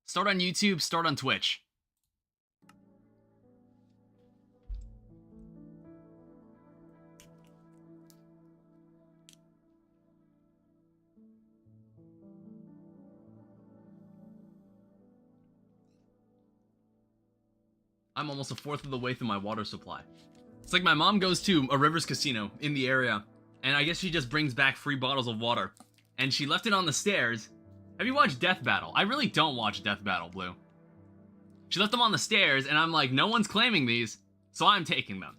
Start on YouTube, start on Twitch. I'm almost a fourth of the way through my water supply. It's like my mom goes to a Rivers casino in the area, and I guess she just brings back free bottles of water. And she left it on the stairs. Have you watched Death Battle? I really don't watch Death Battle, Blue. She left them on the stairs, and I'm like, no one's claiming these, so I'm taking them.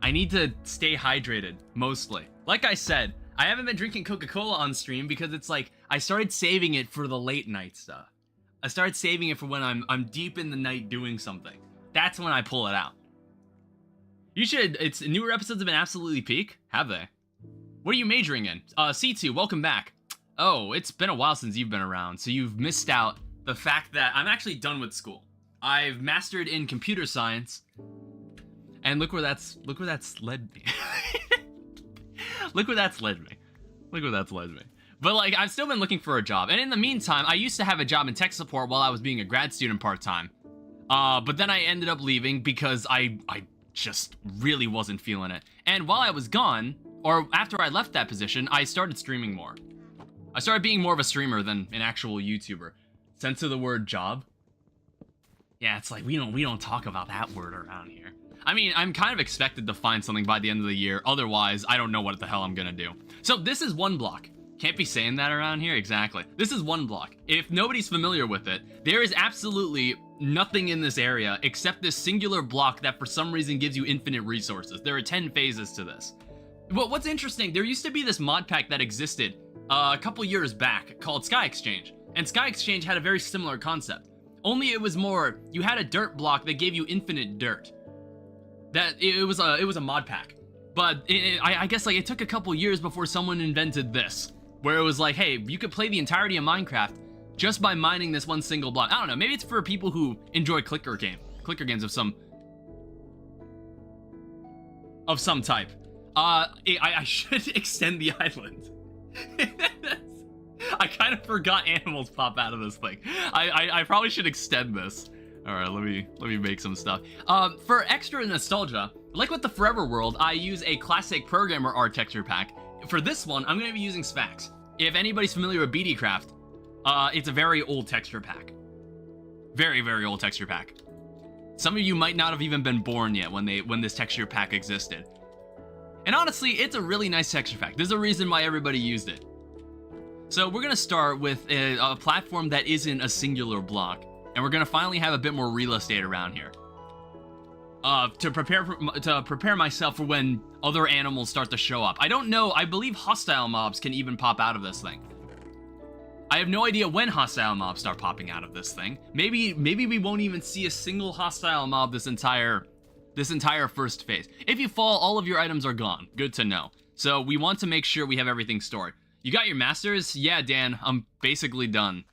I need to stay hydrated, mostly. Like I said, I haven't been drinking Coca-Cola on stream because it's like, I started saving it for the late night stuff. I started saving it for when I'm deep in the night doing something. That's when I pull it out. You should, it's newer episodes have been absolutely peak, have they? What are you majoring in? C2, welcome back. Oh, it's been a while since you've been around, so you've missed out the fact that I'm actually done with school. I've mastered in computer science, and look where that's led me. Look where that's led me. Look where that's led me. But like, I've still been looking for a job, and in the meantime, I used to have a job in tech support while I was being a grad student part-time. But then I ended up leaving because I just really wasn't feeling it. And while I was gone, or after I left that position, I started streaming more. I started being more of a streamer than an actual YouTuber. Sense of the word job? Yeah, it's like, we don't talk about that word around here. I mean, I'm kind of expected to find something by the end of the year. Otherwise, I don't know what the hell I'm gonna do. So this is one block. Can't be saying that around here, exactly. This is one block. If nobody's familiar with it, there is absolutely nothing in this area except this singular block that for some reason gives you infinite resources. There are 10 phases to this. But what's interesting, there used to be this mod pack that existed a couple years back called Sky Exchange. And Sky Exchange had a very similar concept. Only it was more, you had a dirt block that gave you infinite dirt. It was a mod pack. But I guess like it took a couple years before someone invented this. Where it was like, hey, you could play the entirety of Minecraft just by mining this one single block. I don't know, maybe it's for people who enjoy clicker games of some type. I should extend the island. I kind of forgot animals pop out of this thing. I probably should extend this. All right, let me make some stuff. For extra nostalgia, like with the Forever World, I use a classic programmer art texture pack. For this one, I'm going to be using Sphax. If anybody's familiar with BDcraft, it's a very old texture pack. Very, very old texture pack. Some of you might not have even been born yet when this texture pack existed. And honestly, it's a really nice texture pack. There's a reason why everybody used it. So we're going to start with a platform that isn't a singular block. And we're going to finally have a bit more real estate around here. To prepare myself for when other animals start to show up. I don't know, I believe hostile mobs can even pop out of this thing. I have no idea when hostile mobs start popping out of this thing. Maybe we won't even see a single hostile mob this entire first phase. If you fall, all of your items are gone. Good to know. So we want to make sure we have everything stored. You got your masters? Yeah, Dan, I'm basically done.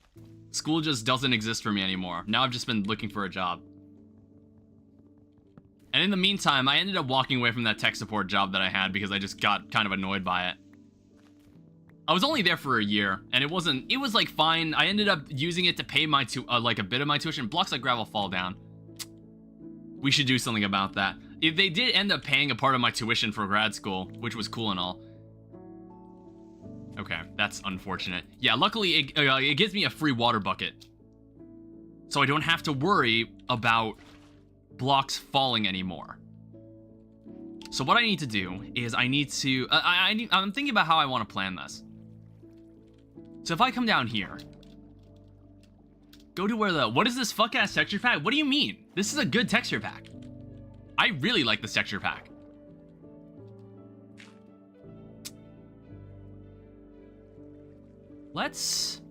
School just doesn't exist for me anymore. Now I've just been looking for a job. And in the meantime, I ended up walking away from that tech support job that I had because I just got kind of annoyed by it. I was only there for a year, and it was like fine. I ended up using it to pay my like a bit of my tuition. Blocks like gravel fall down. We should do something about that. If they did end up paying a part of my tuition for grad school, which was cool and all. Okay, that's unfortunate. Yeah, luckily it gives me a free water bucket. So I don't have to worry about blocks falling anymore. So what I need to do is I need to I'm thinking about how I want to plan this. So if I come down here, go to where what is this fuck ass texture pack? What do you mean? This is a good texture pack. I really like this texture pack. Let's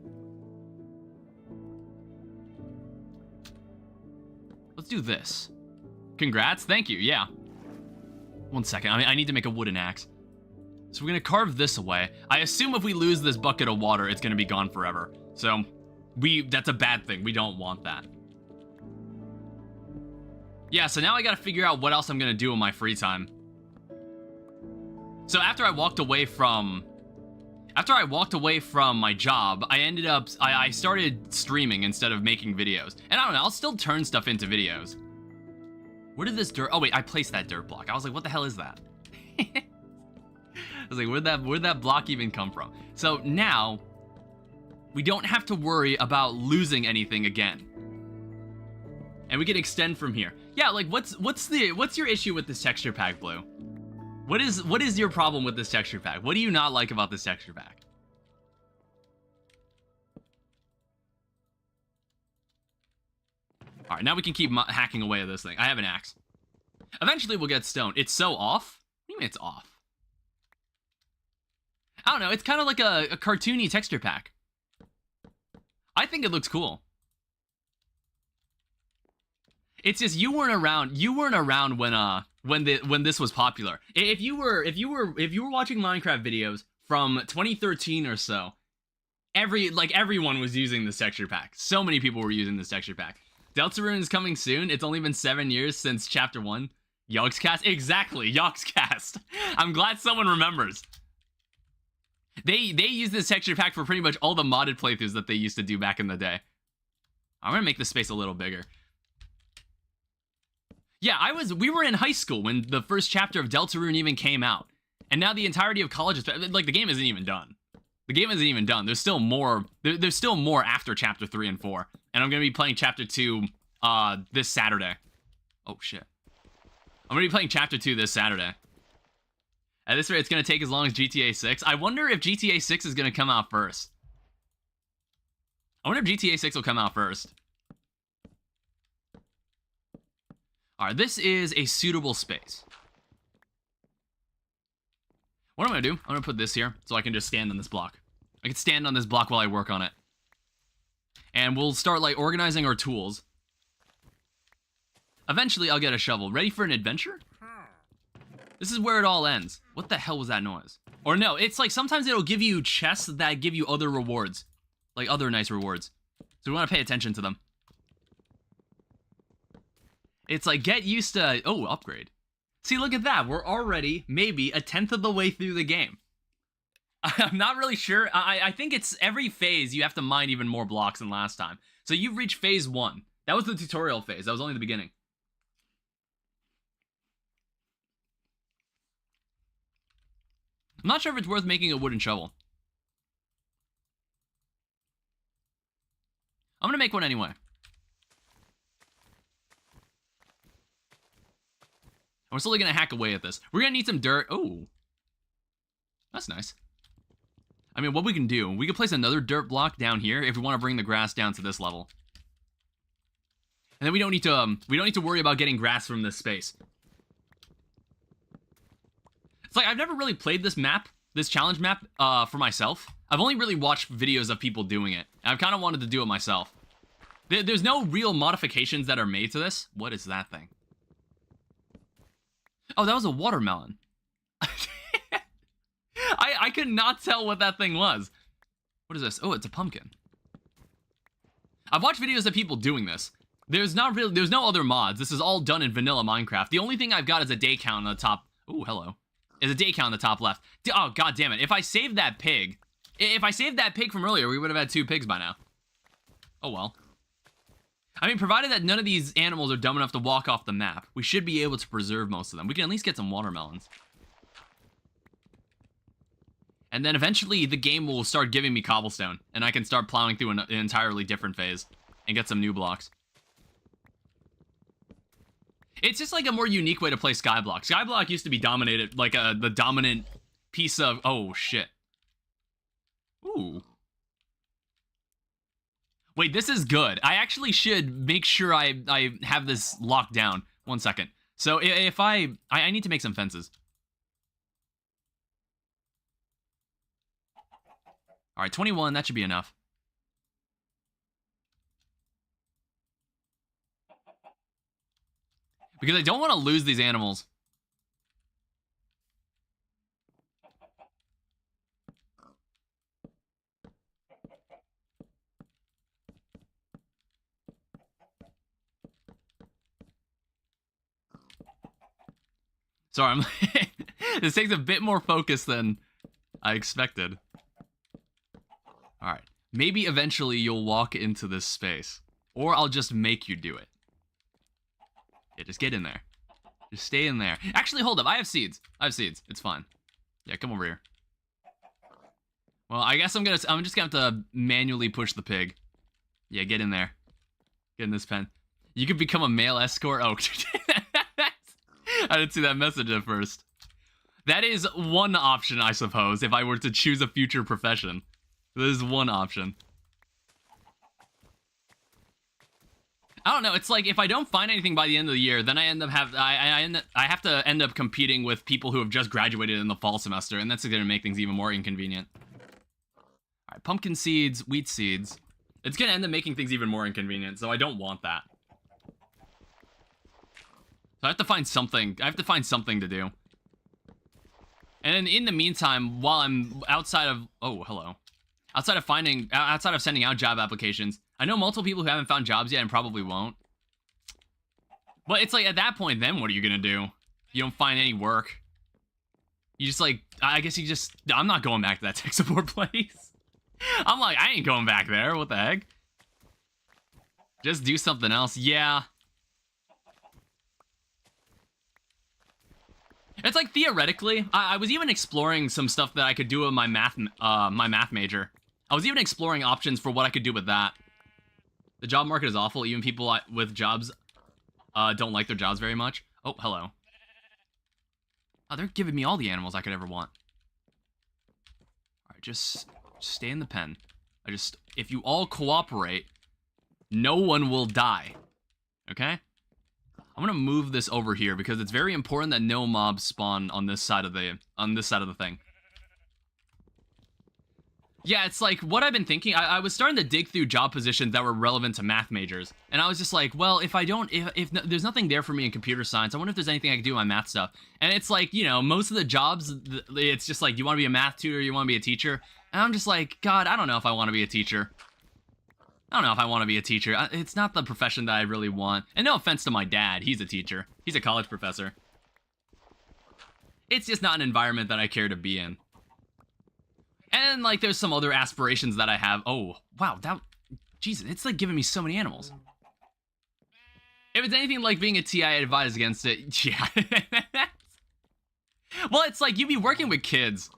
do this. Congrats, thank you, yeah. One second, I need to make a wooden axe. So we're gonna carve this away. I assume if we lose this bucket of water, it's gonna be gone forever. So, that's a bad thing, we don't want that. Yeah, so now I gotta figure out what else I'm gonna do in my free time. So after I walked away from... After I walked away from my job, I started streaming instead of making videos. And I don't know, I'll still turn stuff into videos. Where did this dirt, oh wait, I placed that dirt block. I was like, what the hell is that? I was like, where'd that block even come from? So now, we don't have to worry about losing anything again. And we can extend from here. Yeah, like what's your issue with this texture pack, Blue? What is your problem with this texture pack? What do you not like about this texture pack? All right, now we can keep hacking away at this thing. I have an axe. Eventually we'll get stone. It's so off? What do you mean it's off? I don't know, it's kind of like a cartoony texture pack. I think it looks cool. It's just you weren't around when this was popular. If you were watching Minecraft videos from 2013 or so, everyone was using this texture pack. So many people were using this texture pack. Deltarune is coming soon. It's only been 7 years since chapter 1. Yogscast? Exactly, Yogscast. I'm glad someone remembers. They use this texture pack for pretty much all the modded playthroughs that they used to do back in the day. I'm gonna make this space a little bigger. Yeah, we were in high school when the first chapter of Deltarune even came out. And now the entirety of college is, like, the game isn't even done. The game isn't even done. There's still more, there's still more after chapter 3 and 4. And I'm gonna be playing chapter 2, this Saturday. Oh, shit. I'm gonna be playing chapter 2 this Saturday. At this rate, it's gonna take as long as GTA 6. I wonder if GTA 6 is gonna come out first. I wonder if GTA 6 will come out first. Alright, this is a suitable space. What I'm gonna do, I'm gonna put this here so I can just stand on this block. I can stand on this block while I work on it. And we'll start, like, organizing our tools. Eventually, I'll get a shovel. Ready for an adventure? This is where it all ends. What the hell was that noise? Or no, it's like sometimes it'll give you chests that give you other rewards. Like other nice rewards. So we want to pay attention to them. It's like, get used to... Oh, upgrade. See, look at that. We're already maybe 1/10 of the way through the game. I'm not really sure. I think it's every phase you have to mine even more blocks than last time. So you've reached phase 1. That was the tutorial phase. That was only the beginning. I'm not sure if it's worth making a wooden shovel. I'm gonna make one anyway. We're slowly gonna hack away at this. We're gonna need some dirt. Oh, that's nice. I mean, what we can do, we can place another dirt block down here if we want to bring the grass down to this level. And then we don't need to worry about getting grass from this space. It's like I've never really played this map, this challenge map, for myself. I've only really watched videos of people doing it. And I've kind of wanted to do it myself. There's no real modifications that are made to this. What is that thing? Oh, that was a watermelon. I could not tell what that thing was. What is this? Oh, it's a pumpkin. I've watched videos of people doing this. There's no other mods. This is all done in vanilla Minecraft. The only thing I've got is a day count on the top. Oh, hello. Is a day count on the top left. Oh, god damn it. If I saved that pig from earlier, we would have had 2 pigs by now. Oh well. I mean, provided that none of these animals are dumb enough to walk off the map, we should be able to preserve most of them. We can at least get some watermelons. And then eventually the game will start giving me cobblestone, and I can start plowing through an entirely different phase and get some new blocks. It's just like a more unique way to play skyblock. Skyblock used to be dominated, like the dominant piece of... Oh, shit. Ooh. Wait, this is good. I actually should make sure I have this locked down. 1 second. So if I need to make some fences. All right, 21, that should be enough. Because I don't want to lose these animals. Sorry, this takes a bit more focus than I expected. Maybe eventually you'll walk into this space. Or I'll just make you do it. Yeah, just get in there. Just stay in there. Actually, hold up. I have seeds. It's fine. Yeah, come over here. Well, I guess I'm just gonna have to manually push the pig. Yeah, get in there. Get in this pen. You could become a male escort. Oh, I didn't see that message at first. That is one option, I suppose, if I were to choose a future profession. That is one option. I don't know. It's like if I don't find anything by the end of the year, then I end up I have to end up competing with people who have just graduated in the fall semester, and that's going to make things even more inconvenient. All right, pumpkin seeds, wheat seeds. It's going to end up making things even more inconvenient, so I don't want that. So I have to find something. I have to find something to do. And then in the meantime, while I'm outside of outside of sending out job applications, I know multiple people who haven't found jobs yet and probably won't. But it's like at that point, then what are you gonna do? You don't find any work. You just like, I guess you just, I'm not going back to that tech support place. I'm like, I ain't going back there. What the heck? Just do something else. Yeah. It's like theoretically, I was even exploring some stuff that I could do with my math major. I was even exploring options for what I could do with that. The job market is awful. Even people with jobs don't like their jobs very much. Oh, hello. Oh, they're giving me all the animals I could ever want. All right, just stay in the pen. If you all cooperate, no one will die. Okay? I'm gonna move this over here because it's very important that no mobs spawn on this side of the thing. Yeah, it's like what I've been thinking. I was starting to dig through job positions that were relevant to math majors, and I was just like, well, if there's nothing there for me in computer science, I wonder if there's anything I can do with my math stuff. And it's like, you know, most of the jobs, it's just like, you want to be a math tutor, you want to be a teacher, and I'm just like, God, I don't know if I want to be a teacher. I don't know if I want to be a teacher. It's not the profession that I really want. And no offense to my dad, he's a teacher. He's a college professor. It's just not an environment that I care to be in. And, like, there's some other aspirations that I have. Oh, wow, Jesus, it's, like, giving me so many animals. If it's anything like being a TI, I advise against it. Yeah. Well, it's like, you'd be working with kids.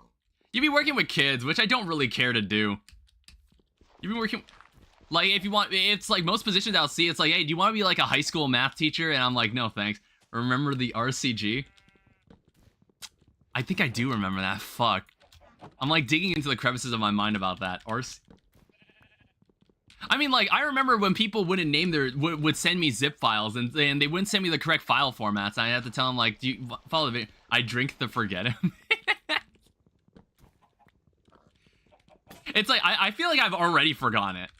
You'd be working with kids, which I don't really care to do. You'd be working... Like, if you want, it's like most positions I'll see, it's like, hey, do you want to be like a high school math teacher? And I'm like, no, thanks. Remember the RCG? I think I do remember that. Fuck. I'm like digging into the crevices of my mind about that. I mean, like, I remember when people wouldn't name would send me zip files and they wouldn't send me the correct file formats. And I had to tell them, like, do you follow the video? I drink the forget him. It's like, I feel like I've already forgotten it.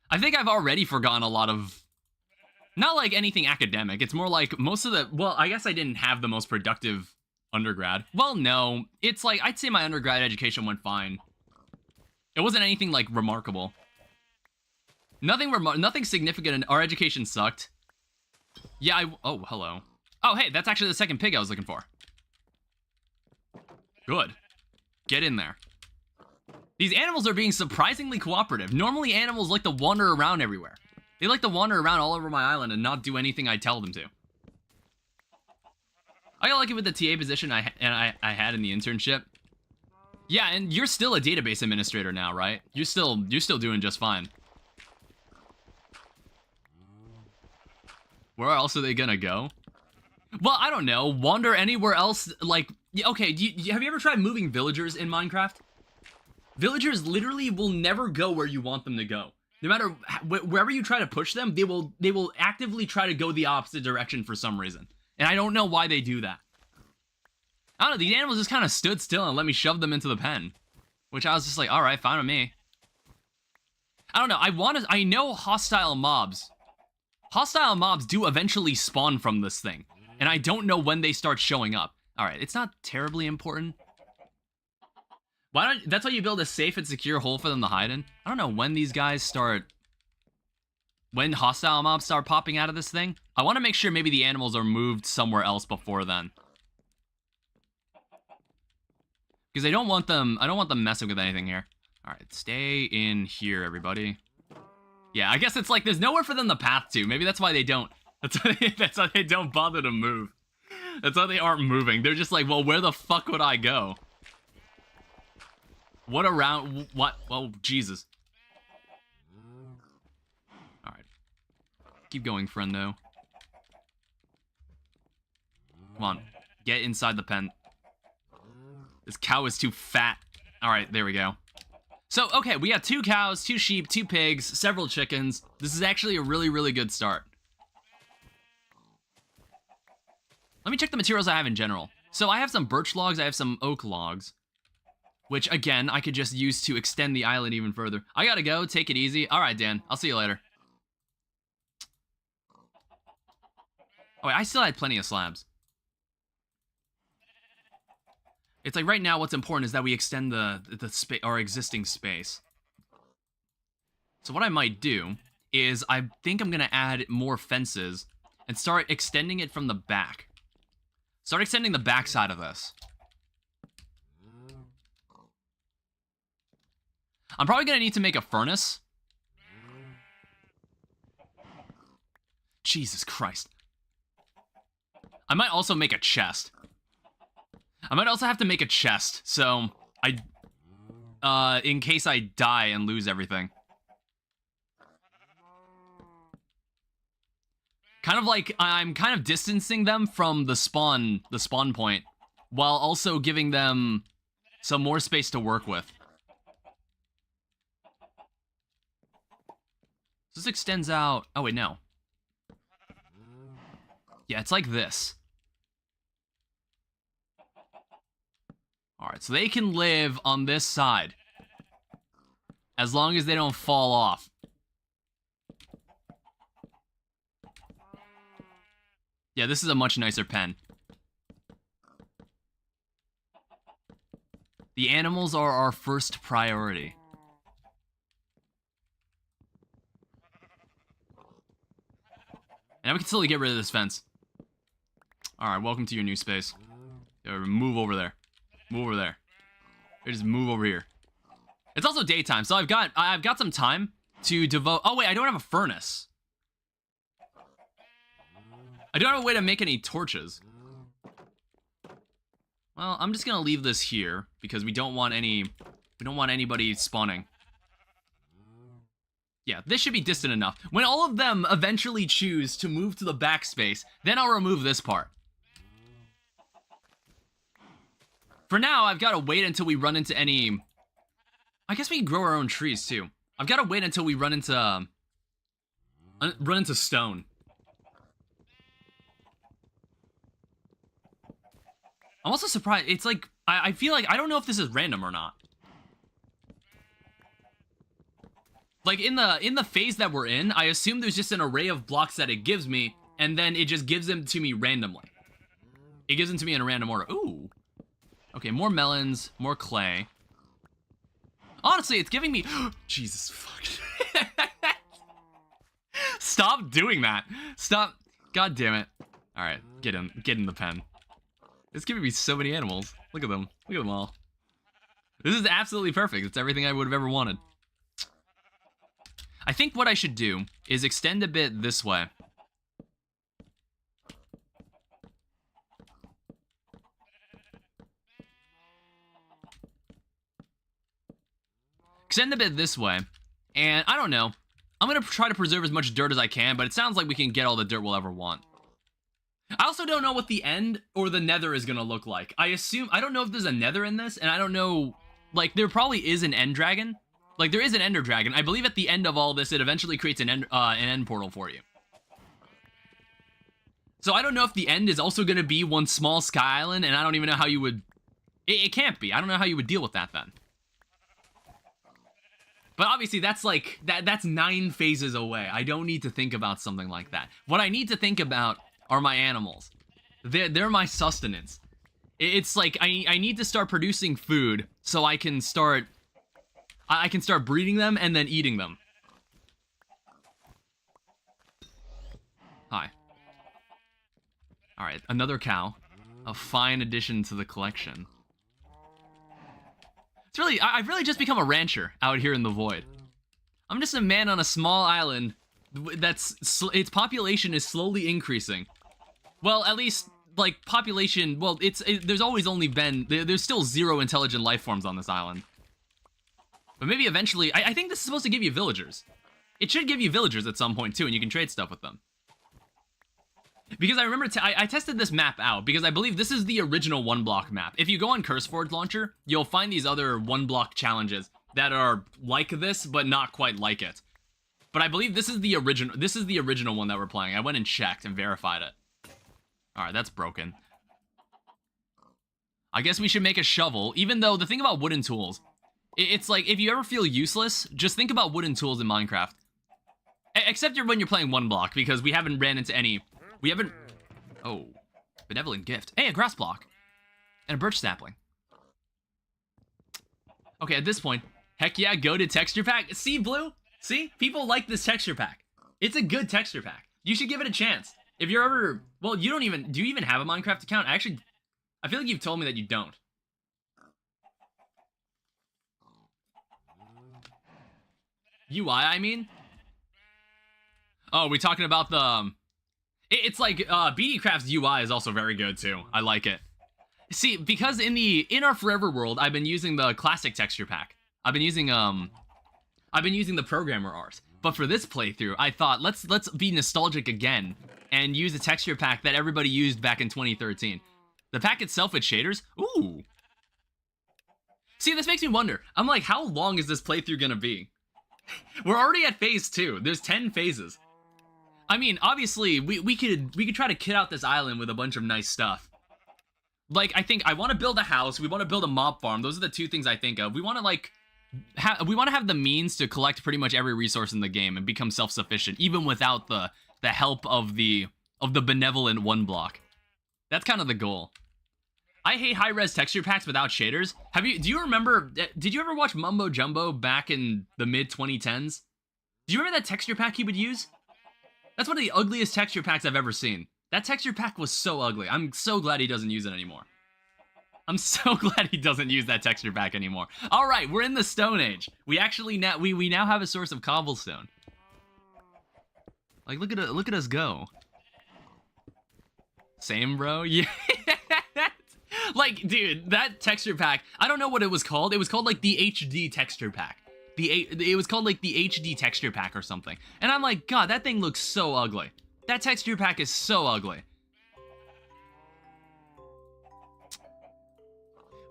I think I've already forgotten a lot of, not like anything academic. It's more like most of the, well, I guess I didn't have the most productive undergrad. Well, no, it's like, I'd say my undergrad education went fine. It wasn't anything like remarkable. Nothing significant. Our education sucked. Yeah, oh, hello. Oh, hey, that's actually the second pig I was looking for. Good. Get in there. These animals are being surprisingly cooperative. Normally, animals like to wander around everywhere. They like to wander around all over my island and not do anything I tell them to. I got lucky with the TA position I had in the internship. Yeah, and you're still a database administrator now, right? You're still doing just fine. Where else are they gonna go? Well, I don't know. Wander anywhere else. Like, okay, have you ever tried moving villagers in Minecraft? Villagers literally will never go where you want them to go. No matter wherever you try to push them, they will actively try to go the opposite direction for some reason. And I don't know why they do that. I don't know, these animals just kind of stood still and let me shove them into the pen. Which I was just like, alright, fine with me. I don't know, I know hostile mobs. Hostile mobs do eventually spawn from this thing. And I don't know when they start showing up. Alright, it's not terribly important. That's why you build a safe and secure hole for them to hide in. I don't know when these guys start... When hostile mobs start popping out of this thing. I want to make sure maybe the animals are moved somewhere else before then. Because I don't want them messing with anything here. Alright, stay in here, everybody. Yeah, I guess it's like there's nowhere for them to path to. Maybe that's why they don't. That's why they don't bother to move. That's why they aren't moving. They're just like, well, where the fuck would I go? What around... What? Oh, Jesus. Alright. Keep going, friendo. Come on. Get inside the pen. This cow is too fat. Alright, there we go. So, okay, we have 2 cows, 2 sheep, 2 pigs, several chickens. This is actually a really, really good start. Let me check the materials I have in general. So I have some birch logs, I have some oak logs. Which, again, I could just use to extend the island even further. I gotta go, take it easy. Alright, Dan, I'll see you later. Oh, wait, I still had plenty of slabs. It's like right now what's important is that we extend our existing space. So what I might do is I think I'm gonna add more fences and start extending it from the back. Start extending the back side of this. I'm probably gonna need to make a furnace. Jesus Christ. I might also make a chest. I might also have to make a chest, so in case I die and lose everything. Kind of like, I'm kind of distancing them from the spawn point, while also giving them some more space to work with. This extends out, oh wait, no. Yeah, it's like this. Alright, so they can live on this side. As long as they don't fall off. Yeah, this is a much nicer pen. The animals are our first priority. And we can slowly get rid of this fence. Alright, welcome to your new space. Move over there. Move over there. Just move over here. It's also daytime, so I've got some time to devote. Oh wait, I don't have a furnace. I don't have a way to make any torches. Well, I'm just gonna leave this here because we don't want anybody spawning. Yeah, this should be distant enough. When all of them eventually choose to move to the backspace, then I'll remove this part. For now, I've got to wait until we run into any... I guess we can grow our own trees, too. I've got to wait until we run into stone. I'm also surprised. It's like, I feel like, I don't know if this is random or not. Like, in the phase that we're in, I assume there's just an array of blocks that it gives me, and then it just gives them to me randomly. It gives them to me in a random order. Ooh. Okay, more melons, more clay. Honestly, it's giving me... Jesus, fuck. Stop doing that. Stop. God damn it. Alright, get in the pen. It's giving me so many animals. Look at them. Look at them all. This is absolutely perfect. It's everything I would have ever wanted. I think what I should do is extend a bit this way. Extend a bit this way, and I don't know. I'm gonna try to preserve as much dirt as I can, but it sounds like we can get all the dirt we'll ever want. I also don't know what the end or the nether is gonna look like. I don't know if there's a nether in this, and I don't know, like, there probably is an end dragon. Like, there is an ender dragon. I believe at the end of all this, it eventually creates an end portal for you. So I don't know if the end is also gonna be one small sky island, and I don't even know how you would... It can't be. I don't know how you would deal with that then. But obviously, that's like, that's 9 phases away. I don't need to think about something like that. What I need to think about are my animals. They're my sustenance. It's like, I need to start producing food so I can start breeding them and then eating them. Hi. Alright, another cow. A fine addition to the collection. It's really, I've really just become a rancher out here in the void. I'm just a man on a small island its population is slowly increasing. Well, at least, like, population, well, there's always only been, there's still 0 intelligent life forms on this island. But maybe eventually, I think this is supposed to give you villagers. It should give you villagers at some point, too, and you can trade stuff with them. Because I remember, I tested this map out, because I believe this is the original one-block map. If you go on CurseForge Launcher, you'll find these other one-block challenges that are like this, but not quite like it. But I believe this is the original one that we're playing. I went and checked and verified it. Alright, that's broken. I guess we should make a shovel, even though the thing about wooden tools, it's like, if you ever feel useless, just think about wooden tools in Minecraft. Except when you're playing one block, because we haven't ran into any... We haven't... Oh. Benevolent gift. Hey, a grass block. And a birch sapling. Okay, at this point, heck yeah, go to texture pack. See, Blue? See? People like this texture pack. It's a good texture pack. You should give it a chance. If you're ever... Well, you don't even... Do you even have a Minecraft account? Actually, I feel like you've told me that you don't. UI, I mean? Oh, we talking about the... It's like, BDcraft's UI is also very good, too. I like it. See, because in our Forever world, I've been using the classic texture pack. I've been using the programmer art. But for this playthrough, I thought, let's be nostalgic again and use a texture pack that everybody used back in 2013. The pack itself with shaders? Ooh. See, this makes me wonder. I'm like, how long is this playthrough gonna be? We're already at phase 2. There's 10 phases. I mean, obviously, we could try to kit out this island with a bunch of nice stuff. Like, I want to build a house. We want to build a mob farm. Those are the 2 things I think of. We want to, like, we want to have the means to collect pretty much every resource in the game and become self-sufficient, even without the help of the benevolent one block. That's kind of the goal. I hate high-res texture packs without shaders. Do you remember, did you ever watch Mumbo Jumbo back in the mid-2010s? Do you remember that texture pack he would use? That's one of the ugliest texture packs I've ever seen. That texture pack was so ugly. I'm so glad he doesn't use it anymore. I'm so glad he doesn't use that texture pack anymore. All right, we're in the Stone Age. We actually we now have a source of cobblestone. Like, look at us go. Same, bro. Yeah. Like, dude, that texture pack. I don't know what it was called. It was called like the HD texture pack. It was called like the HD texture pack or something. And I'm like, God, that thing looks so ugly. That texture pack is so ugly.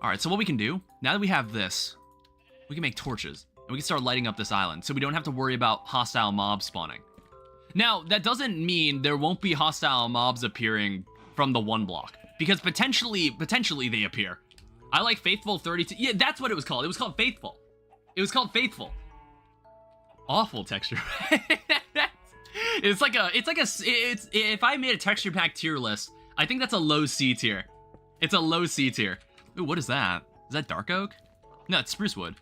Alright, so what we can do, now that we have this, we can make torches. And we can start lighting up this island, so we don't have to worry about hostile mobs spawning. Now, that doesn't mean there won't be hostile mobs appearing from the one block. Because potentially they appear. I like Faithful 32. Yeah, that's what it was called. It was called Faithful. It was called Faithful. Awful texture. If I made a texture pack tier list, I think that's a low C tier. It's a low C tier. Ooh, what is that? Is that dark oak? No, it's spruce wood.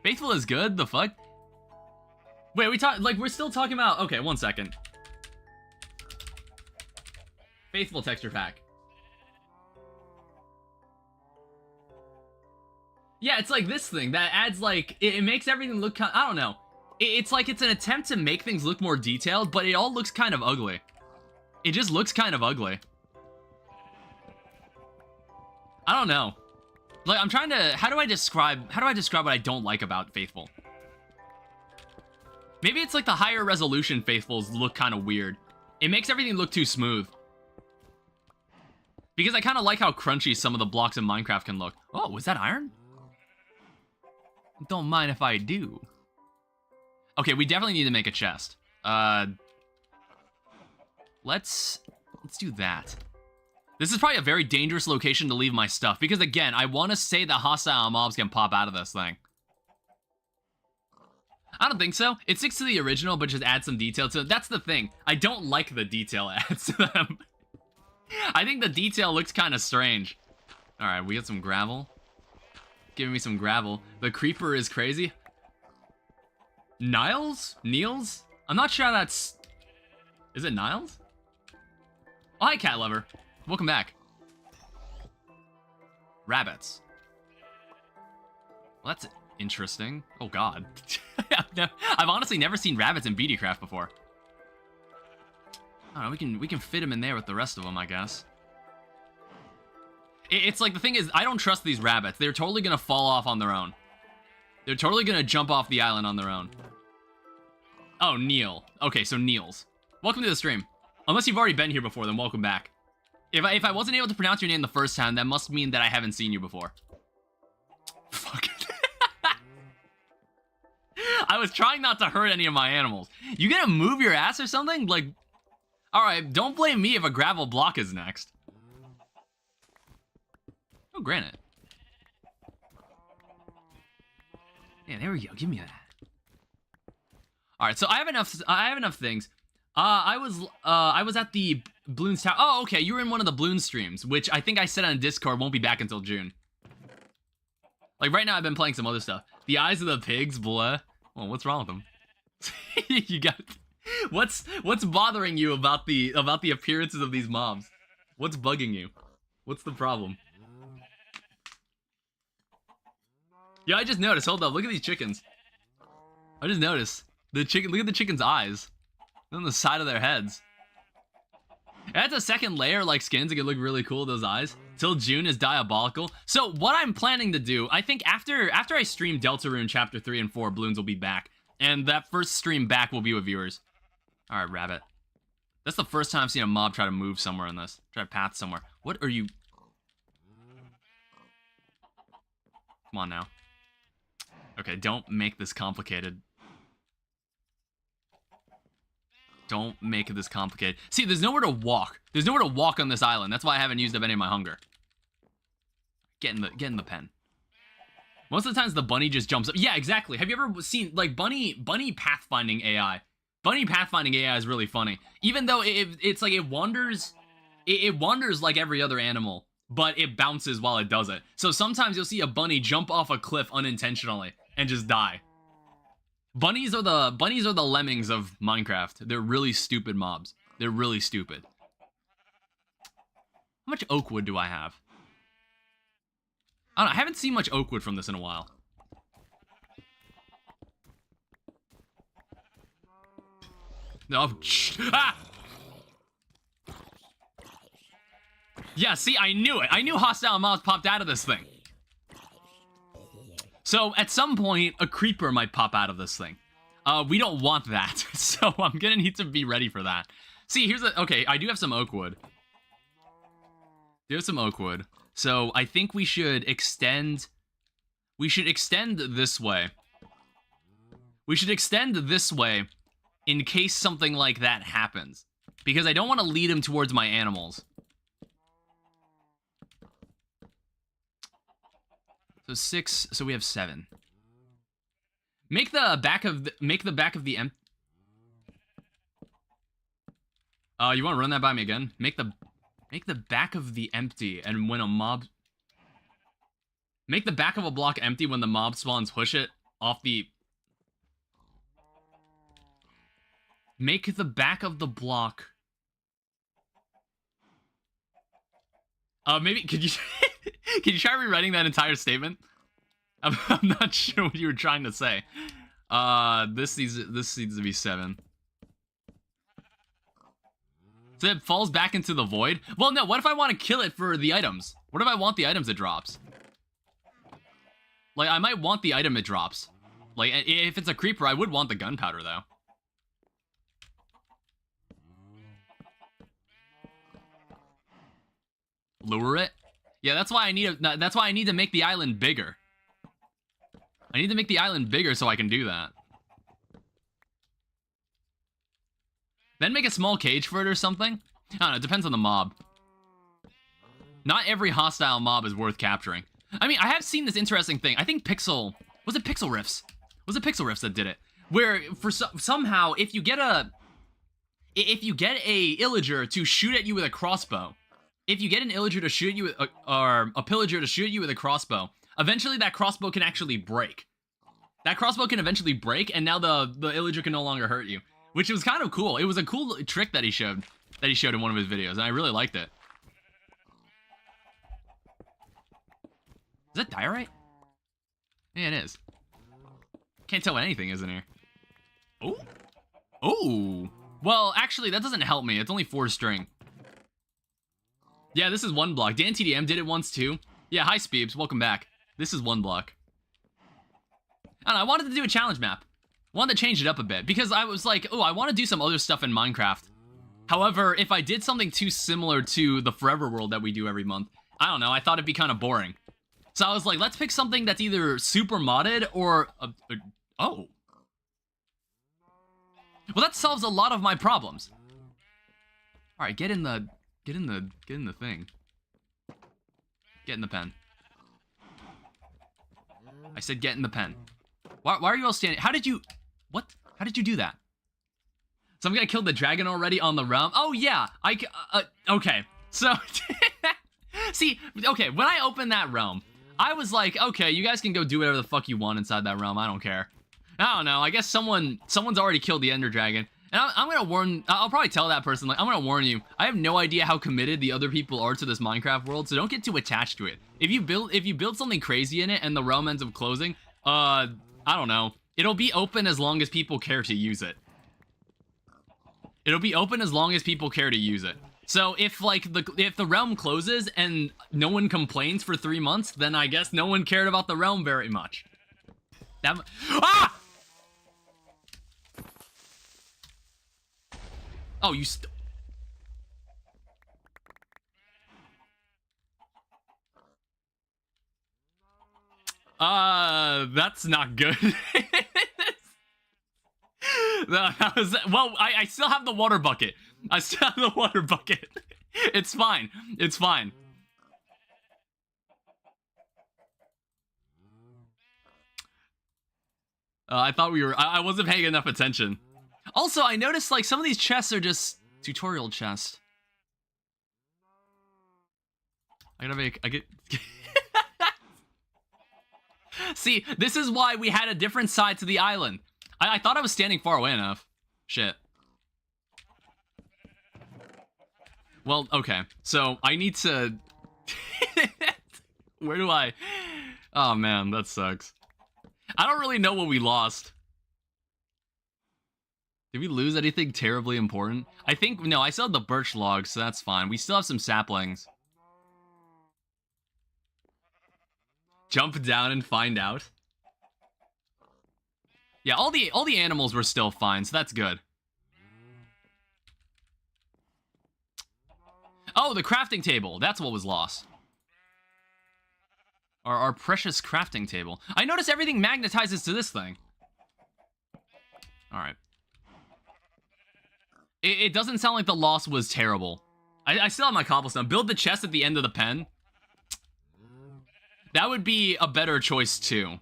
Faithful is good? The fuck? Wait, we're still talking about, okay, one second. Faithful texture pack. Yeah, it's like this thing that adds like, it makes everything look kind, I don't know. It's like it's an attempt to make things look more detailed, but it all looks kind of ugly. It just looks kind of ugly. I don't know. Like, I'm trying to, how do I describe what I don't like about Faithful? Maybe it's like the higher resolution Faithfuls look kind of weird. It makes everything look too smooth. Because I kind of like how crunchy some of the blocks in Minecraft can look. Oh, was that iron? Don't mind if I do. Okay, we definitely need to make a chest. Let's do that. This is probably a very dangerous location to leave my stuff, because again, I want to say that hostile mobs can pop out of this thing. I don't think so. It sticks to the original, but just adds some detail to it. That's the thing. I don't like the detail it adds to them. I think the detail looks kind of strange. Alright, we got some gravel. Giving me some gravel. The creeper is crazy. Niles? Niels? I'm not sure how that's... Is it Niles? Oh, hi, cat lover. Welcome back. Rabbits. Well, that's interesting. Oh, God. I've honestly never seen rabbits in BDcraft before. I don't know, we can fit them in there with the rest of them, I guess. It's like, the thing is, I don't trust these rabbits. They're totally gonna fall off on their own. They're totally gonna jump off the island on their own. Oh, Neil. Okay, so Niels. Welcome to the stream. Unless you've already been here before, then welcome back. If I wasn't able to pronounce your name the first time, that must mean that I haven't seen you before. Fuck. I was trying not to hurt any of my animals. You gonna move your ass or something? Like, alright, don't blame me if a gravel block is next. Oh, granite. Yeah, there we go. Give me that. Alright, so I have enough things. I was at the Bloons Tower. Oh, okay, you were in one of the Bloons streams, which I think I said on Discord won't be back until June. Like, right now I've been playing some other stuff. The eyes of the pigs, blah. Well, what's wrong with them? You got... What's bothering you about the appearances of these mobs? What's bugging you? What's the problem? Yeah, I just noticed. Hold up, look at these chickens. I just noticed. Look at the chicken's eyes. On the side of their heads. That's a second layer like skins. It could look really cool, those eyes. Till June is diabolical. So what I'm planning to do, I think after I stream Deltarune Chapter 3 and 4, Bloons will be back. And that first stream back will be with viewers. Alright, rabbit. That's the first time I've seen a mob try to move somewhere in this. Try to path somewhere. What are you... Come on now. Okay, don't make this complicated. Don't make this complicated. See, there's nowhere to walk. There's nowhere to walk on this island. That's why I haven't used up any of my hunger. Get in the pen. Most of the times the bunny just jumps up. Yeah, exactly. Have you ever seen, like, bunny pathfinding AI? Bunny pathfinding AI is really funny. Even though it's like it wanders like every other animal, but it bounces while it does it. So sometimes you'll see a bunny jump off a cliff unintentionally and just die. Bunnies are the lemmings of Minecraft. They're really stupid mobs. They're really stupid. How much oak wood do I have? I don't know, I haven't seen much oak wood from this in a while. No, ah! Yeah, see, I knew it. I knew hostile mobs popped out of this thing. So, at some point, a creeper might pop out of this thing. We don't want that, so I'm gonna need to be ready for that. See, here's a... Okay, I do have some oak wood. There's some oak wood. So, I think we should extend... We should extend this way. We should extend this way in case something like that happens. Because I don't want to lead him towards my animals. So 6, so we have 7. Make the back of the empty. You want to run that by me again? Make the back of the empty, and when a mob... Make the back of a block empty when the mob spawns, push it off the... Make the back of the block... maybe, could you... Can you try rewriting that entire statement? I'm not sure what you were trying to say. This needs to be 7. So it falls back into the void? Well, no, what if I want to kill it for the items? What if I want the items it drops? Like, I might want the item it drops. Like, if it's a creeper, I would want the gunpowder, though. Lure it? Yeah, that's why I need to make the island bigger. I need to make the island bigger so I can do that. Then make a small cage for it or something? I don't know, it depends on the mob. Not every hostile mob is worth capturing. I mean, I have seen this interesting thing. I think Pixel... Was it Pixel Riffs? Was it Pixel Riffs that did it? Where, for somehow, if you get a illager to shoot at you with a crossbow... If you get an illager to shoot you with, or a pillager to shoot you with a crossbow, eventually that crossbow can actually break. That crossbow can eventually break, and now the illager can no longer hurt you, which was kind of cool. It was a cool trick that he showed in one of his videos, and I really liked it. Is that diorite? Yeah, it is. Can't tell what anything is in here. Oh. Oh. Well, actually, that doesn't help me. It's only 4 string. Yeah, this is 1 block. Dan TDM did it once, too. Yeah, hi, Speebs. Welcome back. This is 1 block. I don't know, I wanted to do a challenge map. Wanted to change it up a bit. Because I was like, oh, I want to do some other stuff in Minecraft. However, if I did something too similar to the Forever World that we do every month, I don't know, I thought it'd be kind of boring. So I was like, let's pick something that's either super modded or... oh. Well, that solves a lot of my problems. All right, get in the thing. Get in the pen. I said get in the pen. Why are you all standing? How did you... What? How did you do that? So I'm gonna kill the dragon already on the realm? Oh, yeah. Okay. So... See, okay, when I opened that realm, I was like, okay, you guys can go do whatever the fuck you want inside that realm. I don't care. I don't know. I guess someone's already killed the Ender Dragon. And I'm gonna warn... I'll probably tell that person, like, I'm gonna warn you. I have no idea how committed the other people are to this Minecraft world, so don't get too attached to it. If you build something crazy in it and the realm ends up closing, I don't know. It'll be open as long as people care to use it. It'll be open as long as people care to use it. So if the realm closes and no one complains for 3 months, then I guess no one cared about the realm very much. Ah! Oh, you that's not good. That was, well, I still have the water bucket. I still have the water bucket. It's fine. It's fine. I thought we were... I wasn't paying enough attention. Also, I noticed, like, some of these chests are just tutorial chests. I get... See, this is why we had a different side to the island. I thought I was standing far away enough. Shit. Well, okay. So, I need to... Where do I... Oh, man, that sucks. I don't really know what we lost. Did we lose anything terribly important? I think... No, I still have the birch logs, so that's fine. We still have some saplings. Jump down and find out. Yeah, all the animals were still fine, so that's good. Oh, the crafting table. That's what was lost. Our precious crafting table. I notice everything magnetizes to this thing. Alright. It doesn't sound like the loss was terrible. I still have my cobblestone. Build the chest at the end of the pen. That would be a better choice, too.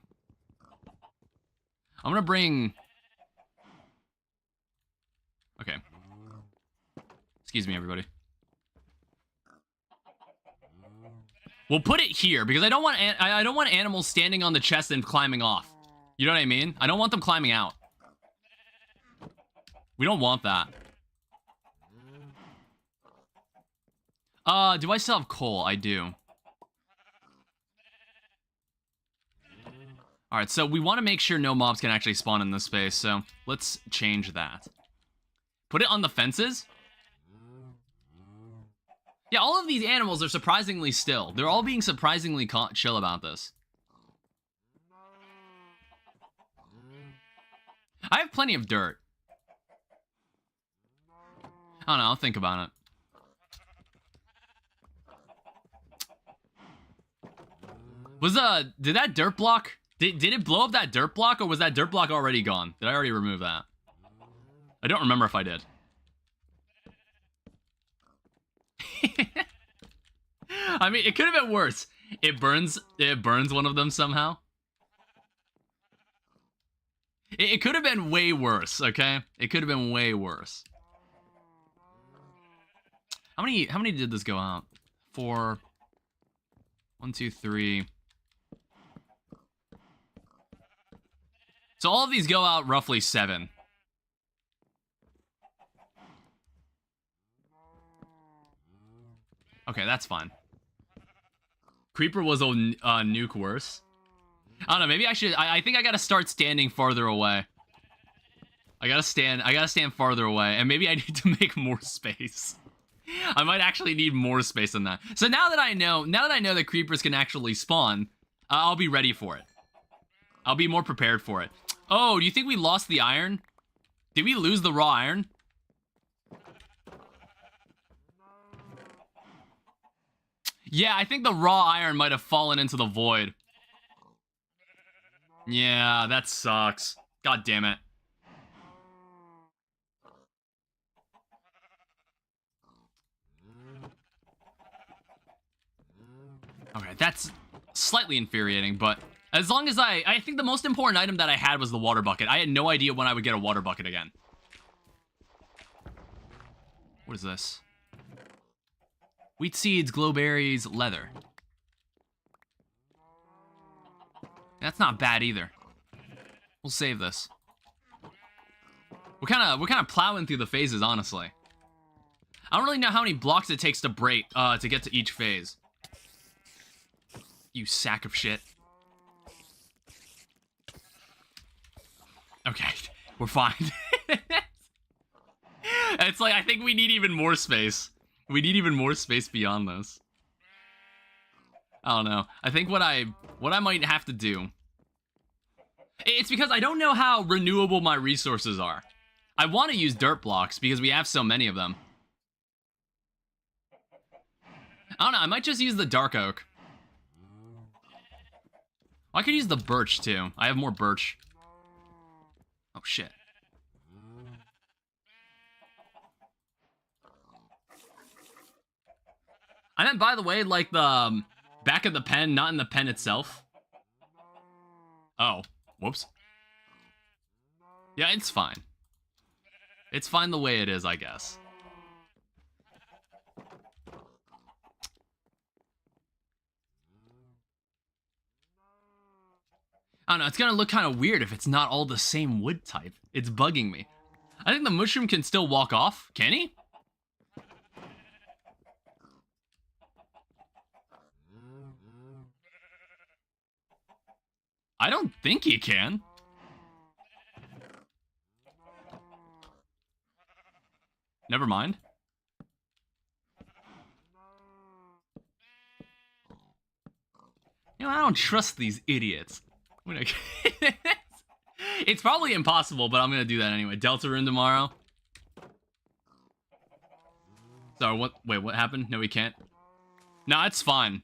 I'm gonna bring... Okay. Excuse me, everybody. We'll put it here, because I don't want animals standing on the chest and climbing off. You know what I mean? I don't want them climbing out. We don't want that. Do I still have coal? I do. Alright, so we want to make sure no mobs can actually spawn in this space, so let's change that. Put it on the fences? Yeah, all of these animals are surprisingly still. They're all being surprisingly chill about this. I have plenty of dirt. I don't know, I'll think about it. Did that dirt block... Did it blow up that dirt block, or was that dirt block already gone? Did I already remove that? I don't remember if I did. I mean, it could have been worse. It burns one of them somehow. It could have been way worse, okay? It could have been way worse. How many did this go out? 4. 1, 2, 3. So all of these go out roughly 7. Okay, that's fine. Creeper was a nuke worse. I don't know, maybe I should... I think I gotta start standing farther away. I gotta stand farther away, and maybe I need to make more space. I might actually need more space than that. So now that I know that creepers can actually spawn, I'll be ready for it. I'll be more prepared for it. Oh, do you think we lost the iron? Did we lose the raw iron? Yeah, I think the raw iron might have fallen into the void. Yeah, that sucks. God damn it. Okay, that's slightly infuriating, but as long as I think the most important item that I had was the water bucket. I had no idea when I would get a water bucket again. What is this? Wheat seeds, glowberries, leather. That's not bad either. We'll save this. We're kind of plowing through the phases, honestly. I don't really know how many blocks it takes to break to get to each phase. You sack of shit. Okay, we're fine. It's like, I think we need even more space. We need even more space beyond this. I don't know. I think what I might have to do... It's because I don't know how renewable my resources are. I want to use dirt blocks because we have so many of them. I don't know, I might just use the dark oak. I could use the birch, too. I have more birch. Oh, shit. I meant, by the way, like the back of the pen, not in the pen itself. Oh, whoops. Yeah, it's fine. It's fine the way it is, I guess. I don't know, it's gonna look kind of weird if it's not all the same wood type. It's bugging me. I think the mushroom can still walk off. Can he? I don't think he can. Never mind. You know, I don't trust these idiots. It's probably impossible, but I'm gonna do that anyway. Delta rune tomorrow. Sorry, what? Wait, what happened? No, we can't. No, it's fine.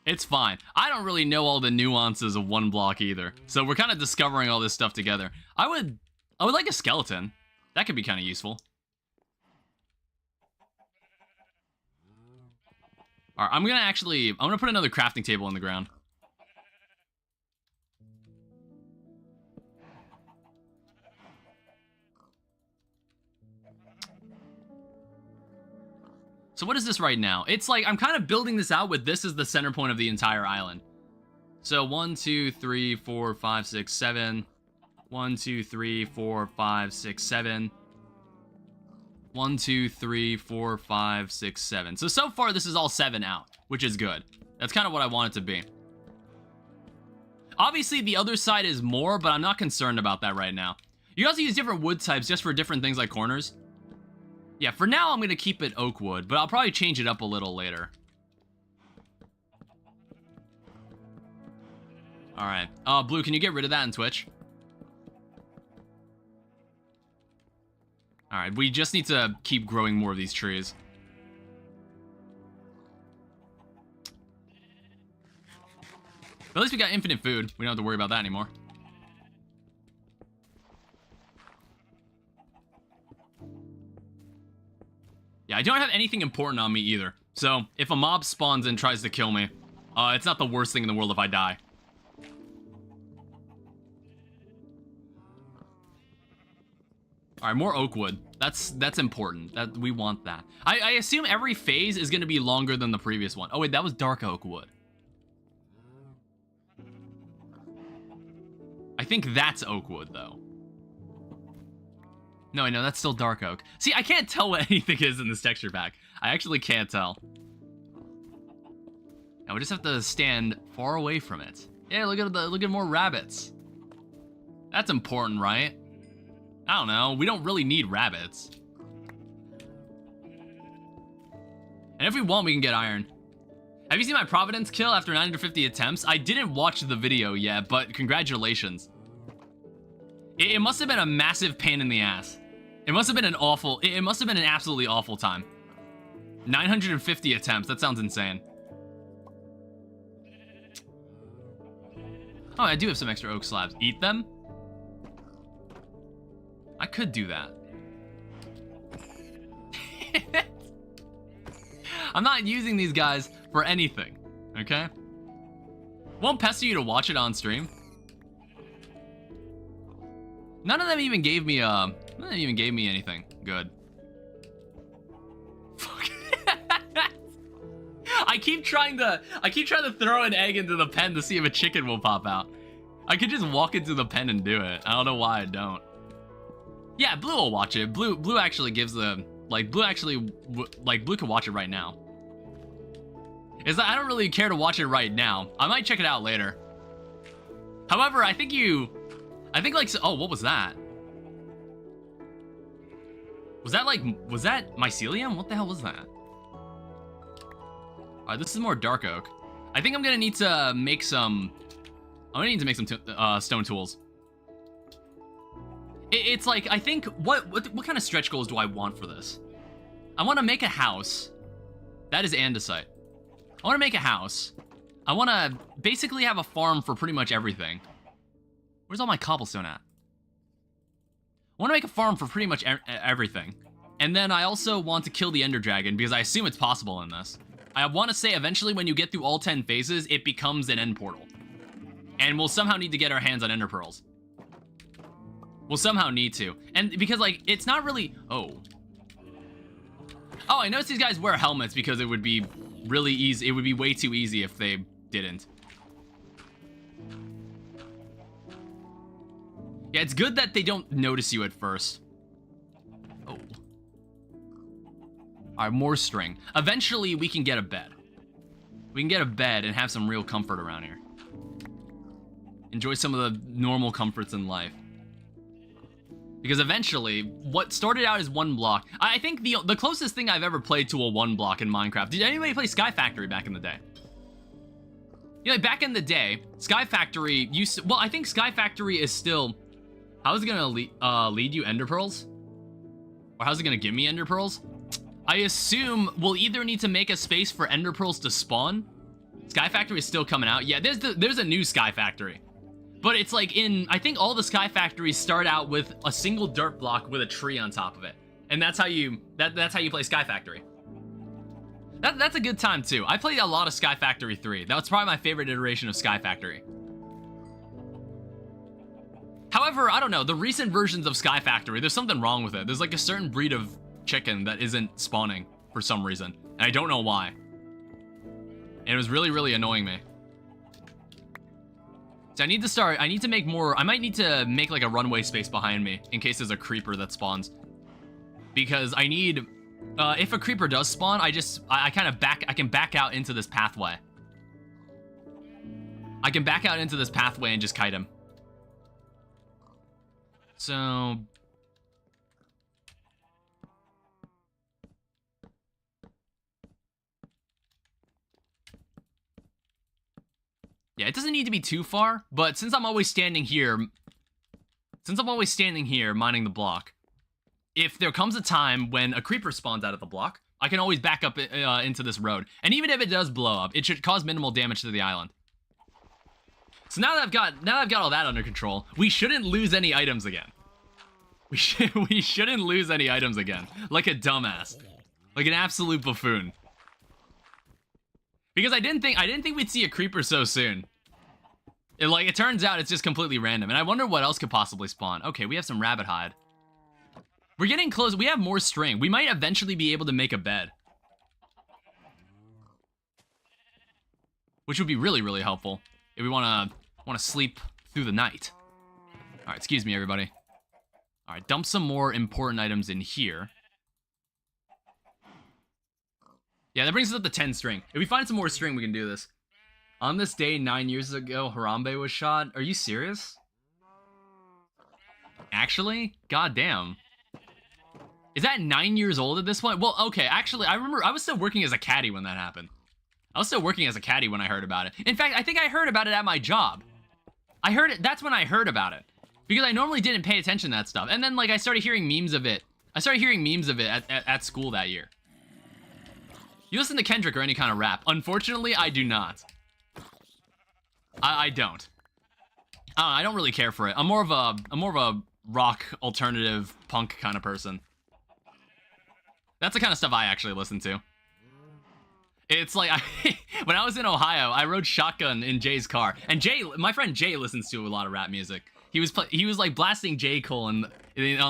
It's fine. I don't really know all the nuances of one block either, so we're kind of discovering all this stuff together. I would like a skeleton. That could be kind of useful. All right, I'm gonna put another crafting table in the ground. So what is this right now? It's like, I'm kind of building this out with this as the center point of the entire island. So 1, 2, 3, 4, 5, 6, 7. 1, 2, 3, 4, 5, 6, 7. 1, 2, 3, 4, 5, 6, 7. So far this is all 7 out, which is good. That's kind of what I want it to be. Obviously the other side is more, but I'm not concerned about that right now. You can also use different wood types just for different things like corners. Yeah, for now, I'm going to keep it oak wood, but I'll probably change it up a little later. Alright. Blue, can you get rid of that in Twitch? Alright, we just need to keep growing more of these trees. But at least we got infinite food. We don't have to worry about that anymore. Yeah, I don't have anything important on me either. So, if a mob spawns and tries to kill me, it's not the worst thing in the world if I die. Alright, more oak wood. That's important. That we want that. I assume every phase is going to be longer than the previous one. Oh wait, that was dark oak wood. I think that's oak wood, though. No, I know, that's still dark oak. See, I can't tell what anything is in this texture pack. I actually can't tell. Now we just have to stand far away from it. Yeah, look at more rabbits. That's important, right? I don't know. We don't really need rabbits. And if we want, we can get iron. Have you seen my Providence kill after 950 attempts? I didn't watch the video yet, but congratulations. It must have been a massive pain in the ass. It must have been an awful, it must have been an absolutely awful time. 950 attempts, that sounds insane. Oh, I do have some extra oak slabs. Eat them? I could do that. I'm not using these guys for anything, okay? Won't pester you to watch it on stream. None of them even gave me anything good. Fuck. I keep trying to throw an egg into the pen to see if a chicken will pop out. I could just walk into the pen and do it. I don't know why I don't. Yeah, Blue will watch it. Blue actually gives the Blue could watch it right now. Is that I don't really care to watch it right now. I might check it out later. However, I think like, oh, what was that? Was that mycelium? What the hell was that? Alright, this is more dark oak. I think I'm gonna need to make some stone tools. It's like, I think, what kind of stretch goals do I want for this? I want to make a house. That is andesite. I want to make a house. I want to basically have a farm for pretty much everything. Where's all my cobblestone at? I want to make a farm for pretty much everything. And then I also want to kill the Ender Dragon, because I assume it's possible in this. I want to say eventually when you get through all 10 phases, it becomes an end portal. And we'll somehow need to get our hands on Ender Pearls. We'll somehow need to. And because, like, it's not really... Oh, I noticed these guys wear helmets because it would be really easy. It would be way too easy if they didn't. Yeah, it's good that they don't notice you at first. Oh. Alright, more string. Eventually, we can get a bed. We can get a bed and have some real comfort around here. Enjoy some of the normal comforts in life. Because eventually, what started out as one block... I think the closest thing I've ever played to a one block in Minecraft... Did anybody play Sky Factory back in the day? Yeah, like back in the day, Sky Factory used to... Well, I think Sky Factory is still... How is it gonna lead you Ender Pearls? Or how's it gonna give me Ender Pearls? I assume we'll either need to make a space for Ender Pearls to spawn. Sky Factory is still coming out. Yeah, there's a new Sky Factory. But it's like I think all the Sky Factories start out with a single dirt block with a tree on top of it. And that's how you play Sky Factory. That's a good time too. I played a lot of Sky Factory 3. That was probably my favorite iteration of Sky Factory. However, I don't know, the recent versions of Sky Factory, there's something wrong with it. There's like a certain breed of chicken that isn't spawning for some reason. And I don't know why. And it was really, really annoying me. So I need to make more, I might need to make like a runway space behind me in case there's a creeper that spawns. Because I need, if a creeper does spawn, I can back out into this pathway. I can back out into this pathway and just kite him. So... Yeah, it doesn't need to be too far, but since I'm always standing here mining the block, if there comes a time when a creeper spawns out of the block, I can always back up into this road. And even if it does blow up, it should cause minimal damage to the island. So now that I've got all that under control, we shouldn't lose any items again. We shouldn't lose any items again, like a dumbass, like an absolute buffoon. Because I didn't think we'd see a creeper so soon. It turns out it's just completely random, and I wonder what else could possibly spawn. Okay, we have some rabbit hide. We're getting close. We have more string. We might eventually be able to make a bed, which would be really, really helpful if we want to sleep through the night. All right, excuse me, everybody. All right, dump some more important items in here. Yeah, that brings us up to 10 string. If we find some more string, we can do this. On this day 9 years ago, Harambe was shot. Are you serious? Actually? Goddamn. Is that 9 years old at this point? Well, okay, actually, I remember I was still working as a caddy when that happened. I was still working as a caddy when I heard about it. In fact, I think I heard about it at my job. I heard it, that's when I heard about it. Because I normally didn't pay attention to that stuff. And then, like, I started hearing memes of it. I started hearing memes of it at school that year. You listen to Kendrick or any kind of rap? Unfortunately, I do not. I don't. I don't really care for it. I'm more of a rock, alternative, punk kind of person. That's the kind of stuff I actually listen to. It's like, when I was in Ohio, I rode shotgun in Jay's car. And Jay, my friend Jay listens to a lot of rap music. He was like blasting J. Cole on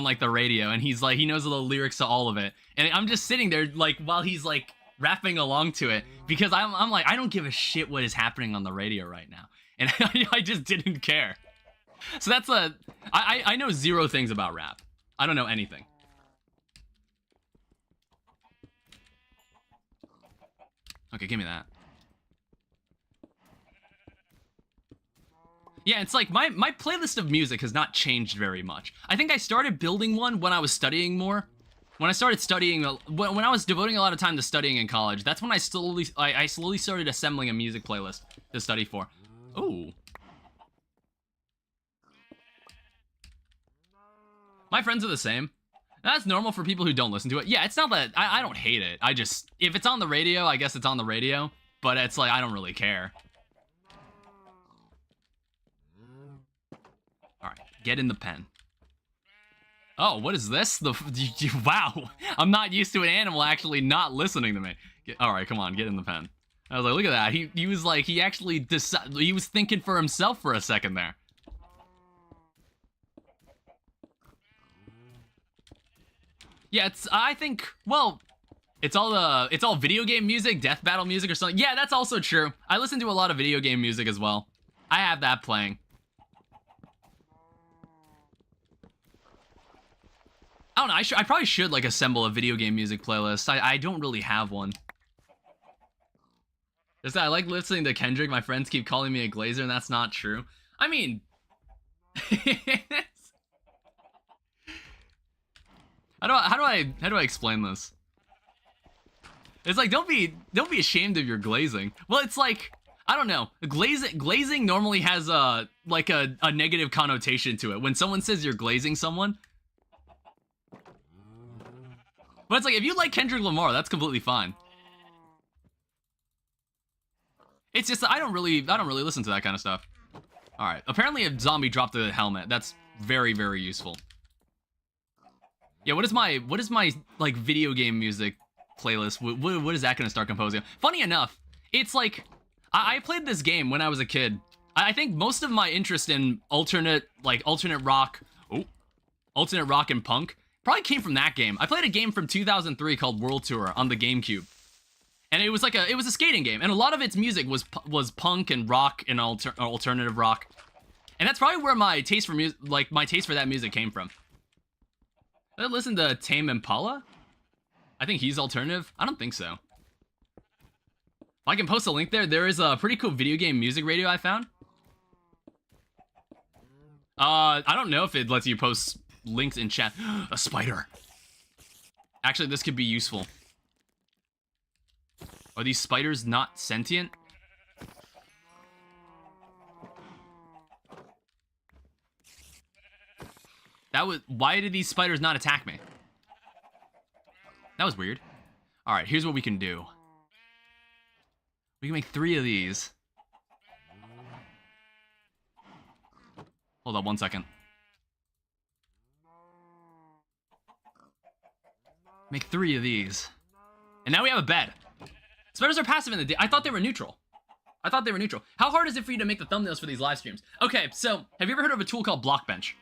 like the radio, and he's like, he knows the lyrics to all of it. And I'm just sitting there like while he's like rapping along to it, because I'm like, I don't give a shit what is happening on the radio right now. And I just didn't care. So that's I know zero things about rap. I don't know anything. Okay, give me that. Yeah, it's like my playlist of music has not changed very much. I think I started building one when I was studying more. When I started studying, when I was devoting a lot of time to studying in college, that's when I slowly started assembling a music playlist to study for. Ooh. My friends are the same. That's normal for people who don't listen to it. Yeah, it's not that I don't hate it. I just, if it's on the radio, I guess it's on the radio. But it's like, I don't really care. Alright, get in the pen. Oh, what is this? Wow, I'm not used to an animal actually not listening to me. Alright, come on, get in the pen. I was like, look at that. He was like, he actually he was thinking for himself for a second there. Yeah, I think, well, it's all video game music, death battle music or something. Yeah, that's also true. I listen to a lot of video game music as well. I have that playing. I don't know, I probably should, like, assemble a video game music playlist. I don't really have one. Just that I like listening to Kendrick. My friends keep calling me a glazer, and that's not true. I mean... How do I explain this? It's like, don't be ashamed of your glazing. Well, it's like, I don't know. Glazing normally has a negative connotation to it. When someone says you're glazing someone. But it's like, if you like Kendrick Lamar, that's completely fine. It's just, I don't really listen to that kind of stuff. Alright, apparently a zombie dropped the helmet. That's very, very useful. Yeah, what is my like video game music playlist? What is that gonna start composing? Funny enough, it's like I played this game when I was a kid. I think most of my interest in alternate rock and punk probably came from that game. I played a game from 2003 called World Tour on the GameCube, and it was a skating game, and a lot of its music was punk and rock and alternative rock, and that's probably where my taste for music, my taste for that music came from. Did I listen to Tame Impala? I think he's alternative. I don't think so. If I can post a link there, there is a pretty cool video game music radio I found. I don't know if it lets you post links in chat. A spider. Actually, this could be useful. Are these spiders not sentient? Why did these spiders not attack me? That was weird. Alright, here's what we can do. We can make 3 of these. Hold on 1 second. Make 3 of these. And now we have a bed. Spiders are passive in the day. I thought they were neutral. How hard is it for you to make the thumbnails for these live streams? Okay, so, have you ever heard of a tool called Blockbench?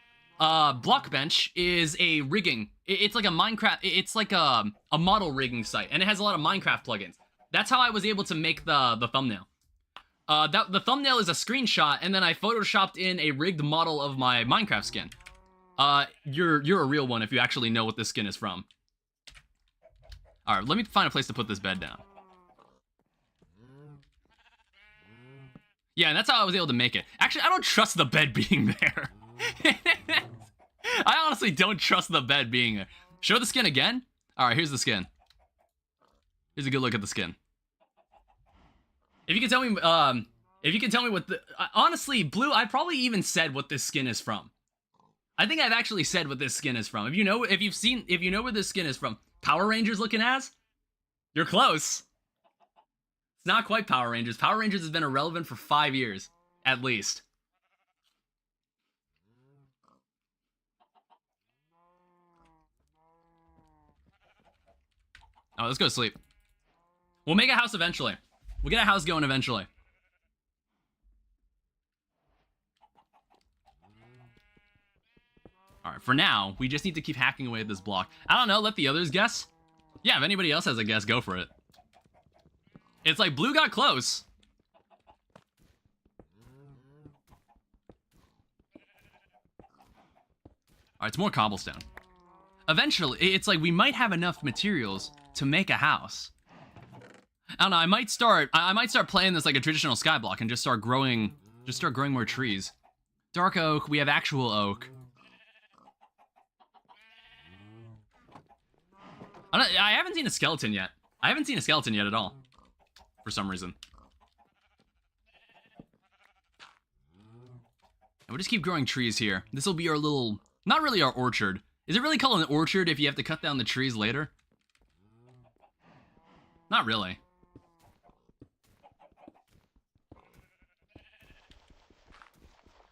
Blockbench is a rigging. It's like a Minecraft. It's like a model rigging site, and it has a lot of Minecraft plugins. That's how I was able to make the thumbnail. The thumbnail is a screenshot, and then I photoshopped in a rigged model of my Minecraft skin. You're a real one if you actually know what this skin is from. All right, let me find a place to put this bed down. Yeah, and that's how I was able to make it. Actually, I don't trust the bed being there. I honestly don't trust the bed being there. Show the skin again? Alright, here's the skin. Here's a good look at the skin. If you can tell me, what the... honestly, Blue, I probably even said what this skin is from. I think I've actually said what this skin is from. If you know where this skin is from, Power Rangers looking as? You're close. It's not quite Power Rangers. Power Rangers has been irrelevant for 5 years, at least. Oh, let's go to sleep. We'll make a house eventually. We'll get a house going eventually. Alright, for now, we just need to keep hacking away at this block. I don't know, let the others guess. Yeah, if anybody else has a guess, go for it. It's like Blue got close. Alright, it's more cobblestone. Eventually, it's like we might have enough materials to make a house. I don't know, I might start playing this like a traditional skyblock and just start growing more trees. Dark oak, we have actual oak. I haven't seen a skeleton yet. I haven't seen a skeleton yet at all. For some reason. And we'll just keep growing trees here. This will be our little... not really our orchard. Is it really called an orchard if you have to cut down the trees later? Not really.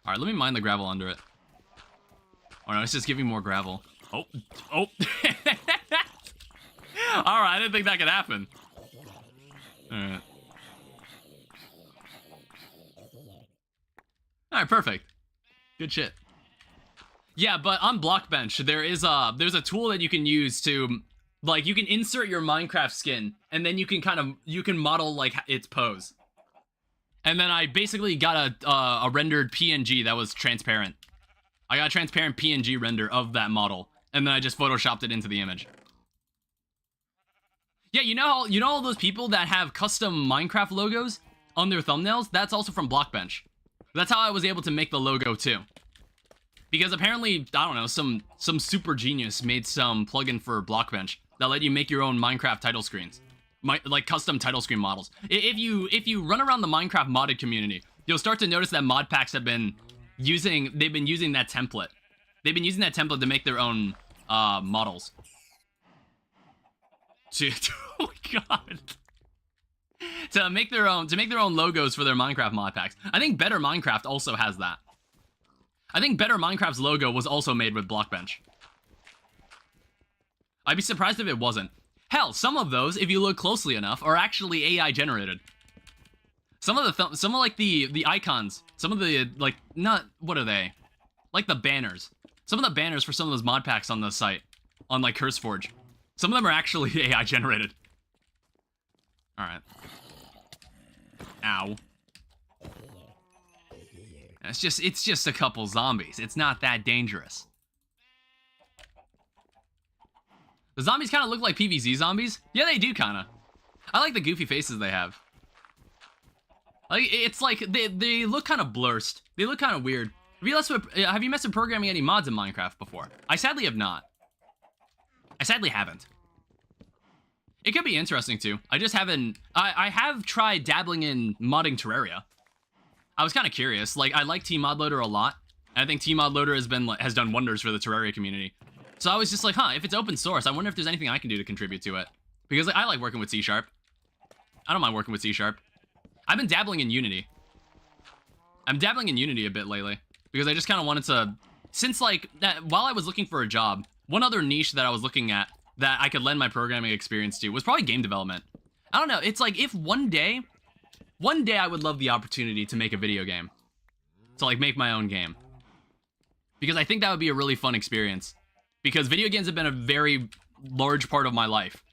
Alright, let me mine the gravel under it. Oh no, it's just giving more gravel. Oh. Alright, I didn't think that could happen. Alright. Alright, perfect. Good shit. Yeah, but on Blockbench, there's a tool that you can use to, like, you can insert your Minecraft skin, and then you can model, like, its pose. And then I basically got a rendered PNG that was transparent. I got a transparent PNG render of that model, and then I just photoshopped it into the image. Yeah, you know all those people that have custom Minecraft logos on their thumbnails? That's also from Blockbench. That's how I was able to make the logo too. Because apparently, I don't know, some super genius made some plugin for Blockbench that let you make your own Minecraft title screens. Like custom title screen models. If you run around the Minecraft modded community, you'll start to notice that mod packs have been using that template. They've been using that template to make their own models. Oh my god. To make their own logos for their Minecraft mod packs. I think Better Minecraft also has that. I think Better Minecraft's logo was also made with Blockbench. I'd be surprised if it wasn't. Hell, some of those, if you look closely enough, are actually AI generated. Some of the icons, some of the, like, not, what are they? Like the banners. Some of the banners for some of those mod packs on the site, on like CurseForge. Some of them are actually AI generated. Alright. Ow. It's just a couple zombies. It's not that dangerous. The zombies kind of look like PvZ zombies. Yeah, they do kind of. I like the goofy faces they have. Like, it's like they look kind of blurst. They look kind of weird. Have you messed with programming any mods in Minecraft before? I sadly have not. I sadly haven't. It could be interesting too. I just haven't. I have tried dabbling in modding Terraria. I was kind of curious. Like, I like TModLoader a lot. And I think TModLoader has done wonders for the Terraria community. So I was just like, huh, if it's open source, I wonder if there's anything I can do to contribute to it. Because I like working with C#. I don't mind working with C#. I've been dabbling in Unity. I'm dabbling in Unity a bit lately. Because I just kind of wanted to... Since, like, while I was looking for a job, one other niche that I was looking at that I could lend my programming experience to was probably game development. I don't know, it's like if one day I would love the opportunity to make a video game. To, like, make my own game. Because I think that would be a really fun experience. Because video games have been a very large part of my life.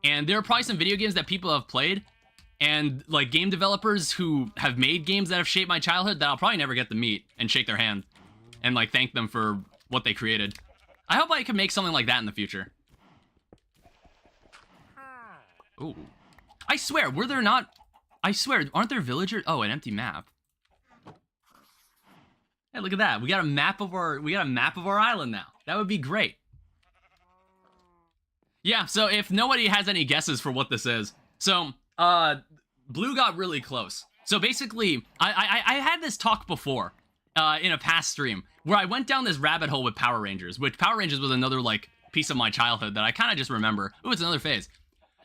And there are probably some video games that people have played, and, like, game developers who have made games that have shaped my childhood that I'll probably never get to meet and shake their hand and, like, thank them for what they created. I hope I can make something like that in the future. Ooh. I swear, were there not I swear, aren't there villagers? Oh, an empty map. Hey, look at that. We got a map of our island now. That would be great. Yeah, so if nobody has any guesses for what this is, so Blue got really close. So basically, I had this talk before in a past stream where I went down this rabbit hole with Power Rangers, which Power Rangers was another like piece of my childhood that I kind of just remember. Ooh, it's another phase.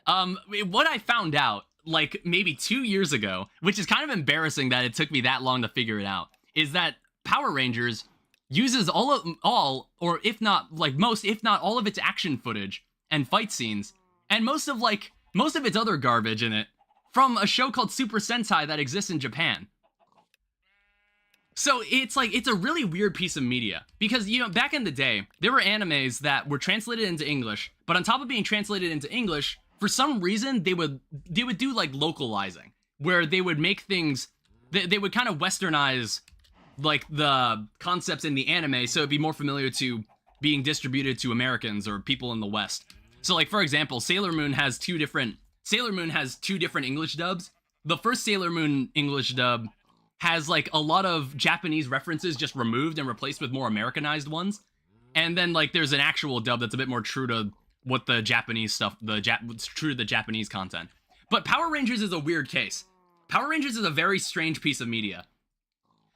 What I found out like maybe 2 years ago, which is kind of embarrassing that it took me that long to figure it out, is that Power Rangers uses all or if not like most, if not all of its action footage and fight scenes and most of its other garbage in it from a show called Super Sentai that exists in Japan. So it's a really weird piece of media because, you know, back in the day, there were animes that were translated into English, but on top of being translated into English, for some reason, they would do like localizing, where they would make things, they would kind of westernize like the concepts in the anime so it'd be more familiar to being distributed to Americans or people in the West. So like, for example, Sailor Moon has two different English dubs. The first Sailor Moon English dub has like a lot of Japanese references just removed and replaced with more Americanized ones. And then like there's an actual dub that's a bit more true to what the Japanese stuff, true to the Japanese content. But Power Rangers is a weird case. Power Rangers is a very strange piece of media.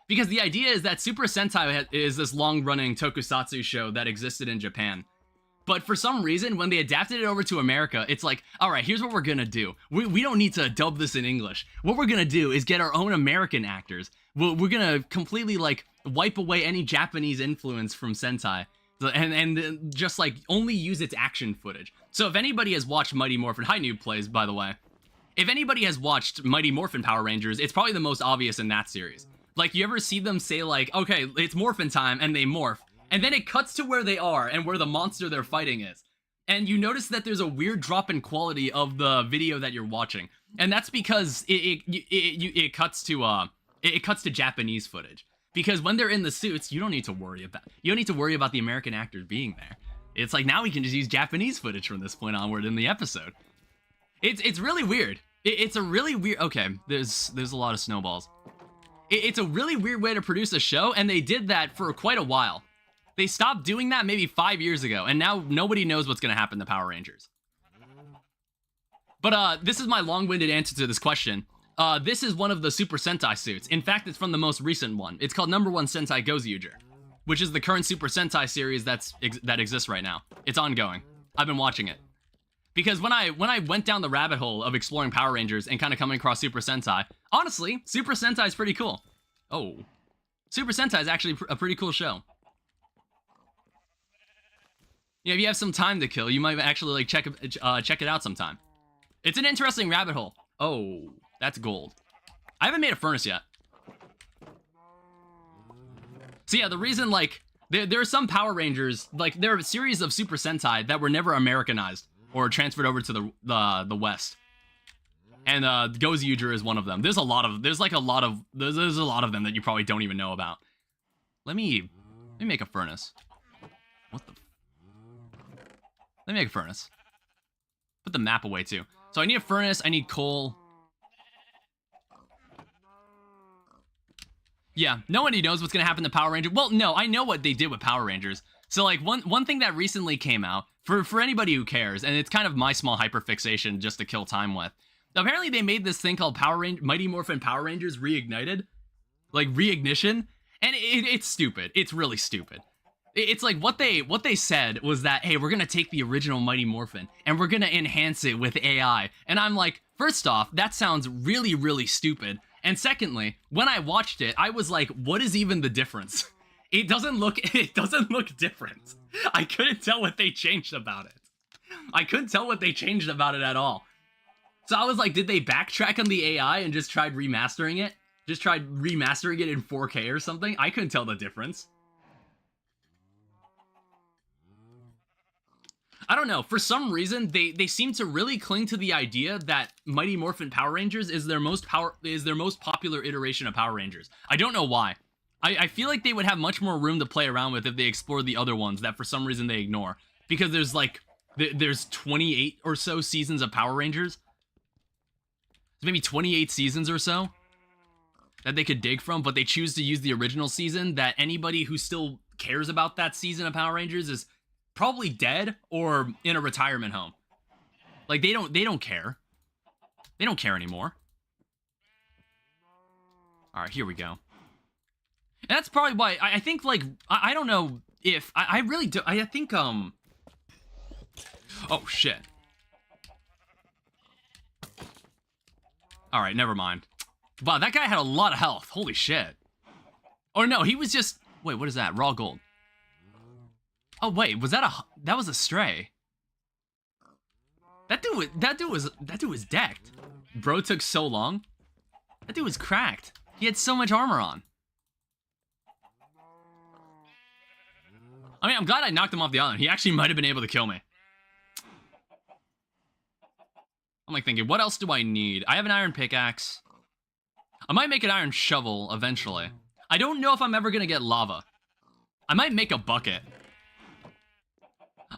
Because the idea is that Super Sentai is this long-running tokusatsu show that existed in Japan. But for some reason, when they adapted it over to America, it's like, all right, here's what we're gonna do. We don't need to dub this in English. What we're gonna do is get our own American actors. We're gonna completely, like, wipe away any Japanese influence from Sentai. And just, like, only use its action footage. So if anybody has watched Mighty Morphin... Hi, Noob Plays, by the way. If anybody has watched Mighty Morphin Power Rangers, it's probably the most obvious in that series. Like, you ever see them say, like, okay, it's morphin' time, and they morph. And then it cuts to where they are and where the monster they're fighting is. And you notice that there's a weird drop in quality of the video that you're watching. And that's because it cuts to Japanese footage. Because when they're in the suits, you don't need to worry about the American actors being there. It's like, now we can just use Japanese footage from this point onward in the episode. It's really weird. It's a really weird... Okay, there's a lot of snowballs. It's a really weird way to produce a show, and they did that for quite a while. They stopped doing that maybe 5 years ago, and now nobody knows what's going to happen to Power Rangers. But this is my long-winded answer to this question. This is one of the Super Sentai suits. In fact, it's from the most recent one. It's called #1 Sentai Gozyuger, which is the current Super Sentai series that exists right now. It's ongoing. I've been watching it. Because when I went down the rabbit hole of exploring Power Rangers and kind of coming across Super Sentai, honestly, Super Sentai is pretty cool. Oh. Super Sentai is actually a pretty cool show. Yeah, if you have some time to kill, you might actually like check it out sometime. It's an interesting rabbit hole. Oh, that's gold. I haven't made a furnace yet. So yeah, the reason like there are some Power Rangers, like there are a series of Super Sentai that were never Americanized or transferred over to the West. And Gozyuger is one of them. There's a lot of them that you probably don't even know about. Let me make a furnace. What the? Let me make a furnace. Put the map away too. So I need a furnace, I need coal. Yeah, nobody knows what's gonna happen to Power Rangers. Well, no, I know what they did with Power Rangers. So like one thing that recently came out, for anybody who cares, and it's kind of my small hyperfixation just to kill time with. Apparently they made this thing called Mighty Morphin Power Rangers Reignited. Like Reignition. And it's stupid. It's really stupid. It's like what they said was that, hey, we're gonna take the original Mighty Morphin and we're gonna enhance it with AI. And I'm like, first off, that sounds really, really stupid. And secondly, when I watched it, I was like, what is even the difference? It doesn't look different. I couldn't tell what they changed about it. I couldn't tell what they changed about it at all. So I was like, did they backtrack on the AI and just tried remastering it? Just tried remastering it in 4K or something? I couldn't tell the difference. I don't know, for some reason, they seem to really cling to the idea that Mighty Morphin Power Rangers is their most popular iteration of Power Rangers. I don't know why. I feel like they would have much more room to play around with if they explored the other ones that for some reason they ignore. Because there's 28 or so seasons of Power Rangers. maybe 28 seasons or so that they could dig from, but they choose to use the original season that anybody who still cares about that season of Power Rangers is probably dead or in a retirement home. Like, they don't care. They don't care anymore. Alright, here we go. And that's probably why, I think, like, I don't know if, I really do, I think, oh, shit. Alright, never mind. Wow, that guy had a lot of health. Holy shit. Or no, he was just, wait, what is that? Raw gold. Oh, wait, was that that was a stray. That dude was decked. Bro took so long. That dude was cracked. He had so much armor on. I mean, I'm glad I knocked him off the island. He actually might have been able to kill me. I'm like thinking, what else do I need? I have an iron pickaxe. I might make an iron shovel eventually. I don't know if I'm ever gonna get lava. I might make a bucket.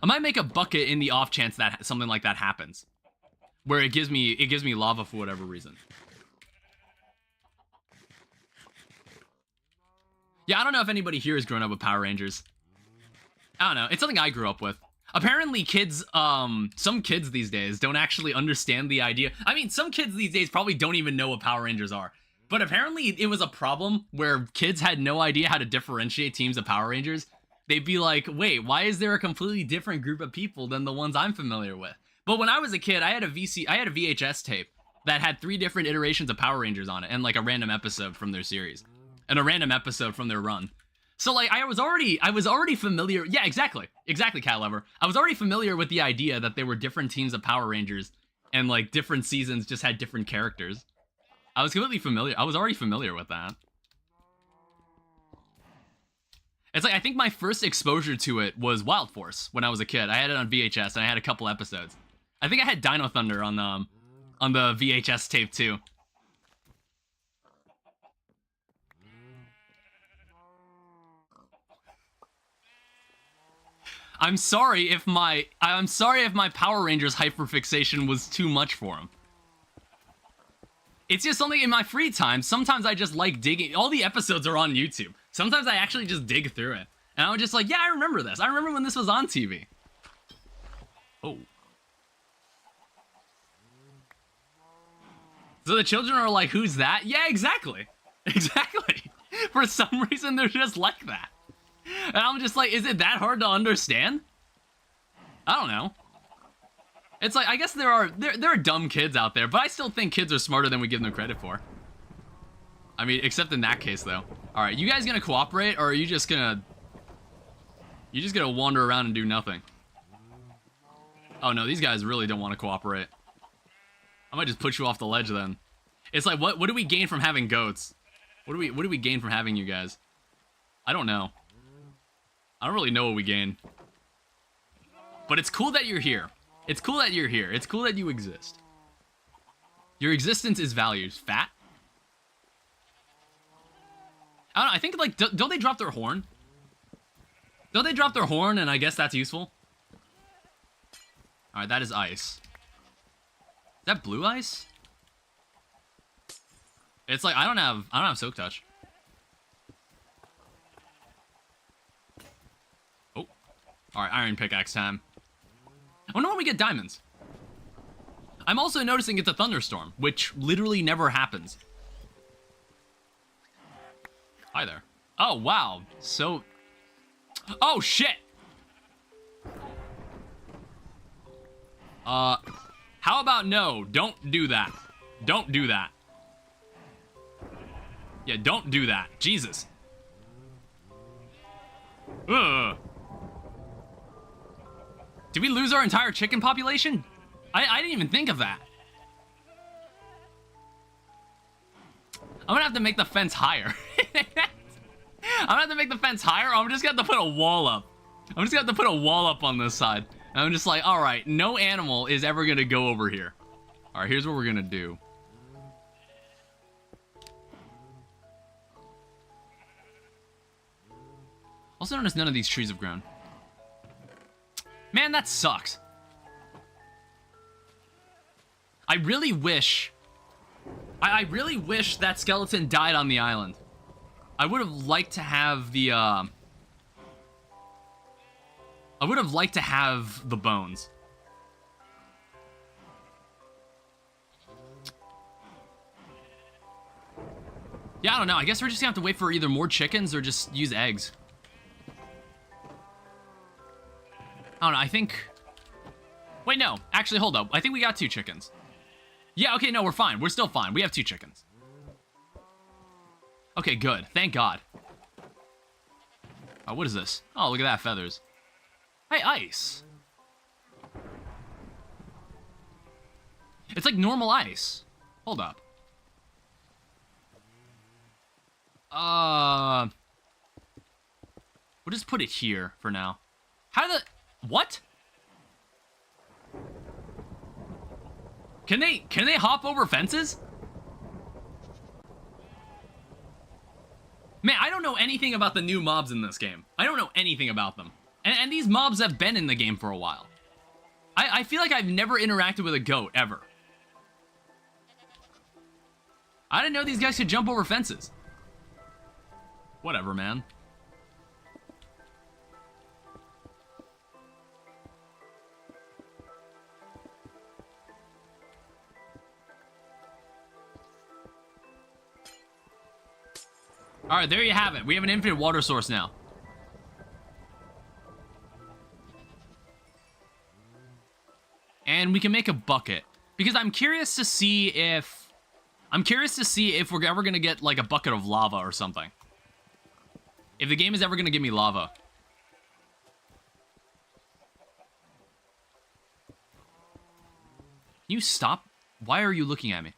I might make a bucket in the off chance that something like that happens, where it gives me lava for whatever reason. Yeah, I don't know if anybody here has grown up with Power Rangers. I don't know. It's something I grew up with. Apparently kids, some kids these days don't actually understand the idea. I mean, some kids these days probably don't even know what Power Rangers are. But apparently it was a problem where kids had no idea how to differentiate teams of Power Rangers. They'd be like, wait, why is there a completely different group of people than the ones I'm familiar with? But when I was a kid, I had a VHS tape that had 3 different iterations of Power Rangers on it and like a random episode from their series and a random episode from their run. So like I was already familiar. Yeah, exactly, Cat Lover. I was already familiar with the idea that there were different teams of Power Rangers and like different seasons just had different characters. I was completely familiar. I was already familiar with that. It's like, I think my first exposure to it was Wild Force when I was a kid. I had it on VHS and I had a couple episodes. I think I had Dino Thunder on the VHS tape too. I'm sorry if my Power Rangers hyperfixation was too much for him. It's just something in my free time. Sometimes I just like digging. All the episodes are on YouTube. Sometimes I actually just dig through it. And I'm just like, yeah, I remember this. I remember when this was on TV. Oh. So the children are like, who's that? Yeah, exactly. Exactly. For some reason, they're just like that. And I'm just like, is it that hard to understand? I don't know. It's like, I guess there are dumb kids out there, but I still think kids are smarter than we give them credit for. I mean, except in that case, though. All right, you guys gonna cooperate, or are you just gonna wander around and do nothing? Oh no, these guys really don't want to cooperate. I might just put you off the ledge then. It's like, what do we gain from having goats? What do we gain from having you guys? I don't know. I don't really know what we gain. But it's cool that you're here. It's cool that you're here. It's cool that you exist. Your existence is valued. Fat? I don't know, I think, like, don't they drop their horn? Don't they drop their horn, and I guess that's useful? Alright, that is ice. Is that blue ice? It's like, I don't have soak touch. Oh. Alright, iron pickaxe time. I wonder when we get diamonds. I'm also noticing it's a thunderstorm, which literally never happens. Hi there. Oh, wow. So... Oh, shit! How about no? Don't do that. Don't do that. Yeah, don't do that. Jesus. Ugh. Did we lose our entire chicken population? I didn't even think of that. I'm gonna have to make the fence higher. I'm gonna have to make the fence higher, or I'm just gonna have to put a wall up. I'm just gonna have to put a wall up on this side. And I'm just like, alright, no animal is ever gonna go over here. Alright, here's what we're gonna do. Also notice none of these trees have grown. Man, that sucks. I really wish I really wish that skeleton died on the island. I would have liked to have the, I would have liked to have the bones. Yeah, I don't know. I guess we're just gonna have to wait for either more chickens or just use eggs. I don't know, I think... Wait, no. Actually, hold up. I think we got 2 chickens. Yeah, okay, no, we're fine. We're still fine. We have 2 chickens. Okay, good. Thank God. Oh, what is this? Oh, look at that, feathers. Hey, ice. It's like normal ice. Hold up. We'll just put it here for now. How the... What? Can they hop over fences? Man, I don't know anything about the new mobs in this game. I don't know anything about them. And these mobs have been in the game for a while. I feel like I've never interacted with a goat, ever. I didn't know these guys could jump over fences. Whatever, man. Alright, there you have it. We have an infinite water source now. And we can make a bucket. Because I'm curious to see if... we're ever gonna get, like, a bucket of lava or something. If the game is ever gonna give me lava. You stop? Why are you looking at me?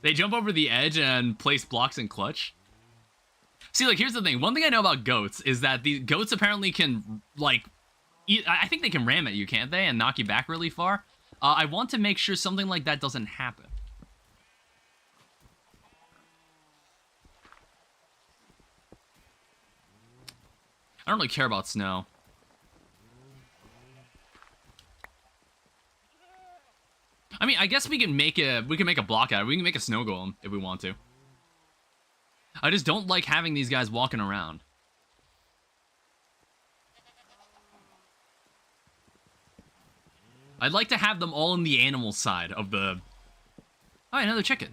They jump over the edge and place blocks in clutch. See, like, here's the thing. One thing I know about goats is that the goats apparently can, like... I think they can ram at you, can't they? And knock you back really far. I want to make sure something like that doesn't happen. I don't really care about snow. I mean, I guess we can make a block out of it. We can make a snow golem if we want to. I just don't like having these guys walking around. I'd like to have them all on the animal side of the... Oh, another chicken.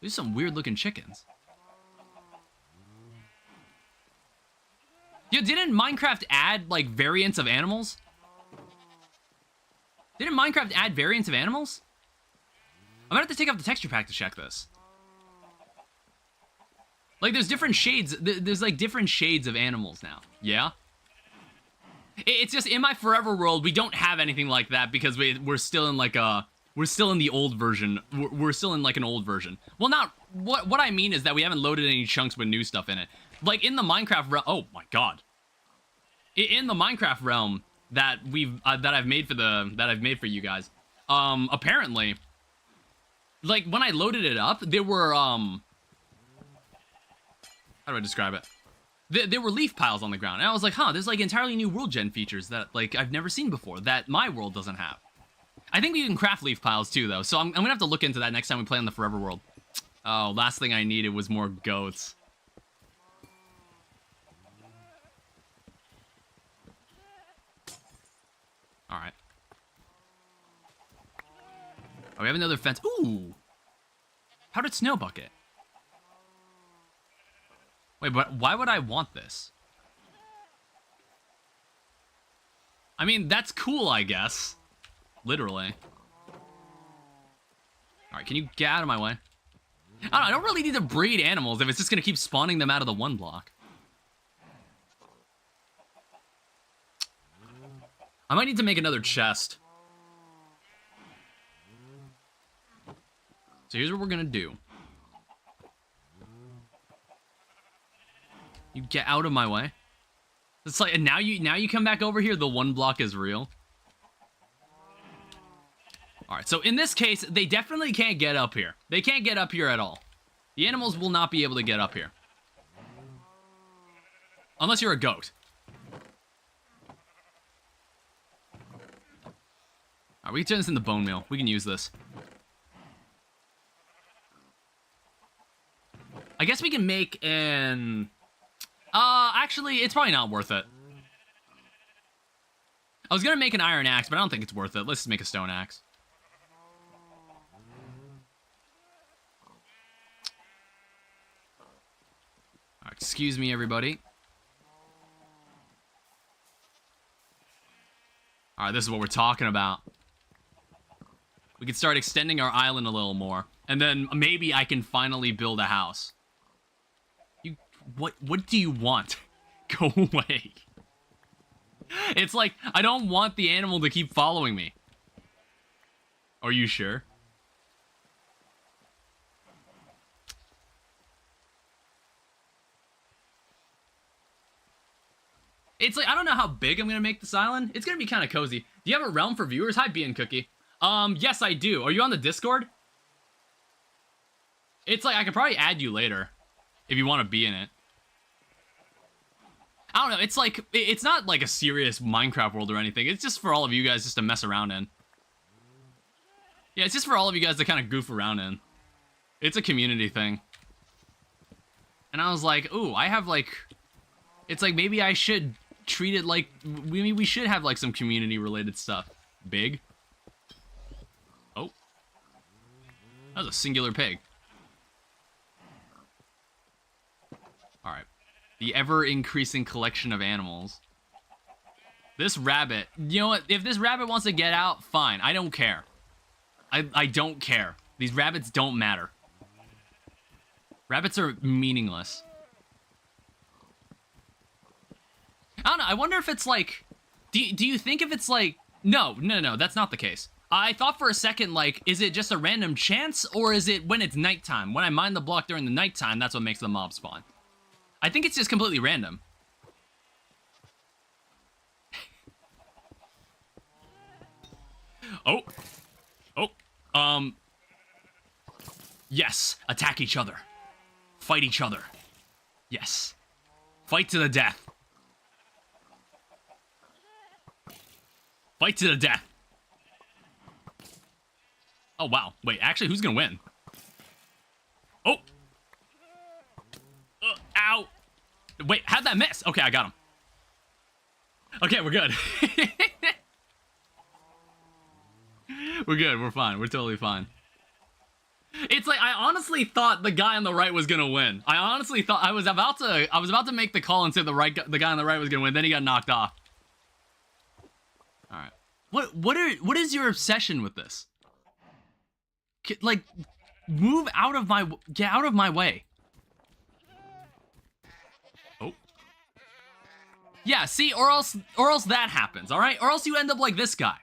These are some weird looking chickens. Yo, didn't Minecraft add, like, variants of animals? Didn't Minecraft add variants of animals? I'm gonna have to take off the texture pack to check this. Like, there's different shades. There's, like, different shades of animals now. Yeah? It's just, in my forever world, we don't have anything like that because we're still in, like, a... We're still in the old version. We're still in, like, an old version. Well, not... What I mean is that we haven't loaded any chunks with new stuff in it. Like, in the Minecraft realm... Oh, my God. In the Minecraft realm that I've made for you guys, apparently, like, when I loaded it up, there were, how do I describe it? There were leaf piles on the ground, and I was like, huh, there's, like, entirely new world gen features that, like, I've never seen before, that my world doesn't have. I think we can craft leaf piles, too, though, so I'm gonna have to look into that next time we play on the Forever World. Oh, last thing I needed was more goats. Alright. Oh, we have another fence. Ooh! Powdered snow bucket. Wait, but why would I want this? I mean, that's cool, I guess. Literally. Alright, can you get out of my way? I don't really need to breed animals if it's just gonna keep spawning them out of the one block. I might need to make another chest. So here's what we're gonna do. You get out of my way. It's like, and now you come back over here, the one block is real. Alright, so in this case, they definitely can't get up here. They can't get up here at all. The animals will not be able to get up here. Unless you're a goat. Alright, we can turn this into bone meal. We can use this. I guess we can make an... actually, it's probably not worth it. I was gonna make an iron axe, but I don't think it's worth it. Let's just make a stone axe. Alright, excuse me, everybody. Alright, this is what we're talking about. We can start extending our island a little more. And then maybe I can finally build a house. What do you want? Go away. It's like, I don't want the animal to keep following me. Are you sure? It's like, I don't know how big I'm gonna make this island. It's gonna be kind of cozy. Do you have a realm for viewers? Hi, Bean Cookie. Yes, I do. Are you on the Discord? It's like, I could probably add you later. If you want to be in it. I don't know, it's like, it's not like a serious Minecraft world or anything. It's just for all of you guys just to mess around in. Yeah, it's just for all of you guys to kind of goof around in. It's a community thing. And I was like, ooh, I have like... It's like, maybe I should treat it like... Maybe we should have like some community-related stuff. Big. Oh. That was a singular pig. Alright. The ever-increasing collection of animals. This rabbit... You know what? If this rabbit wants to get out, fine. I don't care. I don't care. These rabbits don't matter. Rabbits are meaningless. I don't know. I wonder if it's like... Do you think if it's like... No, that's not the case. I thought for a second, like, is it just a random chance? Or is it when it's nighttime? When I mine the block during the nighttime, that's what makes the mob spawn. I think it's just completely random. Oh. Yes. Attack each other. Fight each other. Yes. Fight to the death. Fight to the death. Oh, wow. Wait, actually, who's gonna win? Oh. Ow. Wait, how'd that miss? Okay, I got him. Okay, we're good. We're good, we're fine. We're totally fine. It's like, I honestly thought the guy on the right was gonna win. I honestly thought, I was about to make the call and say the guy on the right was gonna win, then he got knocked off. Alright. What is your obsession with this? Like, get out of my way. Oh. Yeah, see, or else that happens, alright? Or else you end up like this guy.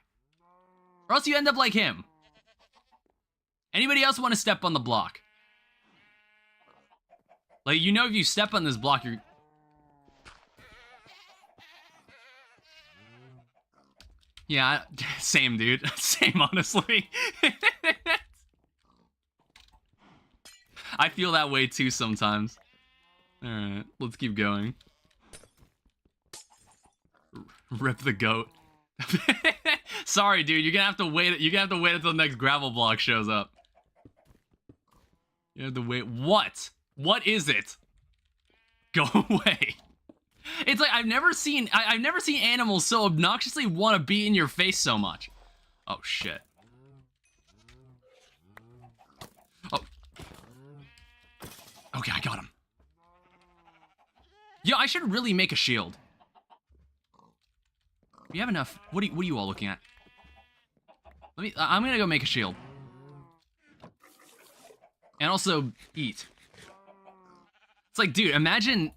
Or else you end up like him. Anybody else want to step on the block? Like, you know if you step on this block, you're... Yeah, same, dude. Same, honestly. I feel that way, too, sometimes. Alright, let's keep going. Rip the goat. Sorry, dude. You're gonna have to wait. You're gonna have to wait until the next gravel block shows up. You have to wait. What? What is it? Go away. It's like I've never seen animals so obnoxiously want to be in your face so much. Oh shit. Oh. Okay, I got him. Yo, I should really make a shield. We have enough. What are you all looking at? I'm gonna go make a shield. And also eat. It's like, dude, imagine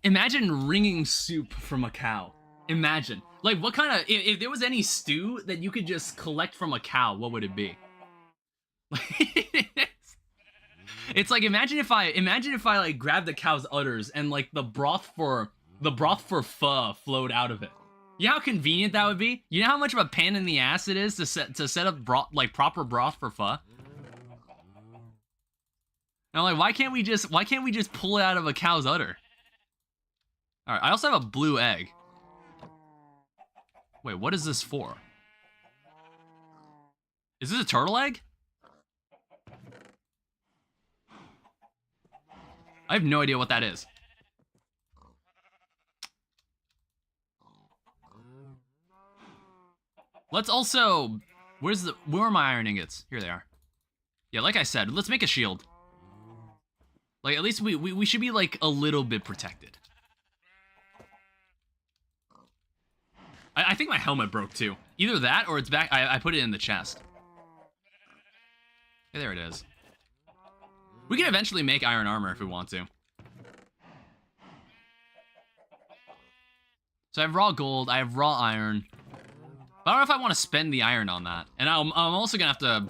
wringing soup from a cow. Imagine. Like, what kind of, if there was any stew that you could just collect from a cow, what would it be? It's like, imagine if I like grabbed the cow's udders and like the broth for pho flowed out of it. You know how convenient that would be? You know how much of a pain in the ass it is to set up broth, like proper broth for pho? And I'm like, why can't we just pull it out of a cow's udder? All right, I also have a blue egg. Wait, what is this for? Is this a turtle egg? I have no idea what that is. Let's also... Where are my iron ingots? Here they are. Yeah, like I said, let's make a shield. Like, at least we should be, like, a little bit protected. I think my helmet broke, too. Either that, or it's back... I put it in the chest. Okay, there it is. We can eventually make iron armor if we want to. So I have raw gold, I have raw iron. But I don't know if I want to spend the iron on that. And I'm also gonna have to...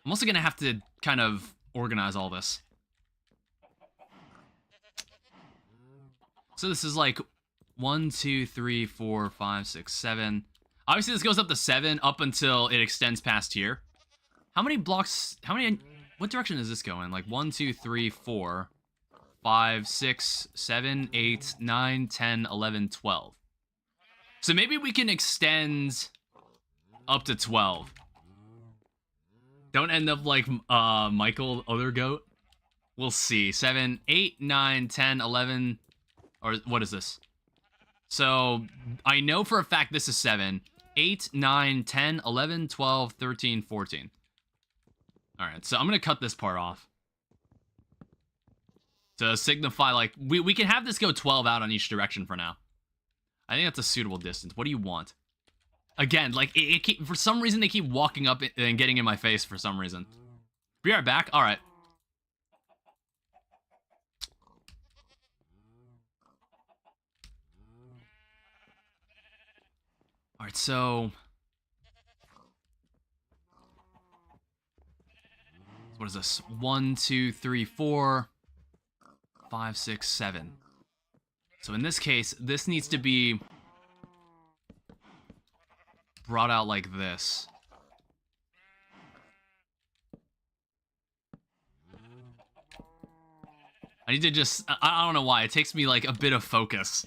I'm also gonna have to kind of organize all this. So this is like 1, 2, 3, 4, 5, 6, 7. Obviously this goes up to 7 up until it extends past here. How many blocks... What direction is this going? Like 1, 2, 3, 4, 5, 6, 7, 8, 9, 10, 11, 12. So maybe we can extend up to 12. Don't end up like Michael, other goat. We'll see. 7, 8, 9, 10, 11. Or what is this? So I know for a fact this is 7. 8, 9, 10, 11, 12, 13, 14. Alright, so I'm going to cut this part off. To signify, like, we can have this go 12 out on each direction for now. I think that's a suitable distance. What do you want? Again, like, for some reason, they keep walking up and getting in my face for some reason. Be right back. All right. All right, so... What is this? 1, 2, 3, 4, 5, 6, 7. So in this case, this needs to be brought out like this. I need to just... I don't know why. It takes me like a bit of focus.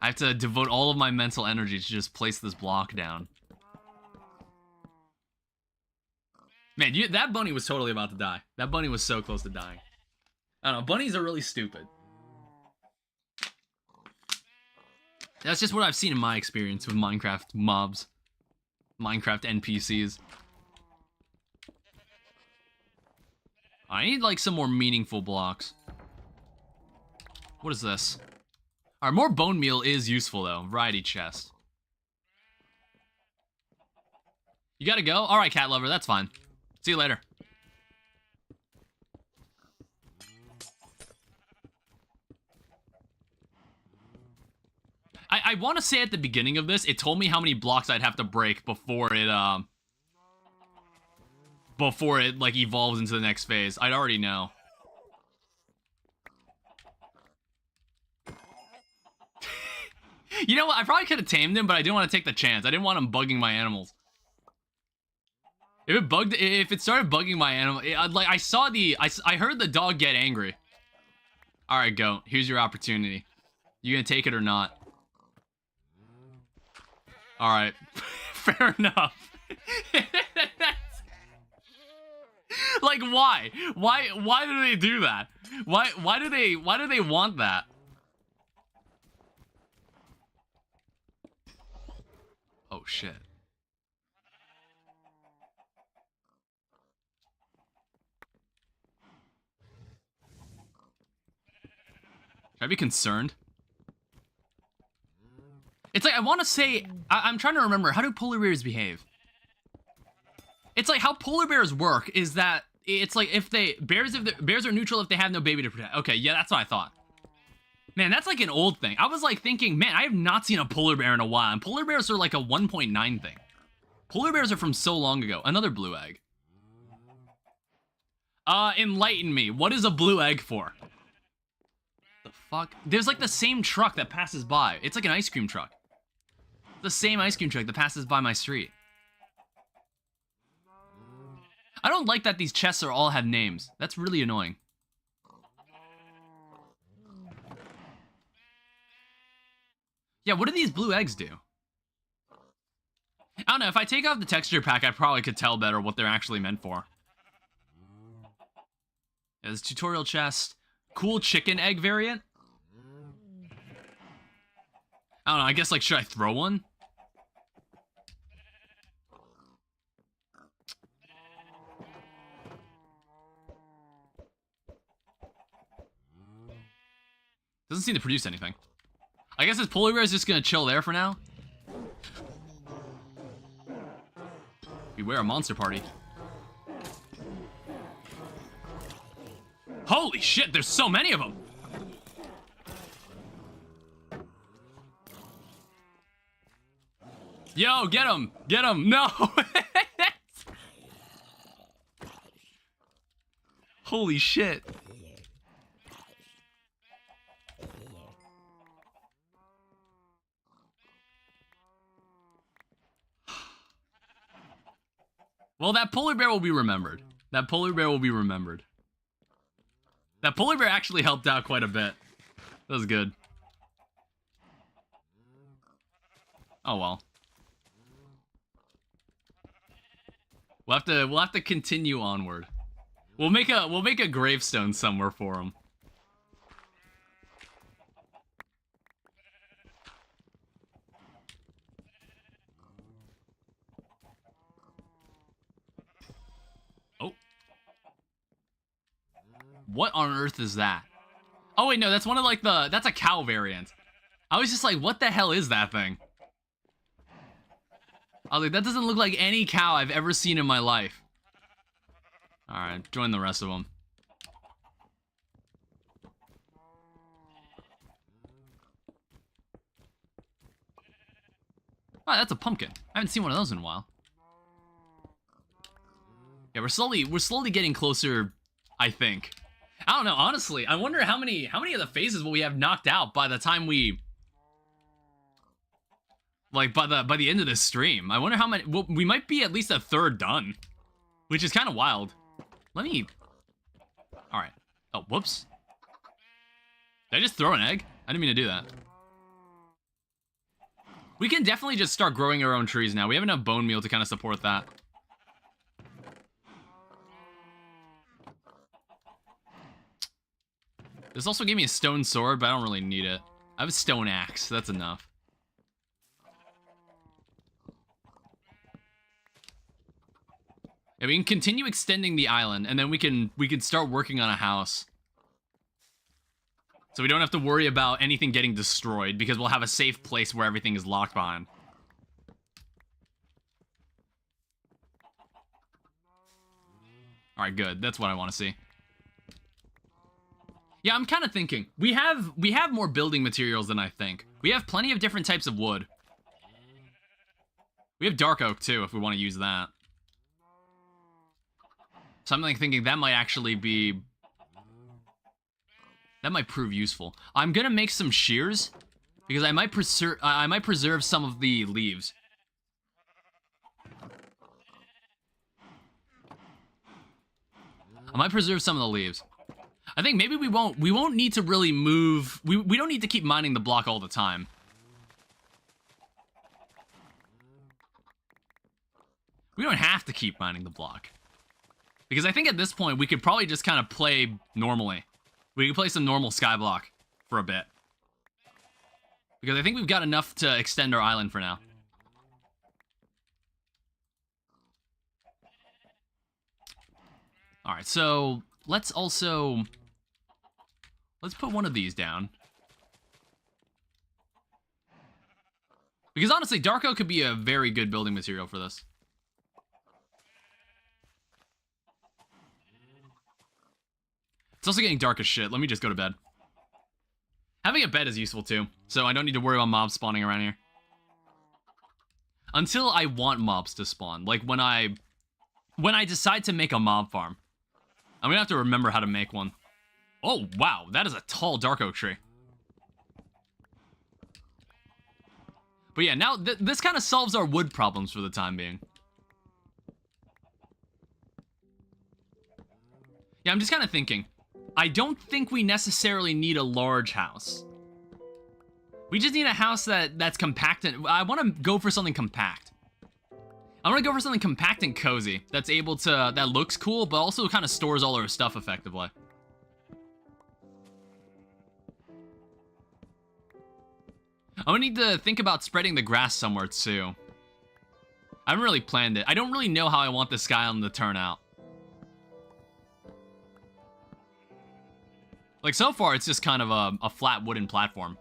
I have to devote all of my mental energy to just place this block down. Man, that bunny was totally about to die. That bunny was so close to dying. I don't know. Bunnies are really stupid. That's just what I've seen in my experience with Minecraft mobs. Minecraft NPCs. I need, like, some more meaningful blocks. What is this? Alright, more bone meal is useful, though. Variety chest. You gotta go? Alright, cat lover, that's fine. See you later. I want to say at the beginning of this, it told me how many blocks I'd have to break before it, like, evolves into the next phase. I'd already know. You know what? I probably could have tamed him, but I didn't want to take the chance. I didn't want him bugging my animals. If it started bugging my animal, I heard the dog get angry. All right, goat. Here's your opportunity. You gonna take it or not? All right, fair enough. Like, why? Why do they do that? Why do they want that? Oh shit. Should I be concerned? It's like, I want to say, I'm trying to remember, how do polar bears behave? It's like, how polar bears work is that, it's like, bears are neutral if they have no baby to protect. Okay, yeah, that's what I thought. Man, that's like an old thing. I was like thinking, man, I have not seen a polar bear in a while, and polar bears are like a 1.9 thing. Polar bears are from so long ago. Another blue egg. Enlighten me. What is a blue egg for? The fuck? There's like the same truck that passes by. It's like an ice cream truck. The same ice cream truck that passes by my street. I don't like that these chests all have names. That's really annoying. Yeah, what do these blue eggs do? I don't know, if I take off the texture pack, I probably could tell better what they're actually meant for. There's tutorial chest. Cool chicken egg variant. I don't know, I guess, like, should I throw one? Doesn't seem to produce anything. I guess this polar bear is just gonna chill there for now. Beware a monster party. Holy shit, there's so many of them! Yo, get him! Get him! No! Holy shit. Well, that polar bear will be remembered. That polar bear will be remembered. That polar bear actually helped out quite a bit. That was good. Oh well. We'll have to continue onward. We'll make a gravestone somewhere for him. Oh. What on earth is that? Oh wait, no, that's one of like that's a cow variant. I was just like, what the hell is that thing? I was like, that doesn't look like any cow I've ever seen in my life. Alright, join the rest of them. Oh, that's a pumpkin. I haven't seen one of those in a while. Yeah, we're slowly getting closer, I think. I don't know, honestly. I wonder how many of the phases will we have knocked out by the time we... Like, by the end of this stream. I wonder how many... Well, we might be at least a third done. Which is kind of wild. Let me... Alright. Oh, whoops. Did I just throw an egg? I didn't mean to do that. We can definitely just start growing our own trees now. We have enough bone meal to kind of support that. This also gave me a stone sword, but I don't really need it. I have a stone axe. So that's enough. Yeah, we can continue extending the island, and then we can start working on a house. So we don't have to worry about anything getting destroyed, because we'll have a safe place where everything is locked behind. Alright, good. That's what I want to see. Yeah, I'm kind of thinking. We have more building materials than I think. We have plenty of different types of wood. We have dark oak, too, if we want to use that. So I'm like thinking that might actually be... That might prove useful. I'm gonna make some shears, because I might preserve some of the leaves. I might preserve some of the leaves. I think maybe we won't need to really move... We don't need to keep mining the block all the time. We don't have to keep mining the block. Because I think at this point, we could probably just kind of play normally. We could play some normal skyblock for a bit. Because I think we've got enough to extend our island for now. Alright, so let's also... Let's put one of these down. Because honestly, dark oak could be a very good building material for this. It's also getting dark as shit. Let me just go to bed. Having a bed is useful too, so I don't need to worry about mobs spawning around here. Until I want mobs to spawn. Like when I decide to make a mob farm. I'm gonna have to remember how to make one. Oh, wow. That is a tall dark oak tree. But yeah, now this kind of solves our wood problems for the time being. Yeah, I'm just kind of thinking. I don't think we necessarily need a large house. We just need a house that's compact. And I want to go for something compact. I'm gonna go for something compact and cozy that's able to, that looks cool, but also kind of stores all our stuff effectively. I'm gonna need to think about spreading the grass somewhere too. I haven't really planned it. I don't really know how I want this sky island to turn out. Like, so far, it's just kind of a flat wooden platform.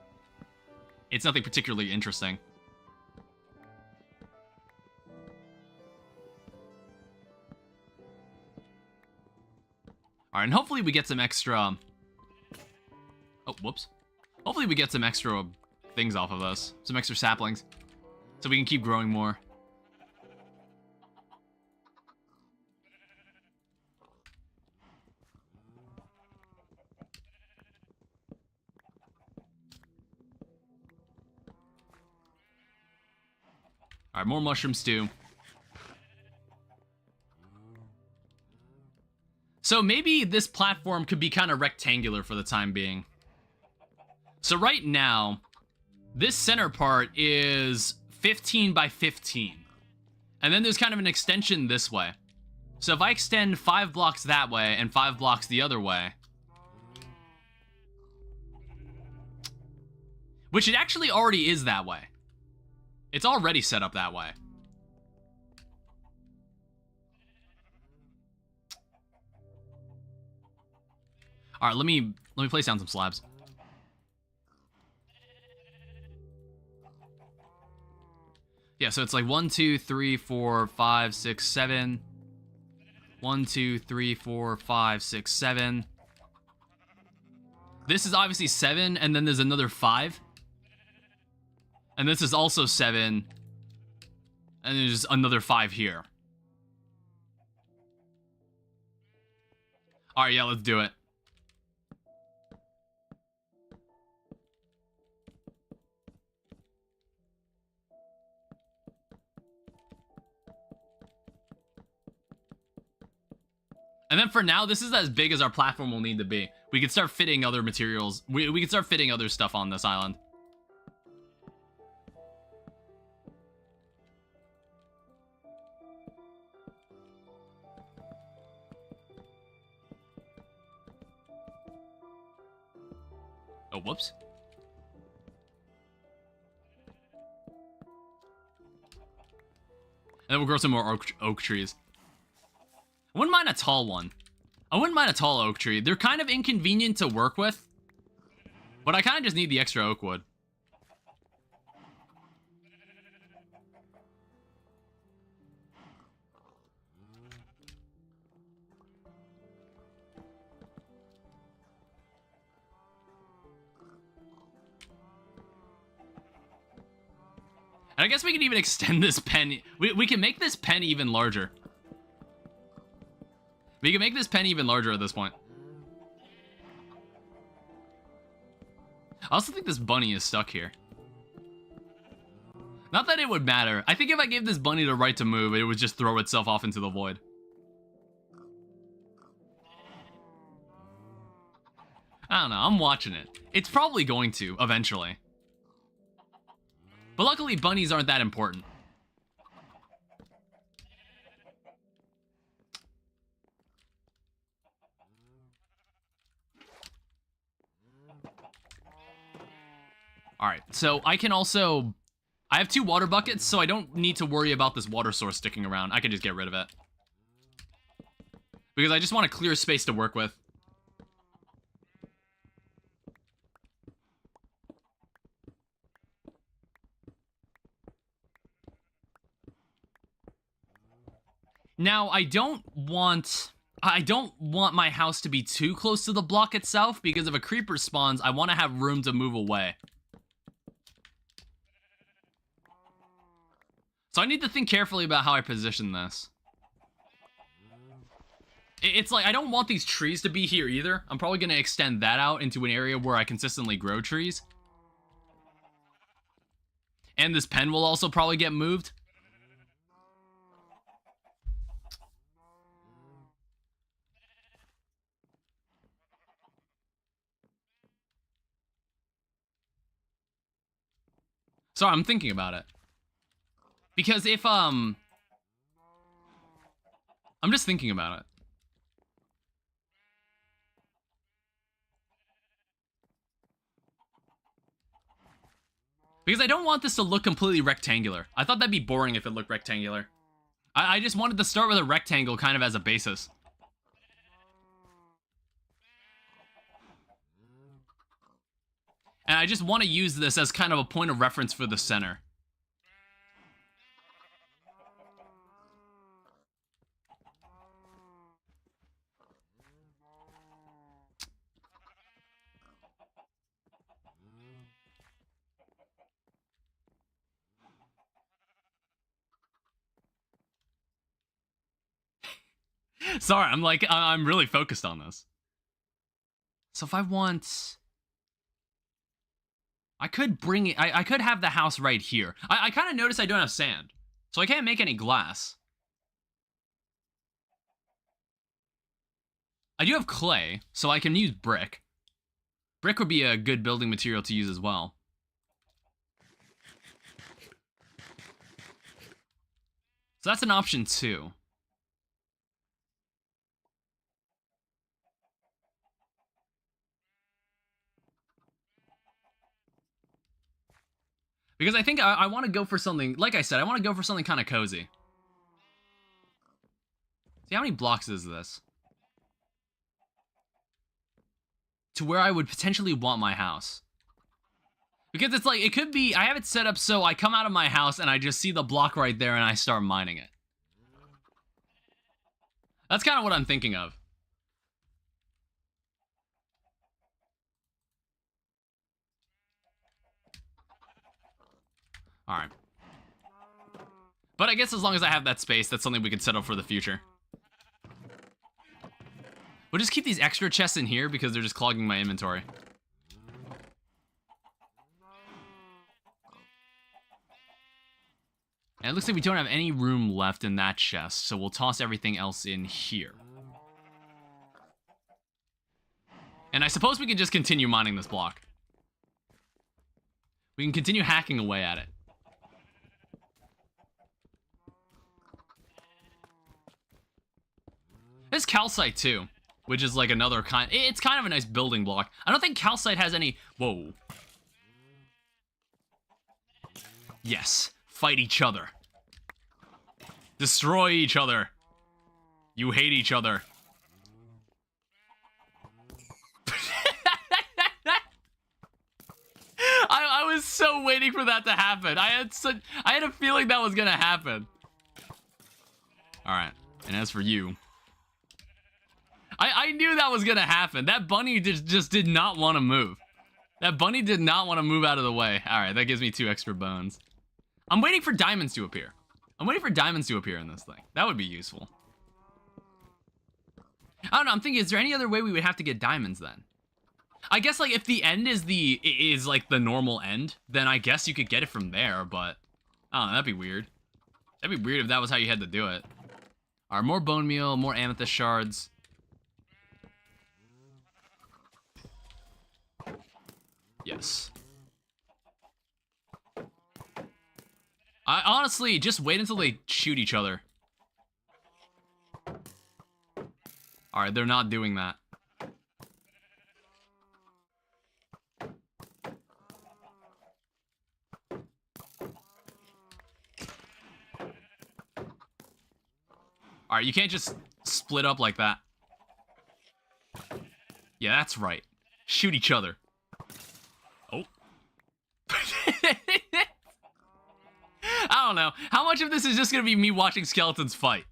It's nothing particularly interesting. Alright, and hopefully we get some extra... Oh, whoops. Hopefully we get some extra things off of us. Some extra saplings. So we can keep growing more. Alright, more mushroom stew. So maybe this platform could be kind of rectangular for the time being. So right now, this center part is 15 by 15. And then there's kind of an extension this way. So if I extend 5 blocks that way and 5 blocks the other way, which it actually already is that way. It's already set up that way. All right, let me place down some slabs. Yeah, so it's like 1, 2, 3, 4, 5, 6, 7. 1, 2, 3, 4, 5, 6, 7. This is obviously 7, and then there's another 5. And this is also 7. And there's another 5 here. Alright, yeah, let's do it. And then for now, this is as big as our platform will need to be. We can start fitting other materials. We can start fitting other stuff on this island. Oh, whoops. And then we'll grow some more oak trees. I wouldn't mind a tall one. I wouldn't mind a tall oak tree. They're kind of inconvenient to work with, but I kind of just need the extra oak wood. And I guess we can even extend this pen. We can make this pen even larger. We can make this pen even larger at this point. I also think this bunny is stuck here. Not that it would matter. I think if I gave this bunny the right to move, it would just throw itself off into the void. I don't know, I'm watching it. It's probably going to, eventually. But luckily, bunnies aren't that important. Alright, so I can also... I have 2 water buckets, so I don't need to worry about this water source sticking around. I can just get rid of it. Because I just want a clear space to work with. Now, I don't want my house to be too close to the block itself, because if a creeper spawns, I want to have room to move away. So I need to think carefully about how I position this. It's like, I don't want these trees to be here either. I'm probably going to extend that out into an area where I consistently grow trees. And this pen will also probably get moved. Sorry, I'm thinking about it. Because if I'm just thinking about it. Because I don't want this to look completely rectangular. I thought that'd be boring if it looked rectangular. I just wanted to start with a rectangle kind of as a basis. And I just want to use this as kind of a point of reference for the center. Sorry, I'm really focused on this. So if I want... I could bring it... I could have the house right here. I kind of noticed I don't have sand. So I can't make any glass. I do have clay, so I can use brick. Brick would be a good building material to use as well. So that's an option too. Because I think I want to go for something, like I said, I want to go for something kind of cozy. See, how many blocks is this? To where I would potentially want my house. Because it's like, it could be, I have it set up so I come out of my house and I just see the block right there and I start mining it. That's kind of what I'm thinking of. Alright. But I guess as long as I have that space, that's something we can set up for the future. We'll just keep these extra chests in here because they're just clogging my inventory. And it looks like we don't have any room left in that chest, so we'll toss everything else in here. And I suppose we can just continue mining this block. We can continue hacking away at it. There's calcite too, which is like another kind. It's kind of a nice building block. I don't think calcite has any. Whoa. Yes, fight each other. Destroy each other. You hate each other. I was so waiting for that to happen. I had a feeling that was gonna happen. All right, and as for you. I knew that was gonna happen. That bunny just did not want to move. That bunny did not want to move out of the way. All right, that gives me 2 extra bones. I'm waiting for diamonds to appear. I'm waiting for diamonds to appear in this thing. That would be useful. I don't know, I'm thinking, is there any other way we would have to get diamonds then? I guess, like, if the end is like the normal end, then I guess you could get it from there, but I don't know, that'd be weird. That'd be weird if that was how you had to do it. All right, more bone meal, more amethyst shards. Yes. I honestly just wait until they shoot each other. All right, they're not doing that. All right, you can't just split up like that. Yeah, that's right. Shoot each other. Oh. I don't know. How much of this is just going to be me watching skeletons fight?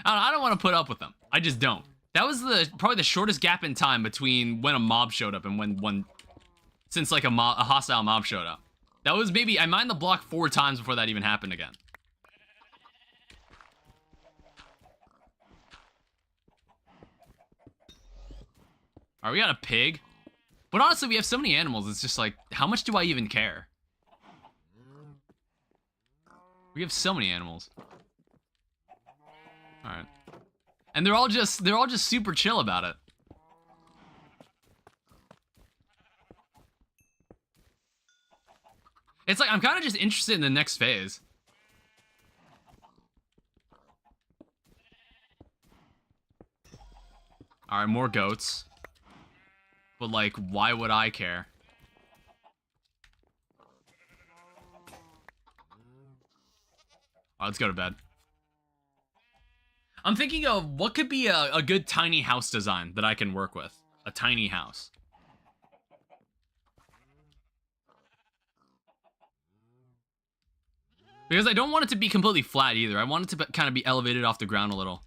I don't want to put up with them. I just don't. That was probably the shortest gap in time between when a mob showed up and when since like a hostile mob showed up. That was maybe, I mined the block 4 times before that even happened again. Alright, we got a pig. But honestly, we have so many animals, it's just like, how much do I even care? We have so many animals. Alright. And they're all just super chill about it. It's like, I'm kind of just interested in the next phase. Alright, more goats. But, like, why would I care? Let's go to bed. I'm thinking of what could be a good tiny house design that I can work with. A tiny house. Because I don't want it to be completely flat either. I want it to kind of be elevated off the ground a little.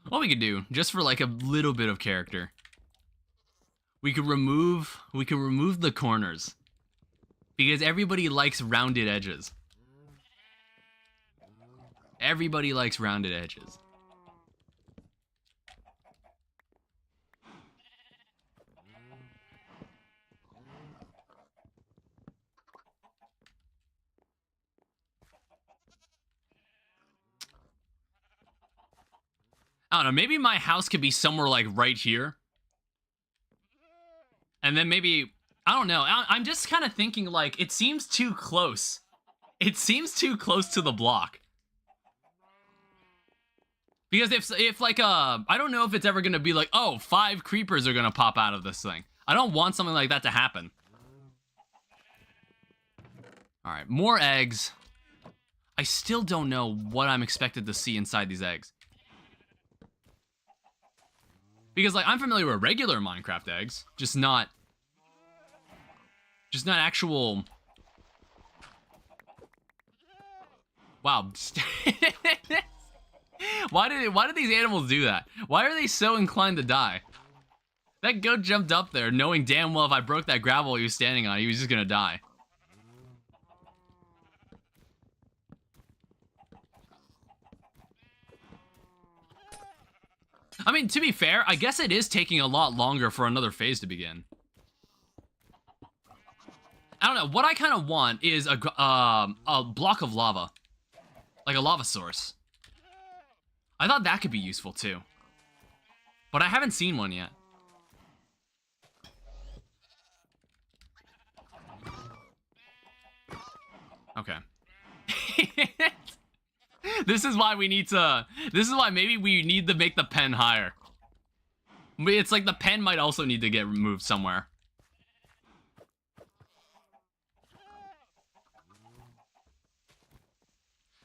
What we could do, just for like a little bit of character, we could remove the corners. Because everybody likes rounded edges. Everybody likes rounded edges. I don't know, maybe my house could be somewhere like right here. And then maybe, I don't know, I'm just kind of thinking like, it seems too close. It seems too close to the block. Because if like, I don't know if it's ever going to be like, oh, 5 creepers are going to pop out of this thing. I don't want something like that to happen. Alright, more eggs. I still don't know what I'm expected to see inside these eggs. Because, like, I'm familiar with regular Minecraft eggs, just not actual... Wow. Why did these animals do that? Why are they so inclined to die? That goat jumped up there, knowing damn well if I broke that gravel he was standing on, he was just gonna die. I mean, to be fair, I guess it is taking a lot longer for another phase to begin. I don't know. What I kind of want is a block of lava. Like a lava source. I thought that could be useful, too. But I haven't seen one yet. Okay. This is why we need to... This is why maybe we need to make the pen higher. It's like the pen might also need to get removed somewhere.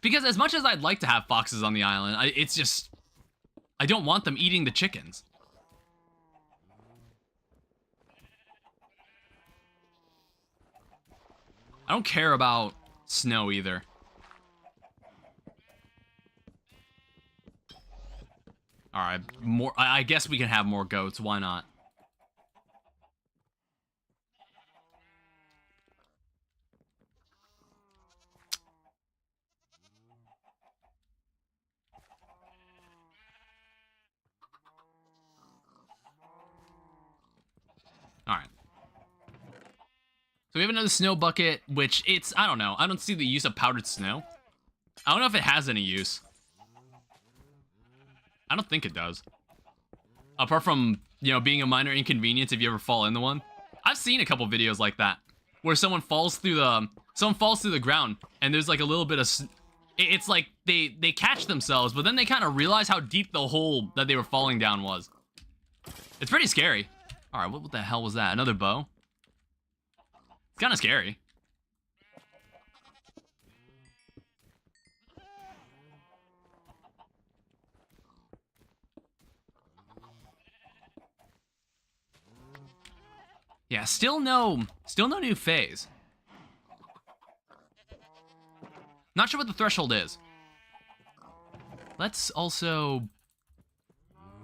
Because as much as I'd like to have foxes on the island, it's just... I don't want them eating the chickens. I don't care about snow either. Alright, more. I guess we can have more goats. Why not? Alright. So we have another snow bucket, which it's... I don't know. I don't see the use of powdered snow. I don't know if it has any use. I don't think it does. Apart from, you know, being a minor inconvenience if you ever fall into one. I've seen a couple videos like that. Where someone falls through the ground. And there's like a little bit of... It's like they catch themselves, but then they kind of realize how deep the hole that they were falling down was. It's pretty scary. Alright, what the hell was that? Another bow? It's kind of scary. Yeah, still no new phase. Not sure what the threshold is. Let's also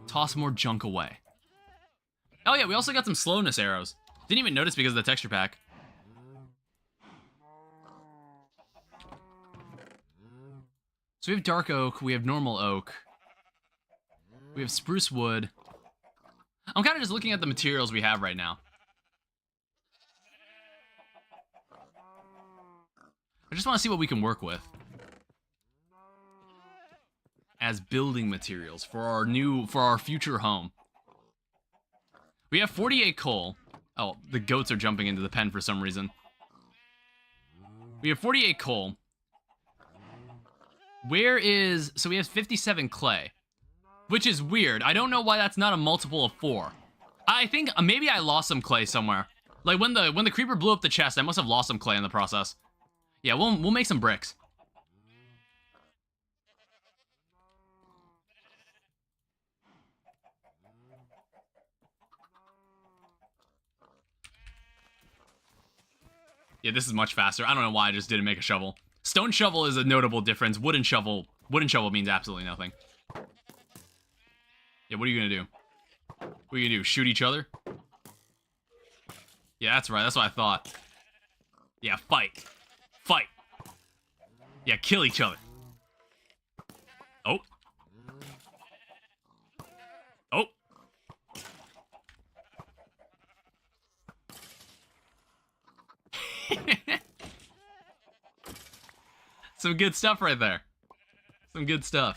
toss more junk away. Oh yeah, we also got some slowness arrows. Didn't even notice because of the texture pack. So we have dark oak, we have normal oak. We have spruce wood. I'm kind of just looking at the materials we have right now. I just want to see what we can work with as building materials for our future home. We have 48 coal. Oh, the goats are jumping into the pen for some reason. We have 48 coal. Where is... So we have 57 clay. Which is weird. I don't know why that's not a multiple of 4. I think maybe I lost some clay somewhere. Like when the creeper blew up the chest, I must have lost some clay in the process. Yeah, we'll make some bricks. Yeah, this is much faster. I don't know why I just didn't make a shovel. Stone shovel is a notable difference. Wooden shovel means absolutely nothing. Yeah, what are you gonna do? What are you gonna do? Shoot each other? Yeah, that's right. That's what I thought. Yeah, fight. Fight. Yeah, kill each other. Oh. Oh. Some good stuff right there. Some good stuff.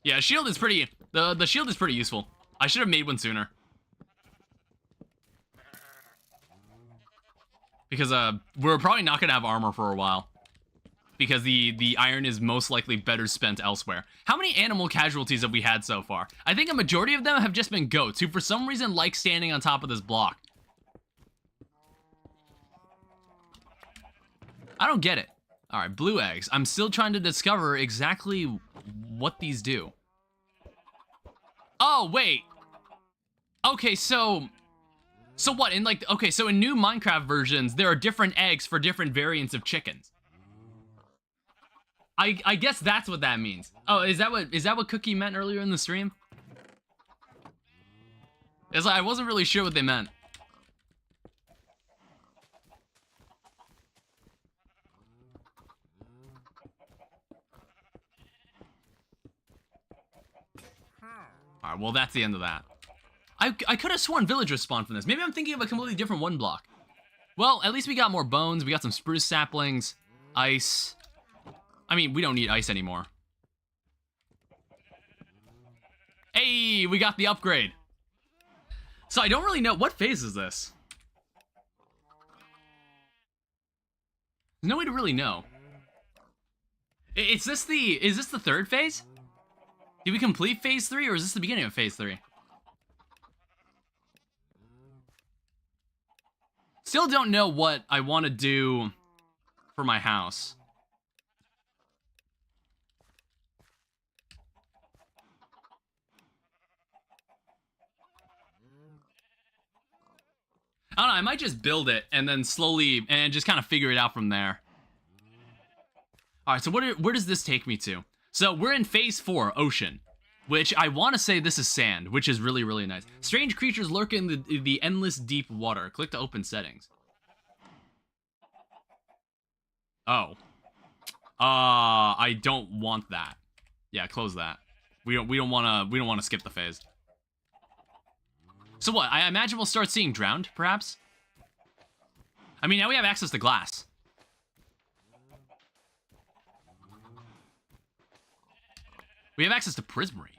Yeah, shield is pretty... The shield is pretty useful. I should have made one sooner. Because we're probably not going to have armor for a while. Because the iron is most likely better spent elsewhere. How many animal casualties have we had so far? I think a majority of them have just been goats, who for some reason like standing on top of this block. I don't get it. Alright, blue eggs. I'm still trying to discover exactly what these do. Oh, wait. Okay, so what? In like, okay, so in new Minecraft versions, there are different eggs for different variants of chickens. I guess that's what that means. Oh, is that what Cookie meant earlier in the stream? It's like, I wasn't really sure what they meant. Alright, well, that's the end of that. I could have sworn villagers spawned from this. Maybe I'm thinking of a completely different one block. Well, at least we got more bones. We got some spruce saplings, ice. I mean, we don't need ice anymore. Hey, we got the upgrade. So I don't really know. What phase is this? There's no way to really know. Is this the 3rd phase? Did we complete phase 3, or is this the beginning of phase 3? Still don't know what I want to do for my house. I don't know, I might just build it and then slowly, and just kind of figure it out from there. Alright, so where does this take me to? So we're in phase 4, ocean, which I want to say this is sand, which is really, really nice. Strange creatures lurk in the endless deep water. Click to open settings. Oh. I don't want that. Yeah, close that. We don't want to skip the phase. So what? I imagine we'll start seeing drowned, perhaps? I mean, now we have access to glass. We have access to prismarine.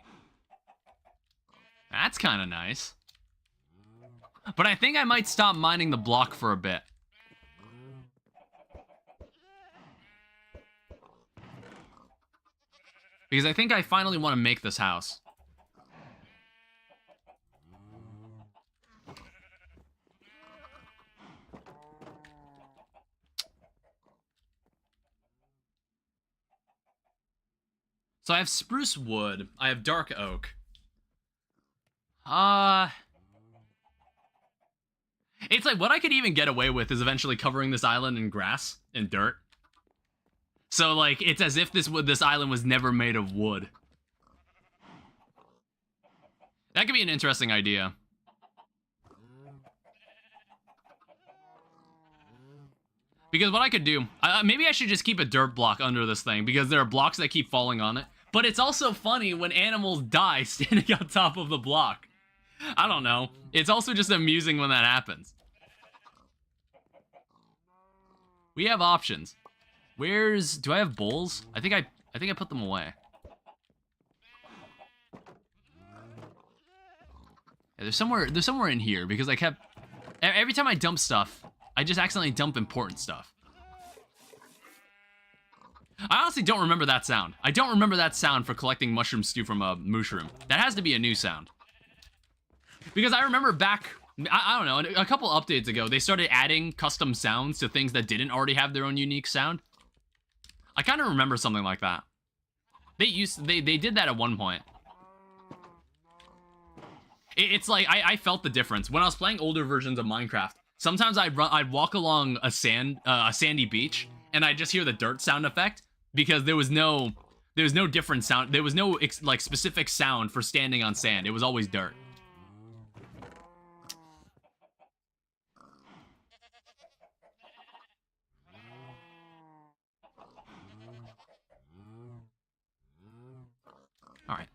That's kind of nice. But I think I might stop mining the block for a bit. Because I think I finally want to make this house. So I have spruce wood, I have dark oak. It's like, what I could even get away with is eventually covering this island in grass and dirt. So, like, it's as if this island was never made of wood. That could be an interesting idea. Because what I could do, maybe I should just keep a dirt block under this thing, because there are blocks that keep falling on it. But it's also funny when animals die standing on top of the block. I don't know. It's also just amusing when that happens. We have options. Do I have bowls? I think I put them away. Yeah, there's somewhere in here, because I kept Every time I dump stuff, I just accidentally dump important stuff. I honestly don't remember that sound. I don't remember that sound for collecting mushroom stew from a mushroom. That has to be a new sound. Because I remember back, I don't know, a couple updates ago, they started adding custom sounds to things that didn't already have their own unique sound. I kind of remember something like that. They did that at one point. It's like, I felt the difference. When I was playing older versions of Minecraft, sometimes I'd walk along a sandy beach, and I'd just hear the dirt sound effect, because there was no different sound. There was no, like, specific sound for standing on sand. It was always dirt. Alright.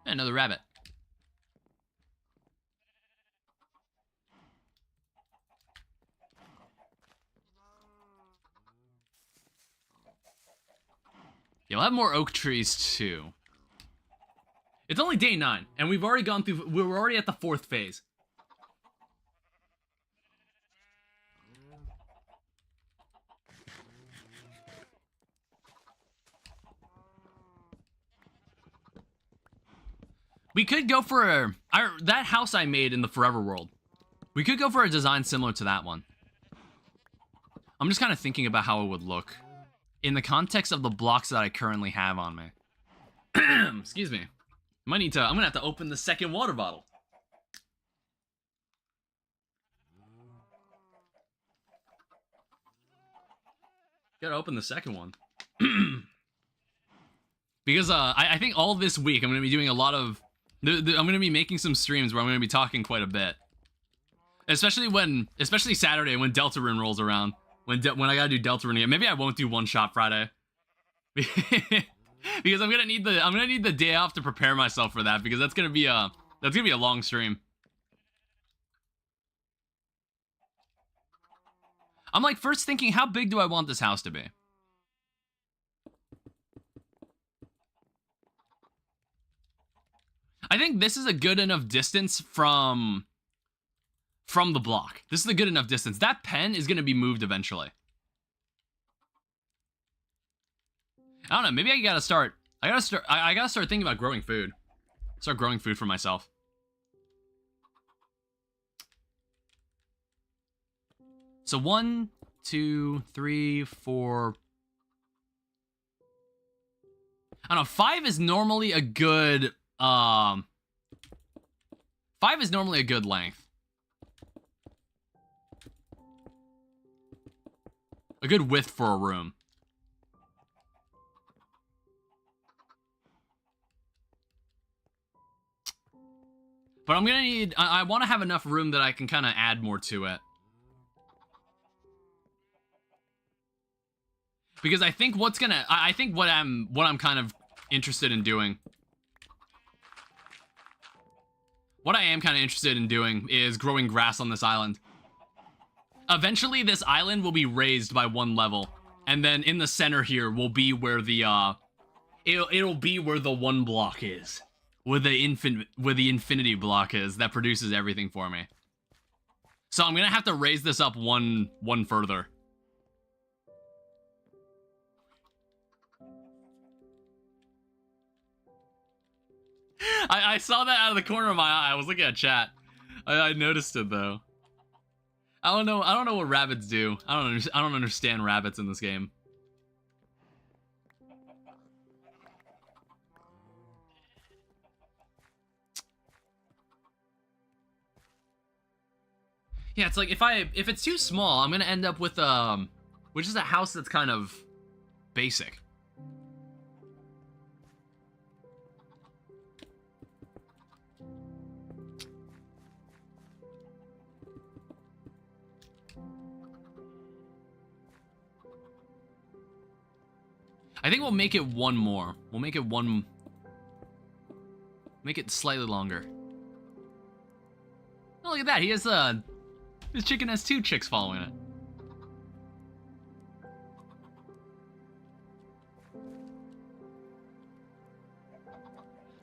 Another rabbit. You'll have more oak trees too. It's only day 9, and we've already gone through. We're already at the 4th phase. We could go for that house I made in the Forever World. We could go for a design similar to that one. I'm just kind of thinking about how it would look in the context of the blocks that I currently have on me. Excuse me. I'm gonna have to open the second water bottle. Gotta open the second one. Because I think all this week I'm gonna be doing a lot of. I'm gonna be making some streams where I'm gonna be talking quite a bit. Especially Saturday when Deltarune rolls around. When I gotta do Deltarune again. Maybe I won't do One Shot Friday. Because I'm gonna need the day off to prepare myself for that, because that's gonna be a long stream. I'm like first thinking, how big do I want this house to be? I think this is a good enough distance from the block. This is a good enough distance. That pen is going to be moved eventually. I don't know. Maybe I gotta start thinking about growing food. Start growing food for myself. So 1, 2, 3, 4. I don't know. 5 is normally a good. 5 is normally a good length. A good width for a room. But I'm gonna need. I want to have enough room that I can kind of add more to it. Because I think what I'm kind of interested in doing. What I am kind of interested in doing is growing grass on this island. Eventually, this island will be raised by 1 level, and then in the center here will be where the it'll be where the 1 block is, where the infinity block is that produces everything for me. So I'm gonna have to raise this up one further. I saw that out of the corner of my eye. I was looking at chat. I noticed it though. I don't know what rabbits do. I don't understand rabbits in this game. Yeah, it's like if it's too small, I'm gonna end up with which is a house that's kind of basic. I think we'll make it 1 more. We'll make it make it slightly longer. Oh, look at that. He has his chicken has 2 chicks following it.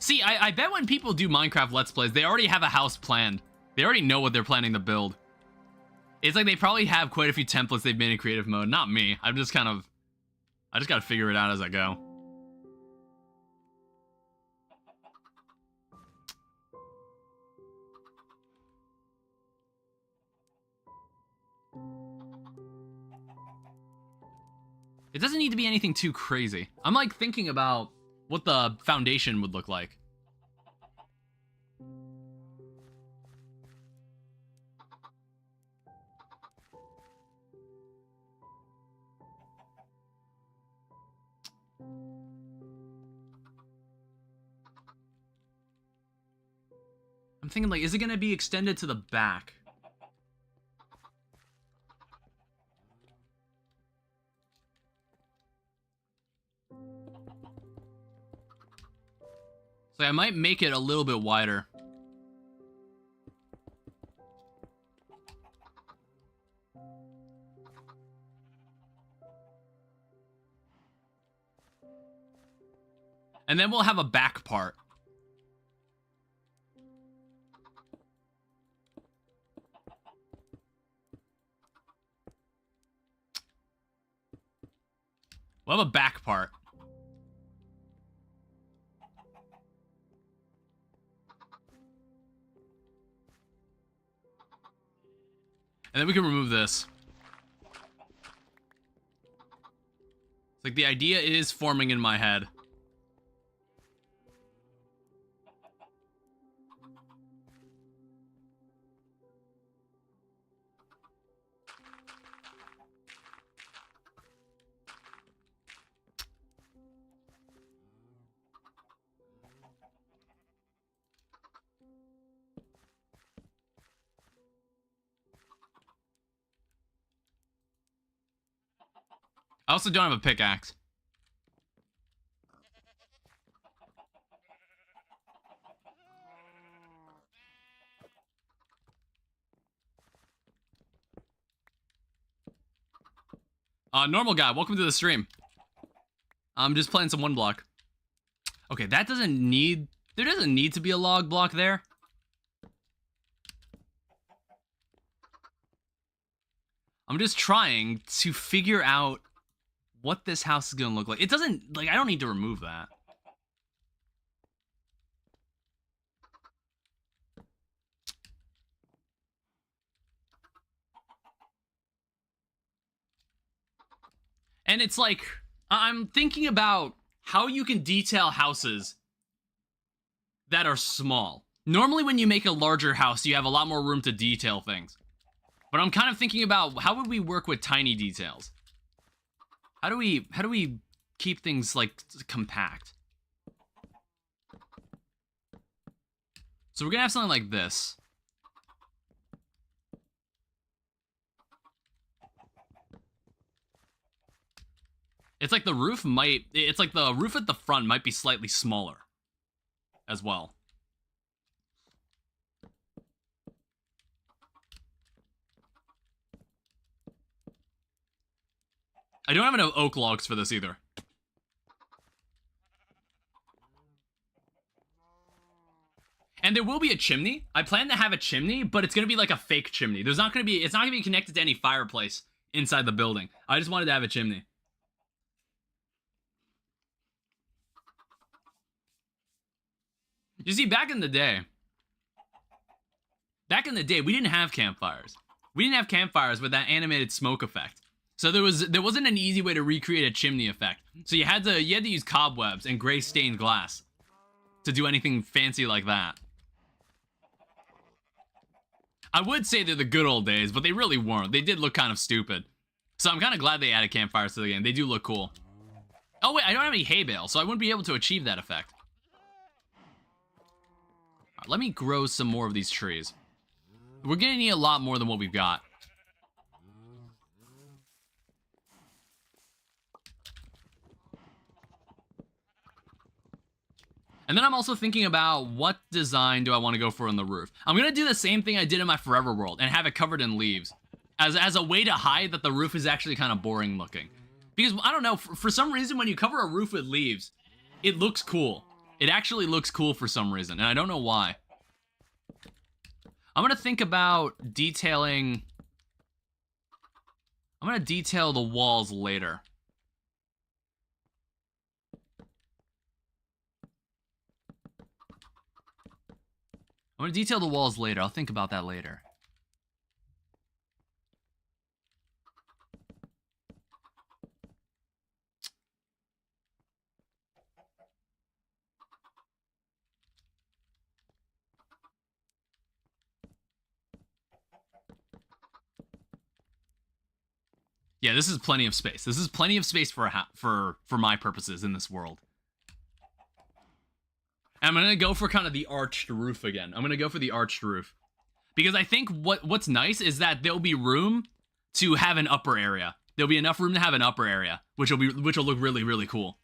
See, I bet when people do Minecraft Let's Plays, they already have a house planned. They already know what they're planning to build. It's like they probably have quite a few templates they've made in creative mode. Not me. I just gotta figure it out as I go. It doesn't need to be anything too crazy. I'm like thinking about what the foundation would look like. I'm thinking like, is it gonna be extended to the back? So I might make it a little bit wider. And then we'll have a back part. We'll have a back part. And then we can remove this. It's like the idea is forming in my head. I also don't have a pickaxe. Normal guy, welcome to the stream. I'm just playing some one block. Okay, that doesn't need... There doesn't need to be a log block there. I'm just trying to figure out what this house is gonna look like. It doesn't, like, I don't need to remove that. And it's like, I'm thinking about how you can detail houses that are small. Normally when you make a larger house, you have a lot more room to detail things. But I'm kind of thinking about how would we work with tiny details? How do we keep things like compact? So we're gonna have something like this. It's like the roof might, it's like the roof at the front might be slightly smaller as well. I don't have enough oak logs for this either. And there will be a chimney. I plan to have a chimney, but it's gonna be like a fake chimney. It's not gonna be connected to any fireplace inside the building. I just wanted to have a chimney. You see, back in the day, we didn't have campfires. We didn't have campfires with that animated smoke effect. So there wasn't an easy way to recreate a chimney effect. So you had to use cobwebs and gray stained glass to do anything fancy like that. I would say they're the good old days, but they really weren't. They did look kind of stupid. So I'm kind of glad they added campfires to the game. They do look cool. Oh wait, I don't have any hay bale, so I wouldn't be able to achieve that effect. All right, let me grow some more of these trees. We're gonna need a lot more than what we've got. And then I'm also thinking about what design do I want to go for on the roof. I'm going to do the same thing I did in my Forever World and have it covered in leaves. As a way to hide that the roof is actually kind of boring looking. Because, I don't know, for some reason when you cover a roof with leaves, it looks cool. It actually looks cool for some reason, and I don't know why. I'm gonna think about detailing... I'm gonna detail the walls later. I'm gonna detail the walls later. I'll think about that later. Yeah, this is plenty of space. This is plenty of space for my purposes in this world. I'm gonna go for kind of the arched roof again. I'm gonna go for the arched roof. Because I think what's nice is that there'll be room to have an upper area. There'll be enough room to have an upper area, which will look really, really cool.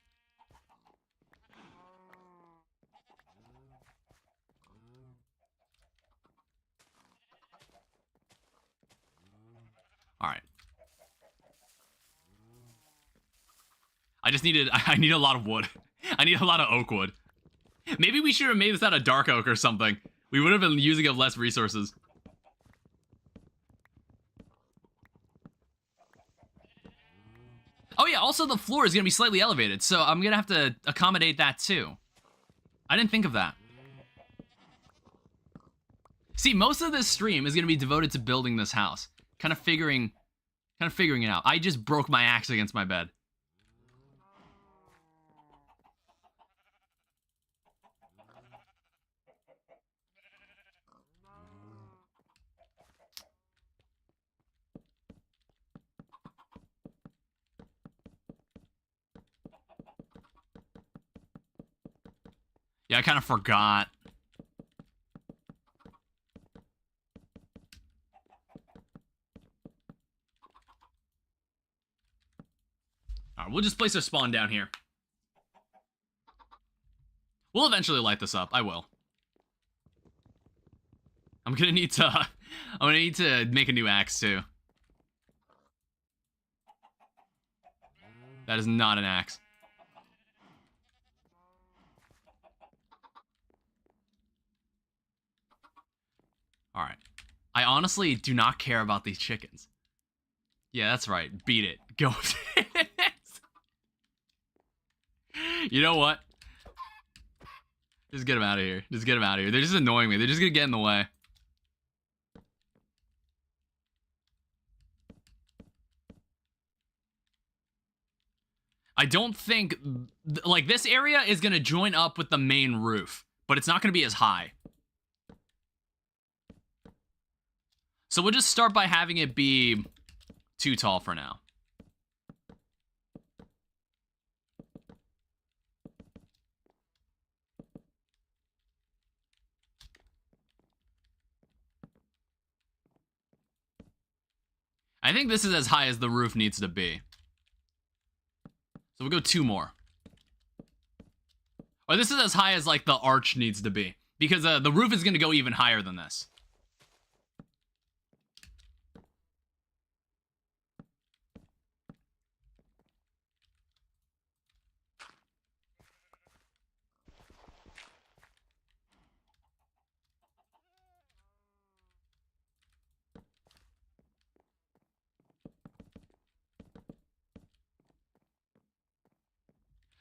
Alright. I need a lot of wood. I need a lot of oak wood. Maybe we should have made this out of dark oak or something. We would have been using up less resources. Oh yeah, also the floor is going to be slightly elevated, so I'm going to have to accommodate that too. I didn't think of that. See, most of this stream is going to be devoted to building this house. Kind of figuring it out. I just broke my axe against my bed. Yeah, I kind of forgot. Alright, we'll just place our spawn down here. We'll eventually light this up. I will. I'm gonna need to make a new axe too. That is not an axe. Alright. I honestly do not care about these chickens. Yeah, that's right. Beat it. Go. You know what? Just get them out of here. Just get them out of here. They're just annoying me. They're just gonna get in the way. I don't think... Like, this area is gonna join up with the main roof, but it's not gonna be as high. So we'll just start by having it be too tall for now. I think this is as high as the roof needs to be. So we'll go 2 more. Or this is as high as, like, the arch needs to be. Because the roof is going to go even higher than this.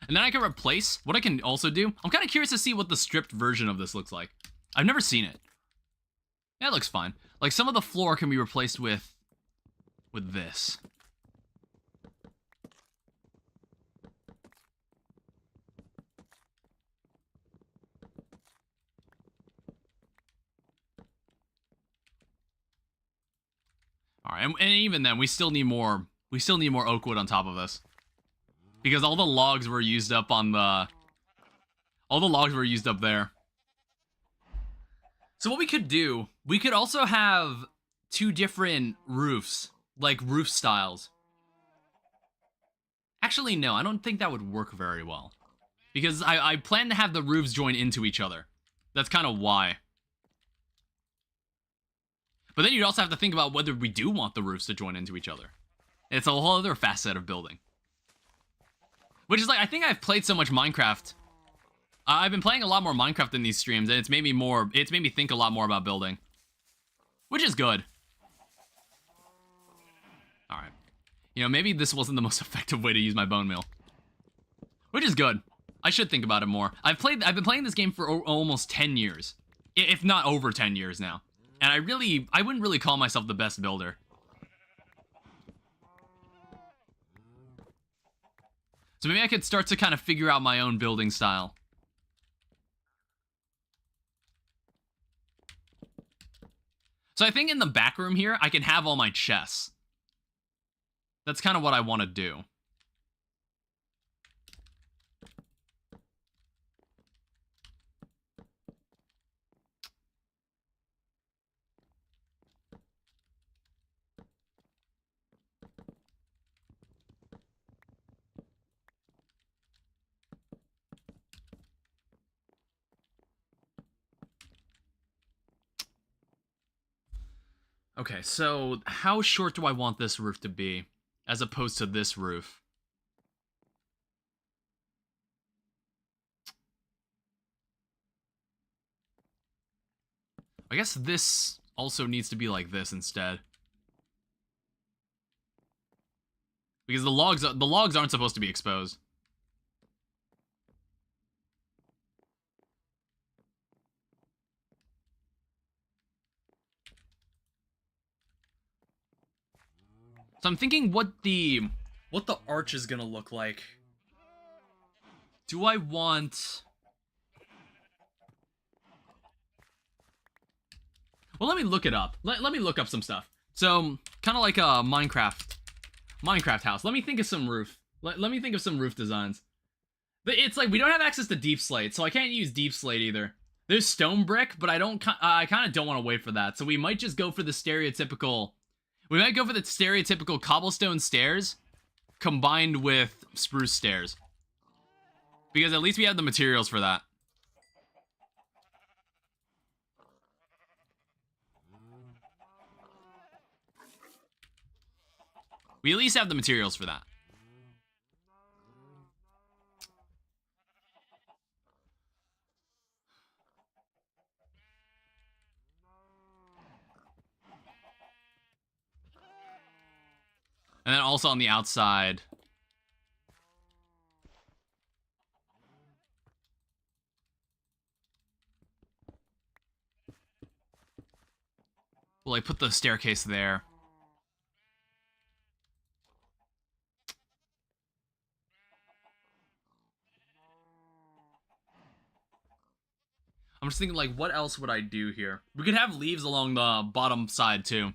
And then I can replace, what I can also do, I'm kind of curious to see what the stripped version of this looks like. I've never seen it. Yeah, it looks fine. Like, some of the floor can be replaced with this. Alright, and even then, we still need more oak wood on top of this. Because all the logs were used up on the... All the logs were used up there. So what we could do, we could also have 2 different roofs. Like, roof styles. Actually, no, I don't think that would work very well. Because I plan to have the roofs join into each other. That's kind of why. But then you'd also have to think about whether we do want the roofs to join into each other. It's a whole other facet of building. Which is like, I think I've played so much Minecraft. I've been playing a lot more Minecraft in these streams, and it's made me think a lot more about building. Which is good. Alright. You know, maybe this wasn't the most effective way to use my bone meal. Which is good. I should think about it more. I've been playing this game for almost 10 years. If not over 10 years now. And I wouldn't really call myself the best builder. So maybe I could start to kind of figure out my own building style. So I think in the back room here, I can have all my chests. That's kind of what I want to do. Okay, so how short do I want this roof to be, as opposed to this roof? I guess this also needs to be like this instead. Because the logs aren't supposed to be exposed. So I'm thinking what the arch is gonna look like. Do I want... Well, let me look it up. Let me look up some stuff. So, kind of like a Minecraft house. Let me think of some roof. Let me think of some roof designs. It's like we don't have access to deep slate, so I can't use deep slate either. There's stone brick, but I kind of don't want to wait for that. So we might just go for the stereotypical... We might go for the stereotypical cobblestone stairs combined with spruce stairs. Because at least we have the materials for that. We at least have the materials for that. And then also on the outside. Well, I put the staircase there. I'm just thinking, like, what else would I do here? We could have leaves along the bottom side, too.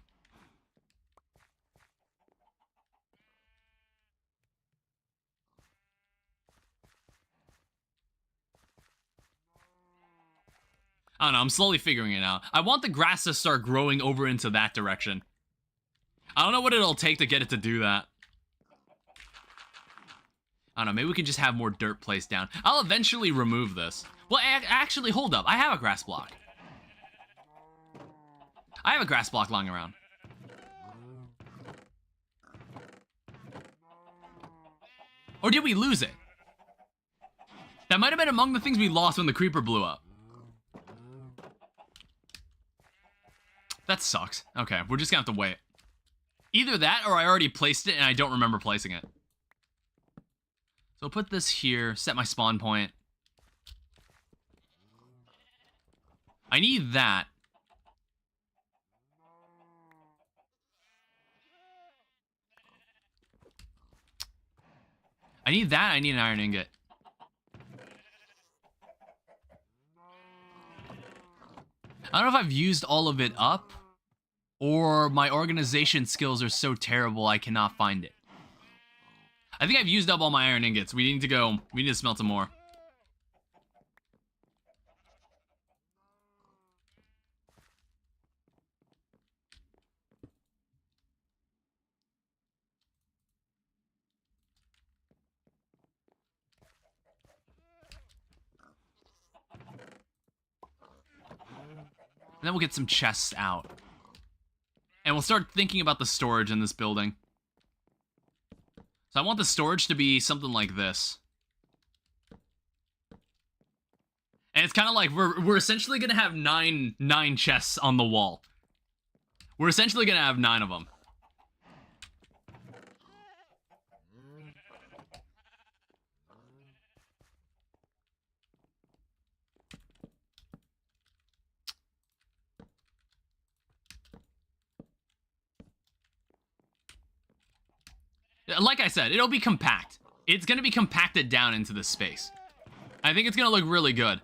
I don't know, I'm slowly figuring it out. I want the grass to start growing over into that direction. I don't know what it'll take to get it to do that. I don't know, maybe we can just have more dirt placed down. I'll eventually remove this. Well, actually, hold up. I have a grass block. I have a grass block lying around. Or did we lose it? That might have been among the things we lost when the creeper blew up. That sucks. Okay, we're just gonna have to wait. Either that, or I already placed it and I don't remember placing it. So I'll put this here, set my spawn point. I need that. I need that, I need an iron ingot. I don't know if I've used all of it up, or my organization skills are so terrible I cannot find it. I think I've used up all my iron ingots. We need to smelt some more. And then we'll get some chests out. And we'll start thinking about the storage in this building. So I want the storage to be something like this. And it's kind of like we're essentially gonna have nine chests on the wall. We're essentially gonna have 9 of them. Like I said, it'll be compact. It's gonna be compacted down into this space. I think it's gonna look really good.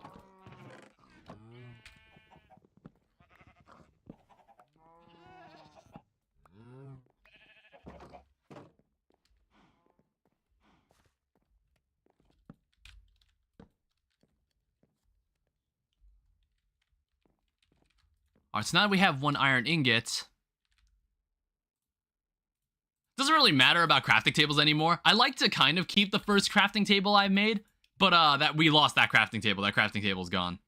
Alright, so now that we have 1 iron ingot. Doesn't really matter about crafting tables anymore. I like to kind of keep the first crafting table I made, but that we lost that crafting table. That crafting table's gone.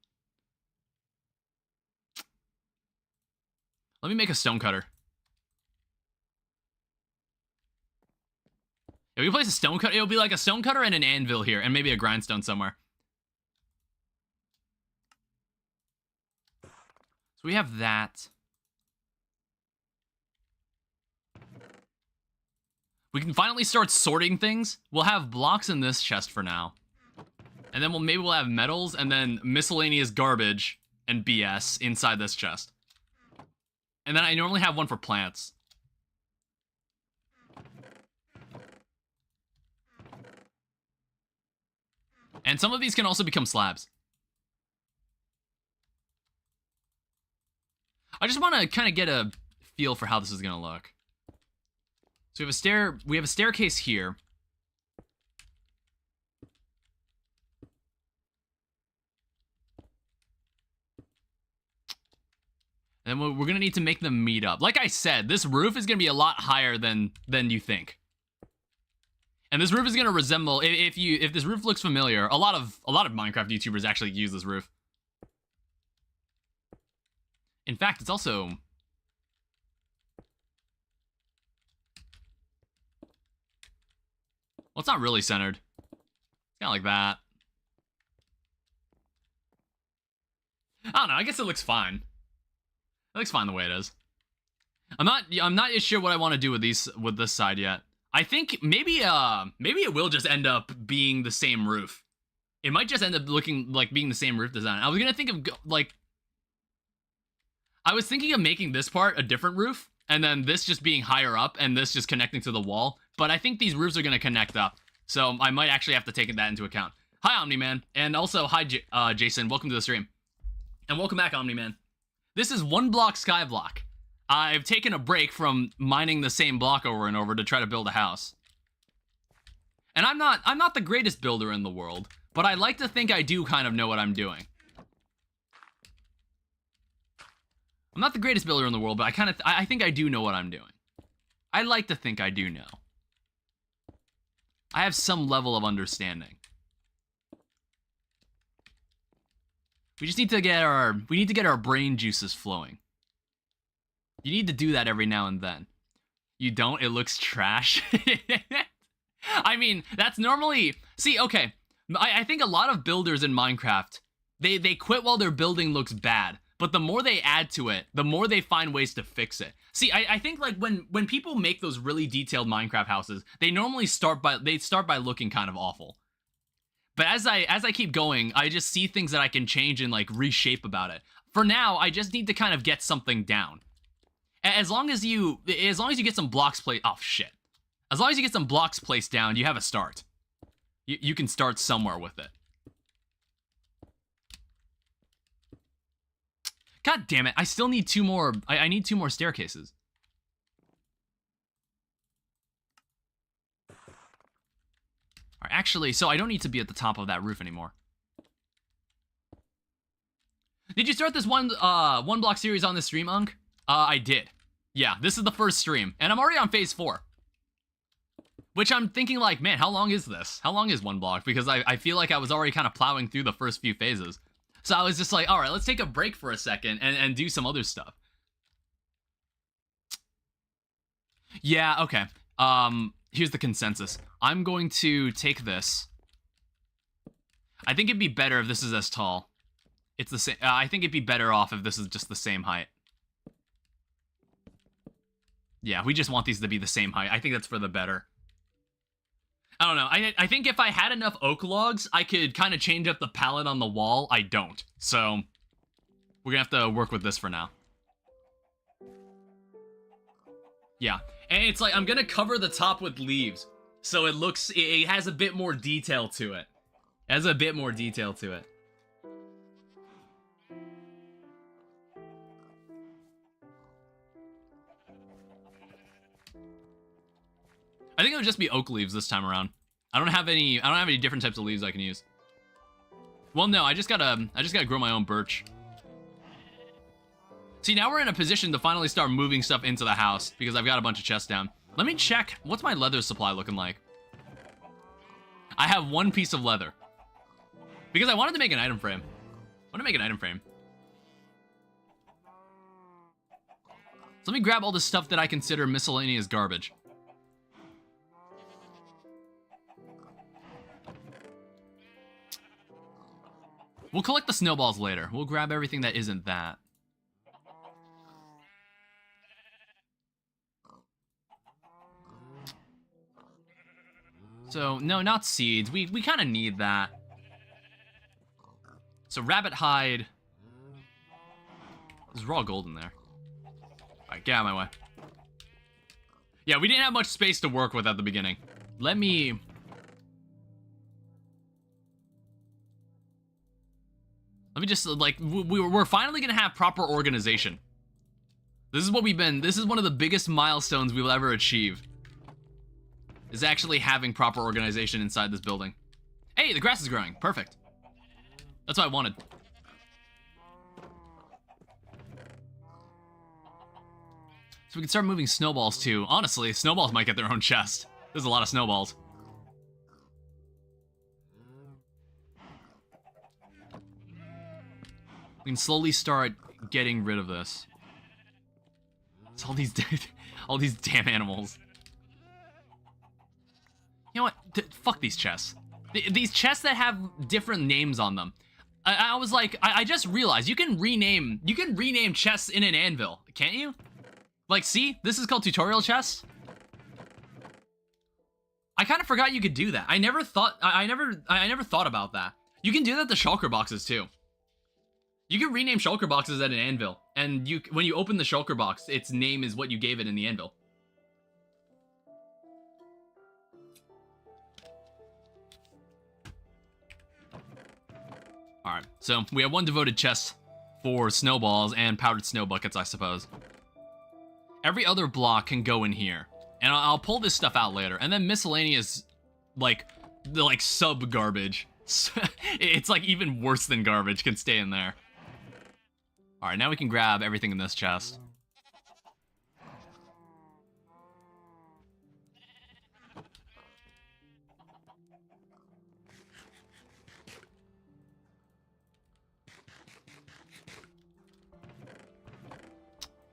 Let me make a stone cutter. If we place a stone cutter, it'll be like a stone cutter and an anvil here, and maybe a grindstone somewhere. So we have that. We can finally start sorting things. We'll have blocks in this chest for now. And then maybe we'll have metals and then miscellaneous garbage and BS inside this chest. And then I normally have one for plants. And some of these can also become slabs. I just want to kind of get a feel for how this is going to look. So we have a staircase here. And we're going to need to make them meet up. Like I said, this roof is going to be a lot higher than you think. And this roof is going to resemble, if this roof looks familiar, a lot of Minecraft YouTubers actually use this roof. In fact, it's also... Well, it's not really centered. It's kind of like that. I don't know. I guess it looks fine. It looks fine the way it is. I'm not sure what I want to do with this side yet. I think maybe it will just end up being the same roof. It might just end up looking like being the same roof design. I was gonna think of I was thinking of making this part a different roof, and then this just being higher up, and this just connecting to the wall. But I think these roofs are going to connect up, so I might actually have to take that into account. Hi, Omni-Man, and also hi, Jason. Welcome to the stream. And welcome back, Omni-Man. This is 1 block skyblock. I've taken a break from mining the same block over and over to try to build a house. And I'm not the greatest builder in the world, but I like to think I do kind of know what I'm doing. I'm not the greatest builder in the world, but I think I do know what I'm doing. I like to think I do know. I have some level of understanding. We just need to get our brain juices flowing. You need to do that every now and then. You don't? It looks trash. I mean, that's normally... See, okay. I think a lot of builders in Minecraft, they quit while their building looks bad. But the more they add to it, the more they find ways to fix it. See, I think like when people make those really detailed Minecraft houses, they normally start by looking kind of awful. But as I keep going, I just see things that I can change and like reshape about it. For now, I just need to kind of get something down. As long as you get some blocks placed, oh shit. As long as you get some blocks placed down, you have a start. You can start somewhere with it. God damn it, I still need 2 more, I need 2 more staircases. Alright, actually, so I don't need to be at the top of that roof anymore. Did you start this one block series on this stream, Unk? I did. Yeah, this is the first stream, and I'm already on phase 4. Which I'm thinking like, man, how long is this? How long is 1 block? Because I feel like I was already kind of plowing through the first few phases. So I was just like, all right, let's take a break for a second and do some other stuff. Yeah, okay. Here's the consensus. I'm going to take this. I think it'd be better if this is as tall. It's the same. I think it'd be better off if this is just the same height. Yeah, we just want these to be the same height. I think that's for the better. I don't know. I think if I had enough oak logs, I could kind of change up the palette on the wall. I don't. So, we're going to have to work with this for now. Yeah. And it's like, I'm going to cover the top with leaves. So it looks, it has a bit more detail to it. It has a bit more detail to it. I think it would just be oak leaves this time around. I don't have any different types of leaves I can use. Well, no, I just gotta grow my own birch. See, now we're in a position to finally start moving stuff into the house because I've got a bunch of chests down. Let me check. What's my leather supply looking like? I have 1 piece of leather. Because I wanted to make an item frame. I want to make an item frame. So let me grab all the stuff that I consider miscellaneous garbage. We'll collect the snowballs later. We'll grab everything that isn't that. So, no, not seeds. We kind of need that. So, rabbit hide. There's raw gold in there. Alright, get out of my way. Yeah, we didn't have much space to work with at the beginning. Let me just, like, we're finally gonna have proper organization. This is what this is one of the biggest milestones we'll ever achieve. Is actually having proper organization inside this building. Hey, the grass is growing. Perfect. That's what I wanted. So we can start moving snowballs too. Honestly, snowballs might get their own chest. There's a lot of snowballs. We can slowly start getting rid of this. It's all these damn animals. You know what? Fuck these chests. These chests that have different names on them. I was like, I just realized you can rename chests in an anvil, can't you? Like, see, this is called tutorial chests. I kind of forgot you could do that. I never thought about that. You can do that to shulker boxes too. You can rename shulker boxes at an anvil, and when you open the shulker box, its name is what you gave it in the anvil. Alright, so we have 1 devoted chest for snowballs and powdered snow buckets, I suppose. Every other block can go in here. And I'll pull this stuff out later. And then miscellaneous, like sub-garbage. It's like even worse than garbage can stay in there. Alright, now we can grab everything in this chest.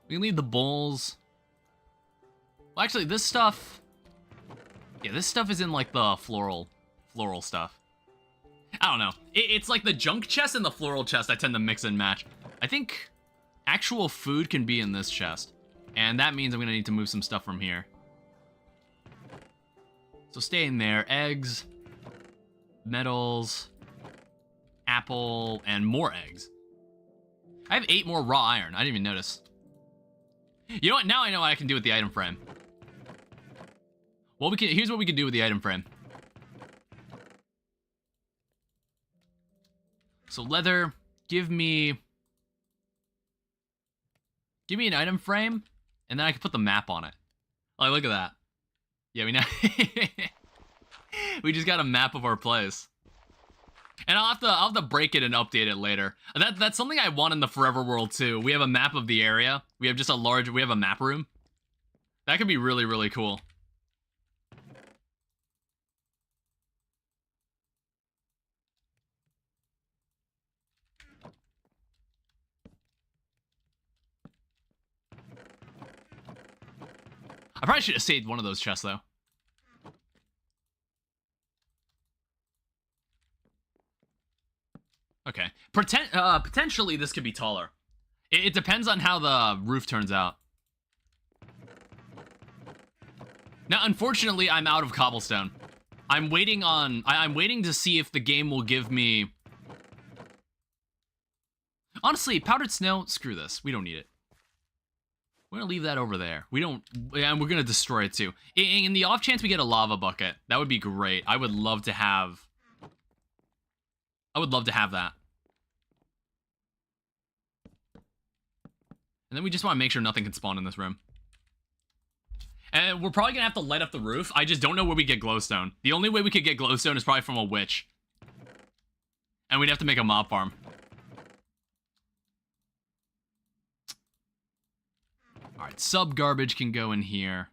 We can leave the bowls. Well, actually, this stuff... Yeah, this stuff is in, like, the floral stuff. I don't know. It's like the junk chest and the floral chest I tend to mix and match. I think actual food can be in this chest. And that means I'm gonna need to move some stuff from here. So stay in there. Eggs, metals, apple, and more eggs. I have 8 more raw iron. I didn't even notice. You know what? Now I know what I can do with the item frame. Well, here's what we can do with the item frame. So leather, give me an item frame, and then I can put the map on it. Like, look at that. Yeah, we now we just got a map of our place. And I'll have to break it and update it later. That's something I want in the Forever World too. We have a map of the area. We have just we have a map room. That could be really, really cool. I probably should have saved one of those chests though. Okay. Potentially, this could be taller. It depends on how the roof turns out. Now, unfortunately, I'm out of cobblestone. I'm waiting to see if the game will give me... Honestly, powdered snow, screw this. We don't need it. We're gonna leave that over there. And we're gonna destroy it too. In the off chance we get a lava bucket, that would be great. I would love to have that. And then we just want to make sure nothing can spawn in this room. And we're probably gonna have to light up the roof. I just don't know where we get glowstone. The only way we could get glowstone is probably from a witch. And we'd have to make a mob farm. Alright, sub-garbage can go in here.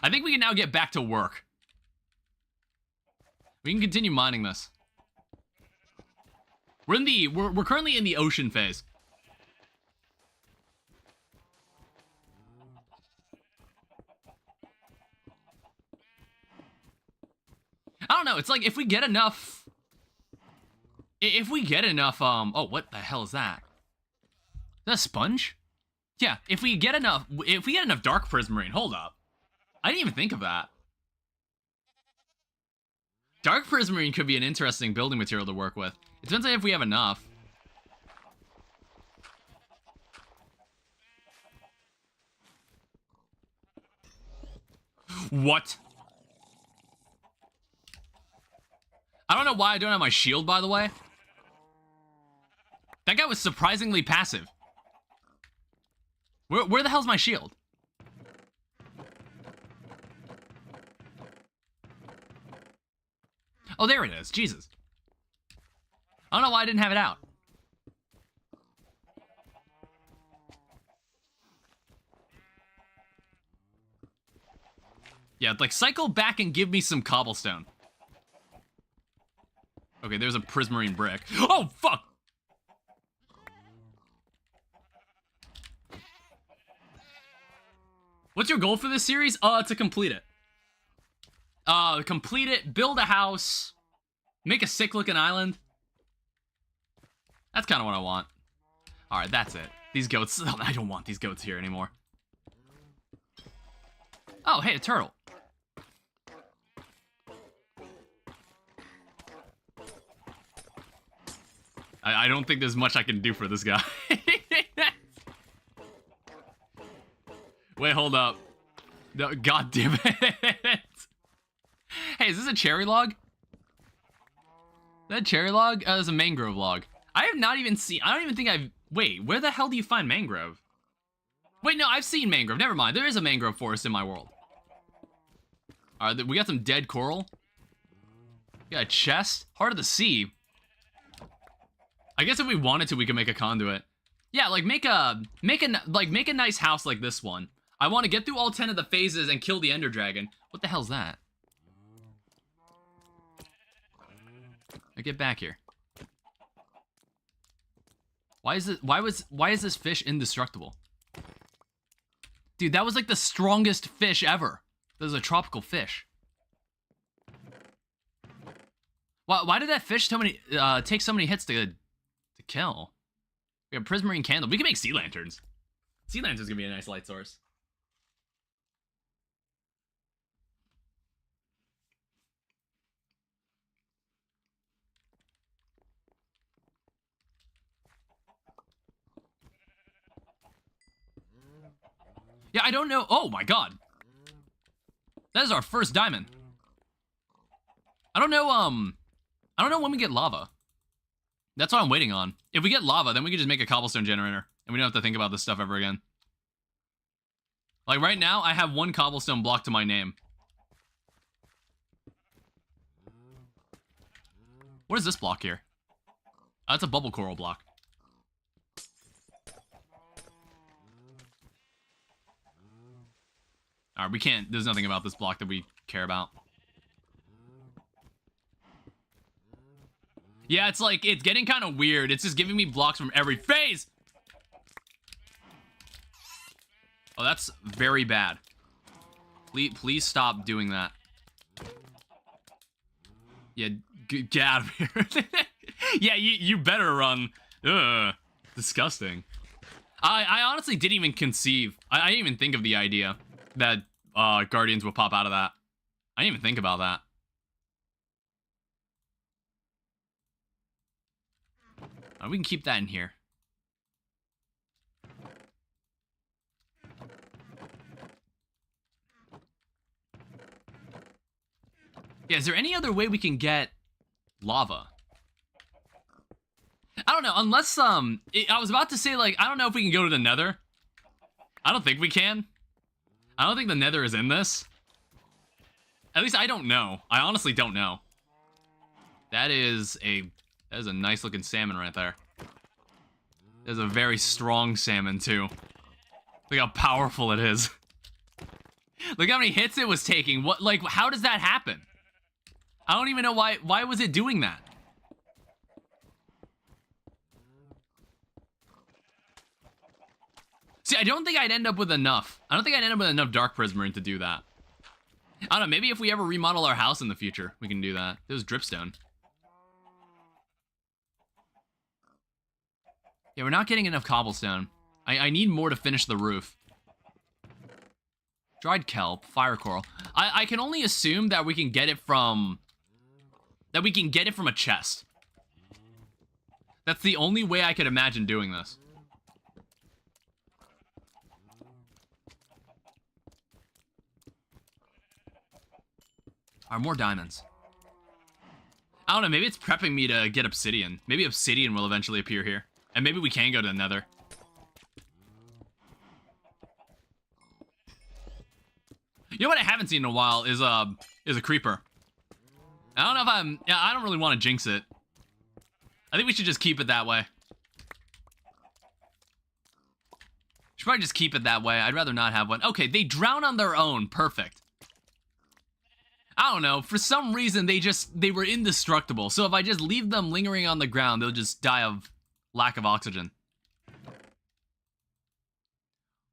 I think we can now get back to work. We can continue mining this. We're currently in the ocean phase. I don't know, it's like if we get enough... oh, what the hell is that? Is that a sponge? Yeah, if we get enough dark prismarine, hold up. I didn't even think of that. Dark prismarine could be an interesting building material to work with. It depends on if we have enough. What? I don't know why I don't have my shield, by the way. That guy was surprisingly passive. Where the hell's my shield? Oh, there it is. Jesus. I don't know why I didn't have it out. Yeah, like, cycle back and give me some cobblestone. Okay, there's a prismarine brick. Oh, fuck! What's your goal for this series? To complete it. Complete it, build a house, make a sick-looking island. That's kind of what I want. Alright, that's it. These goats, I don't want these goats here anymore. Oh, hey, a turtle. I don't think there's much I can do for this guy. Wait, hold up. No, God damn it. Hey, is this a cherry log? Is that a cherry log? That's a mangrove log. I have not even seen... I don't even think I've... Wait, where the hell do you find mangrove? Wait, no, I've seen mangrove. Never mind. There is a mangrove forest in my world. Alright, we got some dead coral. We got a chest. Heart of the sea. I guess if we wanted to, we could make a conduit. Yeah, like make a nice house like this one. I want to get through all 10 of the phases and kill the Ender Dragon. What the hell's that? Now get back here. Why is this fish indestructible? Dude, that was like the strongest fish ever. That was a tropical fish. Why did that fish take so many hits to kill? We have prismarine candle. We can make sea lanterns. Sea lanterns gonna be a nice light source. Yeah, I don't know. Oh my god. That is our first diamond. I don't know when we get lava. That's what I'm waiting on. If we get lava, then we can just make a cobblestone generator. And we don't have to think about this stuff ever again. Like right now, I have 1 cobblestone block to my name. What is this block here? Oh, that's a bubble coral block. Alright, we can't... There's nothing about this block that we care about. Yeah, it's like... It's getting kind of weird. It's just giving me blocks from every phase! Oh, that's very bad. Please stop doing that. Yeah, get out of here. Yeah, you better run. Ugh, disgusting. I honestly didn't even conceive. I didn't even think of the idea that guardians would pop out of that. I didn't even think about that. We can keep that in here. Yeah, is there any other way we can get lava? I don't know, unless, I was about to say, like, I don't know if we can go to the nether. I don't think we can. I don't think the nether is in this. At least I don't know. I honestly don't know. That is a nice looking salmon right there. There's a very strong salmon, too. Look how powerful it is. Look how many hits it was taking. What, like, how does that happen? I don't even know why was it doing that? See, I don't think I'd end up with enough. I don't think I'd end up with enough dark prismarine to do that. I don't know, maybe if we ever remodel our house in the future, we can do that. There's dripstone. Yeah, we're not getting enough cobblestone. I need more to finish the roof. Dried kelp, fire coral. I can only assume that we can get it from... that we can get it from a chest. That's the only way I could imagine doing this. Are more diamonds. I don't know, maybe it's prepping me to get obsidian. Maybe obsidian will eventually appear here. And maybe we can go to the nether. You know what I haven't seen in a while is a creeper. I don't know if I don't really want to jinx it. I think we should just keep it that way. Should probably just keep it that way. I'd rather not have one. Okay, they drown on their own. Perfect. I don't know, for some reason they were indestructible, so if I just leave them lingering on the ground, they'll just die of lack of oxygen.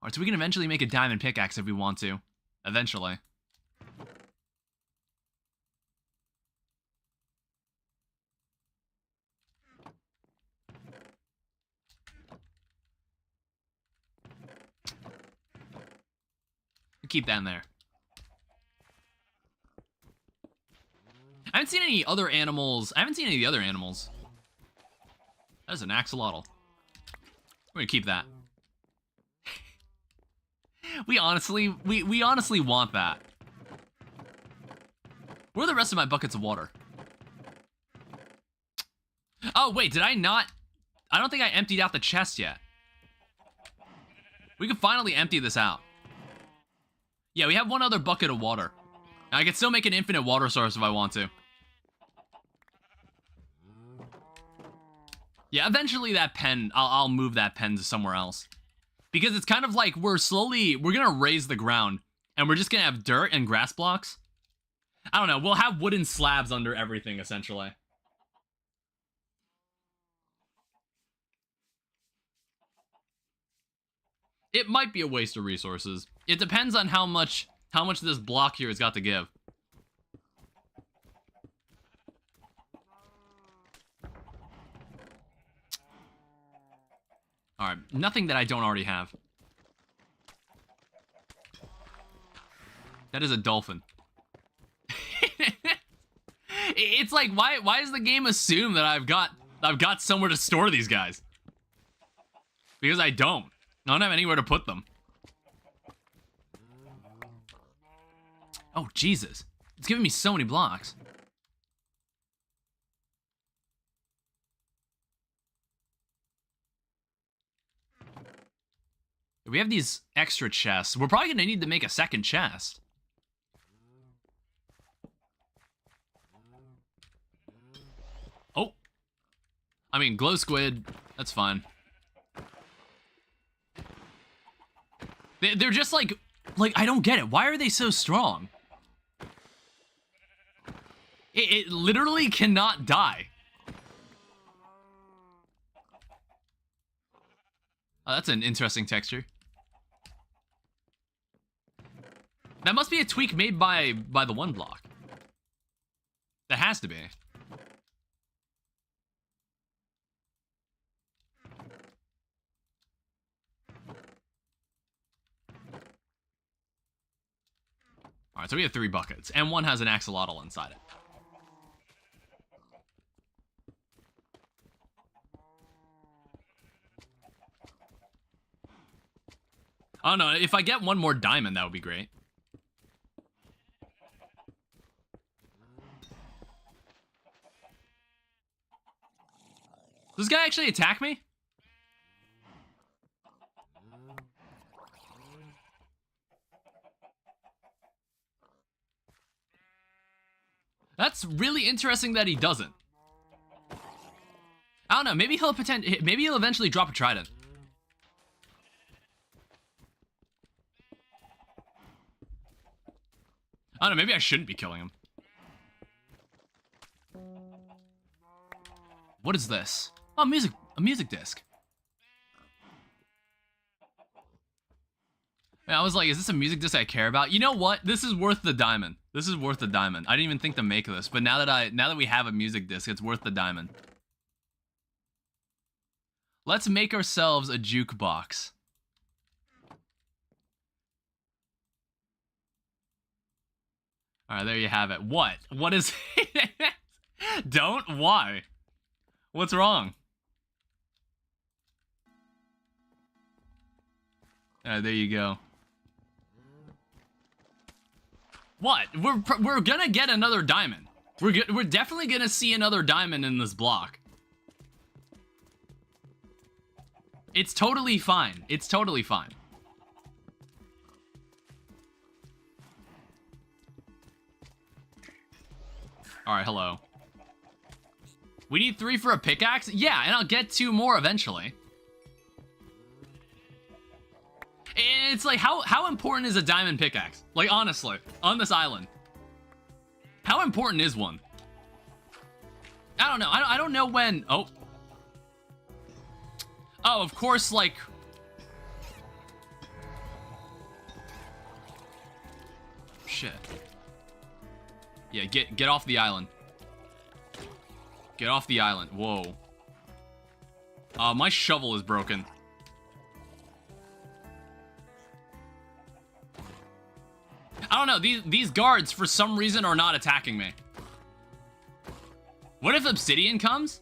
Alright, so we can eventually make a diamond pickaxe if we want to. Eventually. Keep that in there. I haven't seen any other animals. I haven't seen any of the other animals. That is an axolotl. We're gonna keep that. we honestly want that. Where are the rest of my buckets of water? Oh, wait, did I not? I don't think I emptied out the chest yet. We can finally empty this out. Yeah, we have one other bucket of water. I can still make an infinite water source if I want to. Yeah, eventually that pen, I'll move that pen to somewhere else. Because it's kind of like we're gonna raise the ground. And we're just gonna have dirt and grass blocks. I don't know, we'll have wooden slabs under everything, essentially. It might be a waste of resources. It depends on how much this block here has got to give. Alright, nothing that I don't already have. That is a dolphin. It's like, why does the game assume that I've got somewhere to store these guys? Because I don't. I don't have anywhere to put them. Oh, Jesus. It's giving me so many blocks. We have these extra chests. We're probably going to need to make a second chest. Oh. I mean, glow squid. That's fine. They're just like, I don't get it. Why are they so strong? It literally cannot die. Oh, that's an interesting texture. That must be a tweak made by the one block. That has to be. Alright, so we have 3 buckets, and one has an axolotl inside it. Oh no, if I get one more diamond, that would be great. Does this guy actually attack me? That's really interesting that he doesn't. I don't know, maybe he'll eventually drop a trident. I don't know, maybe I shouldn't be killing him. What is this? Oh, a music disc. And I was like, is this a music disc I care about? You know what? This is worth the diamond. This is worth the diamond. I didn't even think to make this, but now that we have a music disc, it's worth the diamond. Let's make ourselves a jukebox. Alright, there you have it. What? What is it? Don't? Why? What's wrong? There you go. What? We're gonna get another diamond. We're definitely gonna see another diamond in this block. It's totally fine. It's totally fine. Alright, hello. We need 3 for a pickaxe? Yeah, and I'll get 2 more eventually. It's like, how important is a diamond pickaxe? Like, honestly, on this island. How important is one? I don't know. I don't know when... Oh. Oh, of course, like... Shit. Yeah, get off the island. Get off the island. Whoa. My shovel is broken. I don't know, these guards, for some reason, are not attacking me. What if obsidian comes?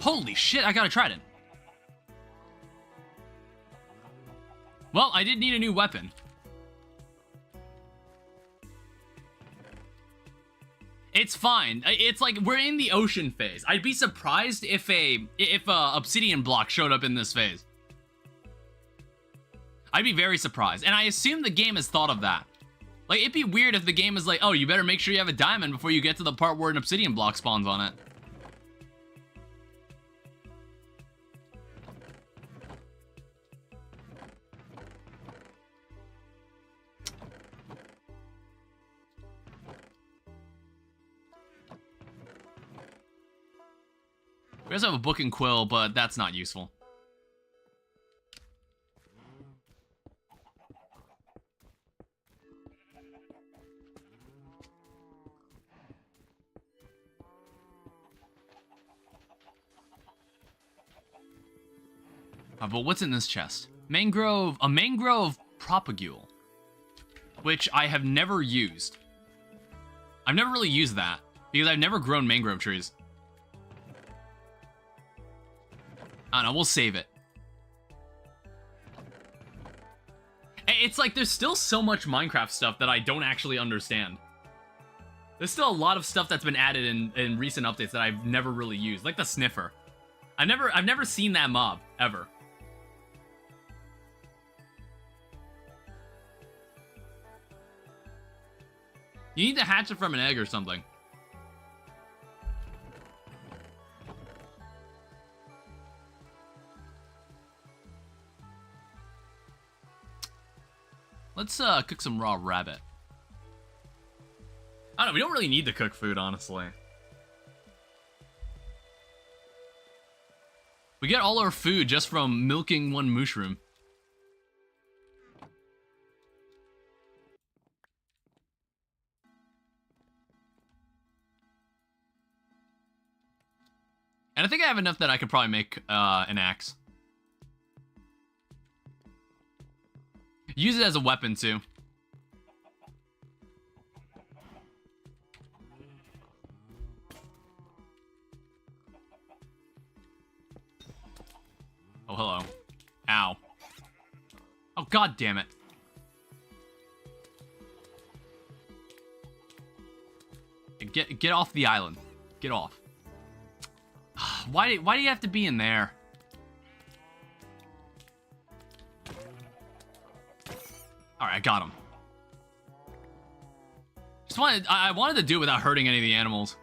Holy shit, I got a trident. Well, I did need a new weapon. It's fine. It's like, we're in the ocean phase. I'd be surprised if a obsidian block showed up in this phase. I'd be very surprised. And I assume the game has thought of that. Like, it'd be weird if the game is like, oh, you better make sure you have a diamond before you get to the part where an obsidian block spawns on it. We also have a book and quill, but that's not useful. But what's in this chest? A mangrove propagule, which I have never used. I've never really used that, because I've never grown mangrove trees. I don't know, we'll save it. It's like, there's still so much Minecraft stuff that I don't actually understand. There's still a lot of stuff that's been added in recent updates that I've never really used, like the sniffer. I've never seen that mob, ever. You need to hatch it from an egg or something. Let's cook some raw rabbit. I don't know, we don't really need to cook food, honestly. We get all our food just from milking one mushroom. And I think I have enough that I could probably make an axe. Use it as a weapon, too. Oh, hello. Ow. Oh, god damn it. Get off the island. Get off. Why do you have to be in there? Alright, I got him. I wanted to do it without hurting any of the animals.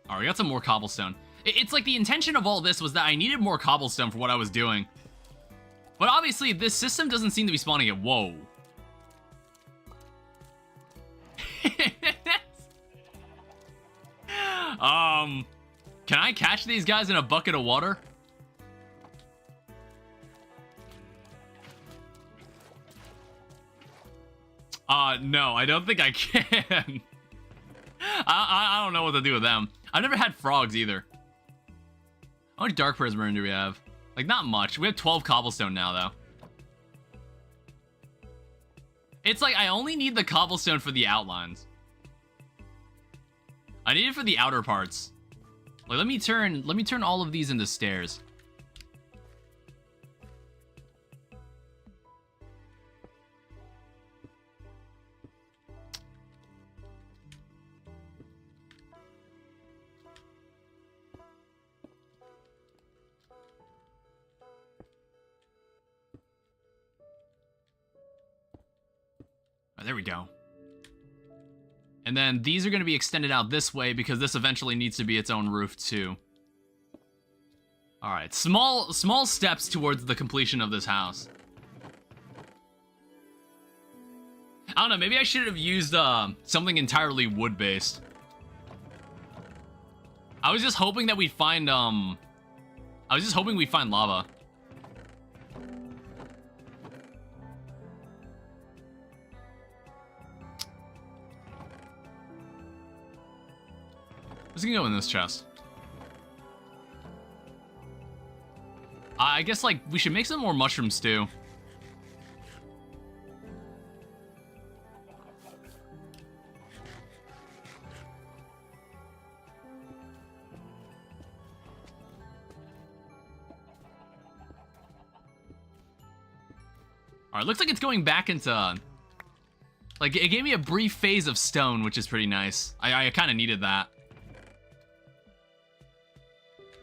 Alright, we got some more cobblestone. It's like the intention of all this was that I needed more cobblestone for what I was doing. But obviously, this system doesn't seem to be spawning it. Whoa. Can I catch these guys in a bucket of water? No, I don't think I can. I don't know what to do with them. I've never had frogs either. How much dark prismarine do we have? Like, not much. We have 12 cobblestone now, though. It's like, I only need the cobblestone for the outlines. I need it for the outer parts. Like, let me turn all of these into stairs. Oh, there we go. And then these are going to be extended out this way because this eventually needs to be its own roof too. All right, small steps towards the completion of this house. I don't know, maybe I should have used something entirely wood-based. I was just hoping that we'd find we'd find lava. What's gonna go in this chest? I guess, like, we should make some more mushroom stew. Alright, looks like it's going back into... Like, it gave me a brief phase of stone, which is pretty nice. I kind of needed that.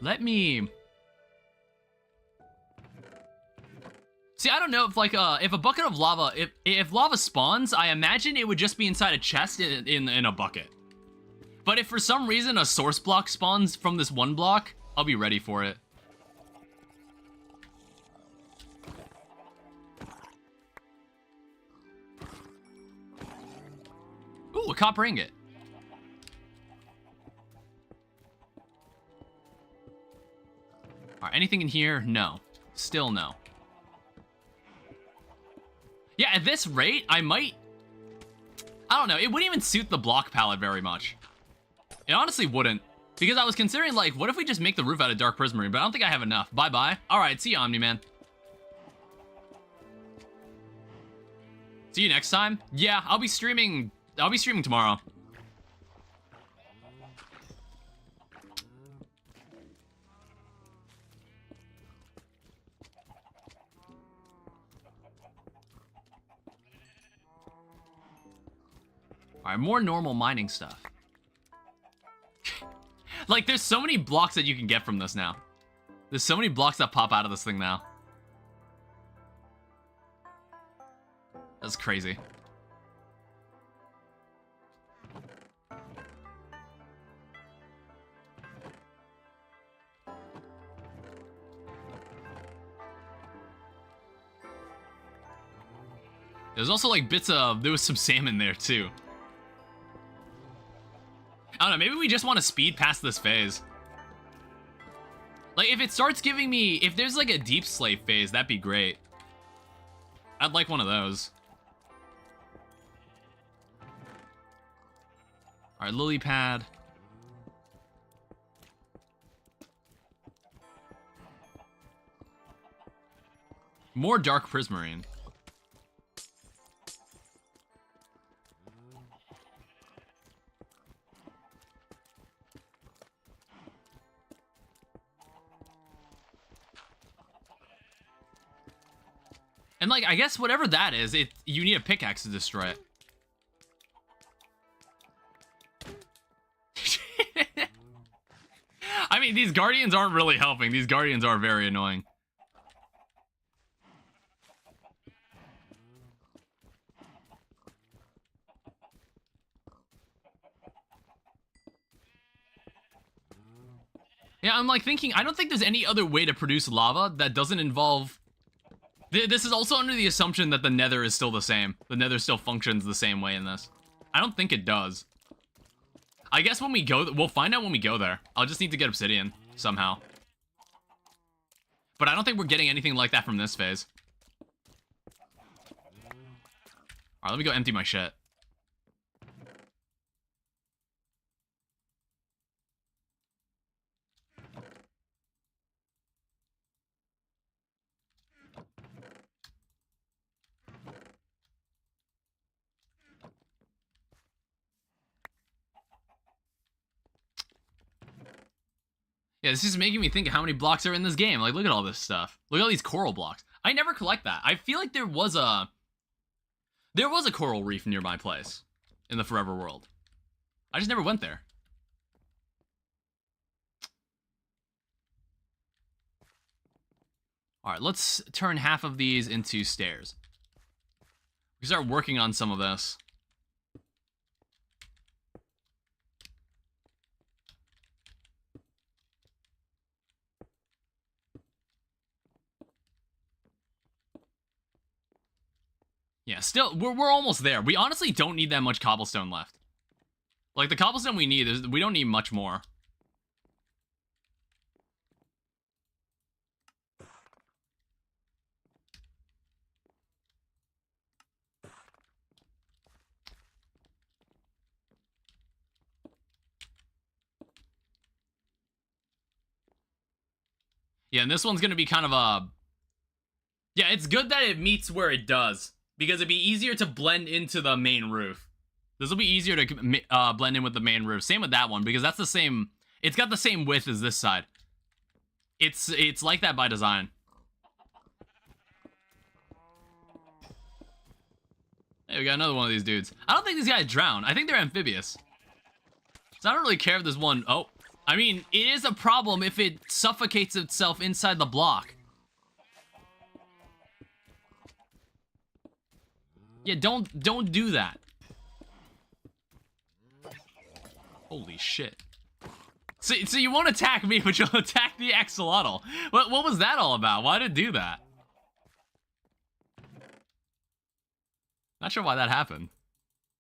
Let me... See, I don't know if, like, if a bucket of lava... If lava spawns, I imagine it would just be inside a chest in a bucket. But if for some reason a source block spawns from this one block, I'll be ready for it. Ooh, a copper ingot. Alright, anything in here? No. Still no. Yeah, at this rate, I might... I don't know, it wouldn't even suit the block palette very much. It honestly wouldn't. Because I was considering, like, what if we just make the roof out of dark prismarine? But I don't think I have enough. Bye-bye. Alright, see you, Omni-Man. See you next time. Yeah, I'll be streaming tomorrow. Alright, more normal mining stuff. Like, there's so many blocks that you can get from this now. There's so many blocks that pop out of this thing now. That's crazy. There's also, like, bits of... There was some salmon there, too. I don't know, maybe we just want to speed past this phase. Like, if it starts giving me... If there's, like, a deep slave phase, that'd be great. I'd like one of those. Alright, lily pad. More dark prismarine. And like, I guess whatever that is, you need a pickaxe to destroy it. I mean, these guardians aren't really helping. These guardians are very annoying. Yeah, I'm like thinking, I don't think there's any other way to produce lava that doesn't involve... This is also under the assumption that the nether is still the same. The nether still functions the same way in this. I don't think it does. I guess when we go, we'll find out when we go there. I'll just need to get obsidian somehow. But I don't think we're getting anything like that from this phase. Alright, let me go empty my shit. Yeah, this is making me think of how many blocks are in this game. Like, look at all this stuff. Look at all these coral blocks. I never collect that. I feel like there was a coral reef near my place in the Forever World. I just never went there. All right, let's turn half of these into stairs. We start working on some of this. Yeah, still, we're almost there. We honestly don't need that much cobblestone left. Like, the cobblestone we need, we don't need much more. Yeah, and this one's gonna be kind of a... Yeah, it's good that it meets where it does. Because it'd be easier to blend into the main roof. This will be easier to blend in with the main roof. Same with that one, because that's the same... It's got the same width as this side. It's like that by design. Hey, we got another one of these dudes. I don't think these guys drown. I think they're amphibious. So I don't really care if there's one... Oh, I mean, it is a problem if it suffocates itself inside the block. Yeah, don't do that. Holy shit. So you won't attack me, but you'll attack the axolotl. What was that all about? Why did it do that? Not sure why that happened.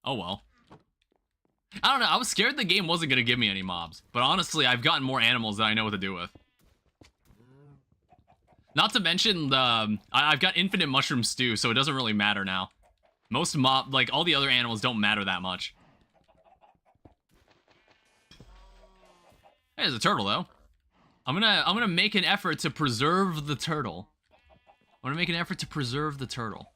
Oh well. I don't know, I was scared the game wasn't gonna give me any mobs. But honestly, I've gotten more animals than I know what to do with. Not to mention, I've got infinite mushroom stew, so it doesn't really matter now. Most like, all the other animals don't matter that much. Hey, there's a turtle, though. I'm gonna make an effort to preserve the turtle. I'm gonna make an effort to preserve the turtle.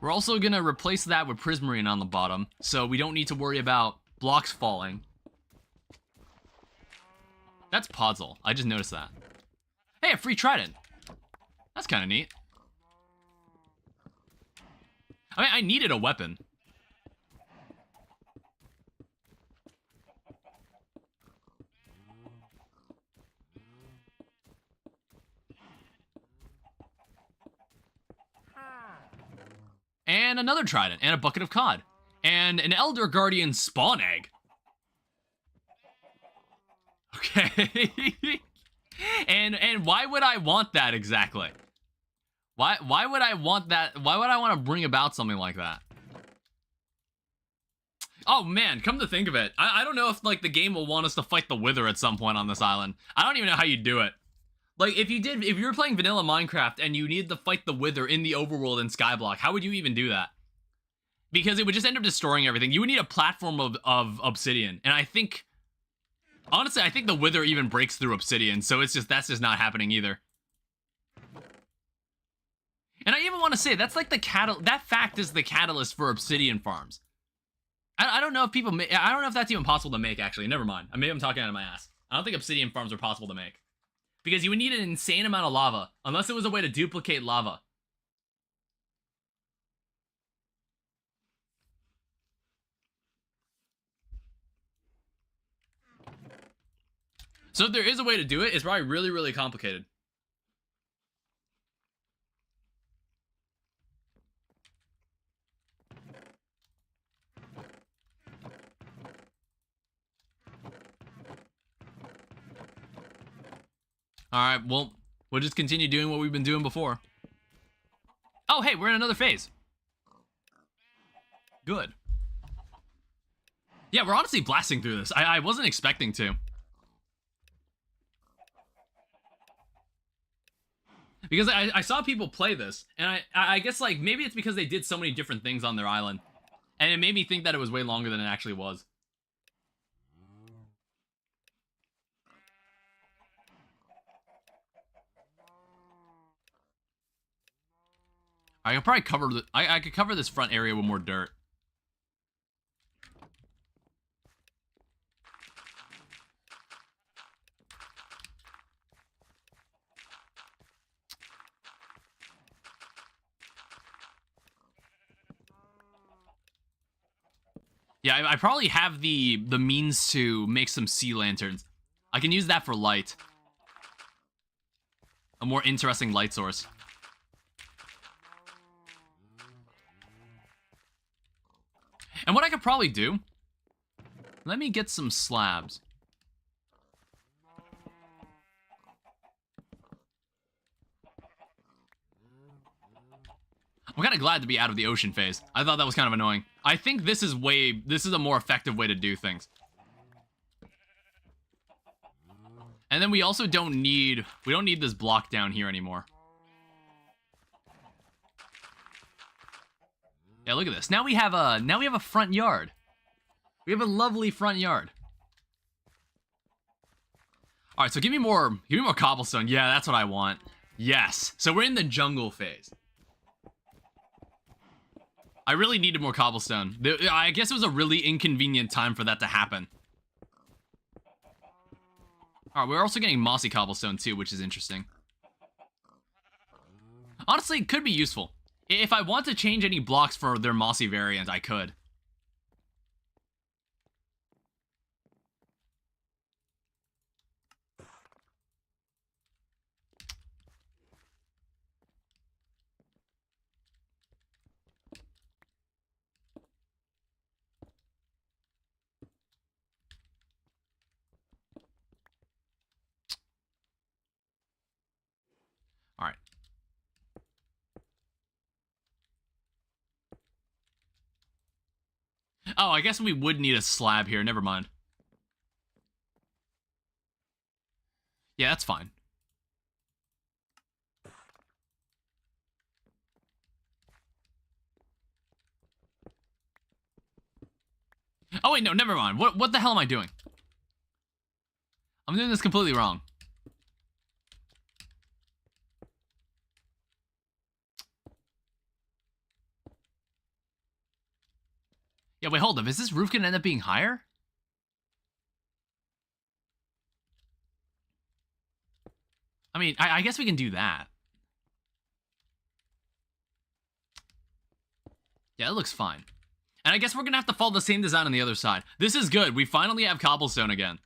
We're also gonna replace that with prismarine on the bottom, so we don't need to worry about blocks falling. That's Podzol. I just noticed that. Hey, a free trident. That's kind of neat. I mean, I needed a weapon. And another trident, and a bucket of cod. And an Elder Guardian spawn egg. Okay. and why would I want that exactly? Why would I want that? Why would I want to bring about something like that? Oh man, come to think of it, I don't know if like the game will want us to fight the Wither at some point on this island. I don't even know how you do it. Like if you were playing vanilla Minecraft and you needed to fight the Wither in the overworld in Skyblock, how would you even do that? Because it would just end up destroying everything. You would need a platform of obsidian. And I think, honestly, I think the wither even breaks through obsidian. So it's just, that's just not happening either. And I even want to say, that's like that fact is the catalyst for obsidian farms. I don't know if people I don't know if that's even possible to make, actually. Never mind. Maybe I'm talking out of my ass. I don't think obsidian farms are possible to make. Because you would need an insane amount of lava. Unless it was a way to duplicate lava. So if there is a way to do it, it's probably really, really complicated. Alright, well, we'll just continue doing what we've been doing before. Oh, hey, we're in another phase. Good. Yeah, we're honestly blasting through this. I wasn't expecting to. Because I saw people play this, and I guess, like, maybe it's because they did so many different things on their island. And it made me think that it was way longer than it actually was. I could probably cover I could cover this front area with more dirt. Yeah, I probably have the means to make some sea lanterns. I can use that for light. A more interesting light source. And what I could probably do, let me get some slabs. I'm kind of glad to be out of the ocean phase. I thought that was kind of annoying. I think this is a more effective way to do things. And then we also don't need this block down here anymore. Yeah, look at this. Now we have a front yard. We have a lovely front yard. All right, so give me more cobblestone. Yeah, that's what I want. Yes. So we're in the jungle phase. I really needed more cobblestone. I guess it was a really inconvenient time for that to happen. All right, we're also getting mossy cobblestone too, which is interesting. Honestly, it could be useful. If I want to change any blocks for their mossy variant, I could. All right. Oh, I guess we would need a slab here. Never mind. Yeah, that's fine. Oh, wait, no, never mind. What the hell am I doing? I'm doing this completely wrong. Yeah, wait, hold up. Is this roof gonna end up being higher? I mean, I guess we can do that. Yeah, it looks fine. And I guess we're gonna have to follow the same design on the other side. This is good. We finally have cobblestone again.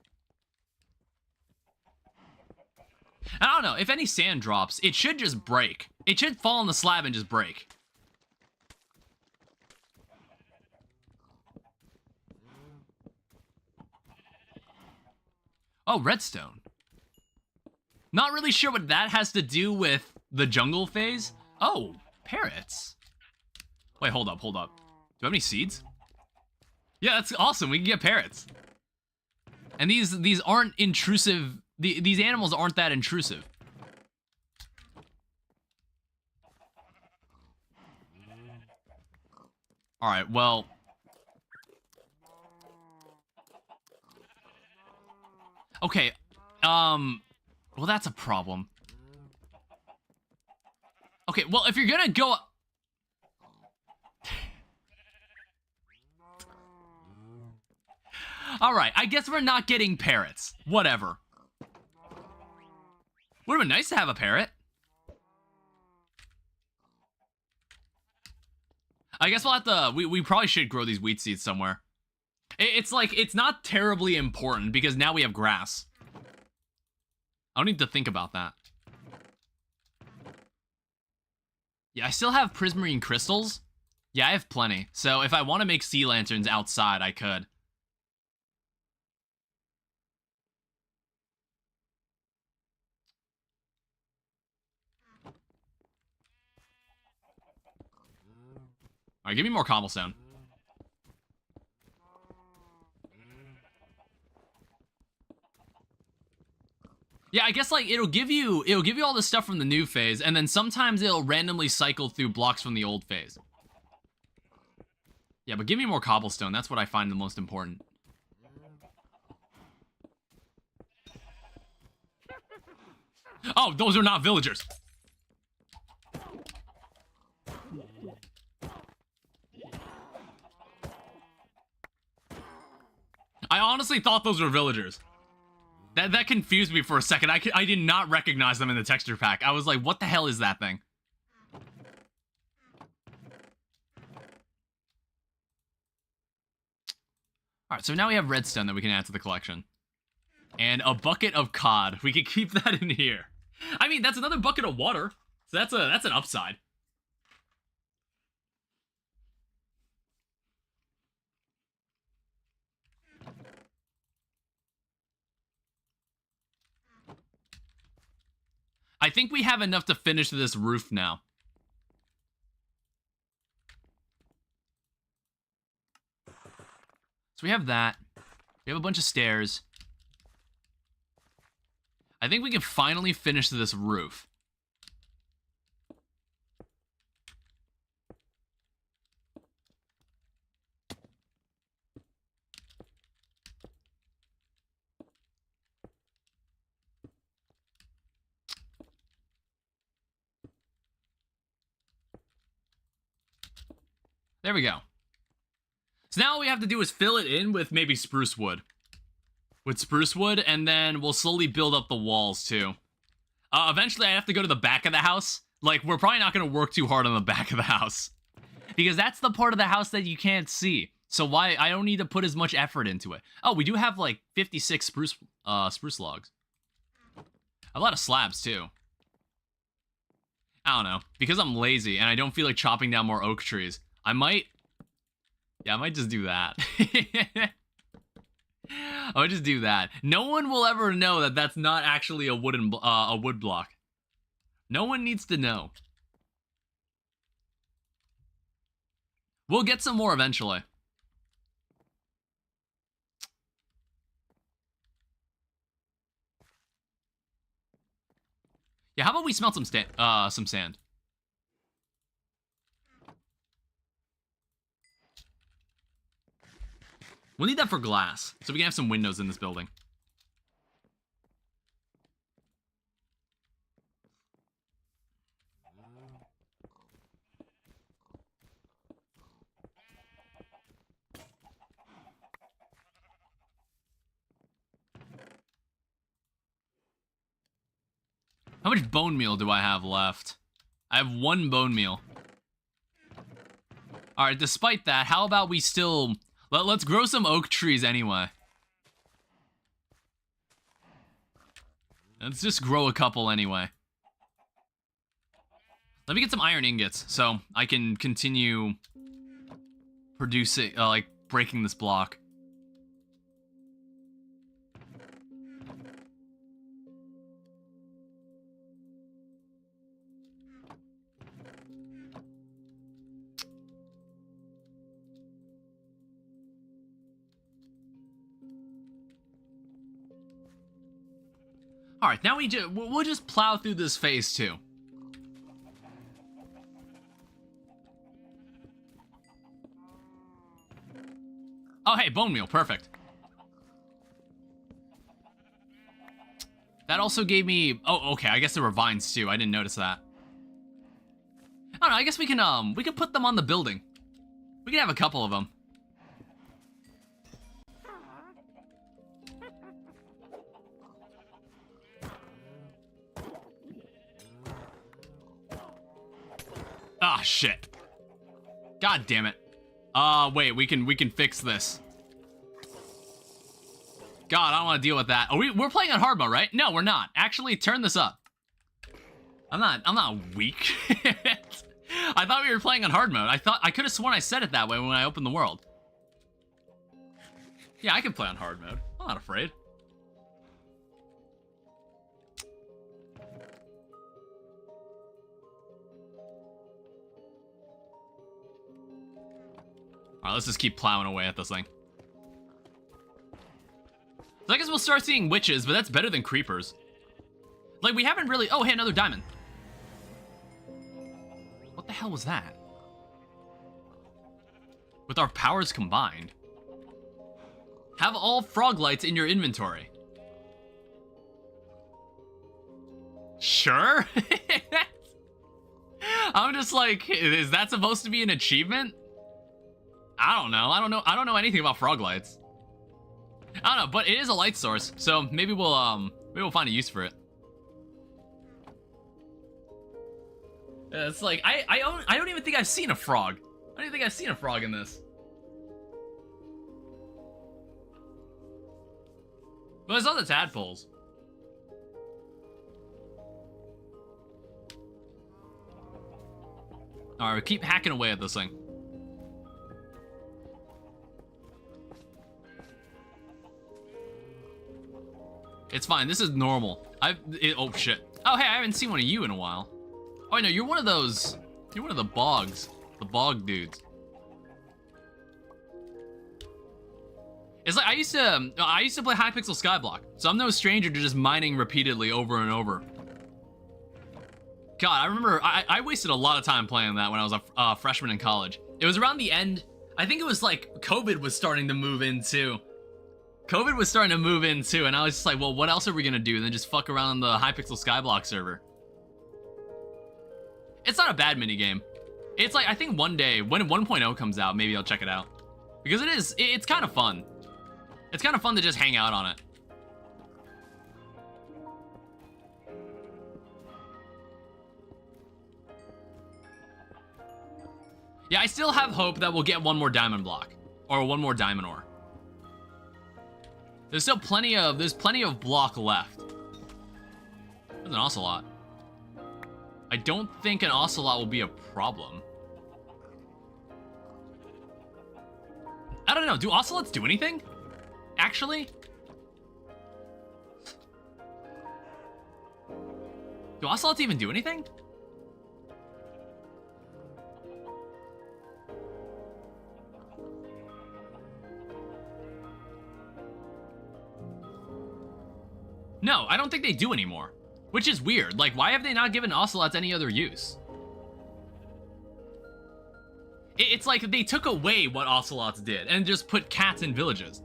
I don't know. If any sand drops, it should just break. It should fall on the slab and just break. Oh, redstone. Not really sure what that has to do with the jungle phase. Oh, parrots. Wait, hold up. Do I have any seeds? Yeah, that's awesome. We can get parrots. And these aren't intrusive. These animals aren't that intrusive. Alright, well... Okay, well, that's a problem. Okay, well, if you're gonna go... Alright, I guess we're not getting parrots. Whatever. Would've been nice to have a parrot. I guess we'll have to... We probably should grow these wheat seeds somewhere. It's like, it's not terribly important because now we have grass. I don't need to think about that. Yeah, I still have prismarine crystals. Yeah, I have plenty. So if I want to make sea lanterns outside, I could. Alright, give me more cobblestone. Yeah, I guess, like, it'll give you all the stuff from the new phase, and then sometimes it'll randomly cycle through blocks from the old phase. Yeah, but give me more cobblestone. That's what I find the most important. Oh, those are not villagers. I honestly thought those were villagers. That confused me for a second. I did not recognize them in the texture pack. I was like, what the hell is that thing? Alright, so now we have redstone that we can add to the collection. And a bucket of cod. We could keep that in here. I mean, that's another bucket of water. So that's an upside. I think we have enough to finish this roof now. So we have that. We have a bunch of stairs. I think we can finally finish this roof. There we go. So now all we have to do is fill it in with maybe spruce wood. With spruce wood, and then we'll slowly build up the walls, too. Eventually, I have to go to the back of the house. Like, we're probably not going to work too hard on the back of the house. Because that's the part of the house that you can't see. So why I don't need to put as much effort into it. Oh, we do have, like, 56 spruce logs. A lot of slabs, too. I don't know. Because I'm lazy, and I don't feel like chopping down more oak trees. I might just do that. I might just do that. No one will ever know that that's not actually a wood block. No one needs to know. We'll get some more eventually. Yeah, how about we smelt some sand? We'll need that for glass, so we can have some windows in this building. How much bone meal do I have left? I have 1 bone meal. Alright, despite that, how about we still... Let's grow some oak trees anyway. Let's just grow a couple anyway. Let me get some iron ingots so I can continue producing, like, breaking this block. Alright, now we'll just plow through this phase too. Oh, hey, bone meal. Perfect. That also gave me... Oh, okay. I guess there were vines, too. I didn't notice that. I don't know. I guess we can put them on the building. We can have a couple of them. Ah, shit. God damn it. Wait, we can fix this. God, I don't want to deal with that. Oh, we're playing on hard mode, right? No, we're not. Actually, turn this up. I'm not weak. I thought we were playing on hard mode. I could have sworn I said it that way when I opened the world. Yeah, I can play on hard mode. I'm not afraid. Alright, let's just keep plowing away at this thing. So I guess we'll start seeing witches, but that's better than creepers. Like, we haven't really... Oh, hey, another diamond. What the hell was that? With our powers combined. Have all frog lights in your inventory. Sure? I'm just like, is that supposed to be an achievement? I don't know. I don't know anything about frog lights. I don't know, but it is a light source, so maybe we'll find a use for it. It's like I don't even think I've seen a frog. I don't even think I've seen a frog in this. But I saw the tadpoles. Alright, we keep hacking away at this thing. It's fine. This is normal. Oh shit. Oh hey, I haven't seen one of you in a while. Oh I know you're one of those. You're one of the bogs, the bog dudes. It's like I used to play hypixel skyblock, so I'm no stranger to just mining repeatedly over and over. God, I remember I wasted a lot of time playing that when I was a freshman in college. It was around the end. I think it was like COVID was starting to move in too. COVID was starting to move in too, and I was just like, well, what else are we gonna do? And then just fuck around on the hypixel skyblock server. It's not a bad minigame. It's like, I think one day, when 1.0 comes out, maybe I'll check it out. Because it's kind of fun. It's kind of fun to just hang out on it. Yeah, I still have hope that we'll get one more diamond block. Or one more diamond ore. There's still plenty of block left. There's an ocelot. I don't think an ocelot will be a problem. I don't know, do ocelots do anything? Actually? Do ocelots even do anything? No, I don't think they do anymore. Which is weird. Like, why have they not given ocelots any other use? It's like they took away what ocelots did and just put cats in villages.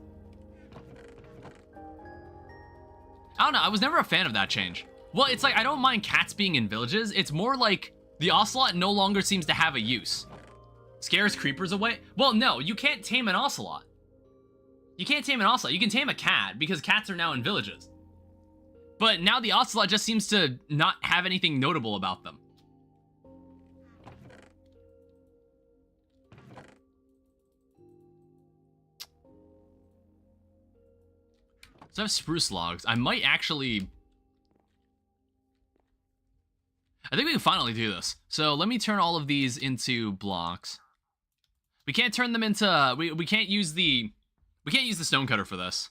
I don't know, I was never a fan of that change. Well, it's like, I don't mind cats being in villages. It's more like the ocelot no longer seems to have a use. Scares creepers away? Well, no, you can't tame an ocelot. You can't tame an ocelot. You can tame a cat because cats are now in villages. But now the ocelot just seems to not have anything notable about them. So I have spruce logs. I might actually... I think we can finally do this. So let me turn all of these into blocks. We can't turn them into... We can't use the... We can't use the stonecutter for this.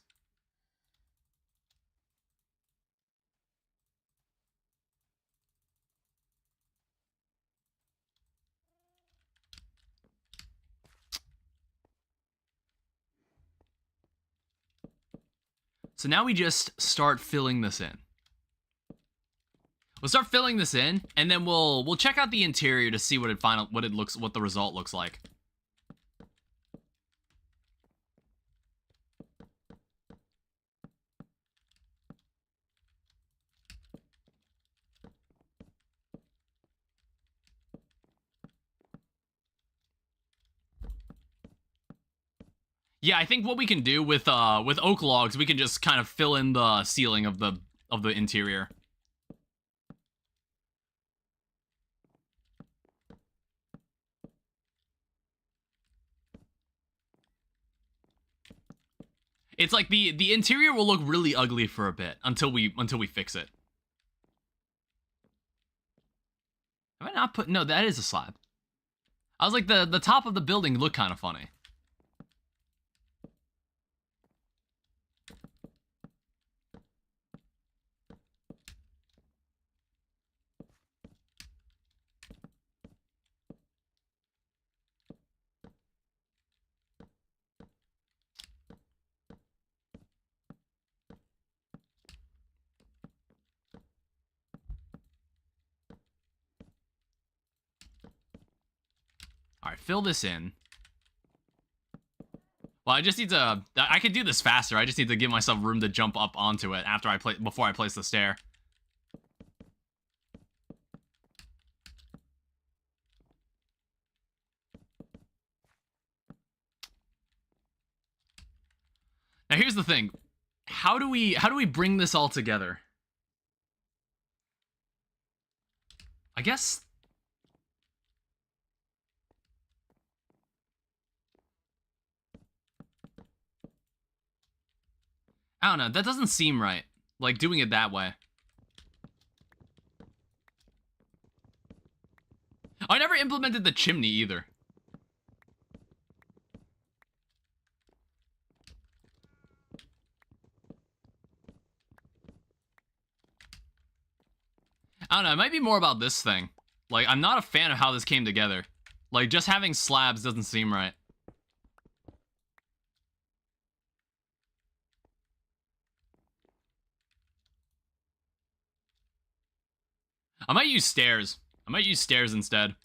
So now we just start filling this in. We'll start filling this in, and then we'll check out the interior to see what the result looks like. Yeah, I think what we can do with oak logs, we can just kind of fill in the ceiling of the interior. It's like the interior will look really ugly for a bit until we fix it. Have I not put? No, that is a slab. I was like, the top of the building looked kind of funny. All right, fill this in. Well, I just need to... I could do this faster. I just need to give myself room to jump up onto it before I place the stair. Now, here's the thing. How do we bring this all together? I guess... I don't know, that doesn't seem right. Like, doing it that way. I never implemented the chimney, either. I don't know, it might be more about this thing. Like, I'm not a fan of how this came together. Like, just having slabs doesn't seem right. I might use stairs. I might use stairs instead.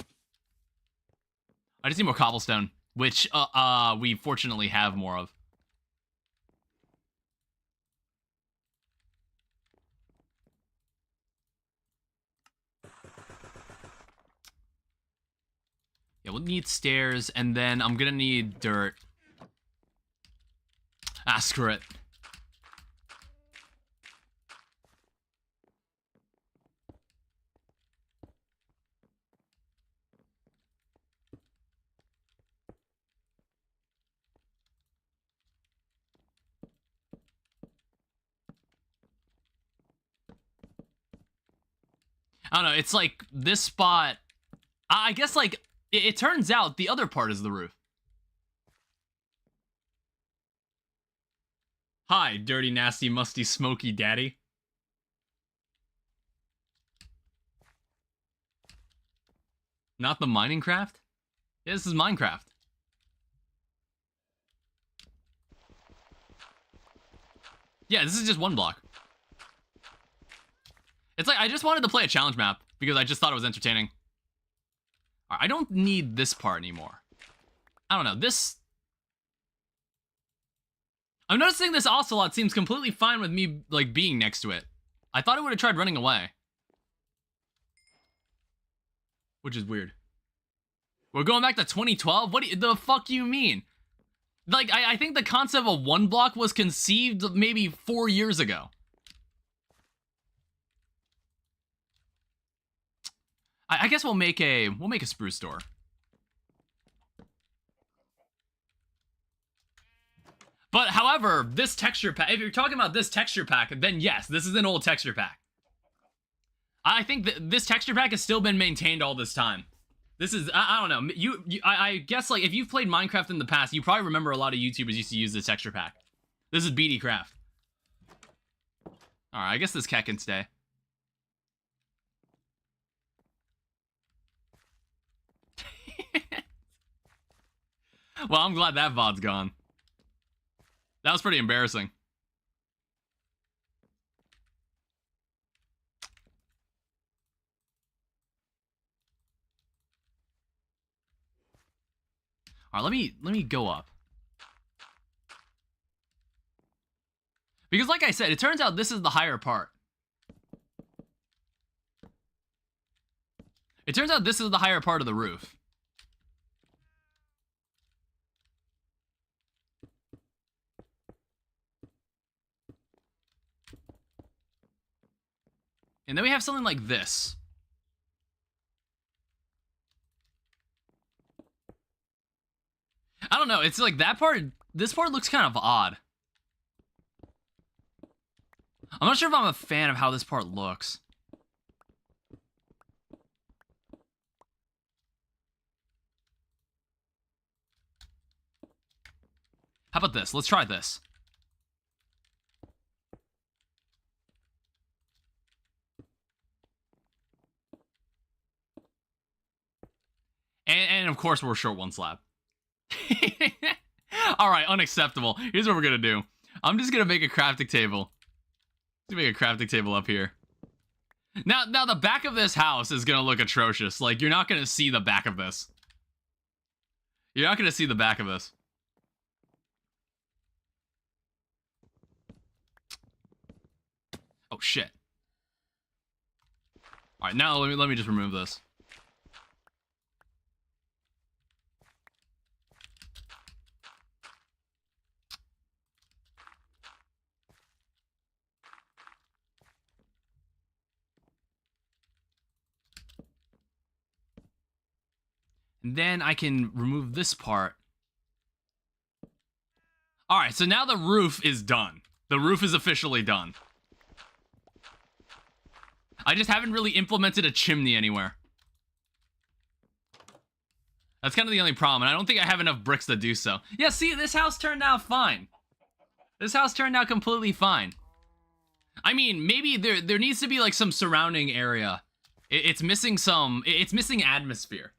I just need more cobblestone, which, we fortunately have more of. Yeah, we'll need stairs, and then I'm gonna need dirt. Ah, screw it. I don't know, it's like, this spot... I guess, like, it turns out the other part is the roof. Hi, dirty, nasty, musty, smoky daddy. Not the Minecraft? Yeah, this is Minecraft. Yeah, this is just one block. It's like, I just wanted to play a challenge map, because I just thought it was entertaining. Alright, I don't need this part anymore. I don't know, this... I'm noticing this ocelot seems completely fine with me, like, being next to it. I thought it would have tried running away. Which is weird. We're going back to 2012? What the fuck you mean? Like, I think the concept of one block was conceived maybe 4 years ago. I guess we'll make a spruce door. But however, this texture pack, if you're talking about this texture pack, then yes, this is an old texture pack. I think that this texture pack has still been maintained all this time. This is, I don't know, I guess, like, if you've played Minecraft in the past, you probably remember a lot of YouTubers used to use this texture pack. This is BD Craft. Alright, I guess this cat can stay. Well, I'm glad that VOD's gone. That was pretty embarrassing. All right, let me go up. Because like I said, it turns out this is the higher part. It turns out this is the higher part of the roof. And then we have something like this. I don't know, it's like that part, this part looks kind of odd. I'm not sure if I'm a fan of how this part looks. How about this? Let's try this. And of course, we're short one slab. Alright, unacceptable. Here's what we're gonna do. I'm just gonna make a crafting table. Let's make a crafting table up here. Now the back of this house is gonna look atrocious. Like, you're not gonna see the back of this. You're not gonna see the back of this. Oh shit. Alright, now let me just remove this. And then I can remove this part. Alright, so now the roof is done. The roof is officially done. I just haven't really implemented a chimney anywhere. That's kind of the only problem, and I don't think I have enough bricks to do so. Yeah, see, this house turned out fine. This house turned out completely fine. I mean, maybe there needs to be like some surrounding area. It's missing some, it's missing atmosphere.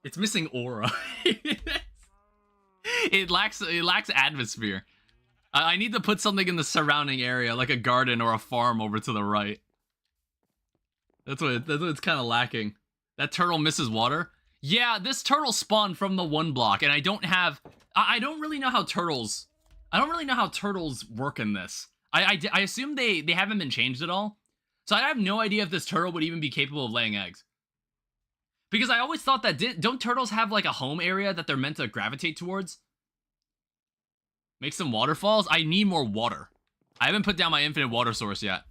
It's missing aura. It lacks atmosphere. I need to put something in the surrounding area, like a garden or a farm over to the right. That's what it's kind of lacking. That turtle misses water. Yeah, this turtle spawned from the one block, and I don't really know how turtles. I don't really know how turtles work in this. I assume they haven't been changed at all. So I have no idea if this turtle would even be capable of laying eggs. Because I always thought that, don't turtles have like a home area that they're meant to gravitate towards? Make some waterfalls? I need more water. I haven't put down my infinite water source yet.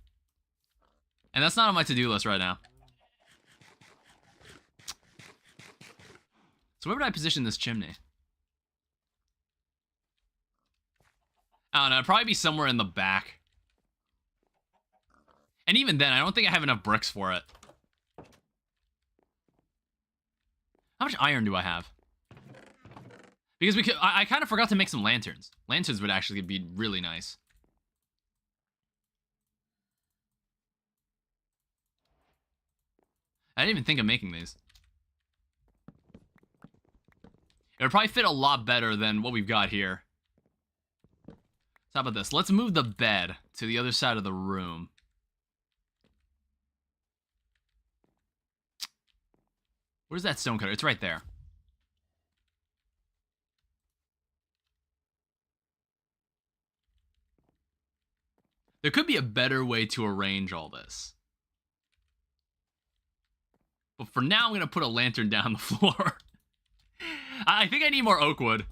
And that's not on my to-do list right now. So where would I position this chimney? I don't know, it'd probably be somewhere in the back. And even then, I don't think I have enough bricks for it. How much iron do I have? Because I kind of forgot to make some lanterns. Lanterns would actually be really nice. I didn't even think of making these. It would probably fit a lot better than what we've got here. So how about this? Let's move the bed to the other side of the room. Where's that stone cutter? It's right there. There could be a better way to arrange all this. But for now, I'm going to put a lantern down the floor. I think I need more oak wood.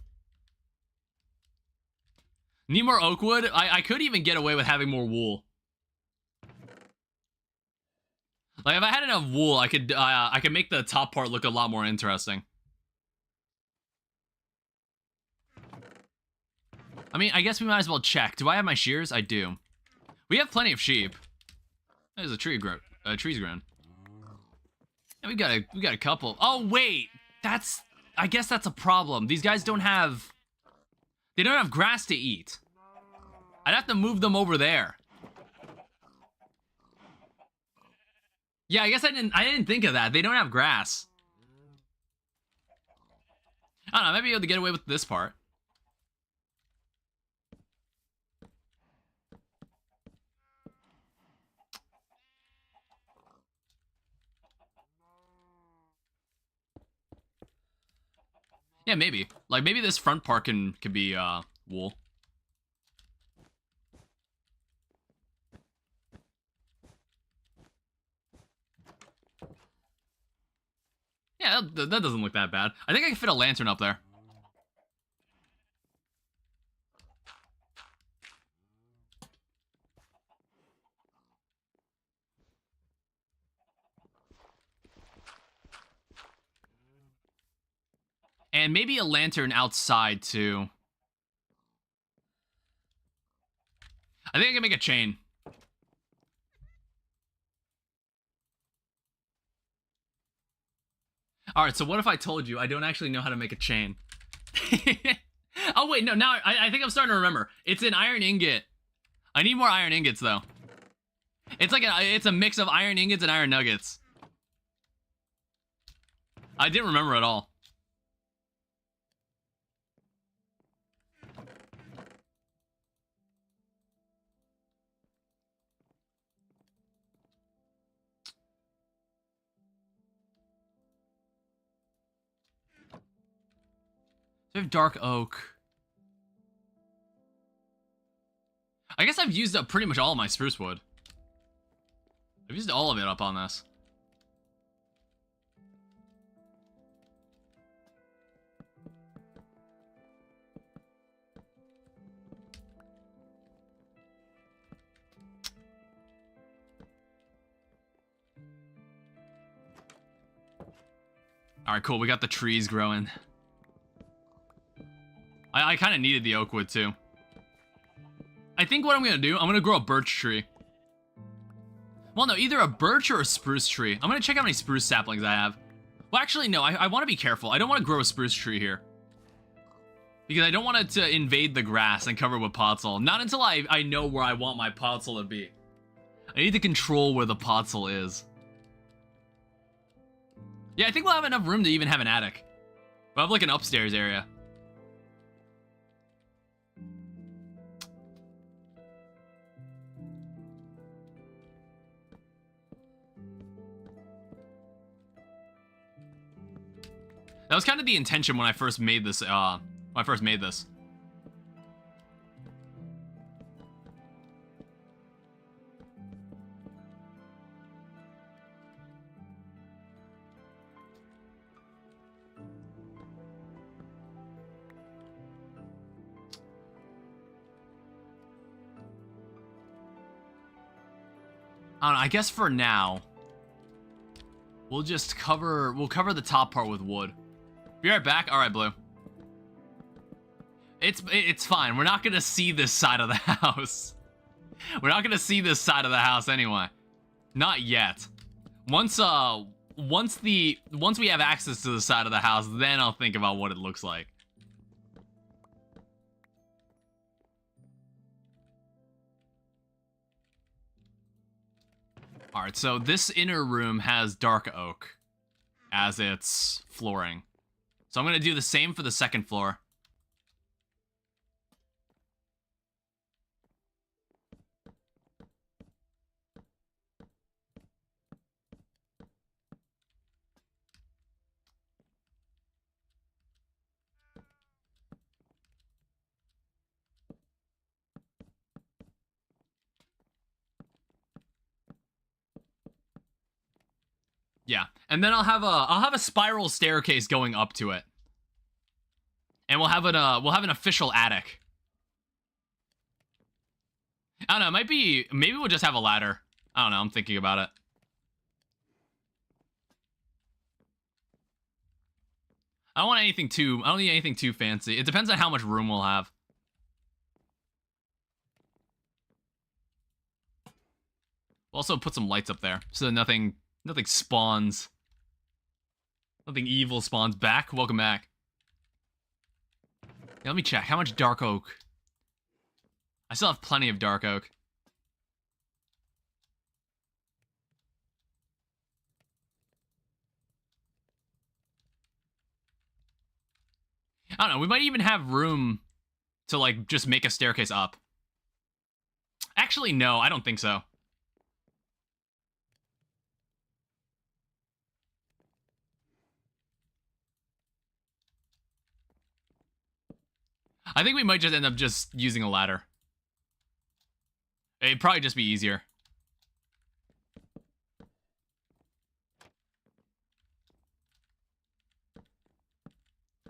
Need more oak wood? I could even get away with having more wool. Like, if I had enough wool, I could make the top part look a lot more interesting. I mean, I guess we might as well check. Do I have my shears? I do. We have plenty of sheep. There's a tree grown. Tree's grown. And we got a couple. Oh wait, I guess that's a problem. These guys don't have. They don't have grass to eat. I'd have to move them over there. Yeah, I guess I didn't think of that. They don't have grass. I don't know, I might be able to get away with this part. Yeah, maybe. Like, maybe this front part can be, wool. Yeah, that doesn't look that bad. I think I can fit a lantern up there. And maybe a lantern outside, too. I think I can make a chain. Alright, so what if I told you I don't actually know how to make a chain? Oh, wait, no, now I think I'm starting to remember. It's an iron ingot. I need more iron ingots, though. It's like it's a mix of iron ingots and iron nuggets. I didn't remember at all. I have dark oak. I guess I've used up pretty much all of my spruce wood. I've used all of it up on this. Alright, cool. We got the trees growing. I kind of needed the oak wood, too. I think what I'm going to do, I'm going to grow a birch tree. Well, no, either a birch or a spruce tree. I'm going to check how many spruce saplings I have. Well, actually, no, I want to be careful. I don't want to grow a spruce tree here. Because I don't want it to invade the grass and cover it with podzol. Not until I know where I want my podzol to be. I need to control where the podzol is. Yeah, I think we'll have enough room to even have an attic. We'll have like an upstairs area. That was kind of the intention when I first made this, I don't know, I guess for now, we'll just cover the top part with wood. Be right back. All right, Blue. It's fine. We're not gonna see this side of the house. We're not gonna see this side of the house anyway. Not yet. Once we have access to the side of the house, then I'll think about what it looks like. All right, so this inner room has dark oak as its flooring. So I'm going to do the same for the second floor. Yeah, and then I'll have a spiral staircase going up to it, and we'll have an official attic. I don't know. Maybe we'll just have a ladder. I don't know. I'm thinking about it. I don't need anything too fancy. It depends on how much room we'll have. We'll also put some lights up there so that nothing spawns. Nothing evil spawns back. Welcome back. Yeah, let me check. How much dark oak? I still have plenty of dark oak. I don't know. We might even have room to, like, just make a staircase up. Actually, no. I don't think so. I think we might just end up just using a ladder. It'd probably just be easier.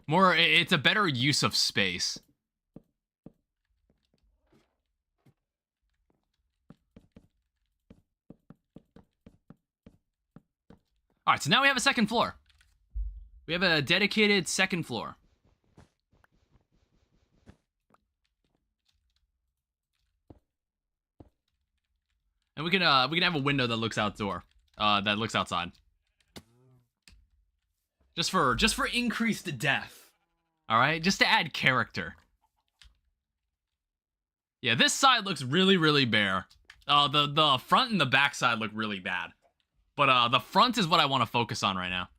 It's a better use of space. Alright, so now we have a second floor. We have a dedicated second floor. And we can have a window that looks outdoor. That looks outside. Just for increased depth. Alright? Just to add character. Yeah, this side looks really, really bare. The front and the back side look really bad. But the front is what I want to focus on right now.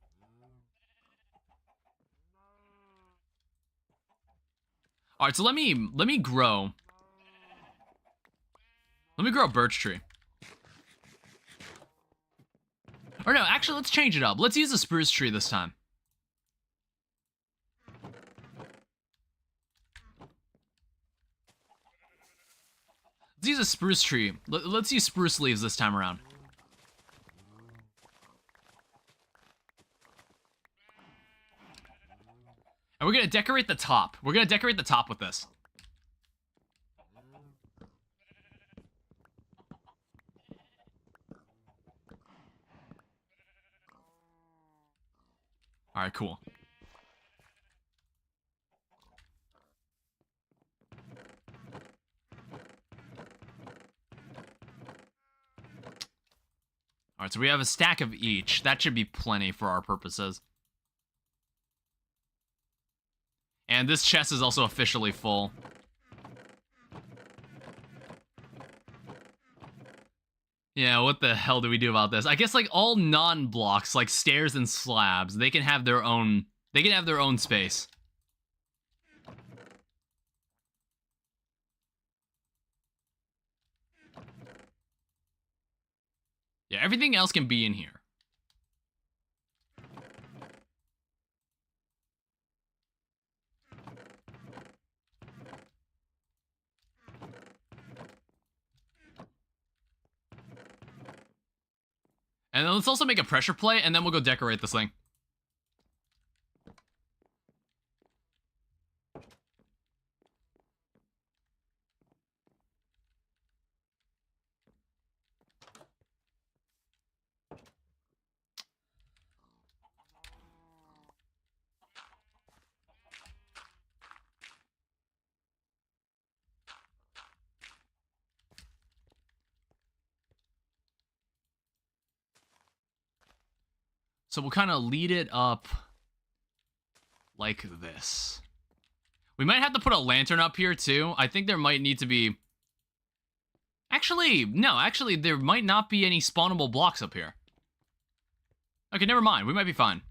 Alright, so let me grow. Let me grow a birch tree. Or no, actually, let's change it up. Let's use a spruce tree this time. Let's use a spruce tree. Let's use spruce leaves this time around. And we're gonna decorate the top. We're gonna decorate the top with this. Alright, cool. Alright, so we have a stack of each. That should be plenty for our purposes. And this chest is also officially full. Yeah, what the hell do we do about this? I guess like all non-blocks, like stairs and slabs, they can have their own space. Yeah, everything else can be in here. And then let's also make a pressure plate, and then we'll go decorate this thing. So we'll kind of lead it up like this. We might have to put a lantern up here too. I think there might need to be... Actually, no, actually there might not be any spawnable blocks up here. Okay, never mind. We might be fine.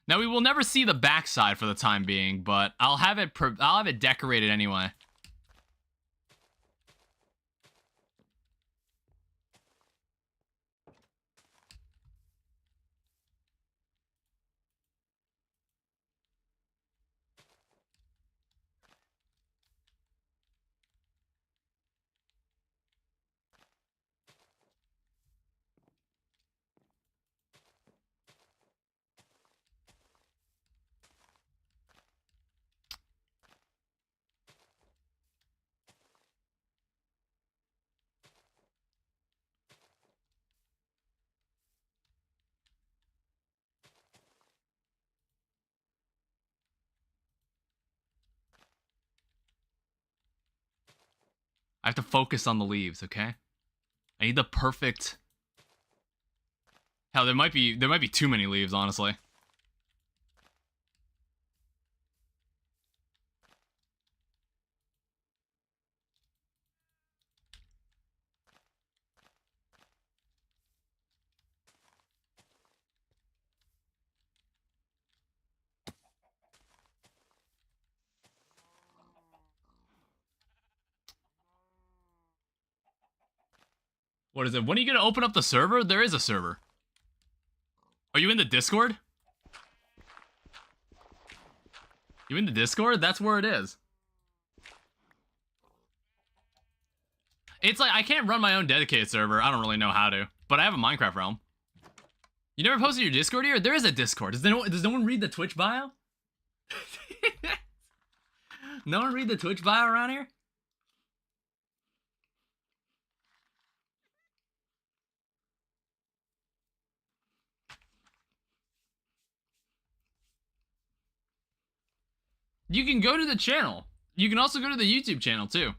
Now we will never see the backside for the time being, but I'll have it decorated anyway. I have to focus on the leaves, okay? I need the perfect... Hell, there might be too many leaves, honestly. What is it? When are you gonna open up the server? There is a server. Are you in the Discord? You in the Discord? That's where it is. It's like, I can't run my own dedicated server. I don't really know how to. But I have a Minecraft realm. You never posted your Discord here? There is a Discord. Does no one read the Twitch bio? No one read the Twitch bio around here? You can go to the channel. You can also go to the YouTube channel, too.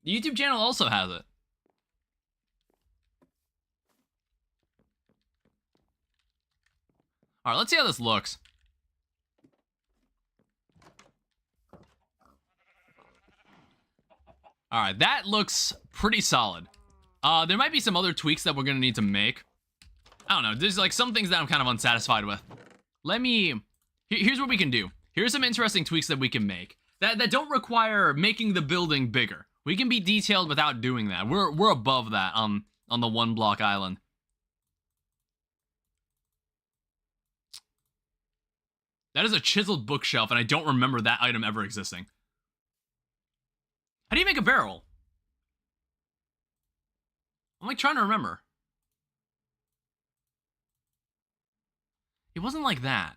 The YouTube channel also has it. Alright, let's see how this looks. Alright, that looks pretty solid. There might be some other tweaks that we're gonna need to make. I don't know, there's like some things that I'm kind of unsatisfied with. Here's what we can do. Here's some interesting tweaks that we can make. That don't require making the building bigger. We can be detailed without doing that. We're above that on the one block island. That is a chiseled bookshelf, and I don't remember that item ever existing. How do you make a barrel? I'm like trying to remember. It wasn't like that.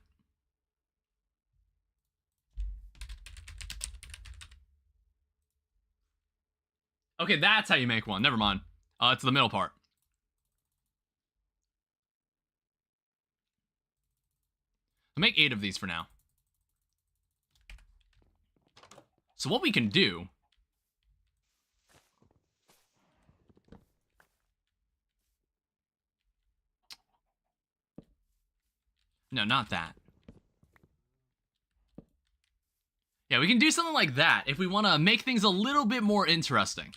Okay, that's how you make one. Never mind. It's the middle part. I'll make 8 of these for now. So what we can do... No, not that. Yeah, we can do something like that if we want to make things a little bit more interesting.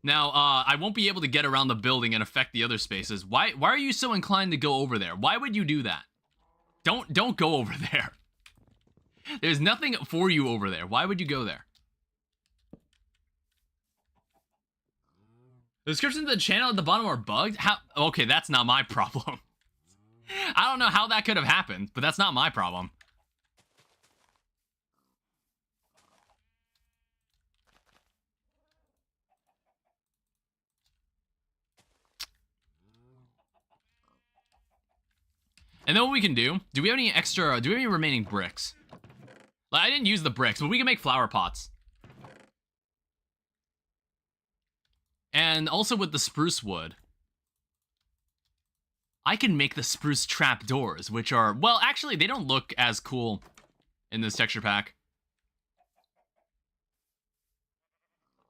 Now, I won't be able to get around the building and affect the other spaces. Why are you so inclined to go over there? Why would you do that? Don't go over there. There's nothing for you over there. Why would you go there? The descriptions of the channel at the bottom are bugged? How? Okay, that's not my problem. I don't know how that could have happened, but that's not my problem. And then what we can do we have any remaining bricks? Like, I didn't use the bricks, but we can make flower pots. And also with the spruce wood, I can make the spruce trapdoors, which are, well, actually, they don't look as cool in this texture pack.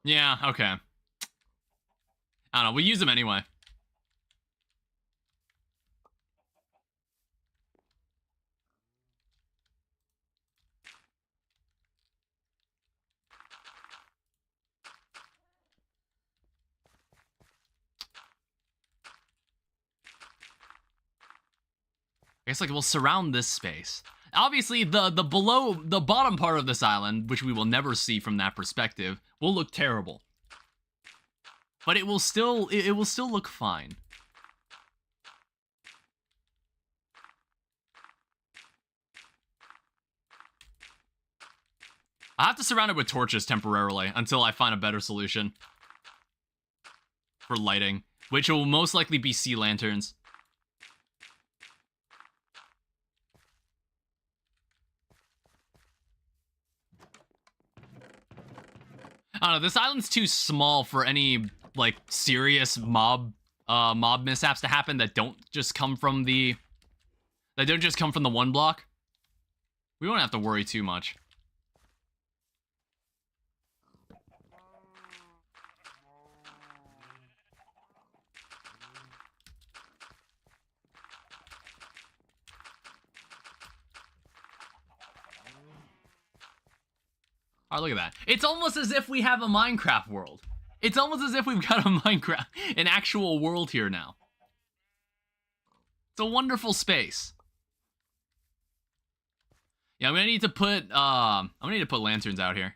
Yeah, okay. I don't know, we use them anyway. I guess, like, we'll surround this space. Obviously, the bottom part of this island, which we will never see from that perspective, will look terrible. But it will still look fine. I have to surround it with torches temporarily until I find a better solution for lighting, which will most likely be sea lanterns. I don't know, this island's too small for any, like, serious mob mishaps to happen that don't just come from the one block. We won't have to worry too much. Alright, look at that. It's almost as if we have a Minecraft world. It's almost as if we've got an actual world here now. It's a wonderful space. Yeah, I'm gonna need to put lanterns out here.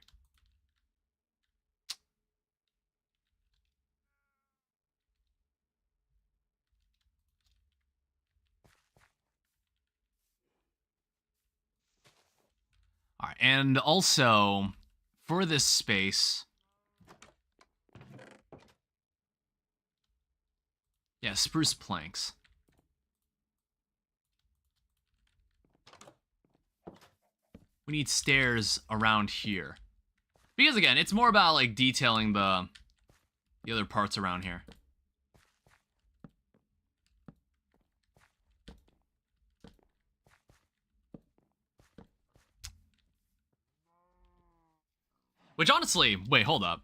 And also, for this space... Yeah, spruce planks. We need stairs around here. Because again, it's more about like detailing the other parts around here. Which honestly, wait, hold up.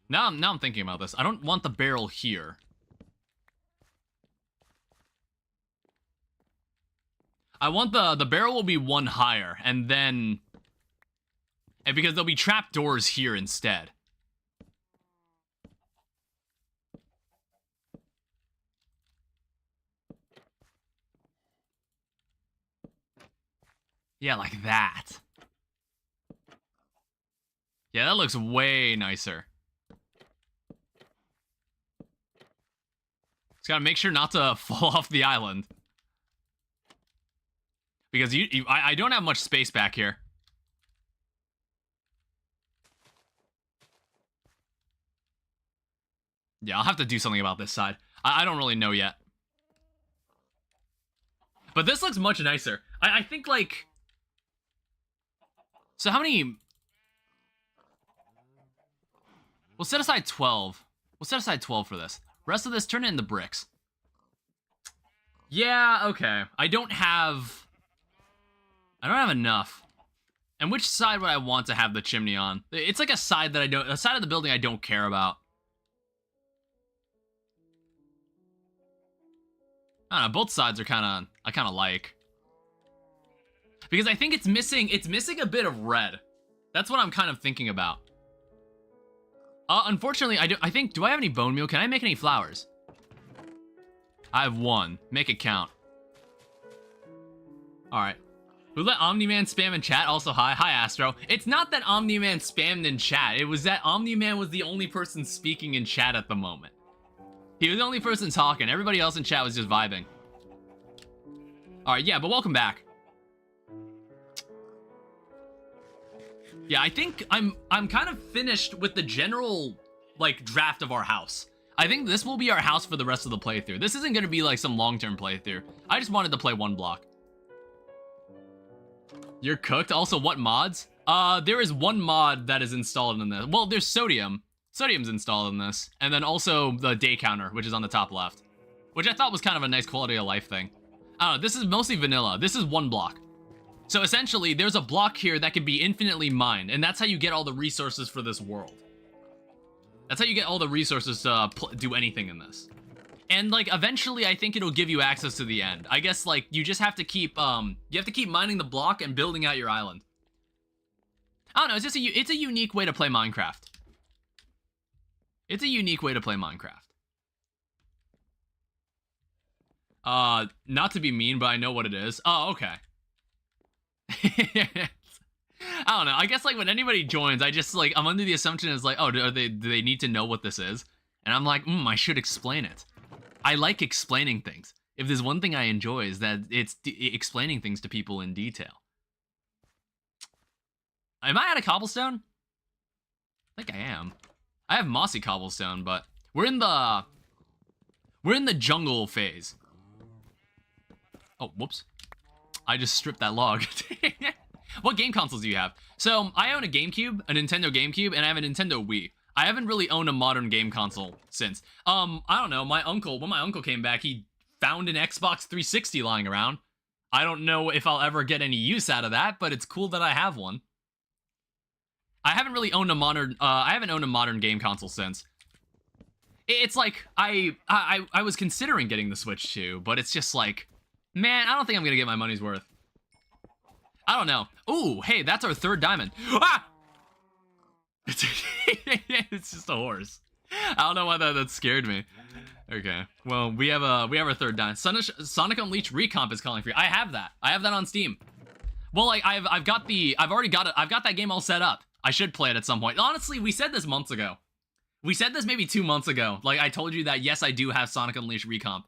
Now I'm thinking about this. I don't want the barrel here. I want the barrel will be one higher, and then... And because there'll be trapdoors here instead. Yeah, like that. Yeah, that looks way nicer. Just gotta make sure not to fall off the island. Because I don't have much space back here. Yeah, I'll have to do something about this side. I don't really know yet. But this looks much nicer. I think, like... So how many... We'll set aside 12. We'll set aside 12 for this. Rest of this, turn it into bricks. Yeah, okay. I don't have enough. And which side would I want to have the chimney on? It's like a side that a side of the building I don't care about. I don't know, both sides are I kind of like. Because I think it's missing a bit of red. That's what I'm kind of thinking about. Unfortunately, do I have any bone meal? Can I make any flowers? I have one. Make it count. Alright. Who let Omni-Man spam in chat? Also, hi. Hi, Astro. It's not that Omni-Man spammed in chat. It was that Omni-Man was the only person speaking in chat at the moment. He was the only person talking. Everybody else in chat was just vibing. Alright, yeah, but welcome back. Yeah, I think I'm kind of finished with the general, like, draft of our house. I think this will be our house for the rest of the playthrough. This isn't going to be, like, some long-term playthrough. I just wanted to play one block. You're cooked? Also, what mods? There is one mod that is installed in this. Well, there's sodium. Sodium's installed in this. And then also the day counter, which is on the top left. Which I thought was kind of a nice quality of life thing. I don't know, this is mostly vanilla. This is one block. So essentially, there's a block here that can be infinitely mined, and that's how you get all the resources for this world. That's how you get all the resources to do anything in this. And, like, eventually, I think it'll give you access to the end. I guess, like, you just have to keep, mining the block and building out your island. I don't know, it's a unique way to play Minecraft. It's a unique way to play Minecraft. Not to be mean, but I know what it is. Oh, okay. I don't know. I guess, like, when anybody joins, I'm under the assumption it's like, oh, do they need to know what this is? And I'm like, I should explain it. I like explaining things. If there's one thing I enjoy is that it's explaining things to people in detail. Am I out of cobblestone? I think I am. I have mossy cobblestone, but we're in the jungle phase. Oh, whoops. I just stripped that log. What game consoles do you have? So, I own a GameCube, a Nintendo GameCube, and I have a Nintendo Wii. I haven't really owned a modern game console since. I don't know, when my uncle came back, he found an Xbox 360 lying around. I don't know if I'll ever get any use out of that, but it's cool that I have one. I haven't really owned a modern game console since. It's like, I was considering getting the Switch too, but it's just like, man, I don't think I'm gonna get my money's worth. I don't know. Ooh, hey, that's our third diamond. Ah! It's just a horse. I don't know why that scared me. Okay, well, we have our third diamond. Sonic Unleashed Recomp is calling for you. I have that on Steam. Well, like, I've got that game all set up. I should play it at some point. Honestly, we said this months ago. We said this maybe 2 months ago. Like, I told you that, yes, I do have Sonic Unleashed Recomp.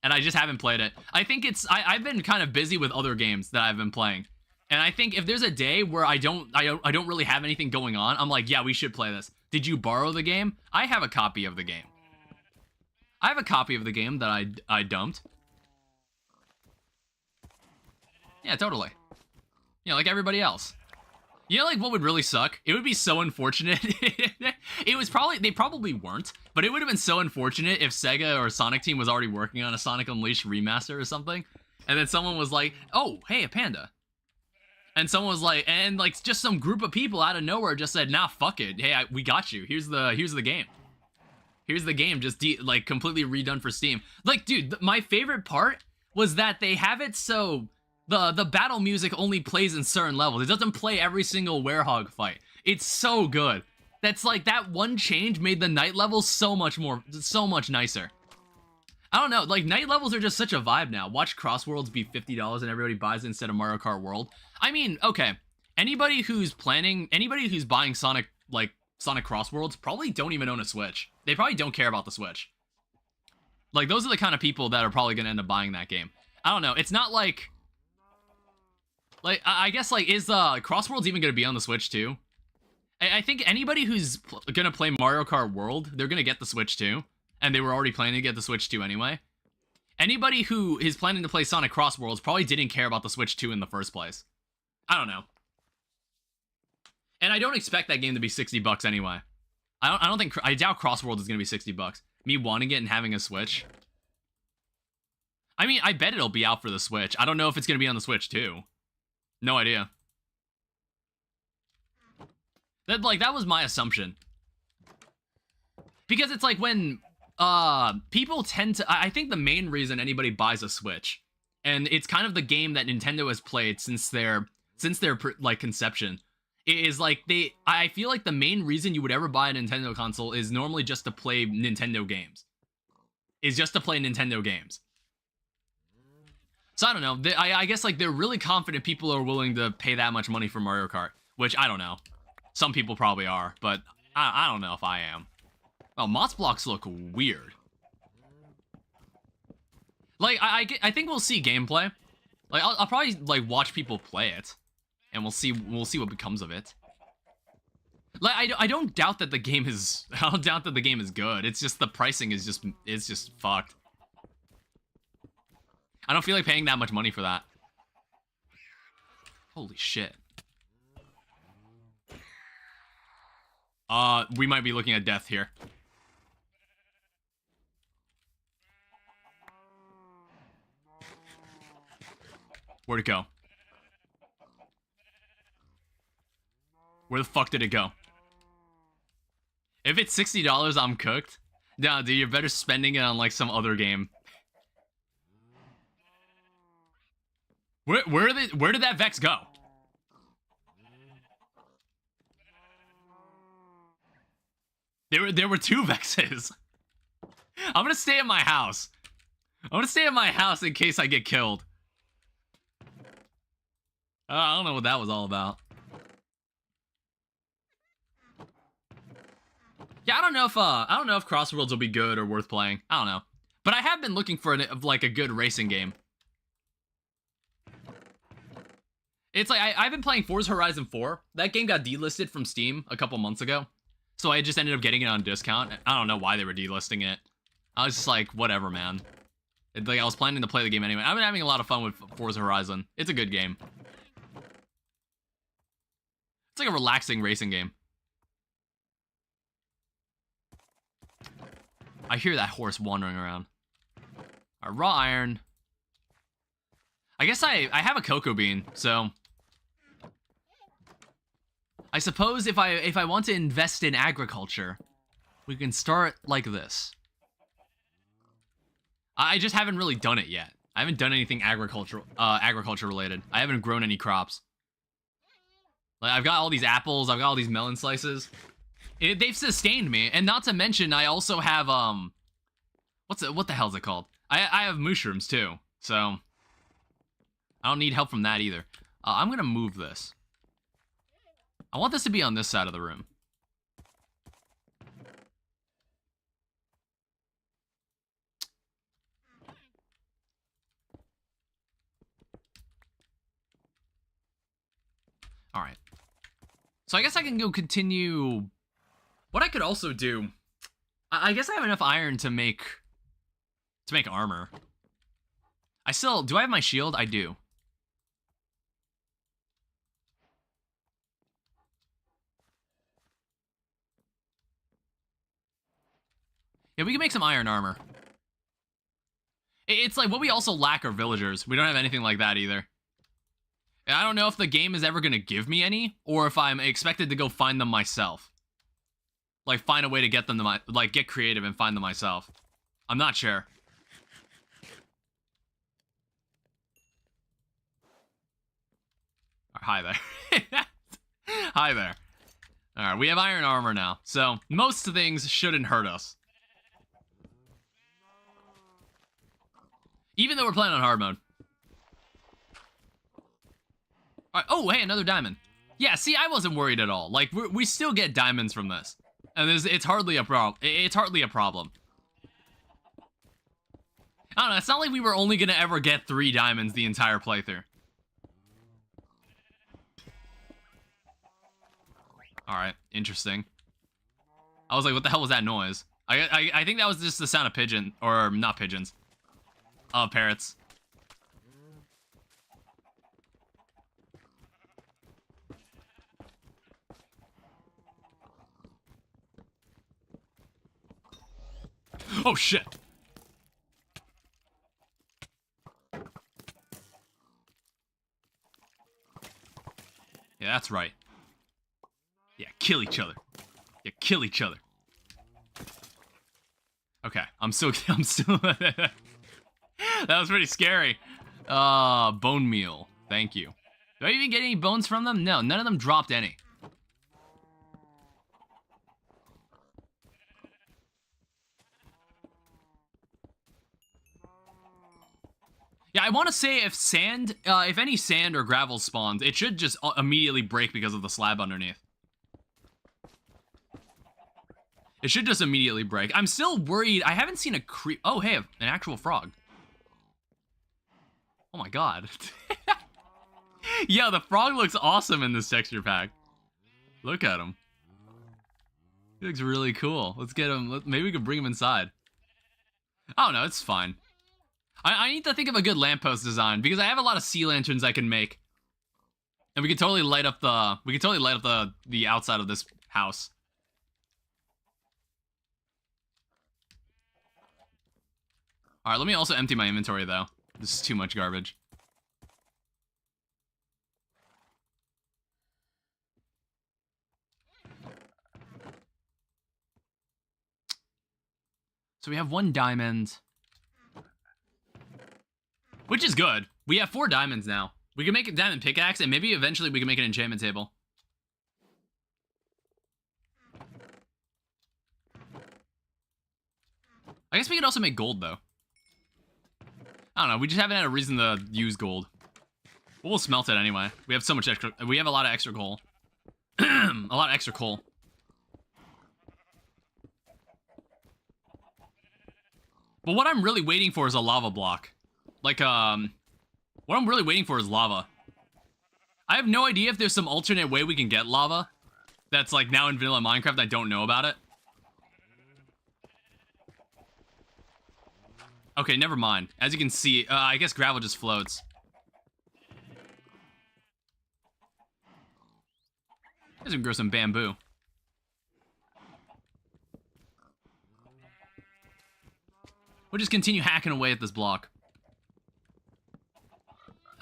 And I just haven't played it. I think I've been kind of busy with other games that I've been playing. And I think if there's a day where I don't really have anything going on, I'm like, yeah, we should play this. Did you borrow the game? I have a copy of the game. I have a copy of the game that I dumped. Yeah, totally. You know, like everybody else. You know, like, what would really suck? It would be so unfortunate. They probably weren't, but it would have been so unfortunate if Sega or Sonic Team was already working on a Sonic Unleashed remaster or something, and then someone was like, oh, hey, a panda. And someone was like, and like, just some group of people out of nowhere just said, nah, fuck it. Hey, we got you. Here's the game. Here's the game, just like completely redone for Steam. Like, dude, my favorite part was that they have it so the battle music only plays in certain levels. It doesn't play every single werehog fight. It's so good. That's like, that one change made the night levels so much nicer. I don't know, like, night levels are just such a vibe now. Watch Crossworlds be $50 and everybody buys it instead of Mario Kart World. I mean, okay, anybody who's buying Sonic Crossworlds probably don't even own a Switch. They probably don't care about the Switch. Like, those are the kind of people that are probably gonna end up buying that game. I don't know, it's not like I guess, like, is Crossworlds even gonna be on the Switch too? I think anybody who's gonna play Mario Kart World, they're gonna get the Switch too. And they were already planning to get the Switch 2 anyway. Anybody who is planning to play Sonic Crossworlds probably didn't care about the Switch 2 in the first place. I don't know. And I don't expect that game to be $60 anyway. I doubt Crossworlds is gonna be $60. Me wanting it and having a Switch. I mean, I bet it'll be out for the Switch. I don't know if it's gonna be on the Switch too. No idea. That was my assumption. Because it's like when people tend to, I think the main reason anybody buys a Switch, and it's kind of the game that Nintendo has played since their like conception, is like I feel like the main reason you would ever buy a Nintendo console is normally just to play Nintendo games. So I don't know, I guess like they're really confident people are willing to pay that much money for Mario Kart, which I don't know. Some people probably are, but I don't know if I am. Oh, Mott's blocks look weird. Like, I think we'll see gameplay. Like, I'll probably, like, watch people play it. And we'll see what becomes of it. Like, I don't doubt that the game is... I don't doubt that the game is good. It's just the pricing is just fucked. I don't feel like paying that much money for that. Holy shit. We might be looking at death here. Where'd it go? Where the fuck did it go? If it's $60, I'm cooked. Nah, dude, you're better spending it on, like, some other game. Where did that Vex go? There were two Vexes. I'm gonna stay at my house. In case I get killed. I don't know what that was all about. Yeah, I don't know if Crossworlds will be good or worth playing. I don't know. But I have been looking for like a good racing game. It's like I've been playing Forza Horizon 4. That game got delisted from Steam a couple months ago. So I just ended up getting it on discount. I don't know why they were delisting it. I was just like, whatever, man. Like, I was planning to play the game anyway. I've been having a lot of fun with Forza Horizon. It's a good game. It's like a relaxing racing game. I hear that horse wandering around. Alright, raw iron. I guess I have a cocoa bean, so... I suppose if I want to invest in agriculture, we can start like this. I just haven't really done it yet. I haven't done anything agriculture related. I haven't grown any crops. Like, I've got all these apples, I've got all these melon slices. They've sustained me, and not to mention, I also have, what the hell is it called? I have mushrooms, too, so... I don't need help from that, either. I'm gonna move this. I want this to be on this side of the room. So I guess I can go continue. What I could also do, I guess I have enough iron to make armor. Do I have my shield? I do. Yeah, we can make some iron armor. It's like what we also lack are villagers. We don't have anything like that either. And I don't know if the game is ever going to give me any, or if I'm expected to go find them myself. Like, find a way to get them to get creative and find them myself. I'm not sure. Hi there. Hi there. Alright, we have iron armor now, so most things shouldn't hurt us. Even though we're playing on hard mode. Alright, oh, hey, another diamond. Yeah, see, I wasn't worried at all. Like, we still get diamonds from this. And it's hardly a problem. It's hardly a problem. I don't know, it's not like we were only gonna ever get 3 diamonds the entire playthrough. Alright, interesting. I was like, what the hell was that noise? I think that was just the sound of pigeon, or not pigeons. Parrots. Oh shit! Yeah, that's right. Yeah, kill each other. Yeah, kill each other. Okay, I'm still That was pretty scary. Bone meal. Thank you. Do I even get any bones from them? No, none of them dropped any. Yeah, I want to say if any sand or gravel spawns, it should just immediately break because of the slab underneath. It should just immediately break. I'm still worried. I haven't seen a oh, hey, an actual frog. Oh my god. Yeah, the frog looks awesome in this texture pack. Look at him. He looks really cool. Let's get him. Maybe we can bring him inside. I don't know. It's fine. I need to think of a good lamppost design because I have a lot of sea lanterns I can make, and we can totally light up the outside of this house. All right, let me also empty my inventory though. This is too much garbage. So we have 1 diamond. Which is good. We have 4 diamonds now. We can make a diamond pickaxe, and maybe eventually we can make an enchantment table. I guess we could also make gold, though. I don't know. We just haven't had a reason to use gold. But we'll smelt it anyway. We have so much extra. We have a lot of extra coal. A lot of extra coal. But what I'm really waiting for is a lava block. Like, what I'm really waiting for is lava. I have no idea if there's some alternate way we can get lava that's, like, now in vanilla Minecraft. I don't know about it. Okay, never mind. As you can see, I guess gravel just floats. I guess we can grow some bamboo. We'll just continue hacking away at this block.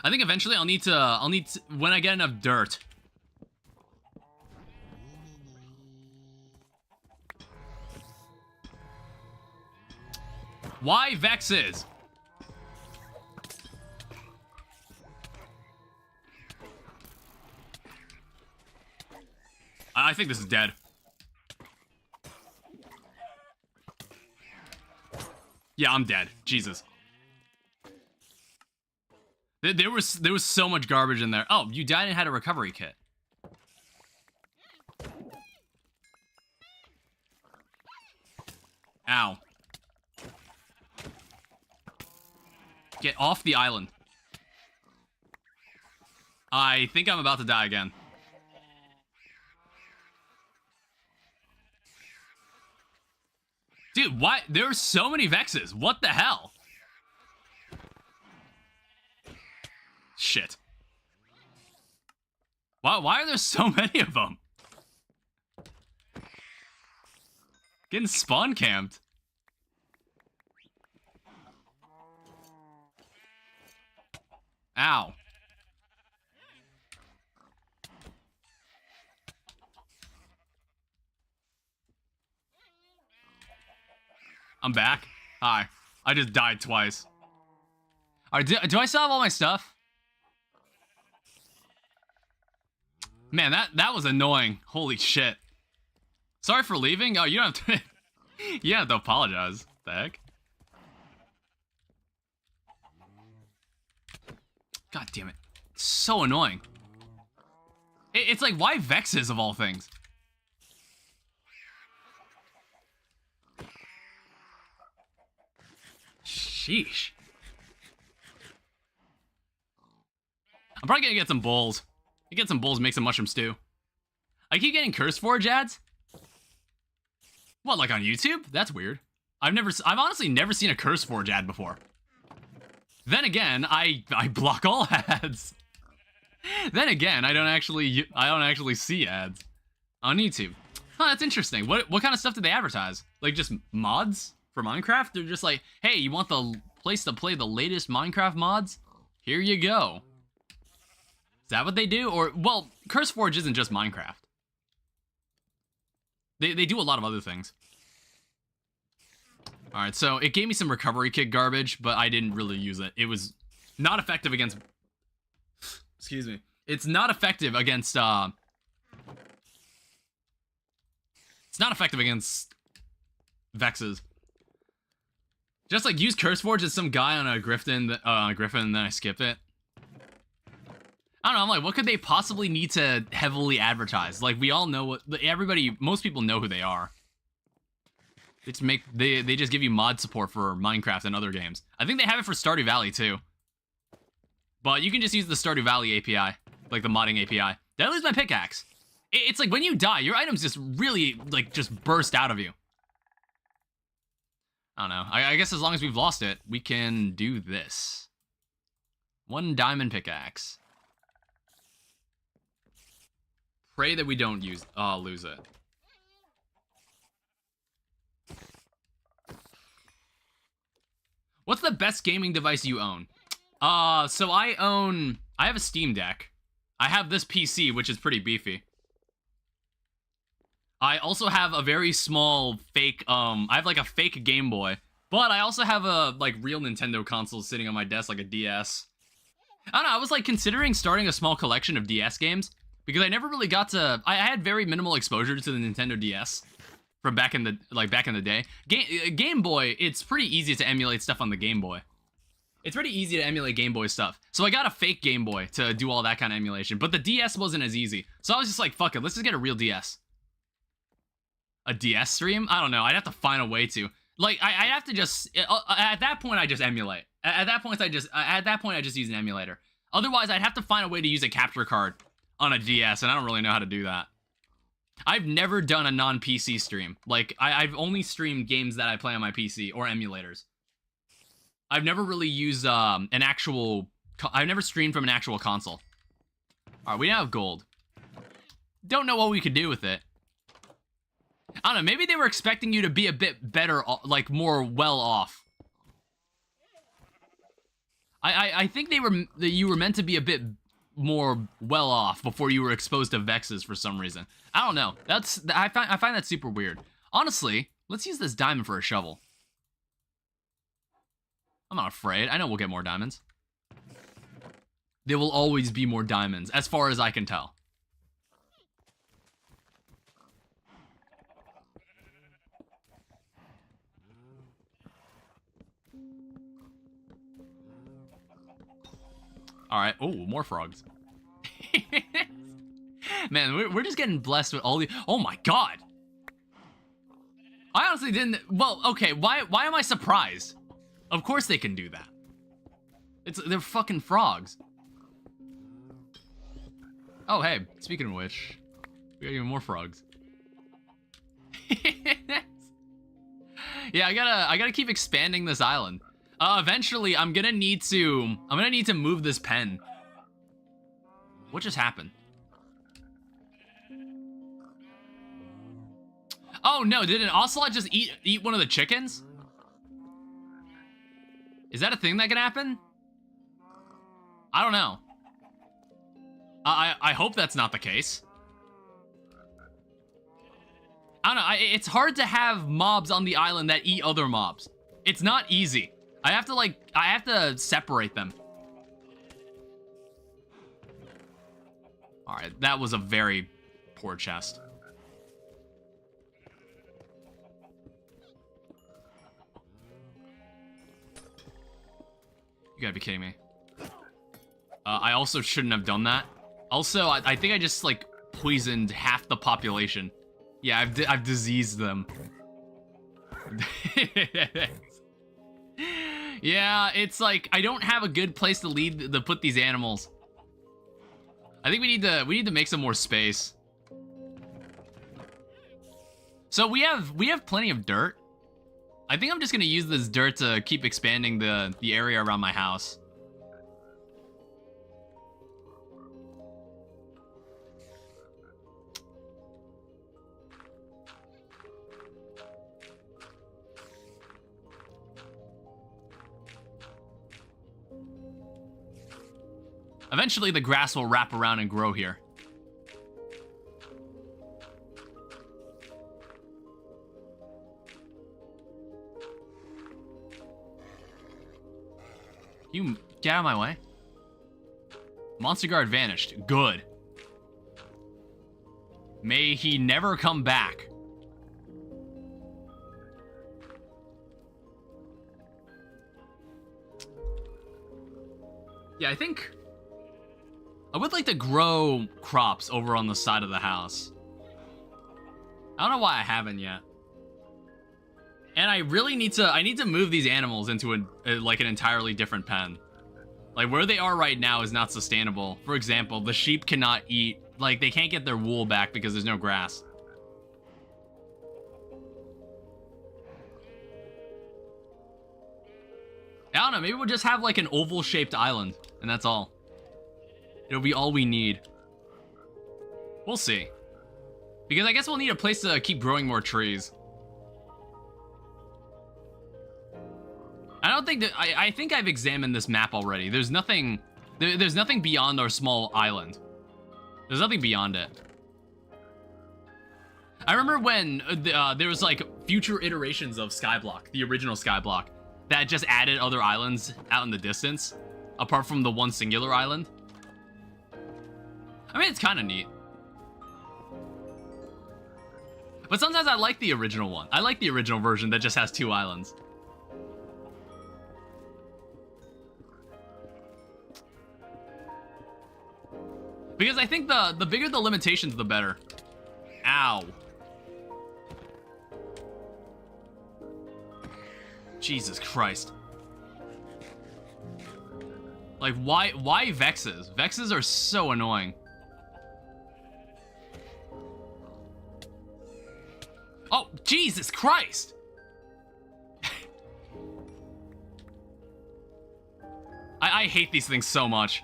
I think eventually I'll need to, when I get enough dirt. Why Vexes? I think this is dead. Yeah, I'm dead. Jesus. There was so much garbage in there. Oh, you died and had a recovery kit. Ow. Get off the island. I think I'm about to die again. Dude, why? There are so many Vexes. What the hell? Shit. Why are there so many of them? Getting spawn camped. Ow. I'm back. Hi. I just died twice. Alright, do I still have all my stuff? Man, that was annoying. Holy shit. Sorry for leaving? Oh, you don't have to... you don't have to apologize. What the heck? God damn it. It's so annoying. It's like, why Vexes of all things? Sheesh. I'm probably gonna get some bowls. Get some bowls, make some mushroom stew. I keep getting Curse Forge ads. What, like on YouTube? That's weird. I've honestly never seen a Curse Forge ad before. Then again, I block all ads. Then again, I don't actually see ads on YouTube. Huh, that's interesting. What kind of stuff did they advertise? Like just mods for Minecraft? They're just like, hey, you want the place to play the latest Minecraft mods? Here you go. Is that what they do? Or, well, CurseForge isn't just Minecraft. They do a lot of other things. Alright, so it gave me some recovery kit garbage, but I didn't really use it. It was not effective against... Excuse me. It's not effective against, It's not effective against Vexes. Just, like, use CurseForge as some guy on a Griffin, and then I skip it. I don't know, I'm like, what could they possibly need to heavily advertise? Like, we all know what... most people know who they are. They just give you mod support for Minecraft and other games. I think they have it for Stardew Valley, too. But you can just use the Stardew Valley API. Like, the modding API. Did I lose my pickaxe? It's like, when you die, your items just really, like, just burst out of you. I don't know. I guess as long as we've lost it, we can do this. 1 diamond pickaxe. Pray that we don't lose it. What's the best gaming device you own? So I have a Steam Deck. I have this PC, which is pretty beefy. I also have a very small fake, I have like a fake Game Boy. But I also have a, like, real Nintendo console sitting on my desk, like a DS. I don't know, I was, like, considering starting a small collection of DS games. Because I never really got to... I had very minimal exposure to the Nintendo DS from back in the day. Game Boy, it's pretty easy to emulate stuff on the Game Boy. It's pretty easy to emulate Game Boy stuff. So I got a fake Game Boy to do all that kind of emulation. But the DS wasn't as easy. So I was just like, fuck it, let's just get a real DS. A DS stream? I don't know, I'd have to find a way to. Like, I'd have to just... at that point, I just emulate. At that point, I just use an emulator. Otherwise, I'd have to find a way to use a capture card on a DS, and I don't really know how to do that. I've never done a non-PC stream. Like, I've only streamed games that I play on my PC, or emulators. I've never really used, I've never streamed from an actual console. Alright, we now have gold. Don't know what we could do with it. I don't know, maybe they were expecting you to be a bit better, like, more well-off. I think that you were meant to be a bit more well-off before you were exposed to Vexes for some reason. I don't know. I find that super weird. Honestly, let's use this diamond for a shovel. I'm not afraid. I know we'll get more diamonds. There will always be more diamonds, as far as I can tell. Alright. Oh, more frogs. Man, we're just getting blessed with all the... Oh my god! I honestly didn't... Well, okay, why am I surprised? Of course they can do that. They're fucking frogs. Oh, hey, speaking of which, we got even more frogs. Yeah, I gotta keep expanding this island. Eventually, I'm gonna need to move this pen. What just happened? Oh no, did an ocelot just eat one of the chickens? Is that a thing that can happen? I don't know. I hope that's not the case. I don't know, it's hard to have mobs on the island that eat other mobs. It's not easy. I have to separate them. Alright, that was a very poor chest. You gotta be kidding me. I also shouldn't have done that. Also, I think I just, like, poisoned half the population. Yeah, I've diseased them. Yeah, it's like, I don't have a good place to put these animals. I think we need to make some more space. So we have plenty of dirt. I think I'm just gonna use this dirt to keep expanding the area around my house. Eventually, the grass will wrap around and grow here. You get out of my way. Monster guard vanished. Good. May he never come back. Yeah, I think I would like to grow crops over on the side of the house. I don't know why I haven't yet. And I really need to move these animals into like an entirely different pen. Like where they are right now is not sustainable. For example, the sheep cannot eat, like they can't get their wool back because there's no grass. I don't know, maybe we'll just have like an oval shaped island and that's all. It'll be all we need. We'll see. Because I guess we'll need a place to keep growing more trees. I don't think that I think I've examined this map already. There's nothing there's nothing beyond our small island. There's nothing beyond it. I remember when there was like future iterations of Skyblock, the original Skyblock, that just added other islands out in the distance, apart from the one singular island. I mean, it's kind of neat. But sometimes I like the original one. I like the original version that just has 2 islands. Because I think the bigger the limitations, the better. Ow. Jesus Christ. Like, why Vexes? Vexes are so annoying. Oh, Jesus Christ! I hate these things so much.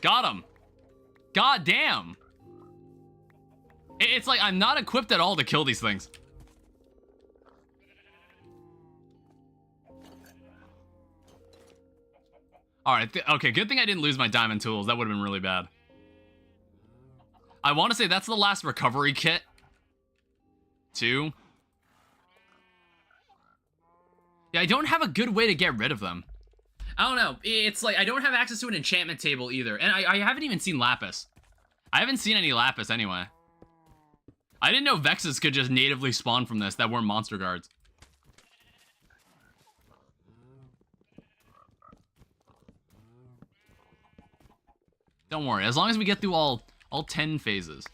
Got him. God damn. It's like I'm not equipped at all to kill these things. Alright, okay, good thing I didn't lose my diamond tools. That would have been really bad. I want to say that's the last recovery kit. 2. Yeah, I don't have a good way to get rid of them. I don't know. It's like I don't have access to an enchantment table either. And I haven't even seen Lapis. I haven't seen any Lapis anyway. I didn't know Vexes could just natively spawn from this that weren't monster guards. Don't worry, as long as we get through all 10 phases.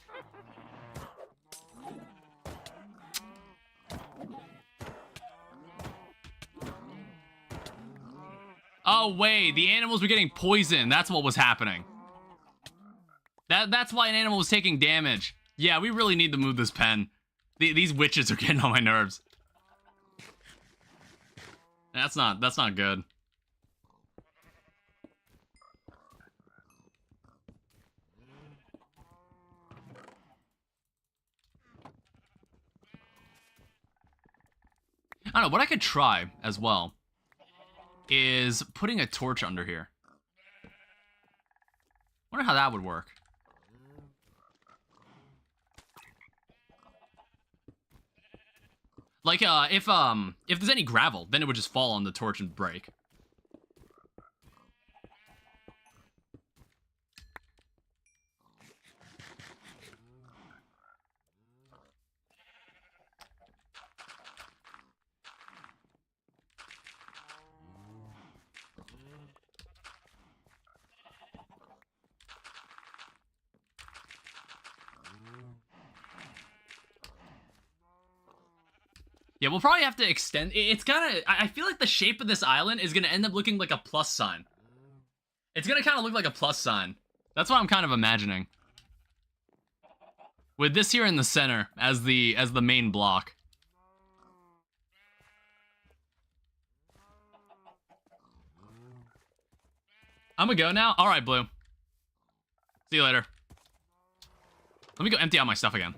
Oh, wait, the animals were getting poisoned. That's what was happening. That's why an animal was taking damage. Yeah, we really need to move this pen. These witches are getting on my nerves. That's not good. I don't know, what I could try as well is putting a torch under here. Wonder how that would work. Like, if there's any gravel, then it would just fall on the torch and break. Yeah, we'll probably have to extend. It's kind of. I feel like the shape of this island is gonna end up looking like a plus sign. It's gonna kind of look like a plus sign. That's what I'm kind of imagining. With this here in the center as the main block. I'm gonna go now. All right, Blue. See you later. Let me go empty out my stuff again.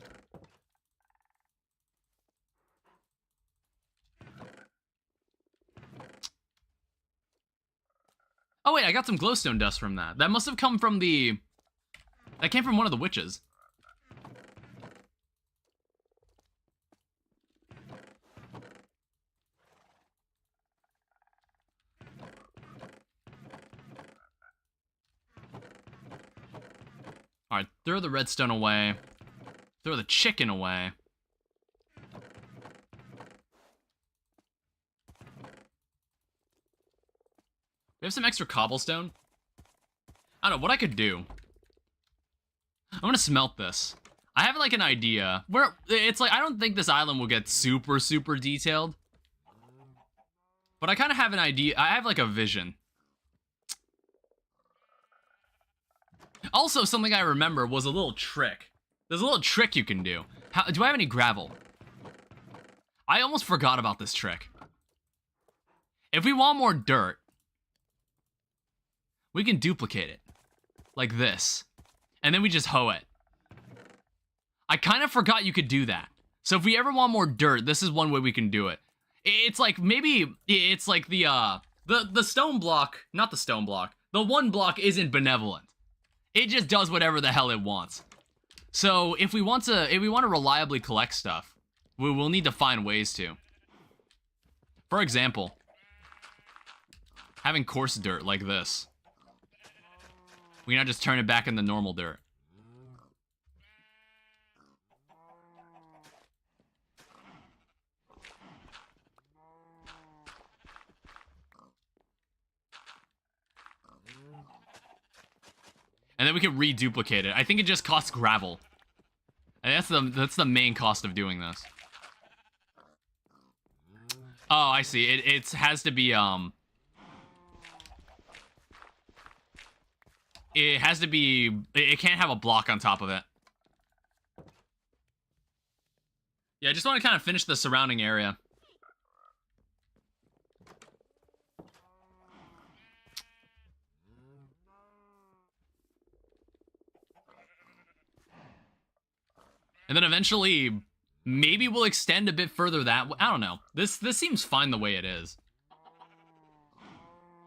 Oh wait, I got some glowstone dust from that. That must have come from the... That came from one of the witches. Alright, throw the redstone away. Throw the chicken away. We have some extra cobblestone. I don't know what I could do. I'm gonna smelt this. I have like an idea where it's like I don't think this island will get super detailed, but I kind of have an idea. I have like a vision. Also, something I remember was a little trick. There's a little trick you can do. Do I have any gravel? I almost forgot about this trick. If we want more dirt, we can duplicate it, like this, and then we just hoe it. I kind of forgot you could do that. So if we ever want more dirt, this is one way we can do it. It's like, maybe, it's like the stone block, not the stone block, the one block isn't benevolent. It just does whatever the hell it wants. So if we want to reliably collect stuff, we'll need to find ways to. For example, having coarse dirt like this. We can now just turn it back into normal dirt. And then we can reduplicate it. I think it just costs gravel. And that's the main cost of doing this. Oh, I see. It has to be it has to be, it can't have a block on top of it. Yeah, I just want to kind of finish the surrounding area. And then eventually, maybe we'll extend a bit further that way. I don't know. This seems fine the way it is.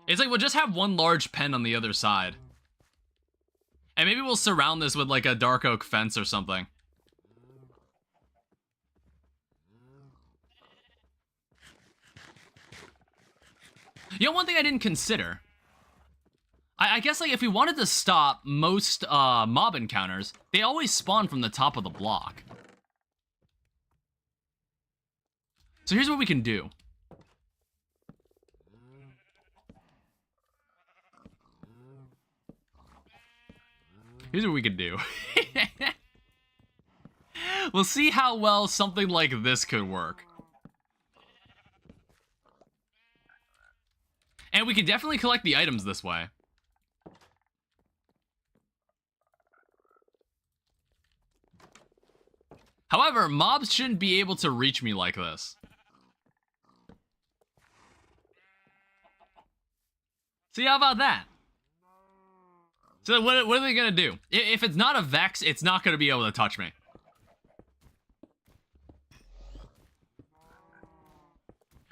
It's like we'll just have one large pen on the other side. And maybe we'll surround this with like a dark oak fence or something. You know, one thing I didn't consider. I guess like if we wanted to stop most mob encounters, they always spawn from the top of the block. So here's what we can do. Here's what we could do. We'll see how well something like this could work. And we can definitely collect the items this way. However, mobs shouldn't be able to reach me like this. See, how about that? So what are they gonna do? If it's not a Vex, it's not gonna be able to touch me.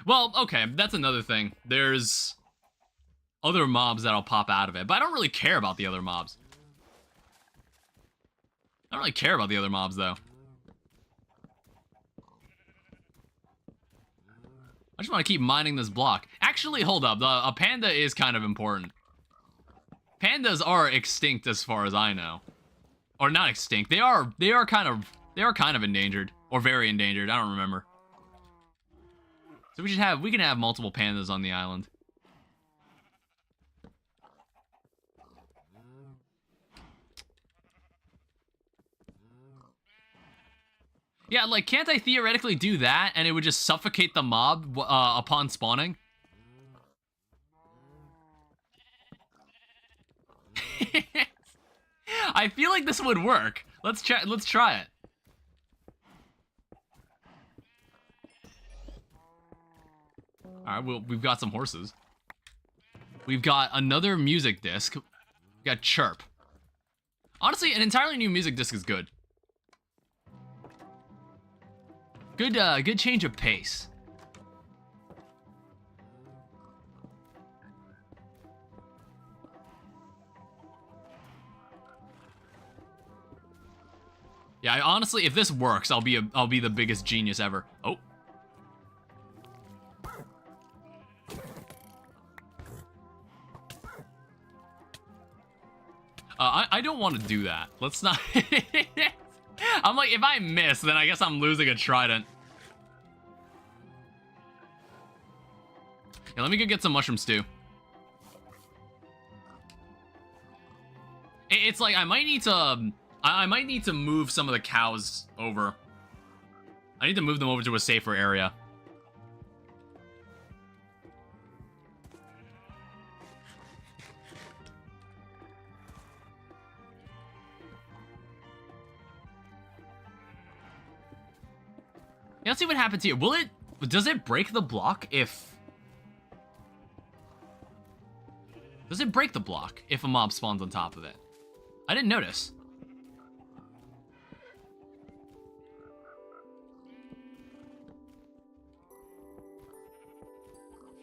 Well, okay, that's another thing. There's other mobs that'll pop out of it, but I don't really care about the other mobs. I don't really care about the other mobs, though. I just want to keep mining this block. Actually, hold up. A panda is kind of important. Pandas are extinct as far as I know. Or not extinct. They are kind of endangered. Or very endangered. I don't remember. So we can have multiple pandas on the island. Yeah, like, can't I theoretically do that and it would just suffocate the mob upon spawning? I feel like this would work. Let's try it. Alright, well, we've got some horses. We've got another music disc. We've got Chirp. Honestly, an entirely new music disc is good. Good change of pace. Yeah, honestly, if this works, I'll be the biggest genius ever. Oh. I don't want to do that. Let's not. I'm like, if I miss, then I guess I'm losing a trident. Yeah, let me go get some mushroom stew. It's like I might need to move some of the cows over. I need to move them over to a safer area. Yeah, let's see what happens here. Does it break the block if... Does it break the block if a mob spawns on top of it? I didn't notice.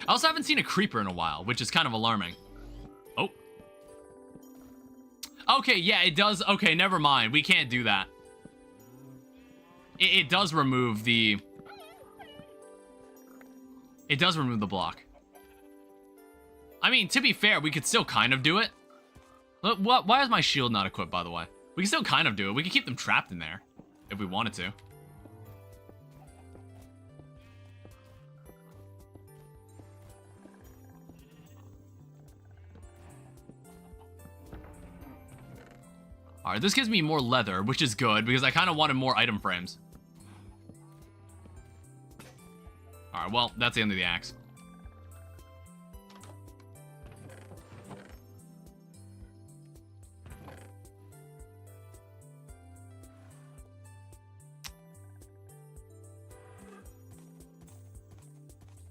I also haven't seen a creeper in a while, which is kind of alarming. Oh. Okay, yeah, it does. Okay, never mind. We can't do that. It does remove the... It does remove the block. I mean, to be fair, we could still kind of do it. Look, why is my shield not equipped, by the way? We can still kind of do it. We can keep them trapped in there if we wanted to. Alright, this gives me more leather, which is good, because I kind of wanted more item frames. Alright, well, that's the end of the axe.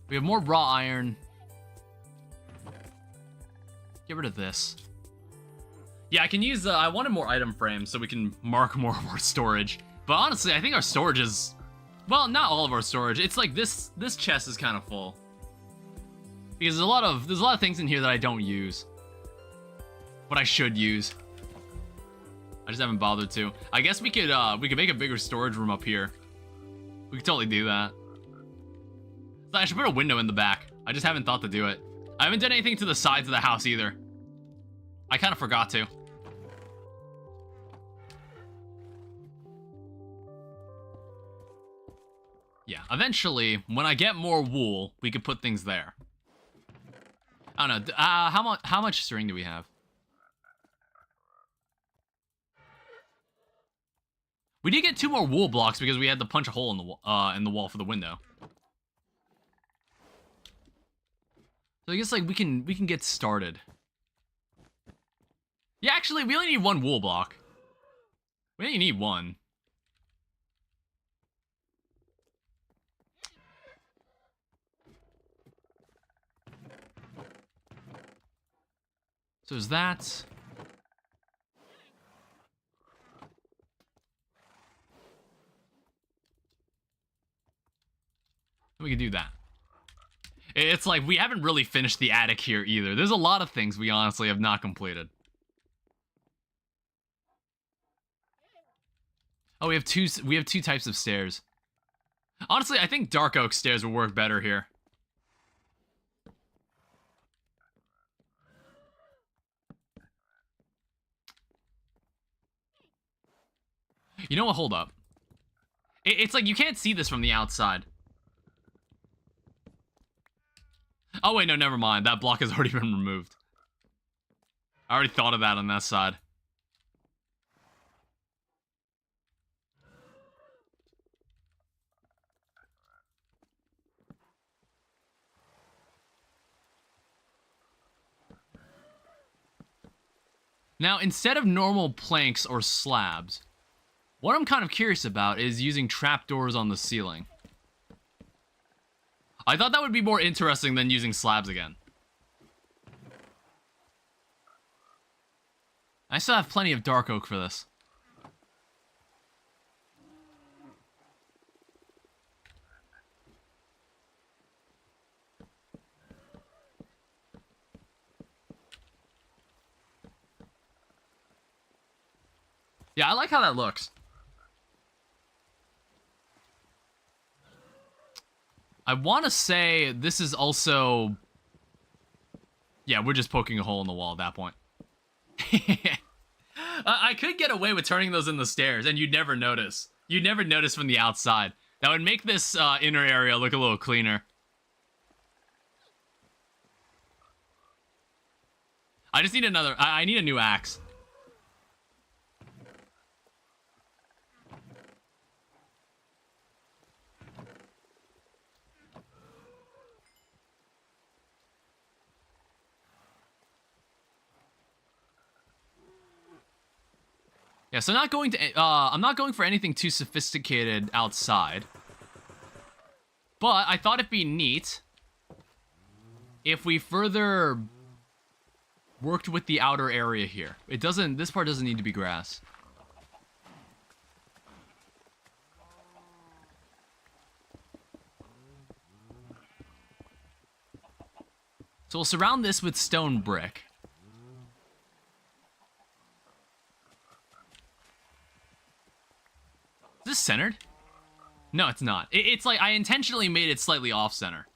We have more raw iron. Get rid of this. Yeah, I can use I wanted more item frames so we can mark more of our storage. But honestly, I think our storage is... Well, not all of our storage. It's like this chest is kind of full. Because there's a lot of things in here that I don't use. But I should use. I just haven't bothered to. I guess we could make a bigger storage room up here. We could totally do that. So I should put a window in the back. I just haven't thought to do it. I haven't done anything to the sides of the house either. I kind of forgot to. Yeah, eventually, when I get more wool, we could put things there. I don't know. How much string do we have? We did get 2 more wool blocks because we had to punch a hole in the wall for the window. So I guess like we can get started. Yeah, actually, we only need one wool block. We only need one. So there's that. We can do that. It's like we haven't really finished the attic here either. There's a lot of things we honestly have not completed. Oh, we have two types of stairs. Honestly, I think dark oak stairs will work better here. You know what? Hold up. It's like you can't see this from the outside. Oh, wait, no, never mind. That block has already been removed. I already thought of that on that side. Now, instead of normal planks or slabs, what I'm kind of curious about is using trapdoors on the ceiling. I thought that would be more interesting than using slabs again. I still have plenty of dark oak for this. Yeah, I like how that looks. I want to say this is also... Yeah, we're just poking a hole in the wall at that point. I could get away with turning those in the stairs, and you'd never notice. You'd never notice from the outside. That would make this inner area look a little cleaner. I just need another... I need a new axe. Yeah, so I'm not going for anything too sophisticated outside. But I thought it'd be neat if we further worked with the outer area here. This part doesn't need to be grass. So we'll surround this with stone brick. Is this centered? No, it's not. It's like I intentionally made it slightly off-center.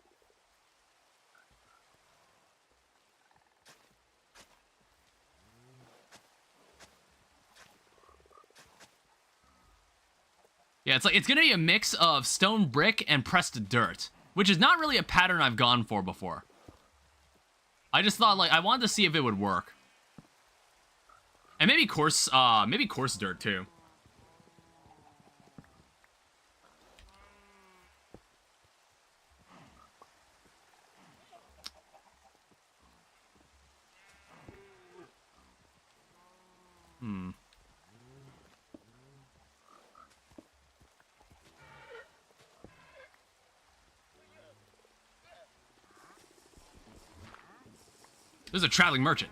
Yeah, it's like it's gonna be a mix of stone brick and pressed dirt, which is not really a pattern I've gone for before. I just thought, like, I wanted to see if it would work. And maybe coarse dirt too. There's a traveling merchant.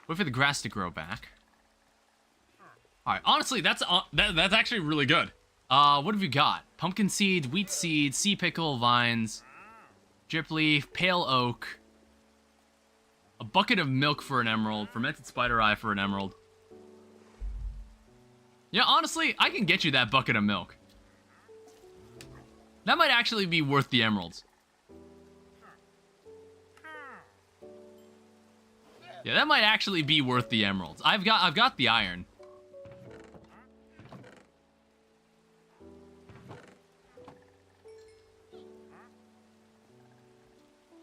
Wait for the grass to grow back. All right, honestly, that's actually really good. What have you got? Pumpkin seed, wheat seed, sea pickle, vines, drip leaf, pale oak, a bucket of milk for an emerald, fermented spider eye for an emerald. Yeah, honestly, I can get you that bucket of milk. That might actually be worth the emeralds. Yeah, that might actually be worth the emeralds. I've got the iron.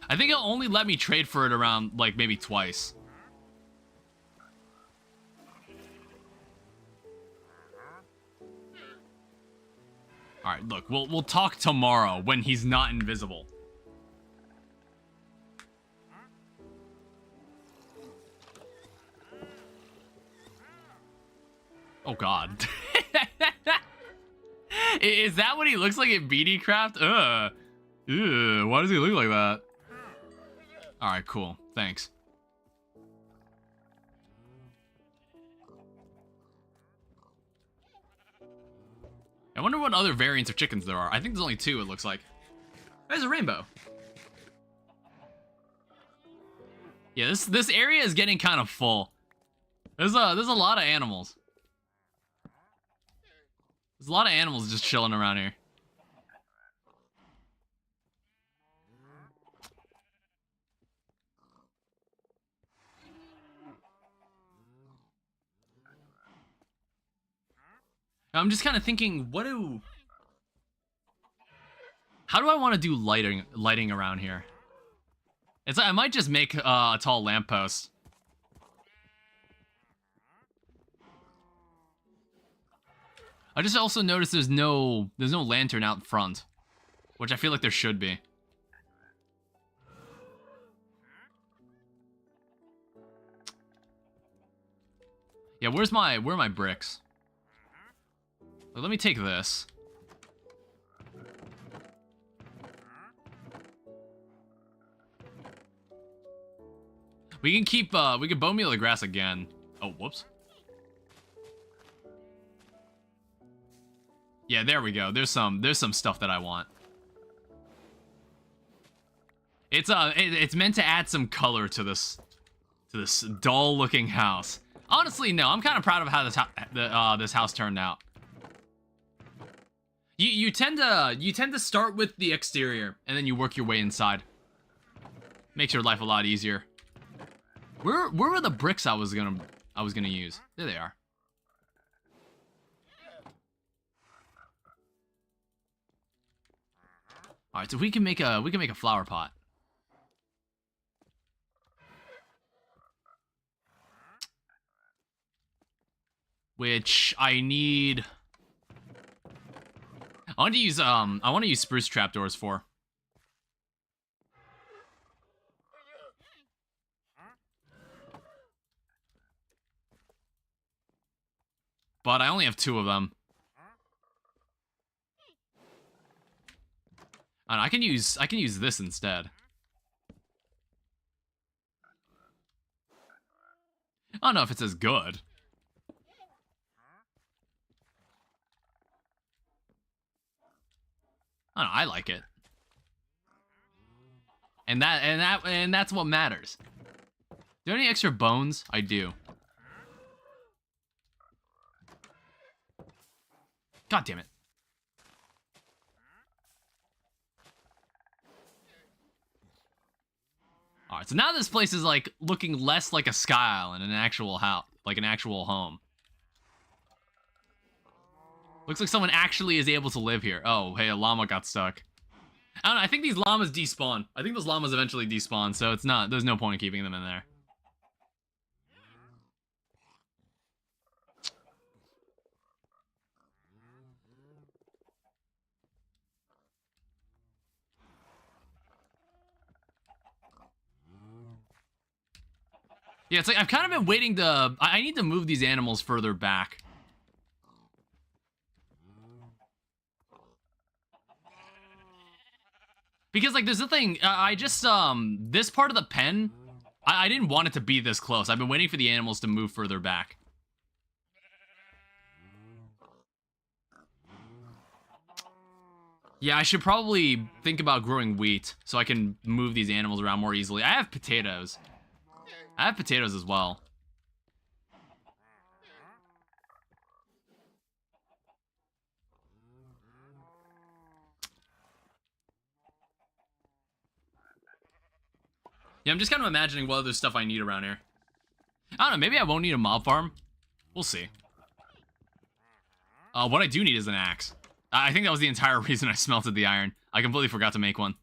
I think it'll only let me trade for it around, like, maybe twice. Alright, look, we'll talk tomorrow when he's not invisible. Oh god. Is that what he looks like in BD Craft? Ugh. Ew, why does he look like that? Alright, cool. Thanks. I wonder what other variants of chickens there are. I think there's only 2, it looks like. There's a rainbow. Yeah, this area is getting kind of full. There's a lot of animals. There's a lot of animals just chilling around here. I'm just kind of thinking, how do I want to do lighting around here? I might just make a tall lamppost. I just also noticed there's no lantern out front, which I feel like there should be. Yeah, where are my bricks? Well, let me take this. We can keep we can bone meal the grass again. Oh, whoops. Yeah, there we go. There's some stuff that I want. It's meant to add some color to this dull looking house. Honestly, no, I'm kind of proud of how this house turned out. You tend to start with the exterior and then you work your way inside. Makes your life a lot easier. Where were the bricks I was gonna use? There they are. All right, so we can make a flower pot. Which I need. I want to use spruce trapdoors for. But I only have 2 of them. And I can use this instead. I don't know if it's as good. I don't know, I like it. And that's what matters. Do you have any extra bones? I do. God damn it. Alright, so now this place is like looking less like a sky island and an actual house, like an actual home. Looks like someone actually is able to live here. Oh, hey, a llama got stuck. I don't know, I think these llamas despawn. I think those llamas eventually despawn, so there's no point in keeping them in there. Yeah, it's like I've kind of been waiting to... I need to move these animals further back. Because, like, there's the thing, I just, this part of the pen, I didn't want it to be this close. I've been waiting for the animals to move further back. Yeah, I should probably think about growing wheat so I can move these animals around more easily. I have potatoes. I have potatoes as well. Yeah, I'm just kind of imagining what other stuff I need around here. I don't know, maybe I won't need a mob farm. We'll see. What I do need is an axe. I think that was the entire reason I smelted the iron. I completely forgot to make one.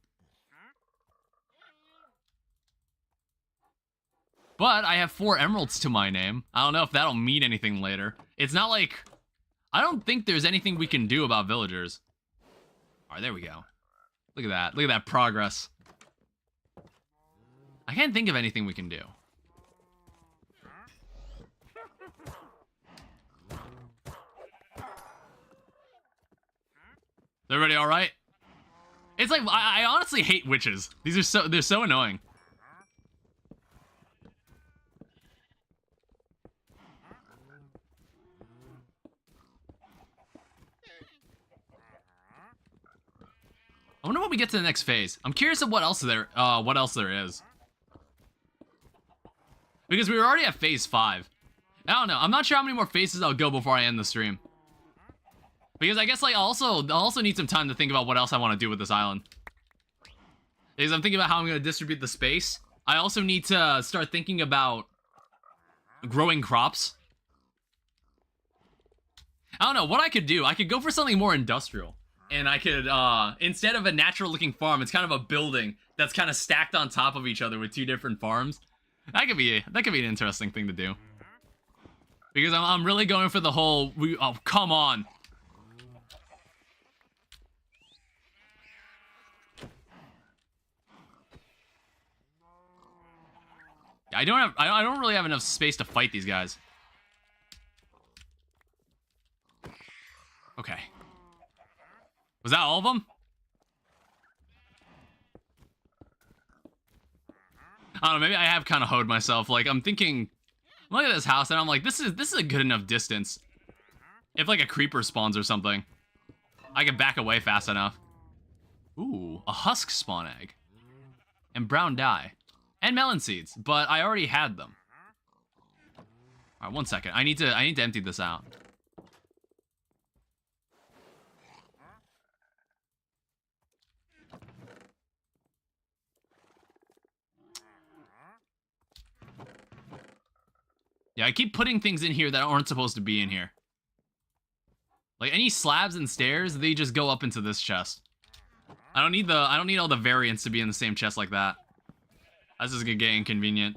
But I have 4 emeralds to my name. I don't know if that'll mean anything later. It's not like... I don't think there's anything we can do about villagers. Alright, there we go. Look at that. Look at that progress. I can't think of anything we can do. Is everybody alright? It's like, I honestly hate witches. They're so annoying. I wonder when we get to the next phase. I'm curious of what else there is. Because we were already at phase 5. I don't know. I'm not sure how many more phases I'll go before I end the stream. Because I guess, like, I'll also need some time to think about what else I want to do with this island. Because I'm thinking about how I'm going to distribute the space. I also need to start thinking about growing crops. I don't know what I could do. I could go for something more industrial. And I could, instead of a natural-looking farm, it's kind of a building that's kind of stacked on top of each other with 2 different farms. That could be an interesting thing to do. Because I'm really going for the whole, oh, come on. I don't really have enough space to fight these guys. Okay. Was that all of them? I don't know, maybe I have kind of hoed myself. Like, I'm thinking, look at this house, and I'm like, this is a good enough distance. If, like, a creeper spawns or something, I can back away fast enough. Ooh, a husk spawn egg. And brown dye. And melon seeds, but I already had them. Alright, 1 second. I need to empty this out. Yeah, I keep putting things in here that aren't supposed to be in here. Like, any slabs and stairs, they just go up into this chest. I don't need all the variants to be in the same chest like that. This is gonna get inconvenient.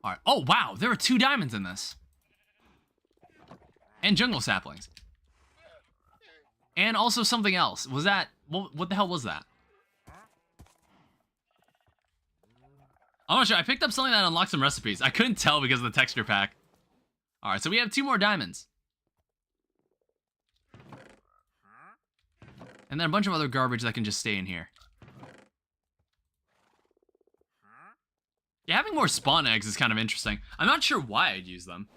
Alright. Oh, wow. There are 2 diamonds in this. And jungle saplings. And also something else. Was that... What the hell was that? I'm not sure. I picked up something that unlocked some recipes. I couldn't tell because of the texture pack. Alright, so we have 2 more diamonds. And then a bunch of other garbage that can just stay in here. Yeah, having more spawn eggs is kind of interesting. I'm not sure why I'd use them.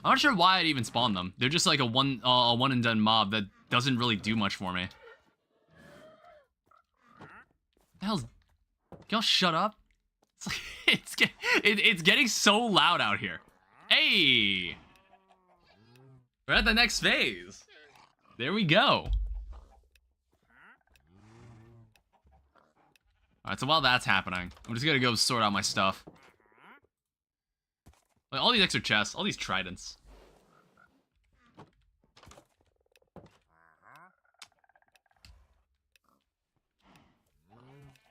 I'm not sure why I'd even spawn them. They're just like a one and done mob that doesn't really do much for me. What the hell's... Can y'all shut up? It's like, it's getting so loud out here. Hey! We're at the next phase. There we go. Alright, so while that's happening, I'm just gonna go sort out my stuff. Like, all these extra chests, all these tridents.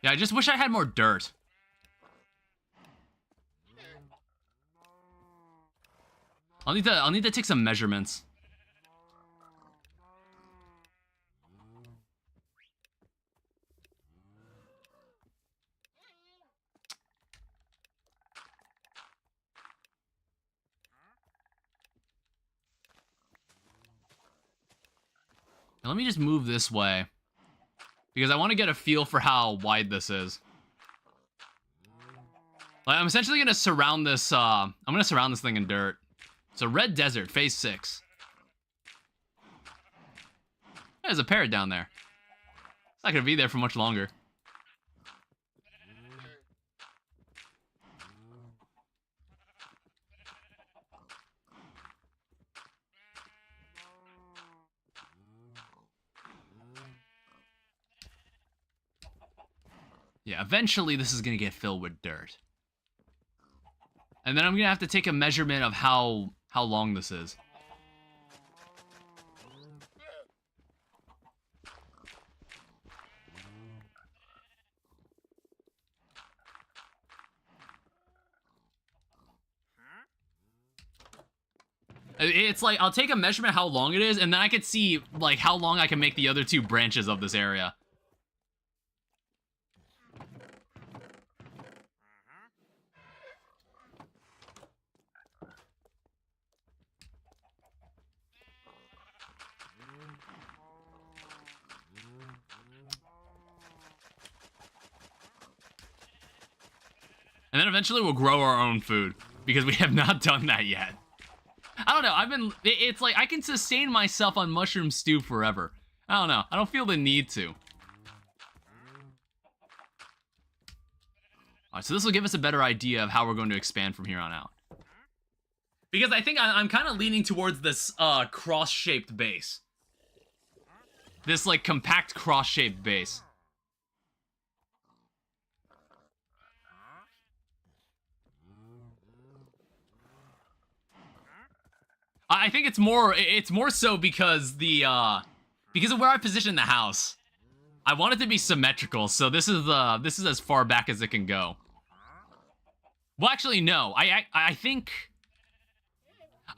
Yeah, I just wish I had more dirt. I'll need to take some measurements. Now, let me just move this way. Because I want to get a feel for how wide this is. Like, I'm essentially going to surround this, I'm going to surround this thing in dirt. So, Red Desert, Phase 6. There's a parrot down there. It's not going to be there for much longer. Yeah, eventually this is going to get filled with dirt. And then I'm going to have to take a measurement of how long this is. It's like, I'll take a measurement how long it is, and then I could see, like, how long I can make the other 2 branches of this area. And then eventually we'll grow our own food, because we have not done that yet. I don't know, it's like, I can sustain myself on mushroom stew forever. I don't know, I don't feel the need to. Alright, so this will give us a better idea of how we're going to expand from here on out. Because I think I'm kind of leaning towards this, cross-shaped base. This, like, compact cross-shaped base. I think it's more so because because of where I positioned the house. I want it to be symmetrical, so this is as far back as it can go. Well, actually, no. I think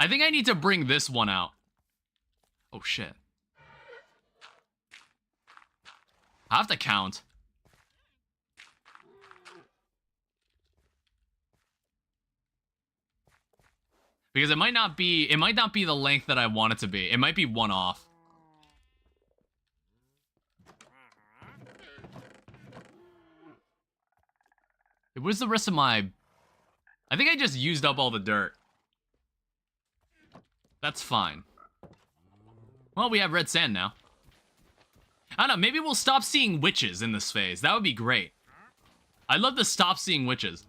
I need to bring this one out. Oh shit. I have to count. Because it might not be the length that I want it to be. It might be one off. Where's the rest of my... I think I just used up all the dirt. That's fine. Well, we have red sand now. I don't know, maybe we'll stop seeing witches in this phase. That would be great. I'd love to stop seeing witches.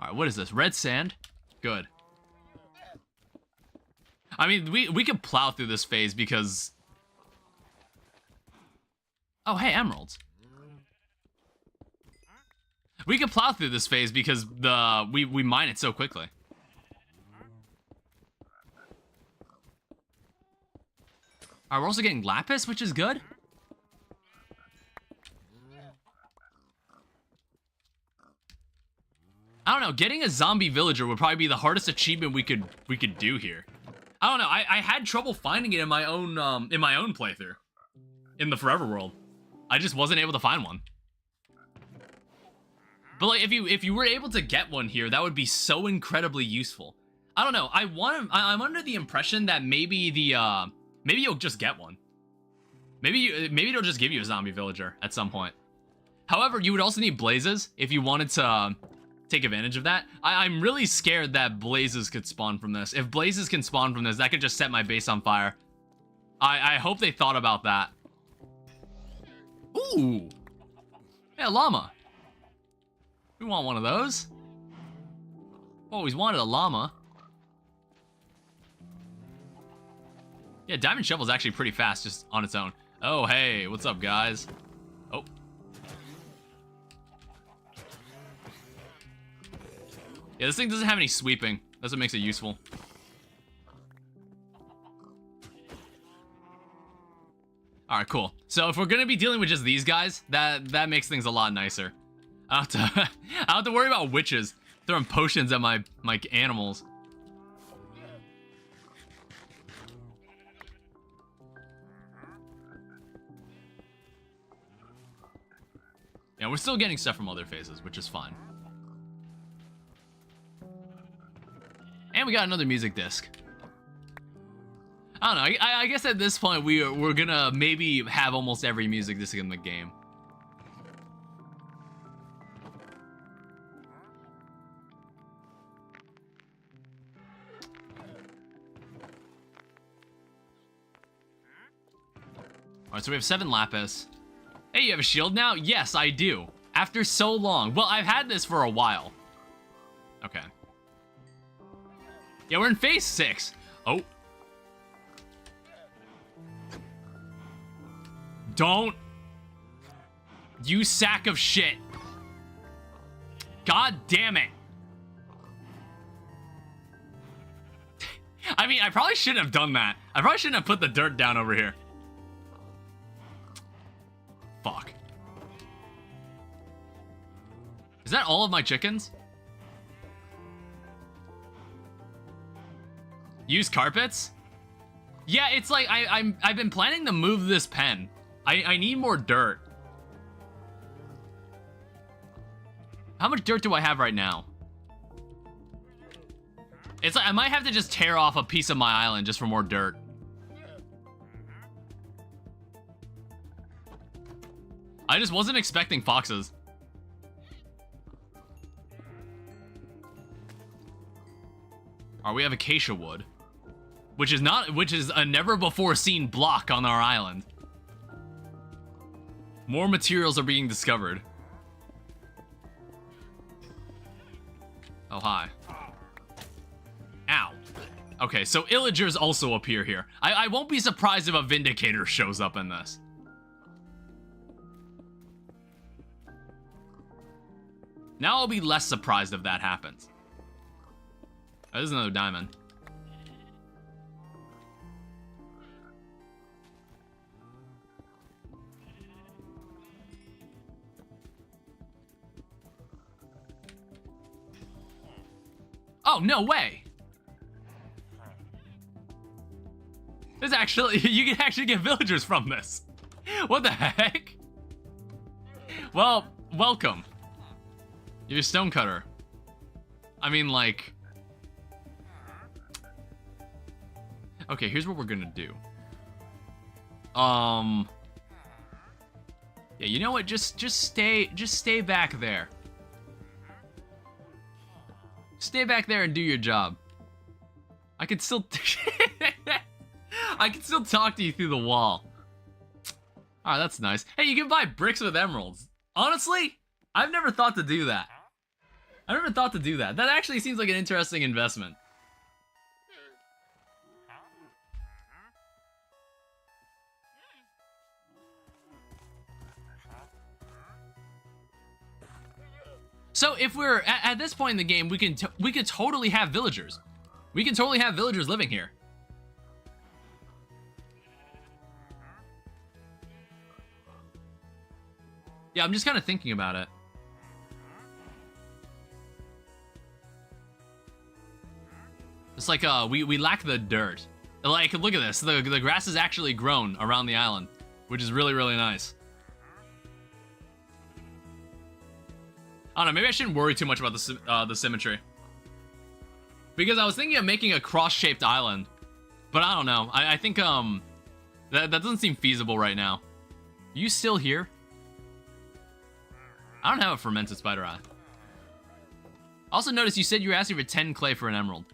Alright, what is this? Red sand? Good. I mean, we could plow through this phase because... Oh, hey, emeralds. We could plow through this phase because we mine it so quickly. Alright, we're also getting lapis, which is good. I don't know, getting a zombie villager would probably be the hardest achievement we could do here. I don't know. I had trouble finding it in my own playthrough, in the Forever World. I just wasn't able to find one. But like, if you were able to get one here, that would be so incredibly useful. I don't know. I'm under the impression that maybe you'll just get one. Maybe it'll just give you a zombie villager at some point. However, you would also need blazes if you wanted to take advantage of that. I'm really scared that blazes could spawn from this. If blazes can spawn from this, that could just set my base on fire. I hope they thought about that. Ooh. Hey, a llama. We want one of those. Always wanted a llama. Yeah, diamond shovel is actually pretty fast just on its own. Oh, hey, what's up, guys? Oh. Yeah, this thing doesn't have any sweeping. That's what makes it useful. Alright, cool. So if we're gonna be dealing with just these guys, that makes things a lot nicer. I don't have to worry about witches throwing potions at my animals. Yeah, we're still getting stuff from other phases, which is fine. And we got another music disc. I don't know, I guess at this point we're gonna maybe have almost every music disc in the game. Alright, so we have 7 lapis. Hey, you have a shield now? Yes, I do. After so long. Well, I've had this for a while. Okay. Yeah, we're in phase 6. Oh. Don't. You sack of shit. God damn it. I mean, I probably shouldn't have done that. I probably shouldn't have put the dirt down over here. Fuck. Is that all of my chickens? Use carpets? Yeah, it's like I've been planning to move this pen. I need more dirt. How much dirt do I have right now? It's like I might have to just tear off a piece of my island just for more dirt. I just wasn't expecting foxes. Alright, we have acacia wood. Which is a never before seen block on our island. More materials are being discovered. Oh, hi. Ow. Okay, so illagers also appear here. I won't be surprised if a vindicator shows up in this. Now I'll be less surprised if that happens. Oh, there's another diamond. Oh, no way! There's actually, you can actually get villagers from this. What the heck? Well, welcome. You're a stonecutter. I mean, like... Okay, here's what we're gonna do. Yeah, you know what? Just stay back there. Stay back there and do your job. I can still I can still talk to you through the wall. Alright, that's nice. Hey, you can buy bricks with emeralds. Honestly, I've never thought to do that. I never thought to do that. That actually seems like an interesting investment. So if we're at this point in the game, we could totally have villagers. We can totally have villagers living here. Yeah, I'm just kind of thinking about it. It's like we lack the dirt. Like, look at this. The grass is actually grown around the island, which is really, really nice. I don't know, maybe I shouldn't worry too much about the symmetry. Because I was thinking of making a cross-shaped island. But I don't know. I think, that doesn't seem feasible right now. You still here? I don't have a fermented spider eye. Also notice you said you were asking for 10 clay for an emerald.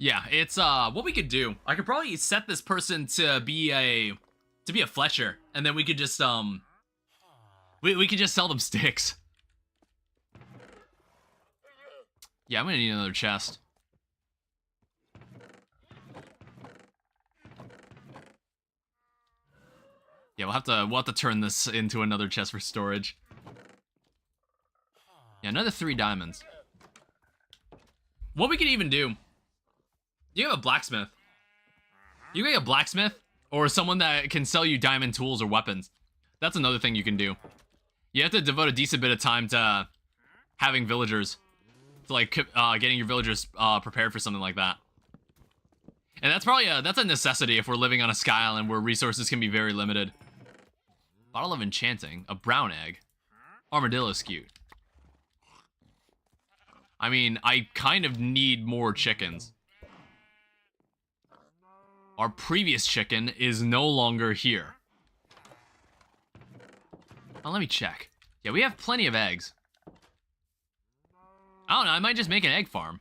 Yeah, it's what we could do. I could probably set this person to be a Fletcher, and then we could just we could just sell them sticks. Yeah, I'm gonna need another chest. Yeah, we'll have to turn this into another chest for storage. Yeah, another 3 diamonds. What we could even do. You have a blacksmith. You can get a blacksmith or someone that can sell you diamond tools or weapons. That's another thing you can do. You have to devote a decent bit of time to having villagers, to like getting your villagers prepared for something like that. And that's probably that's a necessity if we're living on a sky island where resources can be very limited. Bottle of enchanting, a brown egg, armadillo skewed. I mean, I kind of need more chickens. Our previous chicken is no longer here. Oh, let me check. Yeah, we have plenty of eggs. I don't know, I might just make an egg farm.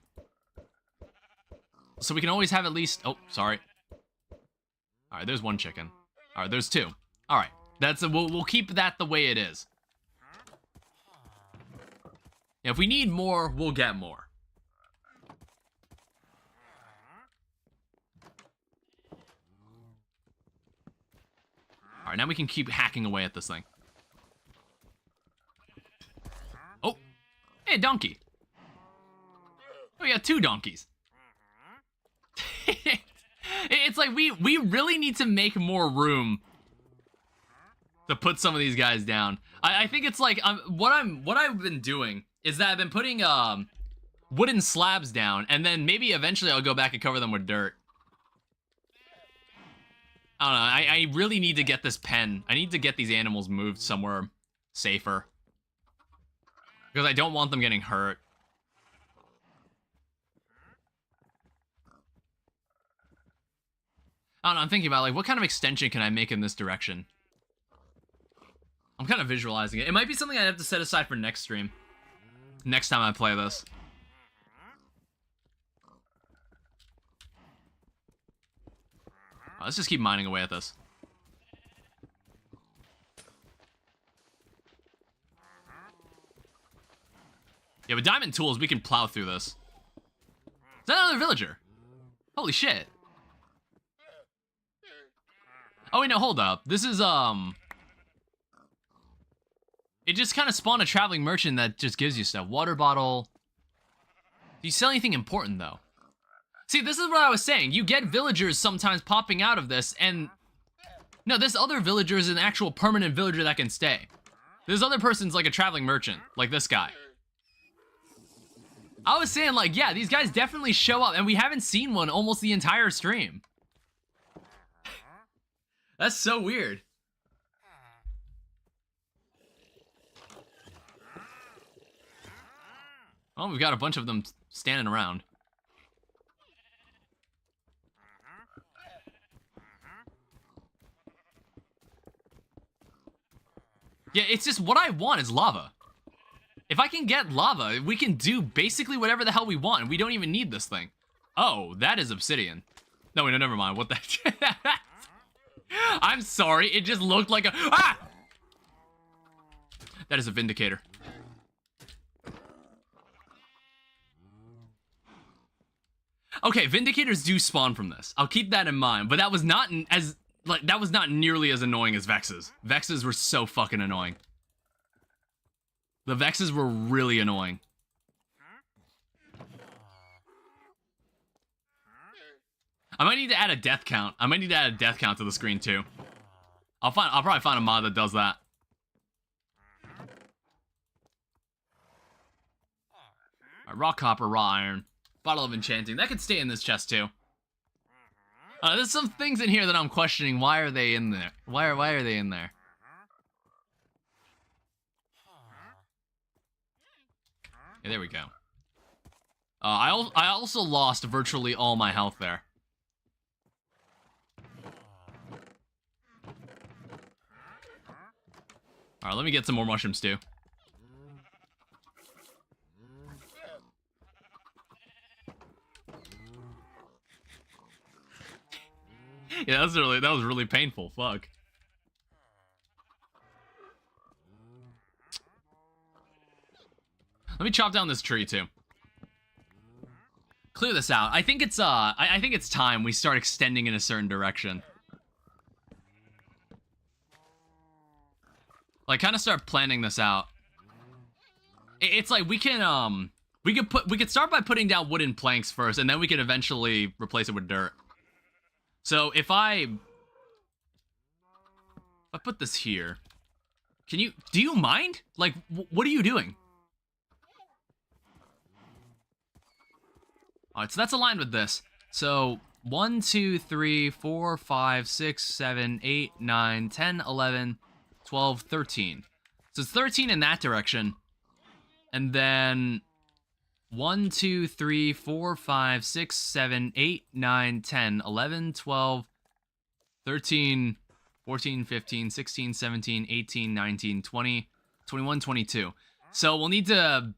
So we can always have at least... Oh, sorry. Alright, there's 1 chicken. Alright, there's 2. Alright, we'll keep that the way it is. Yeah, if we need more, we'll get more. Alright, now we can keep hacking away at this thing. Oh! Hey, a donkey! Oh, we got 2 donkeys. It's like we really need to make more room to put some of these guys down. I think it's like what I've been doing is that I've been putting wooden slabs down, and then maybe eventually I'll go back and cover them with dirt. I don't know. I really need to get this pen. I need to get these animals moved somewhere safer, because I don't want them getting hurt. I don't know, I'm thinking about, like, what kind of extension can I make in this direction? I'm kind of visualizing it. It might be something I have to set aside for next stream. Next time I play this. Let's just keep mining away at this. Yeah, with diamond tools, we can plow through this. Is that another villager? Holy shit. Oh, wait, no, hold up. This is, it just kind of spawned a traveling merchant that just gives you stuff. Water bottle. Do you sell anything important, though? See, this is what I was saying. You get villagers sometimes popping out of this, and... No, this other villager is an actual permanent villager that can stay. This other person's like a traveling merchant, like this guy. I was saying, like, yeah, these guys definitely show up, and we haven't seen one almost the entire stream. That's so weird. Oh, we've got a bunch of them standing around. Yeah, it's just what I want is lava. If I can get lava, we can do basically whatever the hell we want, and we don't even need this thing. Oh, that is obsidian. No, wait, no, never mind. What the... I'm sorry, it just looked like a... Ah! That is a vindicator. Okay, vindicators do spawn from this. I'll keep that in mind, but that was not as... Like, that was not nearly as annoying as Vexes. Vexes were so fucking annoying. The Vexes were really annoying. I might need to add a death count. I might need to add a death count to the screen too. I'll probably find a mod that does that. Alright, raw copper, raw iron, bottle of enchanting. That could stay in this chest too. There's some things in here that I'm questioning. Why are they in there? Why are they in there? Yeah, there we go. I also lost virtually all my health there. Alright, let me get some more mushrooms too. Yeah, that was really painful. Fuck. Let me chop down this tree too. Clear this out. I think it's I think it's time we start extending in a certain direction. Like, kind of start planning this out. It's like we could start by putting down wooden planks first, and then we can eventually replace it with dirt. So if I put this here, do you mind? Like, what are you doing? Alright, so that's aligned with this. So 1, 2, 3, 4, 5, 6, 7, 8, 9, 10, 11, 12, 13. So it's 13 in that direction. And then 1, 2, 3, 4, 5, 6, 7, 8, 9, 10, 11, 12, 13, 14, 15, 16, 17, 18, 19, 20, 21, 22. So we'll need to...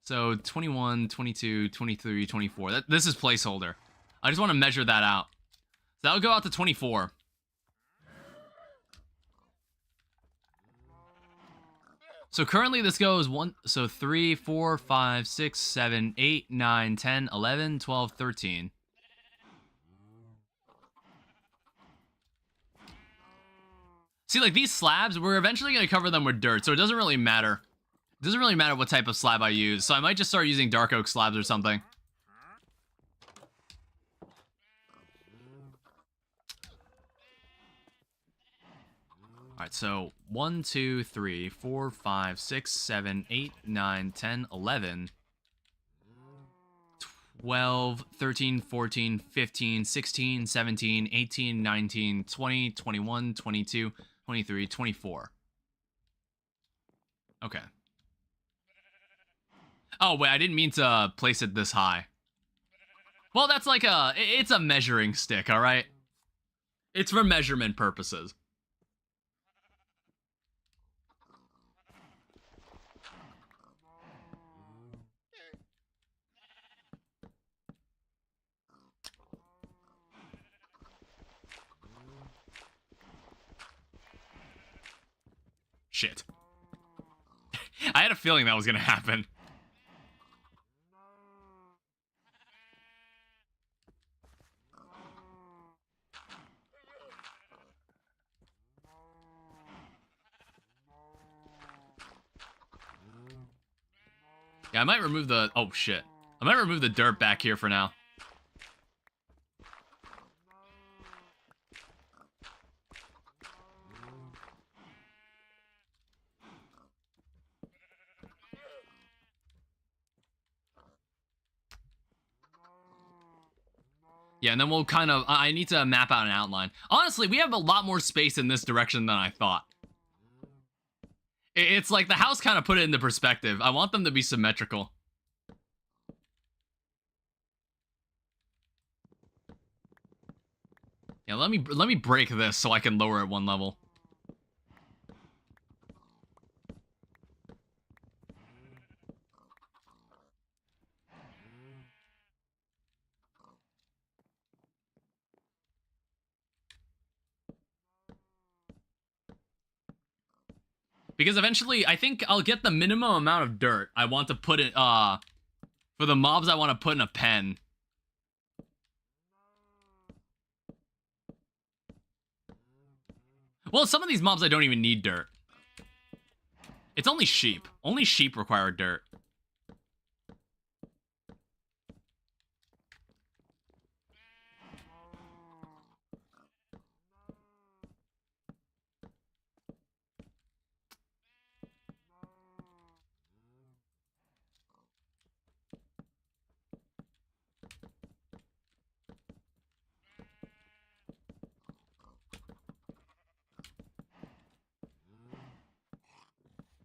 So 21, 22, 23, 24. This is placeholder. I just want to measure that out. So that'll go out to 24. So currently this goes 3, 4, 5, 6, 7, 8, 9, 10, 11, 12, 13. See, like, these slabs, we're eventually going to cover them with dirt, so it doesn't really matter. It doesn't really matter what type of slab I use, so I might just start using dark oak slabs or something. Alright, so 1, 2, 3, 4, 5, 6, 7, 8, 9, 10, 11, 12, 13, 14, 15, 16, 17, 18, 19, 20, 21, 22, 23, 24. Okay. Oh, wait, I didn't mean to place it this high. Well, that's like it's a measuring stick, alright? It's for measurement purposes. Shit. I had a feeling that was gonna happen. Yeah, I might remove the... Oh, shit. I might remove the dirt back here for now. Yeah, and then we'll kind of... I need to map out an outline. Honestly, we have a lot more space in this direction than I thought. It's like the house kind of put it into perspective. I want them to be symmetrical. Yeah, let me break this so I can lower it one level. Because eventually, I think I'll get the minimum amount of dirt I want to put in, for the mobs I want to put in a pen. Well, some of these mobs I don't even need dirt. It's only sheep. Only sheep require dirt.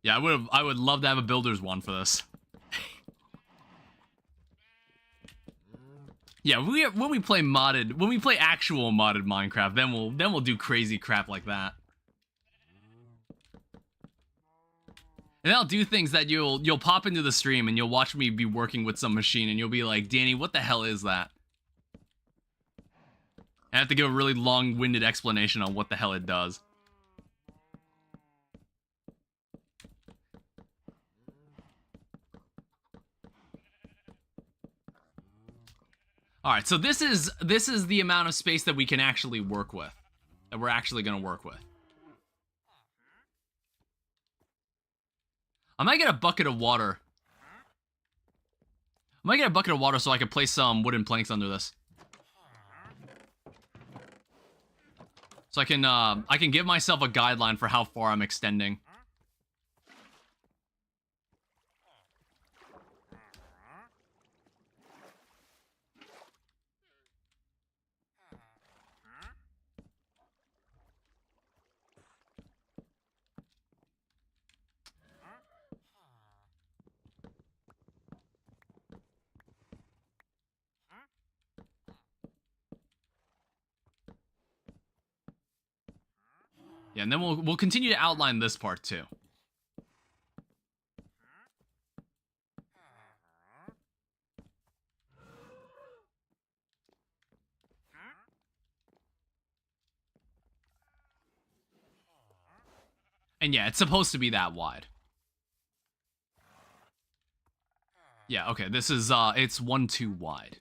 Yeah, I would love to have a builder's one for this. Yeah, when we play actual modded Minecraft, then we'll do crazy crap like that. And I'll do things that you'll pop into the stream and you'll watch me be working with some machine and you'll be like, Danny, what the hell is that? I have to give a really long-winded explanation on what the hell it does. Alright, so this is the amount of space that we can actually work with. That we're actually gonna work with. I might get a bucket of water. I might get a bucket of water so I can place some wooden planks under this. So I can give myself a guideline for how far I'm extending. Yeah, and then we'll continue to outline this part too. And yeah, it's supposed to be that wide. Yeah, okay, this is, it's 1, 2 wide.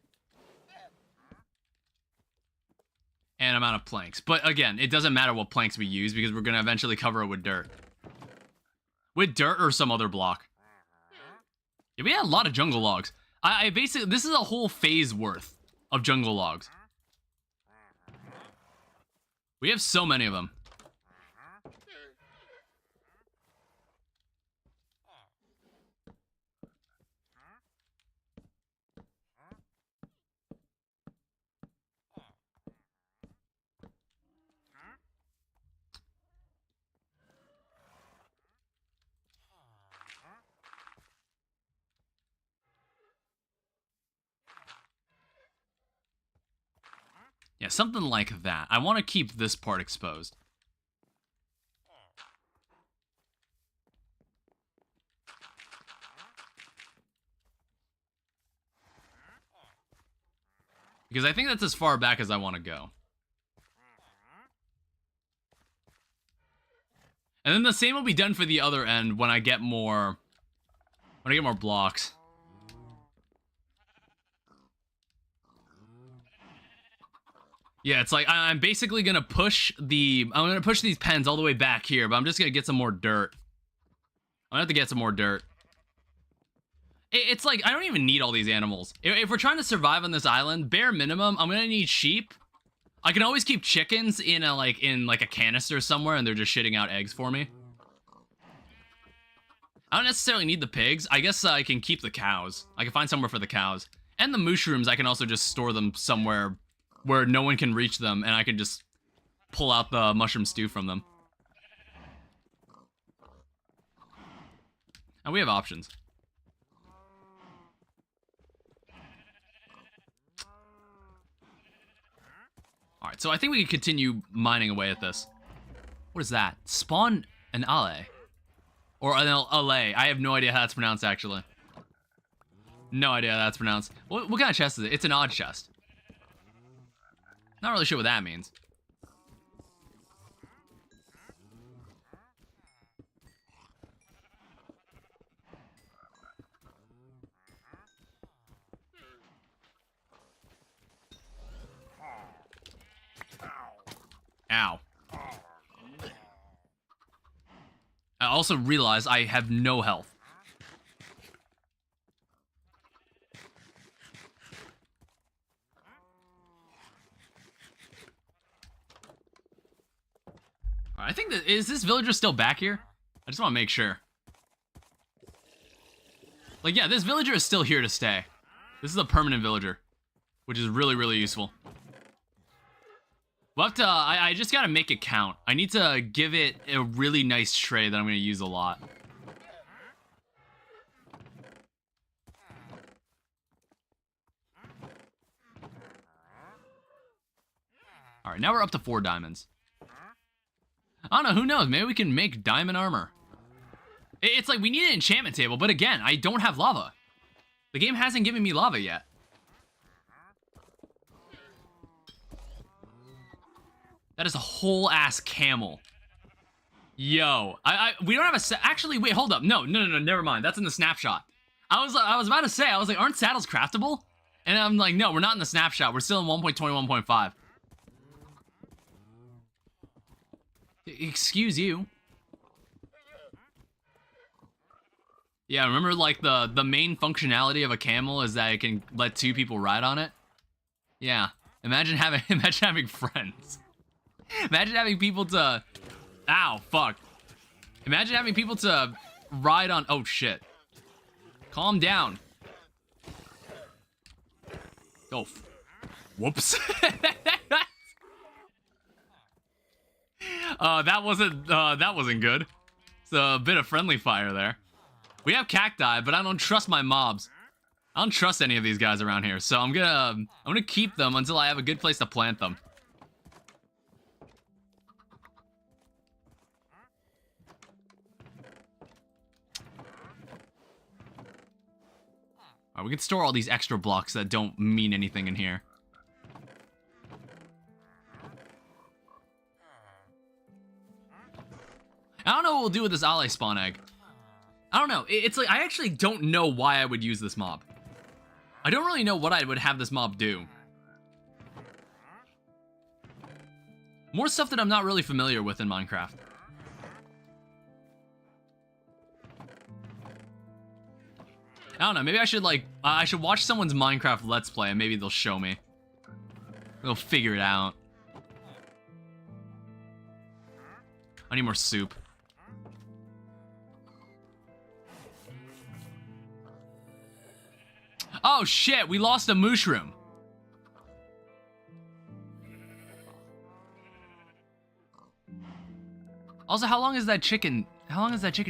And amount of planks. But again, it doesn't matter what planks we use because we're gonna eventually cover it with dirt. With dirt or some other block. Yeah, we had a lot of jungle logs. I basically, this is a whole phase worth of jungle logs. We have so many of them. Yeah, something like that. I want to keep this part exposed. Because I think that's as far back as I want to go. And then the same will be done for the other end when I get more... When I get more blocks. Yeah, it's like I'm basically gonna push the... I'm gonna push these pens all the way back here, but I'm just gonna get some more dirt. I'm gonna have to get some more dirt. It's like, I don't even need all these animals. If we're trying to survive on this island, bare minimum, I'm gonna need sheep. I can always keep chickens in a canister somewhere, and they're just shitting out eggs for me. I don't necessarily need the pigs. I guess I can keep the cows. I can find somewhere for the cows. And the mushrooms, I can also just store them somewhere where no one can reach them, and I can just pull out the mushroom stew from them. And we have options. Alright, so I think we can continue mining away at this. What is that? Spawn an ale. Or an ale. I have no idea how that's pronounced, actually. No idea how that's pronounced. What kind of chest is it? It's an odd chest. Not really sure what that means. Ow. I also realize I have no health. I think that... Is this villager still back here? I just want to make sure. Like, yeah, this villager is still here to stay. This is a permanent villager, which is really, really useful. We'll have to... I just gotta make it count. I need to give it a really nice tray that I'm gonna use a lot. Alright, now we're up to 4 diamonds. I don't know, who knows? Maybe we can make diamond armor. It's like we need an enchantment table, but again, I don't have lava. The game hasn't given me lava yet. That is a whole ass camel. Yo, we don't have a actually, wait, hold up. No, never mind. That's in the snapshot. I was about to say, I was like, aren't saddles craftable? And I'm like, no, we're not in the snapshot. We're still in 1.21.5. Excuse you. Yeah, remember like the main functionality of a camel is that it can let 2 people ride on it? Yeah. Imagine having friends. Imagine having people to... Ow, fuck. Imagine having people to ride on... Oh, shit. Calm down. Oh, whoops. That wasn't good. It's a bit of friendly fire there. We have cacti, but I don't trust my mobs. I don't trust any of these guys around here, so I'm gonna keep them until I have a good place to plant them. Alright, we can store all these extra blocks that don't mean anything in here. I don't know what we'll do with this ally spawn egg. I don't know. It's like, I actually don't know why I would use this mob. I don't really know what I would have this mob do. More stuff that I'm not really familiar with in Minecraft. I don't know, maybe I should like, I should watch someone's Minecraft Let's Play and maybe they'll show me. They'll figure it out. I need more soup. Oh shit, we lost a mushroom. Also, how long has that chicken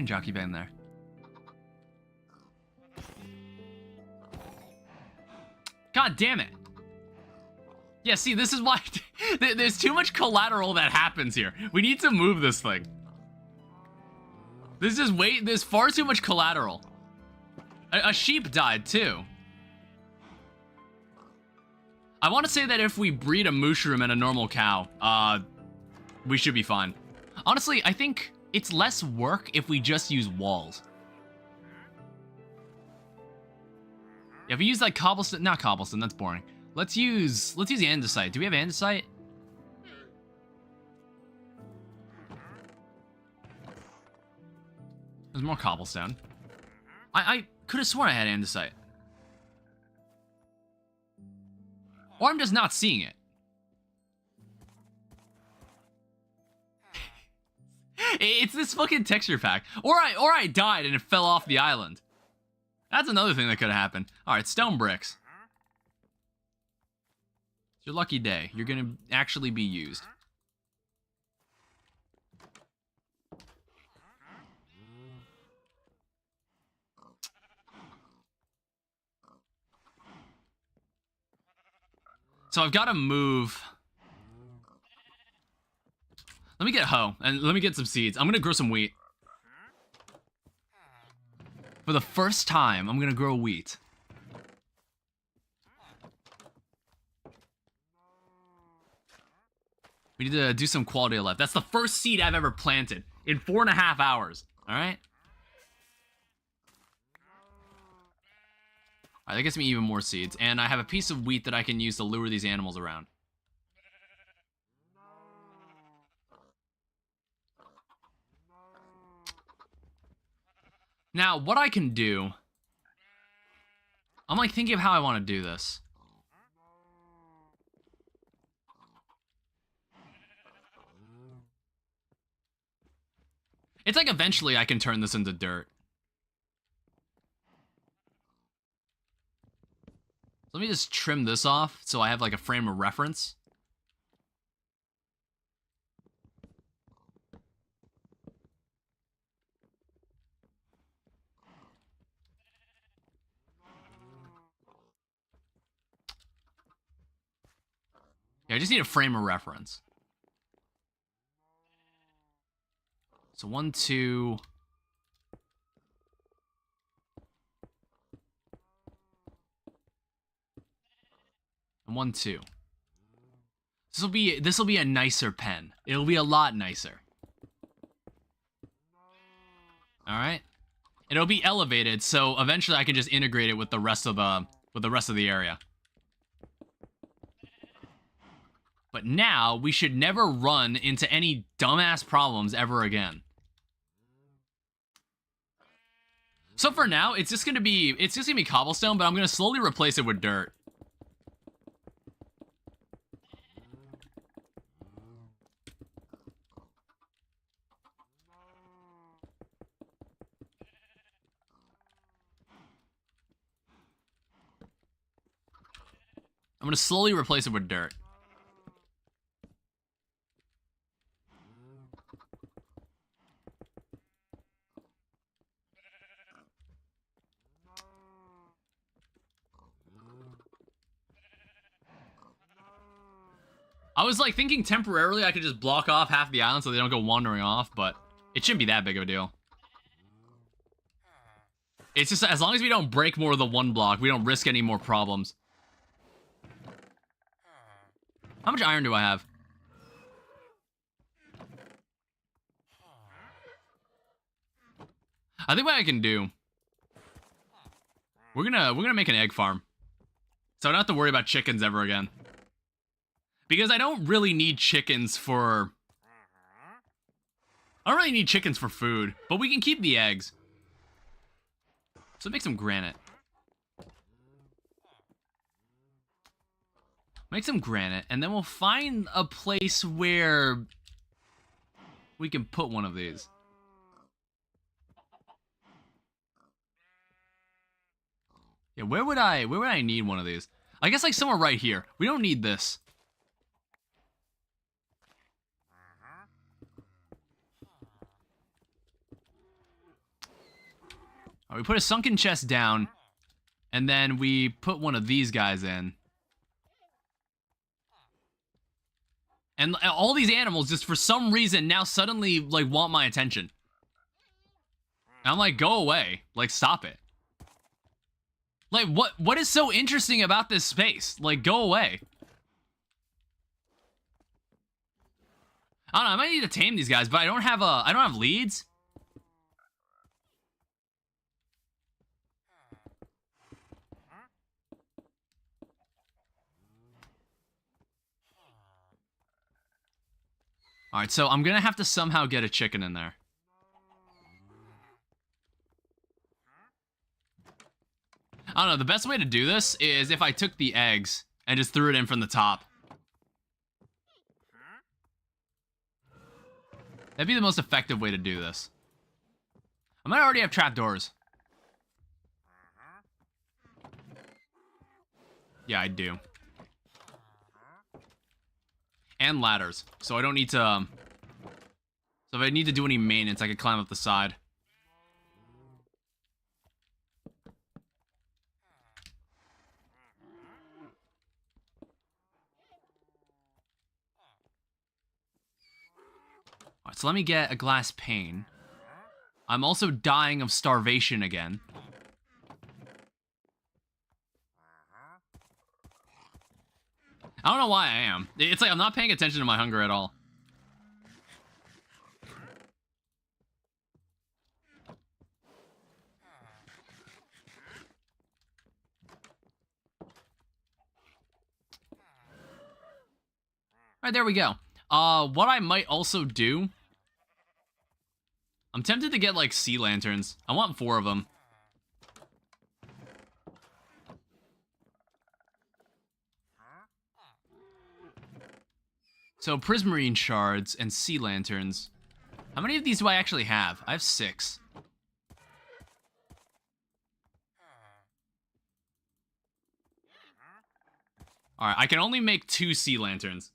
jockey been there? God damn it. Yeah, see, this is why there's too much collateral that happens here. We need to move this thing. There's far too much collateral. A sheep died, too. I want to say that if we breed a mushroom and a normal cow, we should be fine. Honestly, I think it's less work if we just use walls. Yeah, if we use like cobblestone, not cobblestone, that's boring. Let's use the andesite. Do we have andesite? There's more cobblestone. I could have sworn I had andesite. Or I'm just not seeing it. It's this fucking texture pack. Or I died and it fell off the island. That's another thing that could have happened. Alright, stone bricks. It's your lucky day. You're gonna actually be used. So I've got to move. Let me get hoe, and let me get some seeds. I'm gonna grow some wheat. For the first time, I'm gonna grow wheat. We need to do some quality of life. That's the first seed I've ever planted in 4.5 hours. All right. All right, that gets me even more seeds, and I have a piece of wheat that I can use to lure these animals around. Now, what I can do... I'm like thinking of how I want to do this. It's like eventually I can turn this into dirt. Let me just trim this off so I have like a frame of reference. Yeah, I just need a frame of reference. So 1, 2... and 1, 2. This will be a nicer pen. It'll be a lot nicer. All right, it'll be elevated, so eventually I can just integrate it with the rest of the area. But now we should never run into any dumbass problems ever again. So for now, it's just gonna be cobblestone, but I'm gonna slowly replace it with dirt. I'm gonna slowly replace it with dirt. I was like thinking temporarily I could just block off half the island so they don't go wandering off, but it shouldn't be that big of a deal. It's just as long as we don't break more than one block, we don't risk any more problems. How much iron do I have? I think what I can do, we're gonna make an egg farm, so I don't have to worry about chickens ever again. Because I don't really need chickens for... I don't really need chickens for food, but we can keep the eggs. So make some granite. Make some granite, and then we'll find a place where we can put one of these. Yeah, where would I need one of these? I guess like somewhere right here. We don't need this. We put a sunken chest down, and then we put one of these guys in. And all these animals just for some reason now suddenly like want my attention. And I'm like, go away. Like, stop it. Like, what is so interesting about this space? Like, go away. I don't know, I might need to tame these guys, but I don't have leads. Alright, so I'm gonna have to somehow get a chicken in there. I don't know, the best way to do this is if I took the eggs and just threw it in from the top. That'd be the most effective way to do this. I might already have trapdoors. Yeah, I do. And ladders, so I don't need to... So if I need to do any maintenance, I can climb up the side. Alright, so let me get a glass pane. I'm also dying of starvation again. I don't know why I am. It's like I'm not paying attention to my hunger at all. Alright, there we go. What I might also do... I'm tempted to get, like, sea lanterns. I want 4 of them. So, prismarine shards and sea lanterns. How many of these do I actually have? I have 6. Alright, I can only make 2 sea lanterns.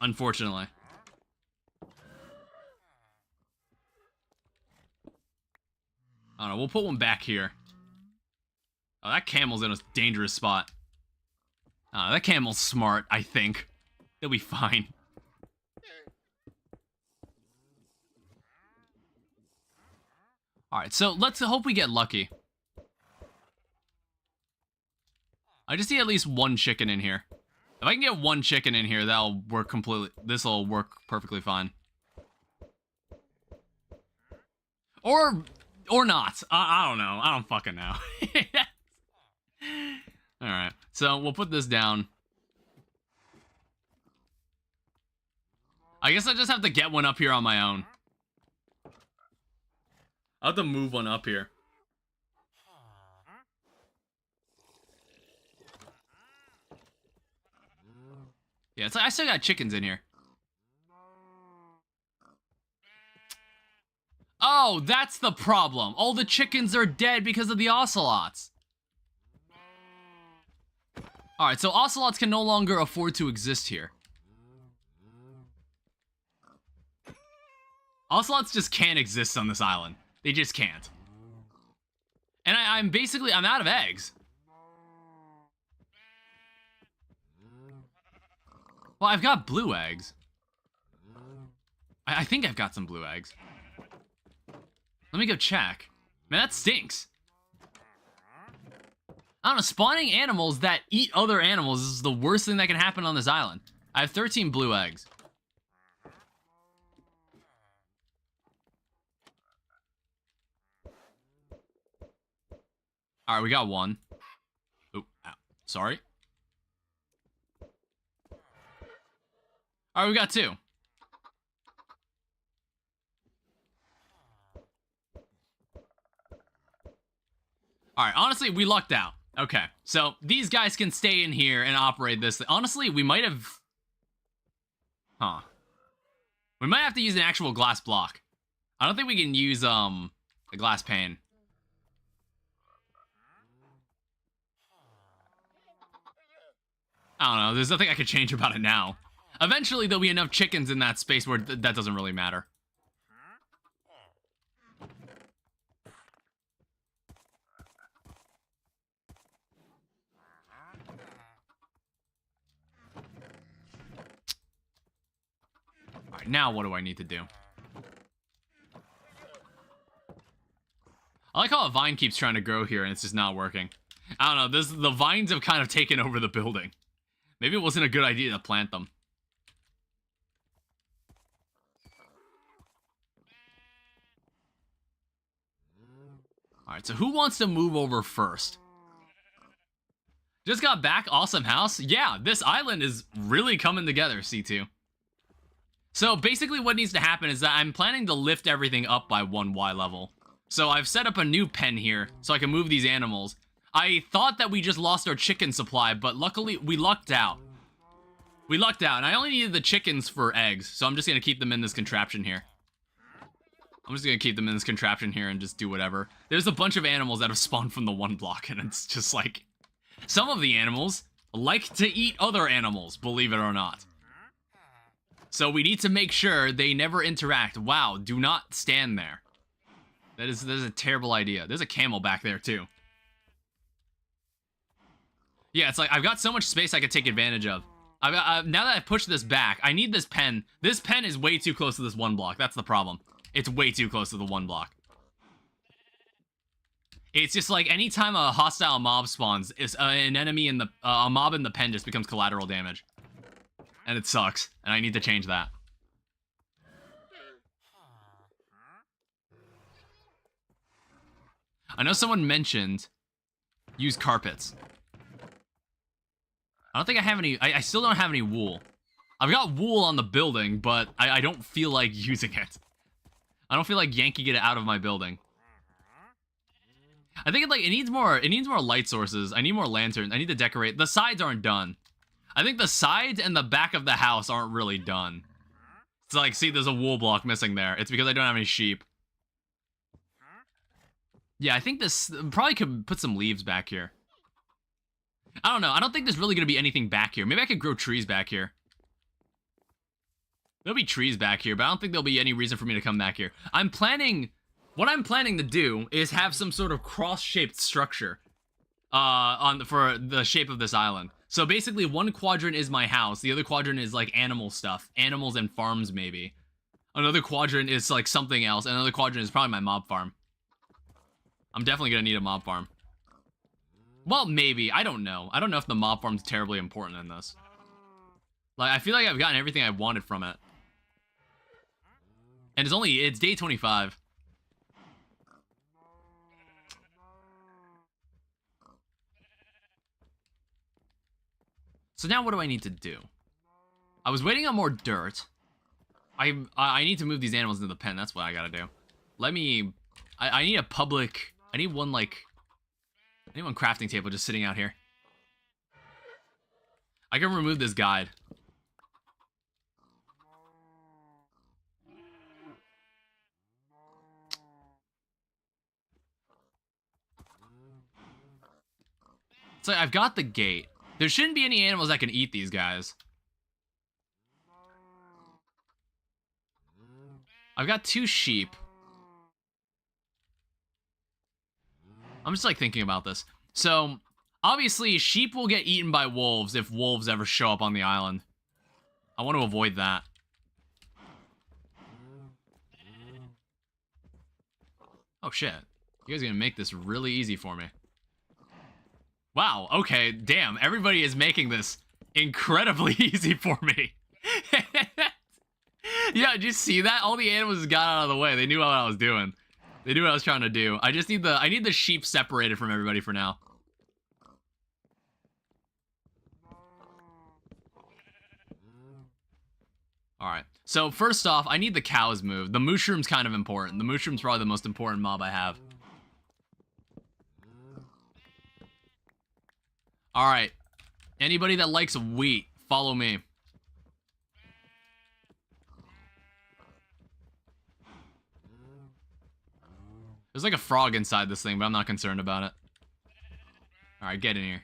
Unfortunately. I don't know, we'll put one back here. Oh, that camel's in a dangerous spot. That camel's smart, I think. He'll be fine. Alright, so let's hope we get lucky. I just need at least 1 chicken in here. If I can get 1 chicken in here, that'll work completely. This'll work perfectly fine. Or not. I don't know. I don't fucking know. Alright, so we'll put this down. I guess I just have to get one up here on my own. I'll have to move one up here. Yeah, it's like I still got chickens in here. Oh, that's the problem. All the chickens are dead because of the ocelots. Alright, so ocelots can no longer afford to exist here. Ocelots just can't exist on this island. They just can't. And I'm out of eggs. Well, I've got blue eggs. I think I've got some blue eggs. Let me go check. Man, that stinks. I don't know, spawning animals that eat other animals is the worst thing that can happen on this island. I have 13 blue eggs. Alright, we got 1. Oh, ow. Sorry. Alright, we got 2. Alright, honestly, we lucked out. Okay, so these guys can stay in here and operate this. Honestly, we might have... Huh. We might have to use an actual glass block. I don't think we can use, a glass pane. I don't know, there's nothing I could change about it now. Eventually, there'll be enough chickens in that space where that doesn't really matter. Alright, now what do I need to do? I like how a vine keeps trying to grow here and it's just not working. I don't know, the vines have kind of taken over the building. Maybe it wasn't a good idea to plant them. Alright, so who wants to move over first? Just got back, awesome house. Yeah, this island is really coming together, C2. So basically what needs to happen is that I'm planning to lift everything up by 1 Y level. So I've set up a new pen here so I can move these animals. I thought that we just lost our chicken supply, but luckily we lucked out. We lucked out, and I only needed the chickens for eggs, so I'm just gonna keep them in this contraption here. I'm just gonna keep them in this contraption here and just do whatever. There's a bunch of animals that have spawned from the 1 block, and it's just like... Some of the animals like to eat other animals, believe it or not. So we need to make sure they never interact. Wow, do not stand there. That is a terrible idea. There's a camel back there, too. Yeah, it's like, I've got so much space I could take advantage of. Now that I've pushed this back, I need this pen. This pen is way too close to this 1 block. That's the problem. It's way too close to the 1 block. It's just like, anytime a hostile mob spawns, it's an enemy in the... a mob in the pen just becomes collateral damage. And it sucks. And I need to change that. I know someone mentioned use carpets. I don't think I have any... I still don't have any wool. I've got wool on the building, but I don't feel like using it. I don't feel like yanking it out of my building. I think it needs more light sources. I need more lanterns. I need to decorate. The sides aren't done. I think the sides and the back of the house aren't really done. It's like, see, there's a wool block missing there. It's because I don't have any sheep. Yeah, I think this probably could put some leaves back here. I don't know. I don't think there's really going to be anything back here. Maybe I could grow trees back here. There'll be trees back here, but I don't think there'll be any reason for me to come back here. What I'm planning to do is have some sort of cross-shaped structure for the shape of this island. So basically, 1 quadrant is my house. The other quadrant is like animal stuff. Animals and farms, maybe. Another quadrant is like something else. Another quadrant is probably my mob farm. I'm definitely going to need a mob farm. Well, maybe. I don't know. I don't know if the mob farm's terribly important in this. Like, I feel like I've gotten everything I wanted from it. And it's day 25. So now what do I need to do? I was waiting on more dirt. I need to move these animals into the pen. That's what I gotta do. I need a public... I need one crafting table just sitting out here. I can remove this guide. So I've got the gate. There shouldn't be any animals that can eat these guys. I've got 2 sheep. I'm just like thinking about this. So, obviously, sheep will get eaten by wolves if wolves ever show up on the island. I want to avoid that. Oh shit. You guys are gonna make this really easy for me. Wow, okay, damn, everybody is making this incredibly easy for me. Yeah, did you see that? All the animals got out of the way. They knew what I was doing. They knew what I was trying to do. I just need I need the sheep separated from everybody for now. Alright, so first off, I need the cows moved. The mushroom's kind of important. The mushroom's probably the most important mob I have. Alright, anybody that likes wheat, follow me. There's like a frog inside this thing, but I'm not concerned about it. Alright, get in here.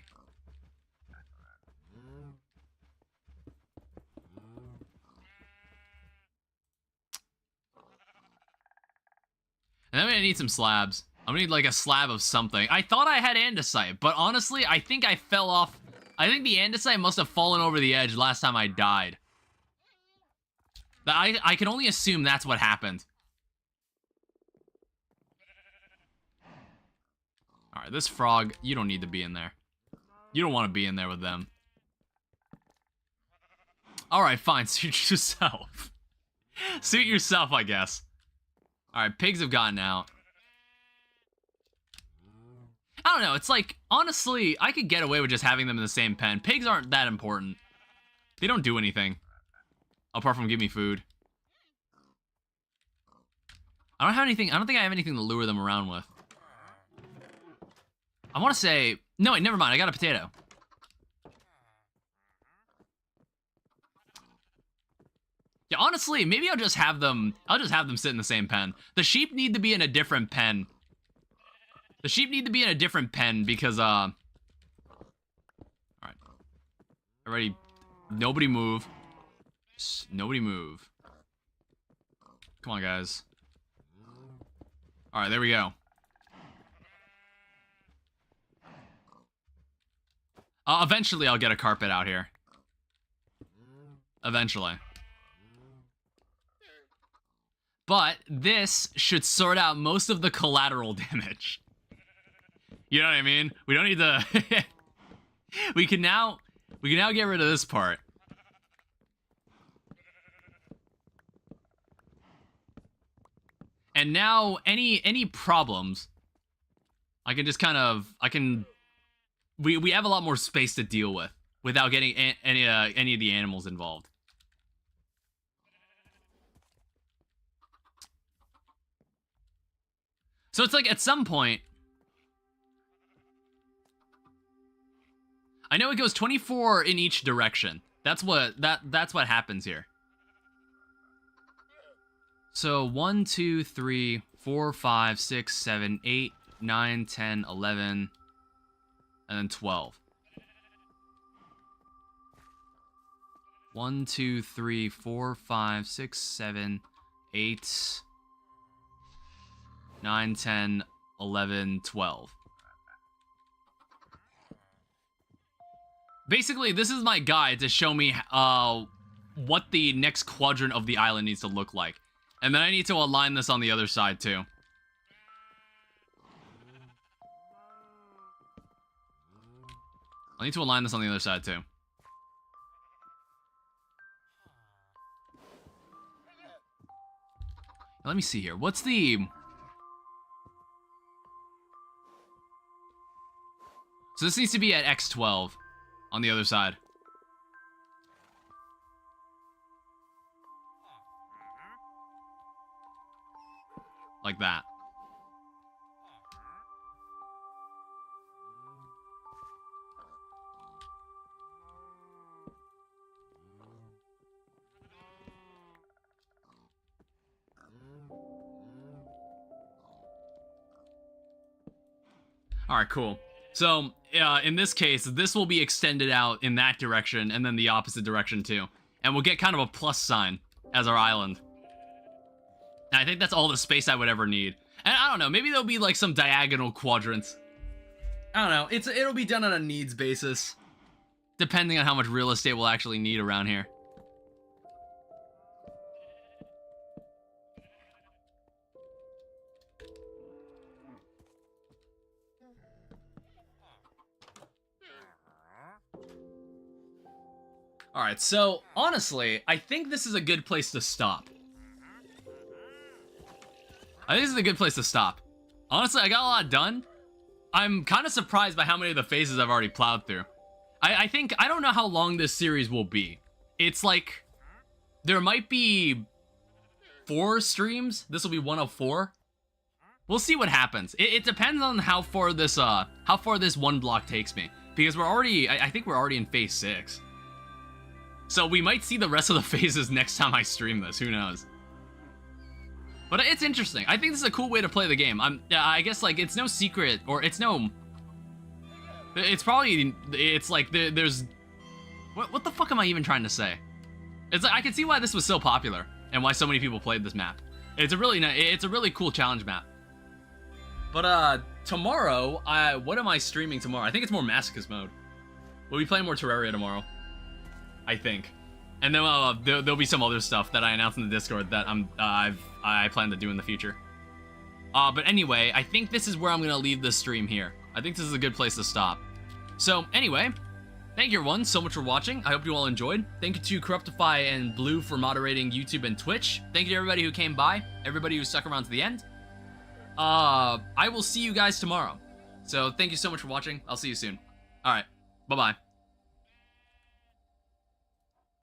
And then I'm gonna need some slabs. I'm gonna need like a slab of something. I thought I had andesite, but honestly, I think I fell off. I think the andesite must have fallen over the edge last time I died. I can only assume that's what happened. Alright, this frog, you don't need to be in there. You don't want to be in there with them. Alright, fine, suit yourself. Suit yourself, I guess. Alright, pigs have gotten out. I don't know, it's like, honestly, I could get away with just having them in the same pen. Pigs aren't that important. They don't do anything. Apart from give me food. I don't have anything, I don't think I have anything to lure them around with. I want to say, no wait, never mind, I got a potato. Yeah, honestly, maybe I'll just have them sit in the same pen. The sheep need to be in a different pen. The sheep need to be in a different pen because, alright. Everybody, nobody move. Nobody move. Come on, guys. Alright, there we go. Eventually I'll get a carpet out here. Eventually. But this should sort out most of the collateral damage. You know what I mean? We don't need to... we can now get rid of this part. And now any problems, I can just kind of we have a lot more space to deal with without getting any of the animals involved. So it's like at some point, I know it goes 24 in each direction. That's what happens here. So 1, 2, 3, 4, 5, 6, 7, 8, 9, 10, 11, and then 12. 1, 2, 3, 4, 5, 6, 7, 8, 9, 10, 11, 12. Basically, this is my guide to show me what the next quadrant of the island needs to look like. And then I need to align this on the other side, too. I need to align this on the other side, too. Let me see here. What's the... So this needs to be at X12 on the other side. Like that. Alright, cool. So, in this case, this will be extended out in that direction, and then the opposite direction, too. And we'll get kind of a plus sign as our island. And I think that's all the space I would ever need. And I don't know, maybe there'll be, like, some diagonal quadrants. I don't know, it'll be done on a needs basis. Depending on how much real estate we'll actually need around here. Alright, so, honestly, I think this is a good place to stop. I think this is a good place to stop. Honestly, I got a lot done. I'm kind of surprised by how many of the phases I've already plowed through. I don't know how long this series will be. It's like, there might be 4 streams. This will be one of 4. We'll see what happens. It depends on how far this one block takes me. Because I think we're already in phase 6. So we might see the rest of the phases next time I stream this, who knows. But it's interesting. I think this is a cool way to play the game. I guess, like, it's no secret, or it's like, there's... What the fuck am I even trying to say? It's like, I can see why this was so popular, and why so many people played this map. It's a really cool challenge map. But, tomorrow, what am I streaming tomorrow? I think it's more Masochist mode. We'll be playing more Terraria tomorrow. I think. And then there'll be some other stuff that I announced in the Discord that I plan to do in the future. But anyway, I think this is where I'm gonna leave this stream here. I think this is a good place to stop. So anyway, thank you everyone so much for watching. I hope you all enjoyed. Thank you to Corruptify and Blue for moderating YouTube and Twitch. Thank you to everybody who came by, everybody who stuck around to the end. I will see you guys tomorrow. So thank you so much for watching. I'll see you soon. All right, bye-bye.